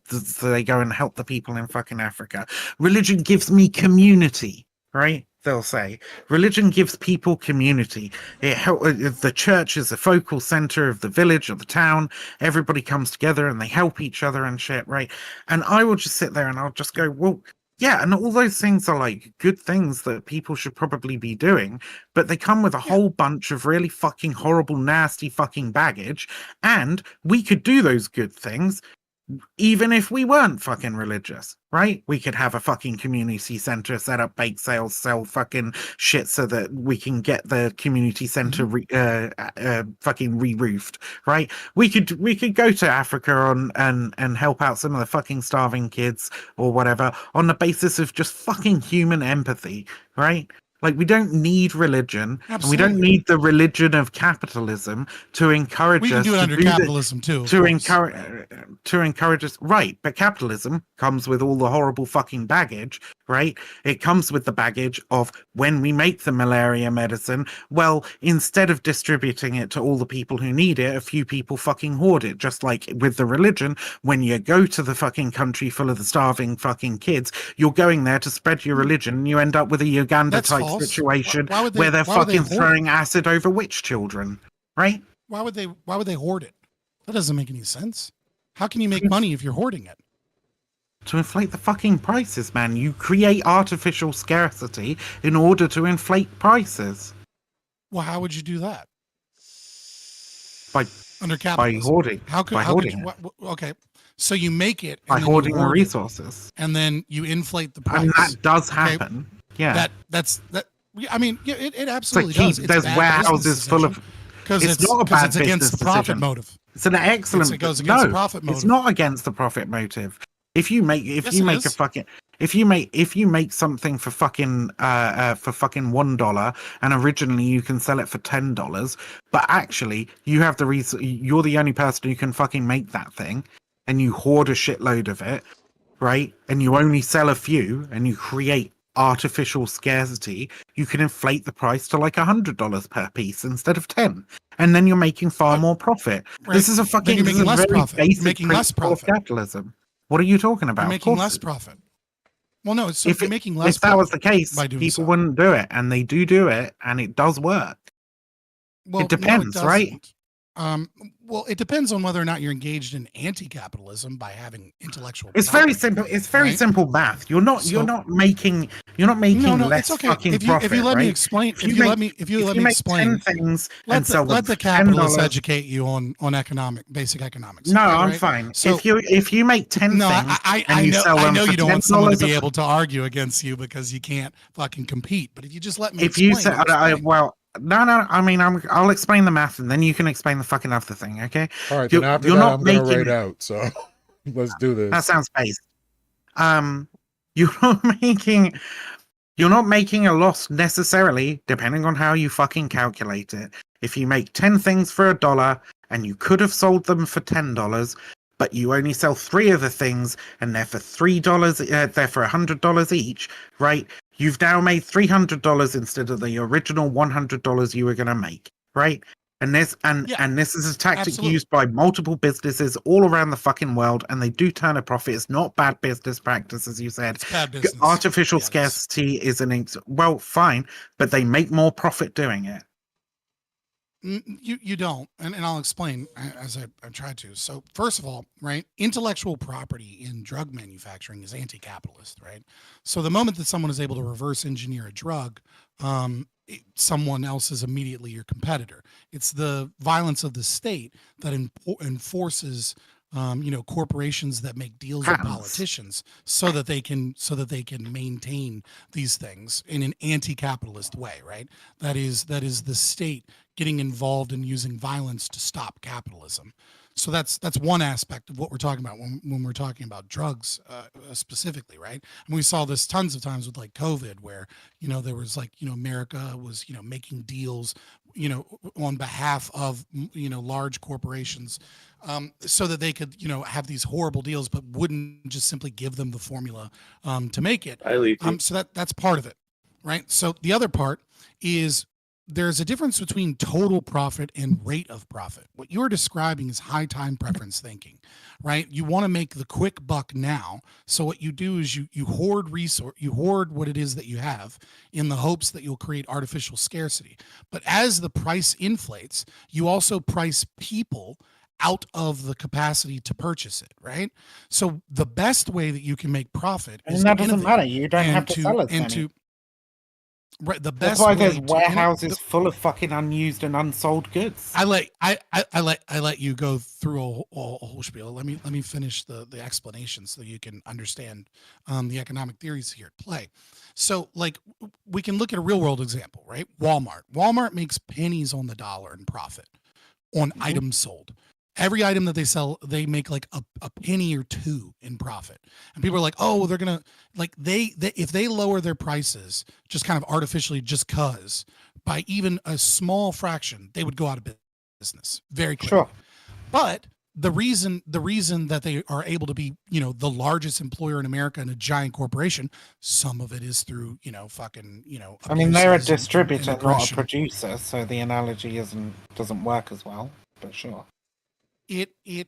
go and help the people in fucking Africa. Religion gives me community, right? They'll say religion gives people community. The church is a focal center of the village or the town. Everybody comes together and they help each other and shit, right? And I will just sit there and I'll just go, well, yeah, and all those things are like good things that people should probably be doing, but they come with a whole bunch of really fucking horrible, nasty fucking baggage. And we could do those good things even if we weren't fucking religious, right? We could have a fucking community center, set up bake sales, sell fucking shit so that we can get the community center fucking re-roofed, right? We could go to Africa and help out some of the fucking starving kids or whatever on the basis of just fucking human empathy, right? Like, we don't need religion, and we don't need the religion of capitalism to encourage us. We can do it under capitalism too. To encourage us, right? But capitalism comes with all the horrible fucking baggage, right? It comes with the baggage of when we make the malaria medicine. Well, instead of distributing it to all the people who need it, a few people fucking hoard it. Just like with the religion, when you go to the fucking country full of the starving fucking kids, you're going there to spread your religion, and you end up with a Uganda type situation where they're fucking throwing acid over witch children, right? Why would they hoard it? That doesn't make any sense. How can you make money if you're hoarding it? To inflate the fucking prices, man. You create artificial scarcity in order to inflate prices. Well, how would you do that? Under capitalism. By hoarding. Okay. So you make it by hoarding the resources, and then you inflate the price. And that does happen. Okay? Yeah. I mean, it absolutely does. There's warehouses full of. Because it's not a bad business against the profit motive. It's an excellent. It goes against the profit motive. It's not against the profit motive. If you make something for fucking $1 and originally you can sell it for $10, but actually you have the reason, you're the only person who can fucking make that thing, and you hoard a shitload of it, right? And you only sell a few, and you create artificial scarcity, you can inflate the price to like $100 per piece instead of 10, and then you're making far more profit. Right. This is a fucking you're making less profit. Basic making less profit of capitalism. What are you talking about? You're making less profit. Well, no, it's if you're making less. If that was the case, people wouldn't do it, and they do it, and it does work. Well, it depends, right? Well, it depends on whether or not you're engaged in anti-capitalism by having intellectual. It's very simple. It's very simple math. You're not making less fucking profit. If you let me explain, if you let me explain 10 things, let the capitalists educate you on basic economics. No, I'm fine. So if you make 10 things, I know you don't want someone to be able to argue against you because you can't fucking compete. But if you just let me, No. I mean, I'll explain the math, and then you can explain the fucking other thing. Okay. All right. Then after that, I'm gonna write out. So let's do this. That sounds based. You're not making a loss necessarily, depending on how you fucking calculate it. If you make 10 things for $1, and you could have sold them for $10, but you only sell 3 of the things, and they're for $3, they're for $100 each, right? You've now made $300 instead of the original $100 you were going to make, right? And this is a tactic used by multiple businesses all around the fucking world, and they do turn a profit. It's not bad business practice, as you said. It's bad business. Artificial scarcity is fine, but they make more profit doing it. You don't, and I'll explain as I tried to. So first of all, right, intellectual property in drug manufacturing is anti-capitalist, right? So the moment that someone is able to reverse engineer a drug, someone else is immediately your competitor. It's the violence of the state that enforces corporations that make deals with politicians so that they can maintain these things in an anti-capitalist way, right? That is the state getting involved in using violence to stop capitalism. So that's one aspect of what we're talking about when we're talking about drugs specifically, right? And we saw this tons of times with like COVID, where there was like America was making deals on behalf of large corporations, so that they could have these horrible deals, but wouldn't just simply give them the formula to make it. So that's part of it, right? So the other part is there's a difference between total profit and rate of profit. What you're describing is high time preference thinking, right? You want to make the quick buck now. So what you do is you hoard you hoard what it is that you have in the hopes that you'll create artificial scarcity. But as the price inflates, you also price people out of the capacity to purchase it, right? So the best way that you can make profit is that doesn't matter. You don't have to sell as many. Right, the That's best why way there's warehouses full of fucking unused and unsold goods. I let you go through a whole spiel. Let me finish the explanation so you can understand the economic theories here at play. So, like, we can look at a real world example, right? Walmart makes pennies on the dollar in profit on items sold. Every item that they sell, they make like a penny or two in profit. And people are like, oh, they're going to like, they if they lower their prices just kind of artificially, just cause by even a small fraction, they would go out of business very quickly. Sure. But the reason that they are able to be, the largest employer in America and a giant corporation, some of it is through, I mean, they're a abuses and distributor, not a aggression. producer, so the analogy doesn't work as well, but sure. It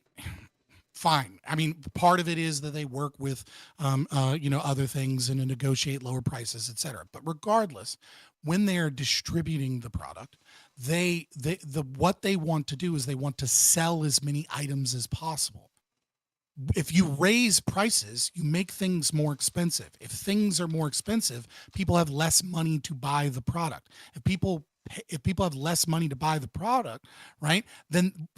fine. I mean, part of it is that they work with other things and to negotiate lower prices, etc. But regardless, when they're distributing the product, what they want to do is they want to sell as many items as possible. If you raise prices, you make things more expensive. If things are more expensive, people have less money to buy the product. If people have less money to buy the product, right, then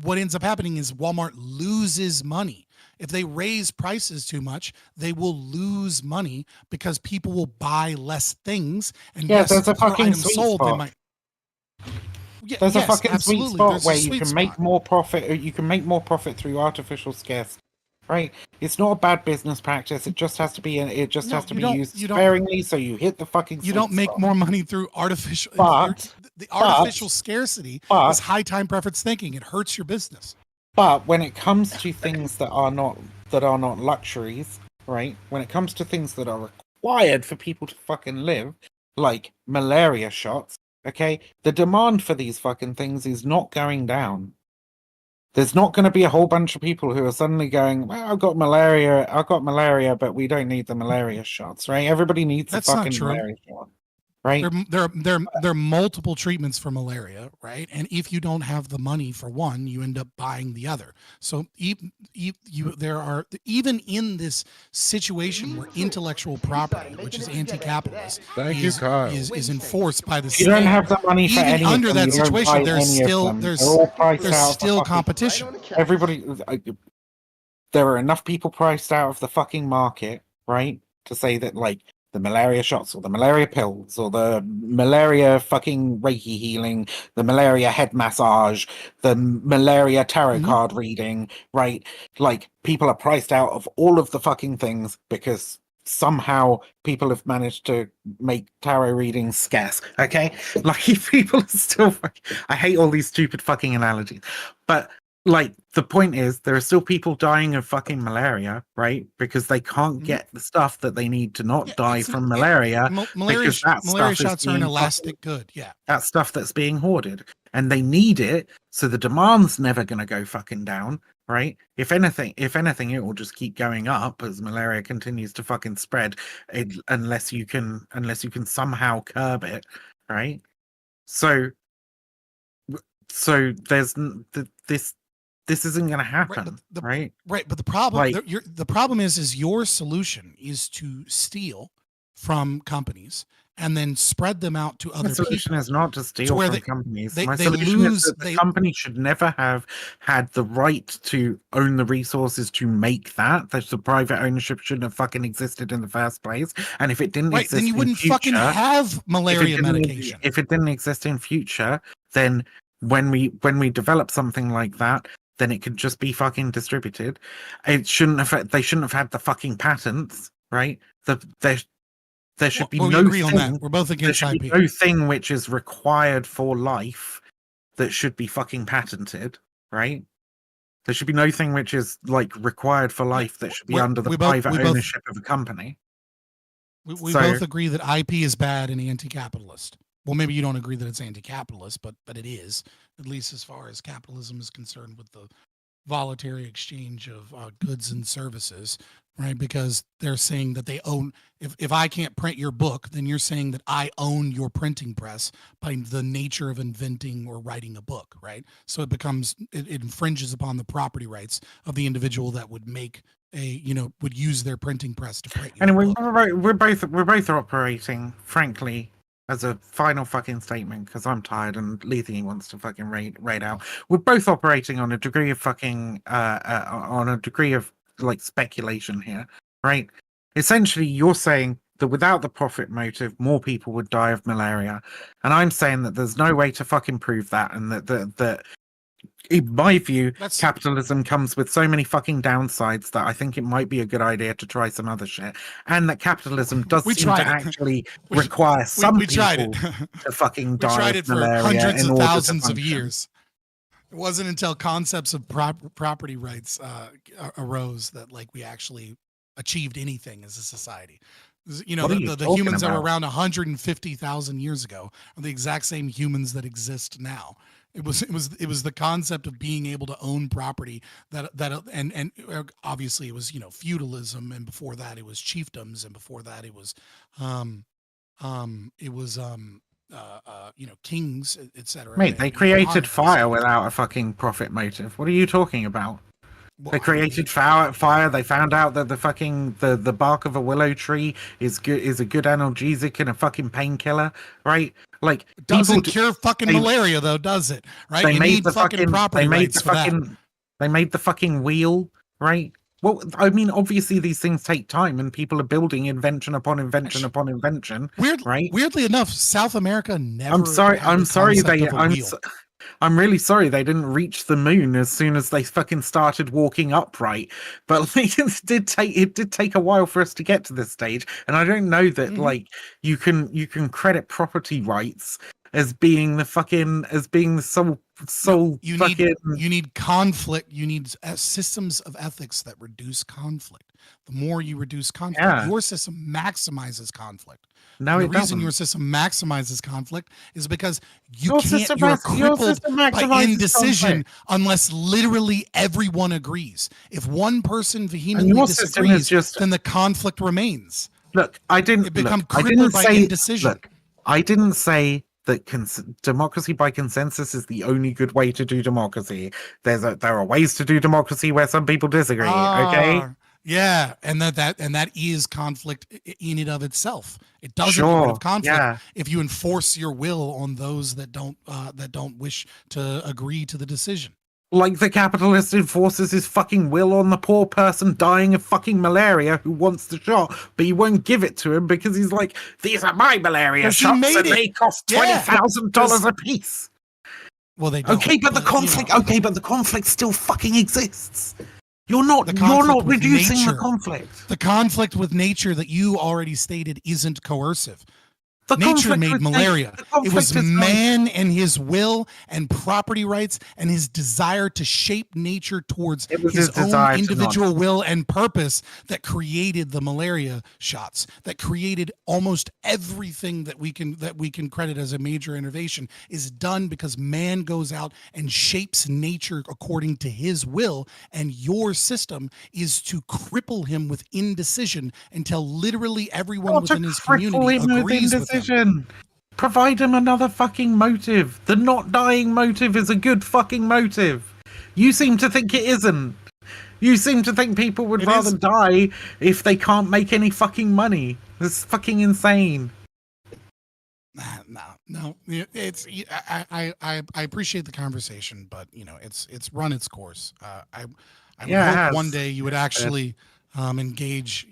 what ends up happening is Walmart loses money. If they raise prices too much, they will lose money because people will buy less things. And there's a fucking sweet spot. They might. There's a fucking sweet spot where you can make more profit. You can make more profit through artificial scarcity. Right, it's not a bad business practice. It just has to be. It just has to be used sparingly, so you hit the fucking. You don't make more money through artificial. The artificial scarcity is high time preference thinking. It hurts your business. But when it comes to things that are not luxuries, right? When it comes to things that are required for people to fucking live, like malaria shots, okay, the demand for these fucking things is not going down. There's not going to be a whole bunch of people who are suddenly going, well, I've got malaria, but we don't need the malaria shots, right? Everybody needs a fucking malaria shot, right? There are multiple treatments for malaria, right? And if you don't have the money for one, you end up buying the other. So there are, even in this situation where intellectual property, which is anti-capitalist, is enforced by the state. You don't have the money for any under that situation. There's still competition. Everybody, there are enough people priced out of the fucking market, right, to say that like the malaria shots or the malaria pills or the malaria fucking Reiki healing, the malaria head massage, the malaria tarot card reading, right? Like people are priced out of all of the fucking things because somehow people have managed to make tarot readings scarce. Okay, like people are still. I hate all these stupid fucking analogies, but. Like, the point is, there are still people dying of fucking malaria, right? Because they can't get the stuff that they need to not die from malaria. Malaria shots are an elastic good, That stuff that's being hoarded. And they need it, so the demand's never going to go fucking down, right? If anything, it will just keep going up as malaria continues to fucking spread, unless you can somehow curb it, right? So so this isn't going to happen, right? Right, but the problem, Like- the problem is your solution is to steal from companies and then spread them out to My other solution people. is not to steal where from they- companies. they- My they solution lose- is that the they- company should never have had the right to own the resources to make that. That the private ownership shouldn't have fucking existed in the first place. And if it didn't Right, exist then you in wouldn't fucking future, have malaria medication. if it didn't exist in future, then when we develop something like that, then it could just be fucking distributed. It shouldn't have. They shouldn't have had the fucking patents, right? There should be Well, we no agree on thing. that. We're both There against should IP. be no thing which is required for life that should be fucking patented, right? There should be no thing which is like required for life that should be under the private ownership of a company. We So- both agree that IP is bad and anti-capitalist. Well, maybe you don't agree that it's anti-capitalist, but it is, at least as far as capitalism is concerned with the voluntary exchange of goods and services, right? Because they're saying that they own, if I can't print your book, then you're saying that I own your printing press by the nature of inventing or writing a book, right? So it becomes, it infringes upon the property rights of the individual that would make would use their printing press to print your Anyway, book. we're both operating, frankly, as a final fucking statement, because I'm tired and Lethe wants to fucking raid out. We're both operating on a degree of fucking on a degree of like speculation here, right? Essentially, you're saying that without the profit motive, more people would die of malaria, and I'm saying that there's no way to fucking prove that, and that in my view, capitalism comes with so many fucking downsides that I think it might be a good idea to try some other shit. And that capitalism does seem to actually require some people to fucking die. We tried it of malaria for hundreds in of order to thousands of function. years. It wasn't until concepts of property rights arose that like we actually achieved anything as a society. You know, What are you the talking humans that were about? around 150,000 years ago are the exact same humans that exist now. It was the concept of being able to own property that and obviously it was, you know, feudalism, and before that it was chiefdoms, and before that it was you know, kings, etc. Mate, they created fire without a fucking profit motive. What are you talking about? They created fire. They found out that the fucking the bark of a willow tree is a good analgesic and a fucking painkiller, right? Like It doesn't cure fucking malaria though, does it? Right? They You made need the fucking property rights for that. They made the fucking wheel, right? Well, I mean, obviously these things take time, and people are building invention upon invention upon invention. Right? Weirdly enough, South America never. I'm sorry. had I'm the sorry. concept They. of a I'm. wheel. I'm really sorry they didn't reach the moon as soon as they fucking started walking upright. But like, it did take a while for us to get to this stage, and I don't know that like you can credit property rights as being the sole You fucking. need conflict. You need systems of ethics that reduce conflict. The more you reduce conflict, your system maximizes conflict. No, And it the reason doesn't. your system maximizes conflict is because Your system you're your crippled system by maximizes indecision conflict. unless literally everyone agrees. If one person And vehemently your system is disagrees, just then the conflict remains. Look, I didn't. It become I crippled didn't by say. indecision. Look, I didn't say that democracy by consensus is the only good way to do democracy. There are ways to do democracy where some people disagree. Okay. Yeah, and that is conflict in and of itself. It doesn't get rid of conflict if you enforce your will on those that don't wish to agree to the decision. Like the capitalist enforces his fucking will on the poor person dying of fucking malaria who wants the shot, but he won't give it to him because he's like, these are my malaria 'Cause he shots made and it. they cost Yeah. $20,000 a piece. Well, they don't. Okay, but the conflict. You know, Okay, but the conflict still fucking exists. You're not. The You're conflict not with reducing the nature. conflict. the conflict with nature that you already stated isn't coercive. The Nature conflict made with malaria. the It conflict was is like- man and his will and property rights and his desire to shape nature towards It was his his desire own to individual will and purpose that created the malaria shots, that created almost everything that we can credit as a major innovation is done because man goes out and shapes nature according to his will, and your system is to cripple him with indecision until literally everyone Not to within his cripple community him with agrees with him. indecision. provide him another fucking motive. The not dying motive is a good fucking motive. You seem to think it isn't. You seem to think people would rather die if they can't make any fucking money. It's fucking insane. No. It's I appreciate the conversation, but it's run its course. I would hope one day you would actually engage,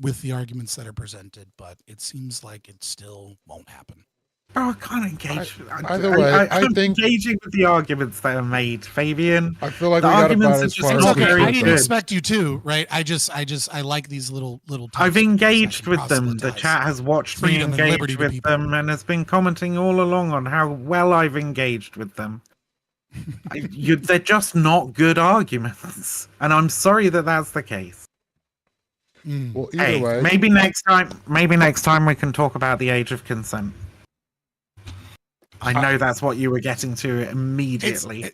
with the arguments that are presented, but it seems like it still won't happen. Bro, I can't engage. Either way, I think engaging with the arguments that are made, Fabian. I feel like the we got arguments about are as just far not as we very I didn't good. expect you to, right? I like these little. I've topics engaged that I can with them. The proselytize chat has watched me freedom and liberty engage to with people. them and has been commenting all along on how well I've engaged with them. They're just not good arguments, and I'm sorry that that's the case. Well, either Hey, way, maybe next time we can talk about the age of consent. I know that's what you were getting to immediately.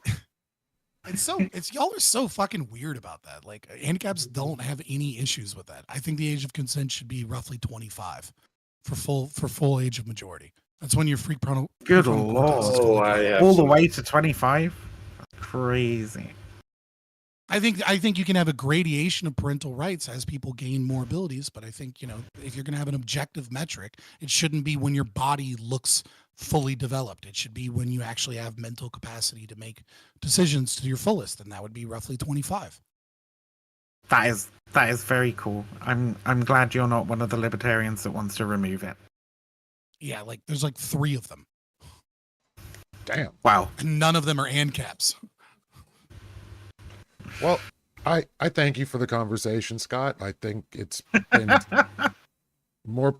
It's y'all are so fucking weird about that. Like, handicaps don't have any issues with that. I think the age of consent should be roughly 25 for full age of majority. That's when your Good prefrontal lord! cortex is fully developed. All the way to 25. Crazy. I think you can have a gradation of parental rights as people gain more abilities, but I think, if you're going to have an objective metric, it shouldn't be when your body looks fully developed. It should be when you actually have mental capacity to make decisions to your fullest, and that would be roughly 25. That is very cool. I'm glad you're not one of the libertarians that wants to remove it. Yeah, there's 3 of them. damn. Wow. And none of them are ANCAPs. Well, I thank you for the conversation, Scott. I think it's been more.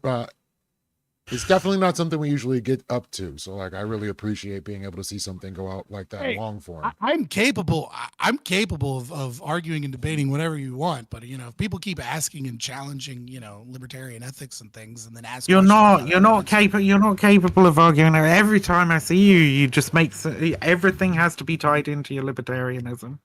It's definitely not something we usually get up to. So, I really appreciate being able to see something go out like that long form. I'm capable of arguing and debating whatever you want, but if people keep asking and challenging, libertarian ethics and things, and then ask, you're not capable of arguing. Every time I see you, you just make everything has to be tied into your libertarianism.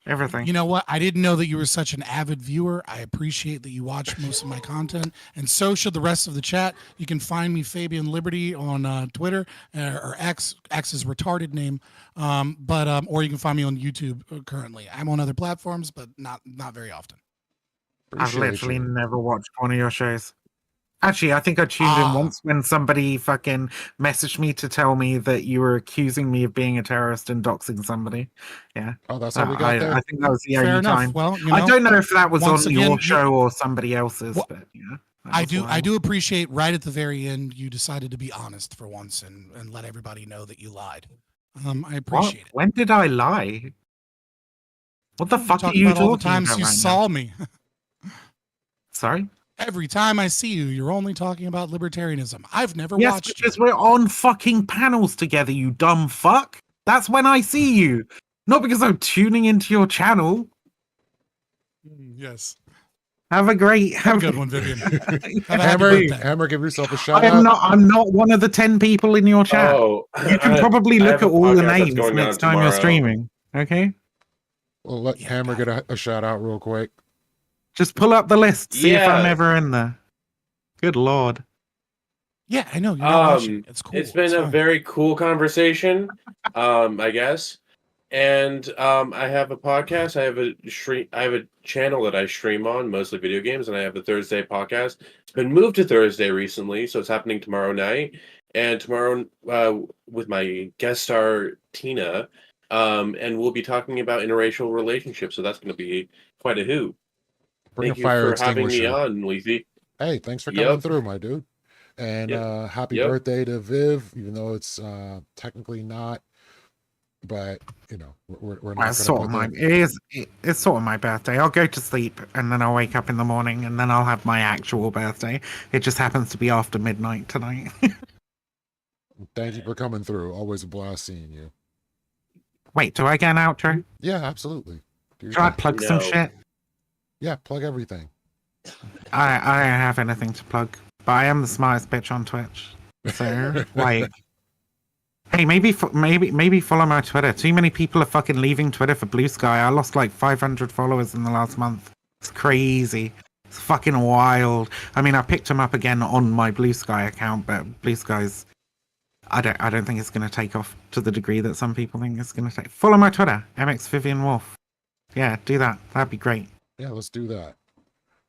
Everything. You know what? I didn't know that you were such an avid viewer. I appreciate that you watch most of my content, and so should the rest of the chat. You can find me Fabian Liberty on Twitter or X's retarded name, or you can find me on YouTube currently. I'm on other platforms, but not very often. I've literally never watched one of your shows. Actually, I think I tuned in once when somebody fucking messaged me to tell me that you were accusing me of being a terrorist and doxing somebody. Yeah. Oh, that's how we got there. I think that was the Fair only enough. time. Well, I don't know if that was on again, your show or somebody else's, but yeah. I do appreciate right at the very end you decided to be honest for once and let everybody know that you lied. I appreciate it. When did I lie? What the fuck are you about all the talking times about you right saw now? me? Sorry? Every time I see you, you're only talking about libertarianism. I've never Yes, watched because you. we're on fucking panels together, you dumb fuck. That's when I see you. Not because I'm tuning into your channel. Yes. Have a good one, Vivian. Have a happy birthday. Hammer, give yourself a shout out. I'm not one of the 10 people in your chat. Oh, You can probably look at all the podcast that's names going next on time you're tomorrow. streaming. Okay? Well, let Hammer get a shout out real quick. Just pull up the list, see if I'm Yeah. ever in there. Good lord. Yeah, I know. You're not watching. It's cool. It's been It's a fine. very cool conversation, I guess. And I have a podcast. I have a channel that I stream on, mostly video games, and I have a Thursday podcast. It's been moved to Thursday recently, so it's happening tomorrow night. And tomorrow, with my guest star Tina, and we'll be talking about interracial relationships. So that's going to be quite a hoot. Bring Thank a fire you for having me extinguisher. on, Leafy. Hey, thanks for coming Yep. through, my dude. And happy birthday to Viv, even though it's technically not. But we're not. It's sort of my birthday. I'll go to sleep and then I'll wake up in the morning and then I'll have my actual birthday. It just happens to be after midnight tonight. Thank you for coming through. Always a blast seeing you. Wait, do I get an outro? Yeah, absolutely. Should I plug some shit? Yeah, plug everything. I don't have anything to plug, but I am the smartest bitch on Twitch. So, like, hey, maybe follow my Twitter. Too many people are fucking leaving Twitter for Blue Sky. I lost like 500 followers in the last month. It's crazy. It's fucking wild. I mean, I picked them up again on my Blue Sky account, but Blue Sky's I don't think it's going to take off to the degree that some people think it's going to take. Follow my Twitter, MX Vivian Wolf. Yeah, do that. That'd be great. Yeah, let's do that.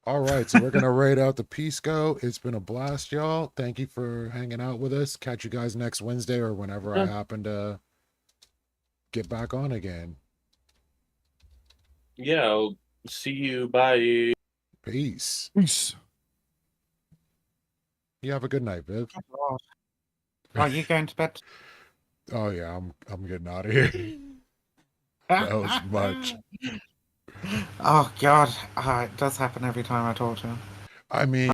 All right, so we're gonna raid out the Pisco. It's been a blast, y'all. Thank you for hanging out with us. Catch you guys next Wednesday or whenever I happen to get back on again. Yeah, I'll see you. Bye. Peace. Peace. You have a good night, Viv. Are you going to bed? Oh yeah, I'm getting out of here. That was much. Oh God, it does happen every time I talk to him. I mean.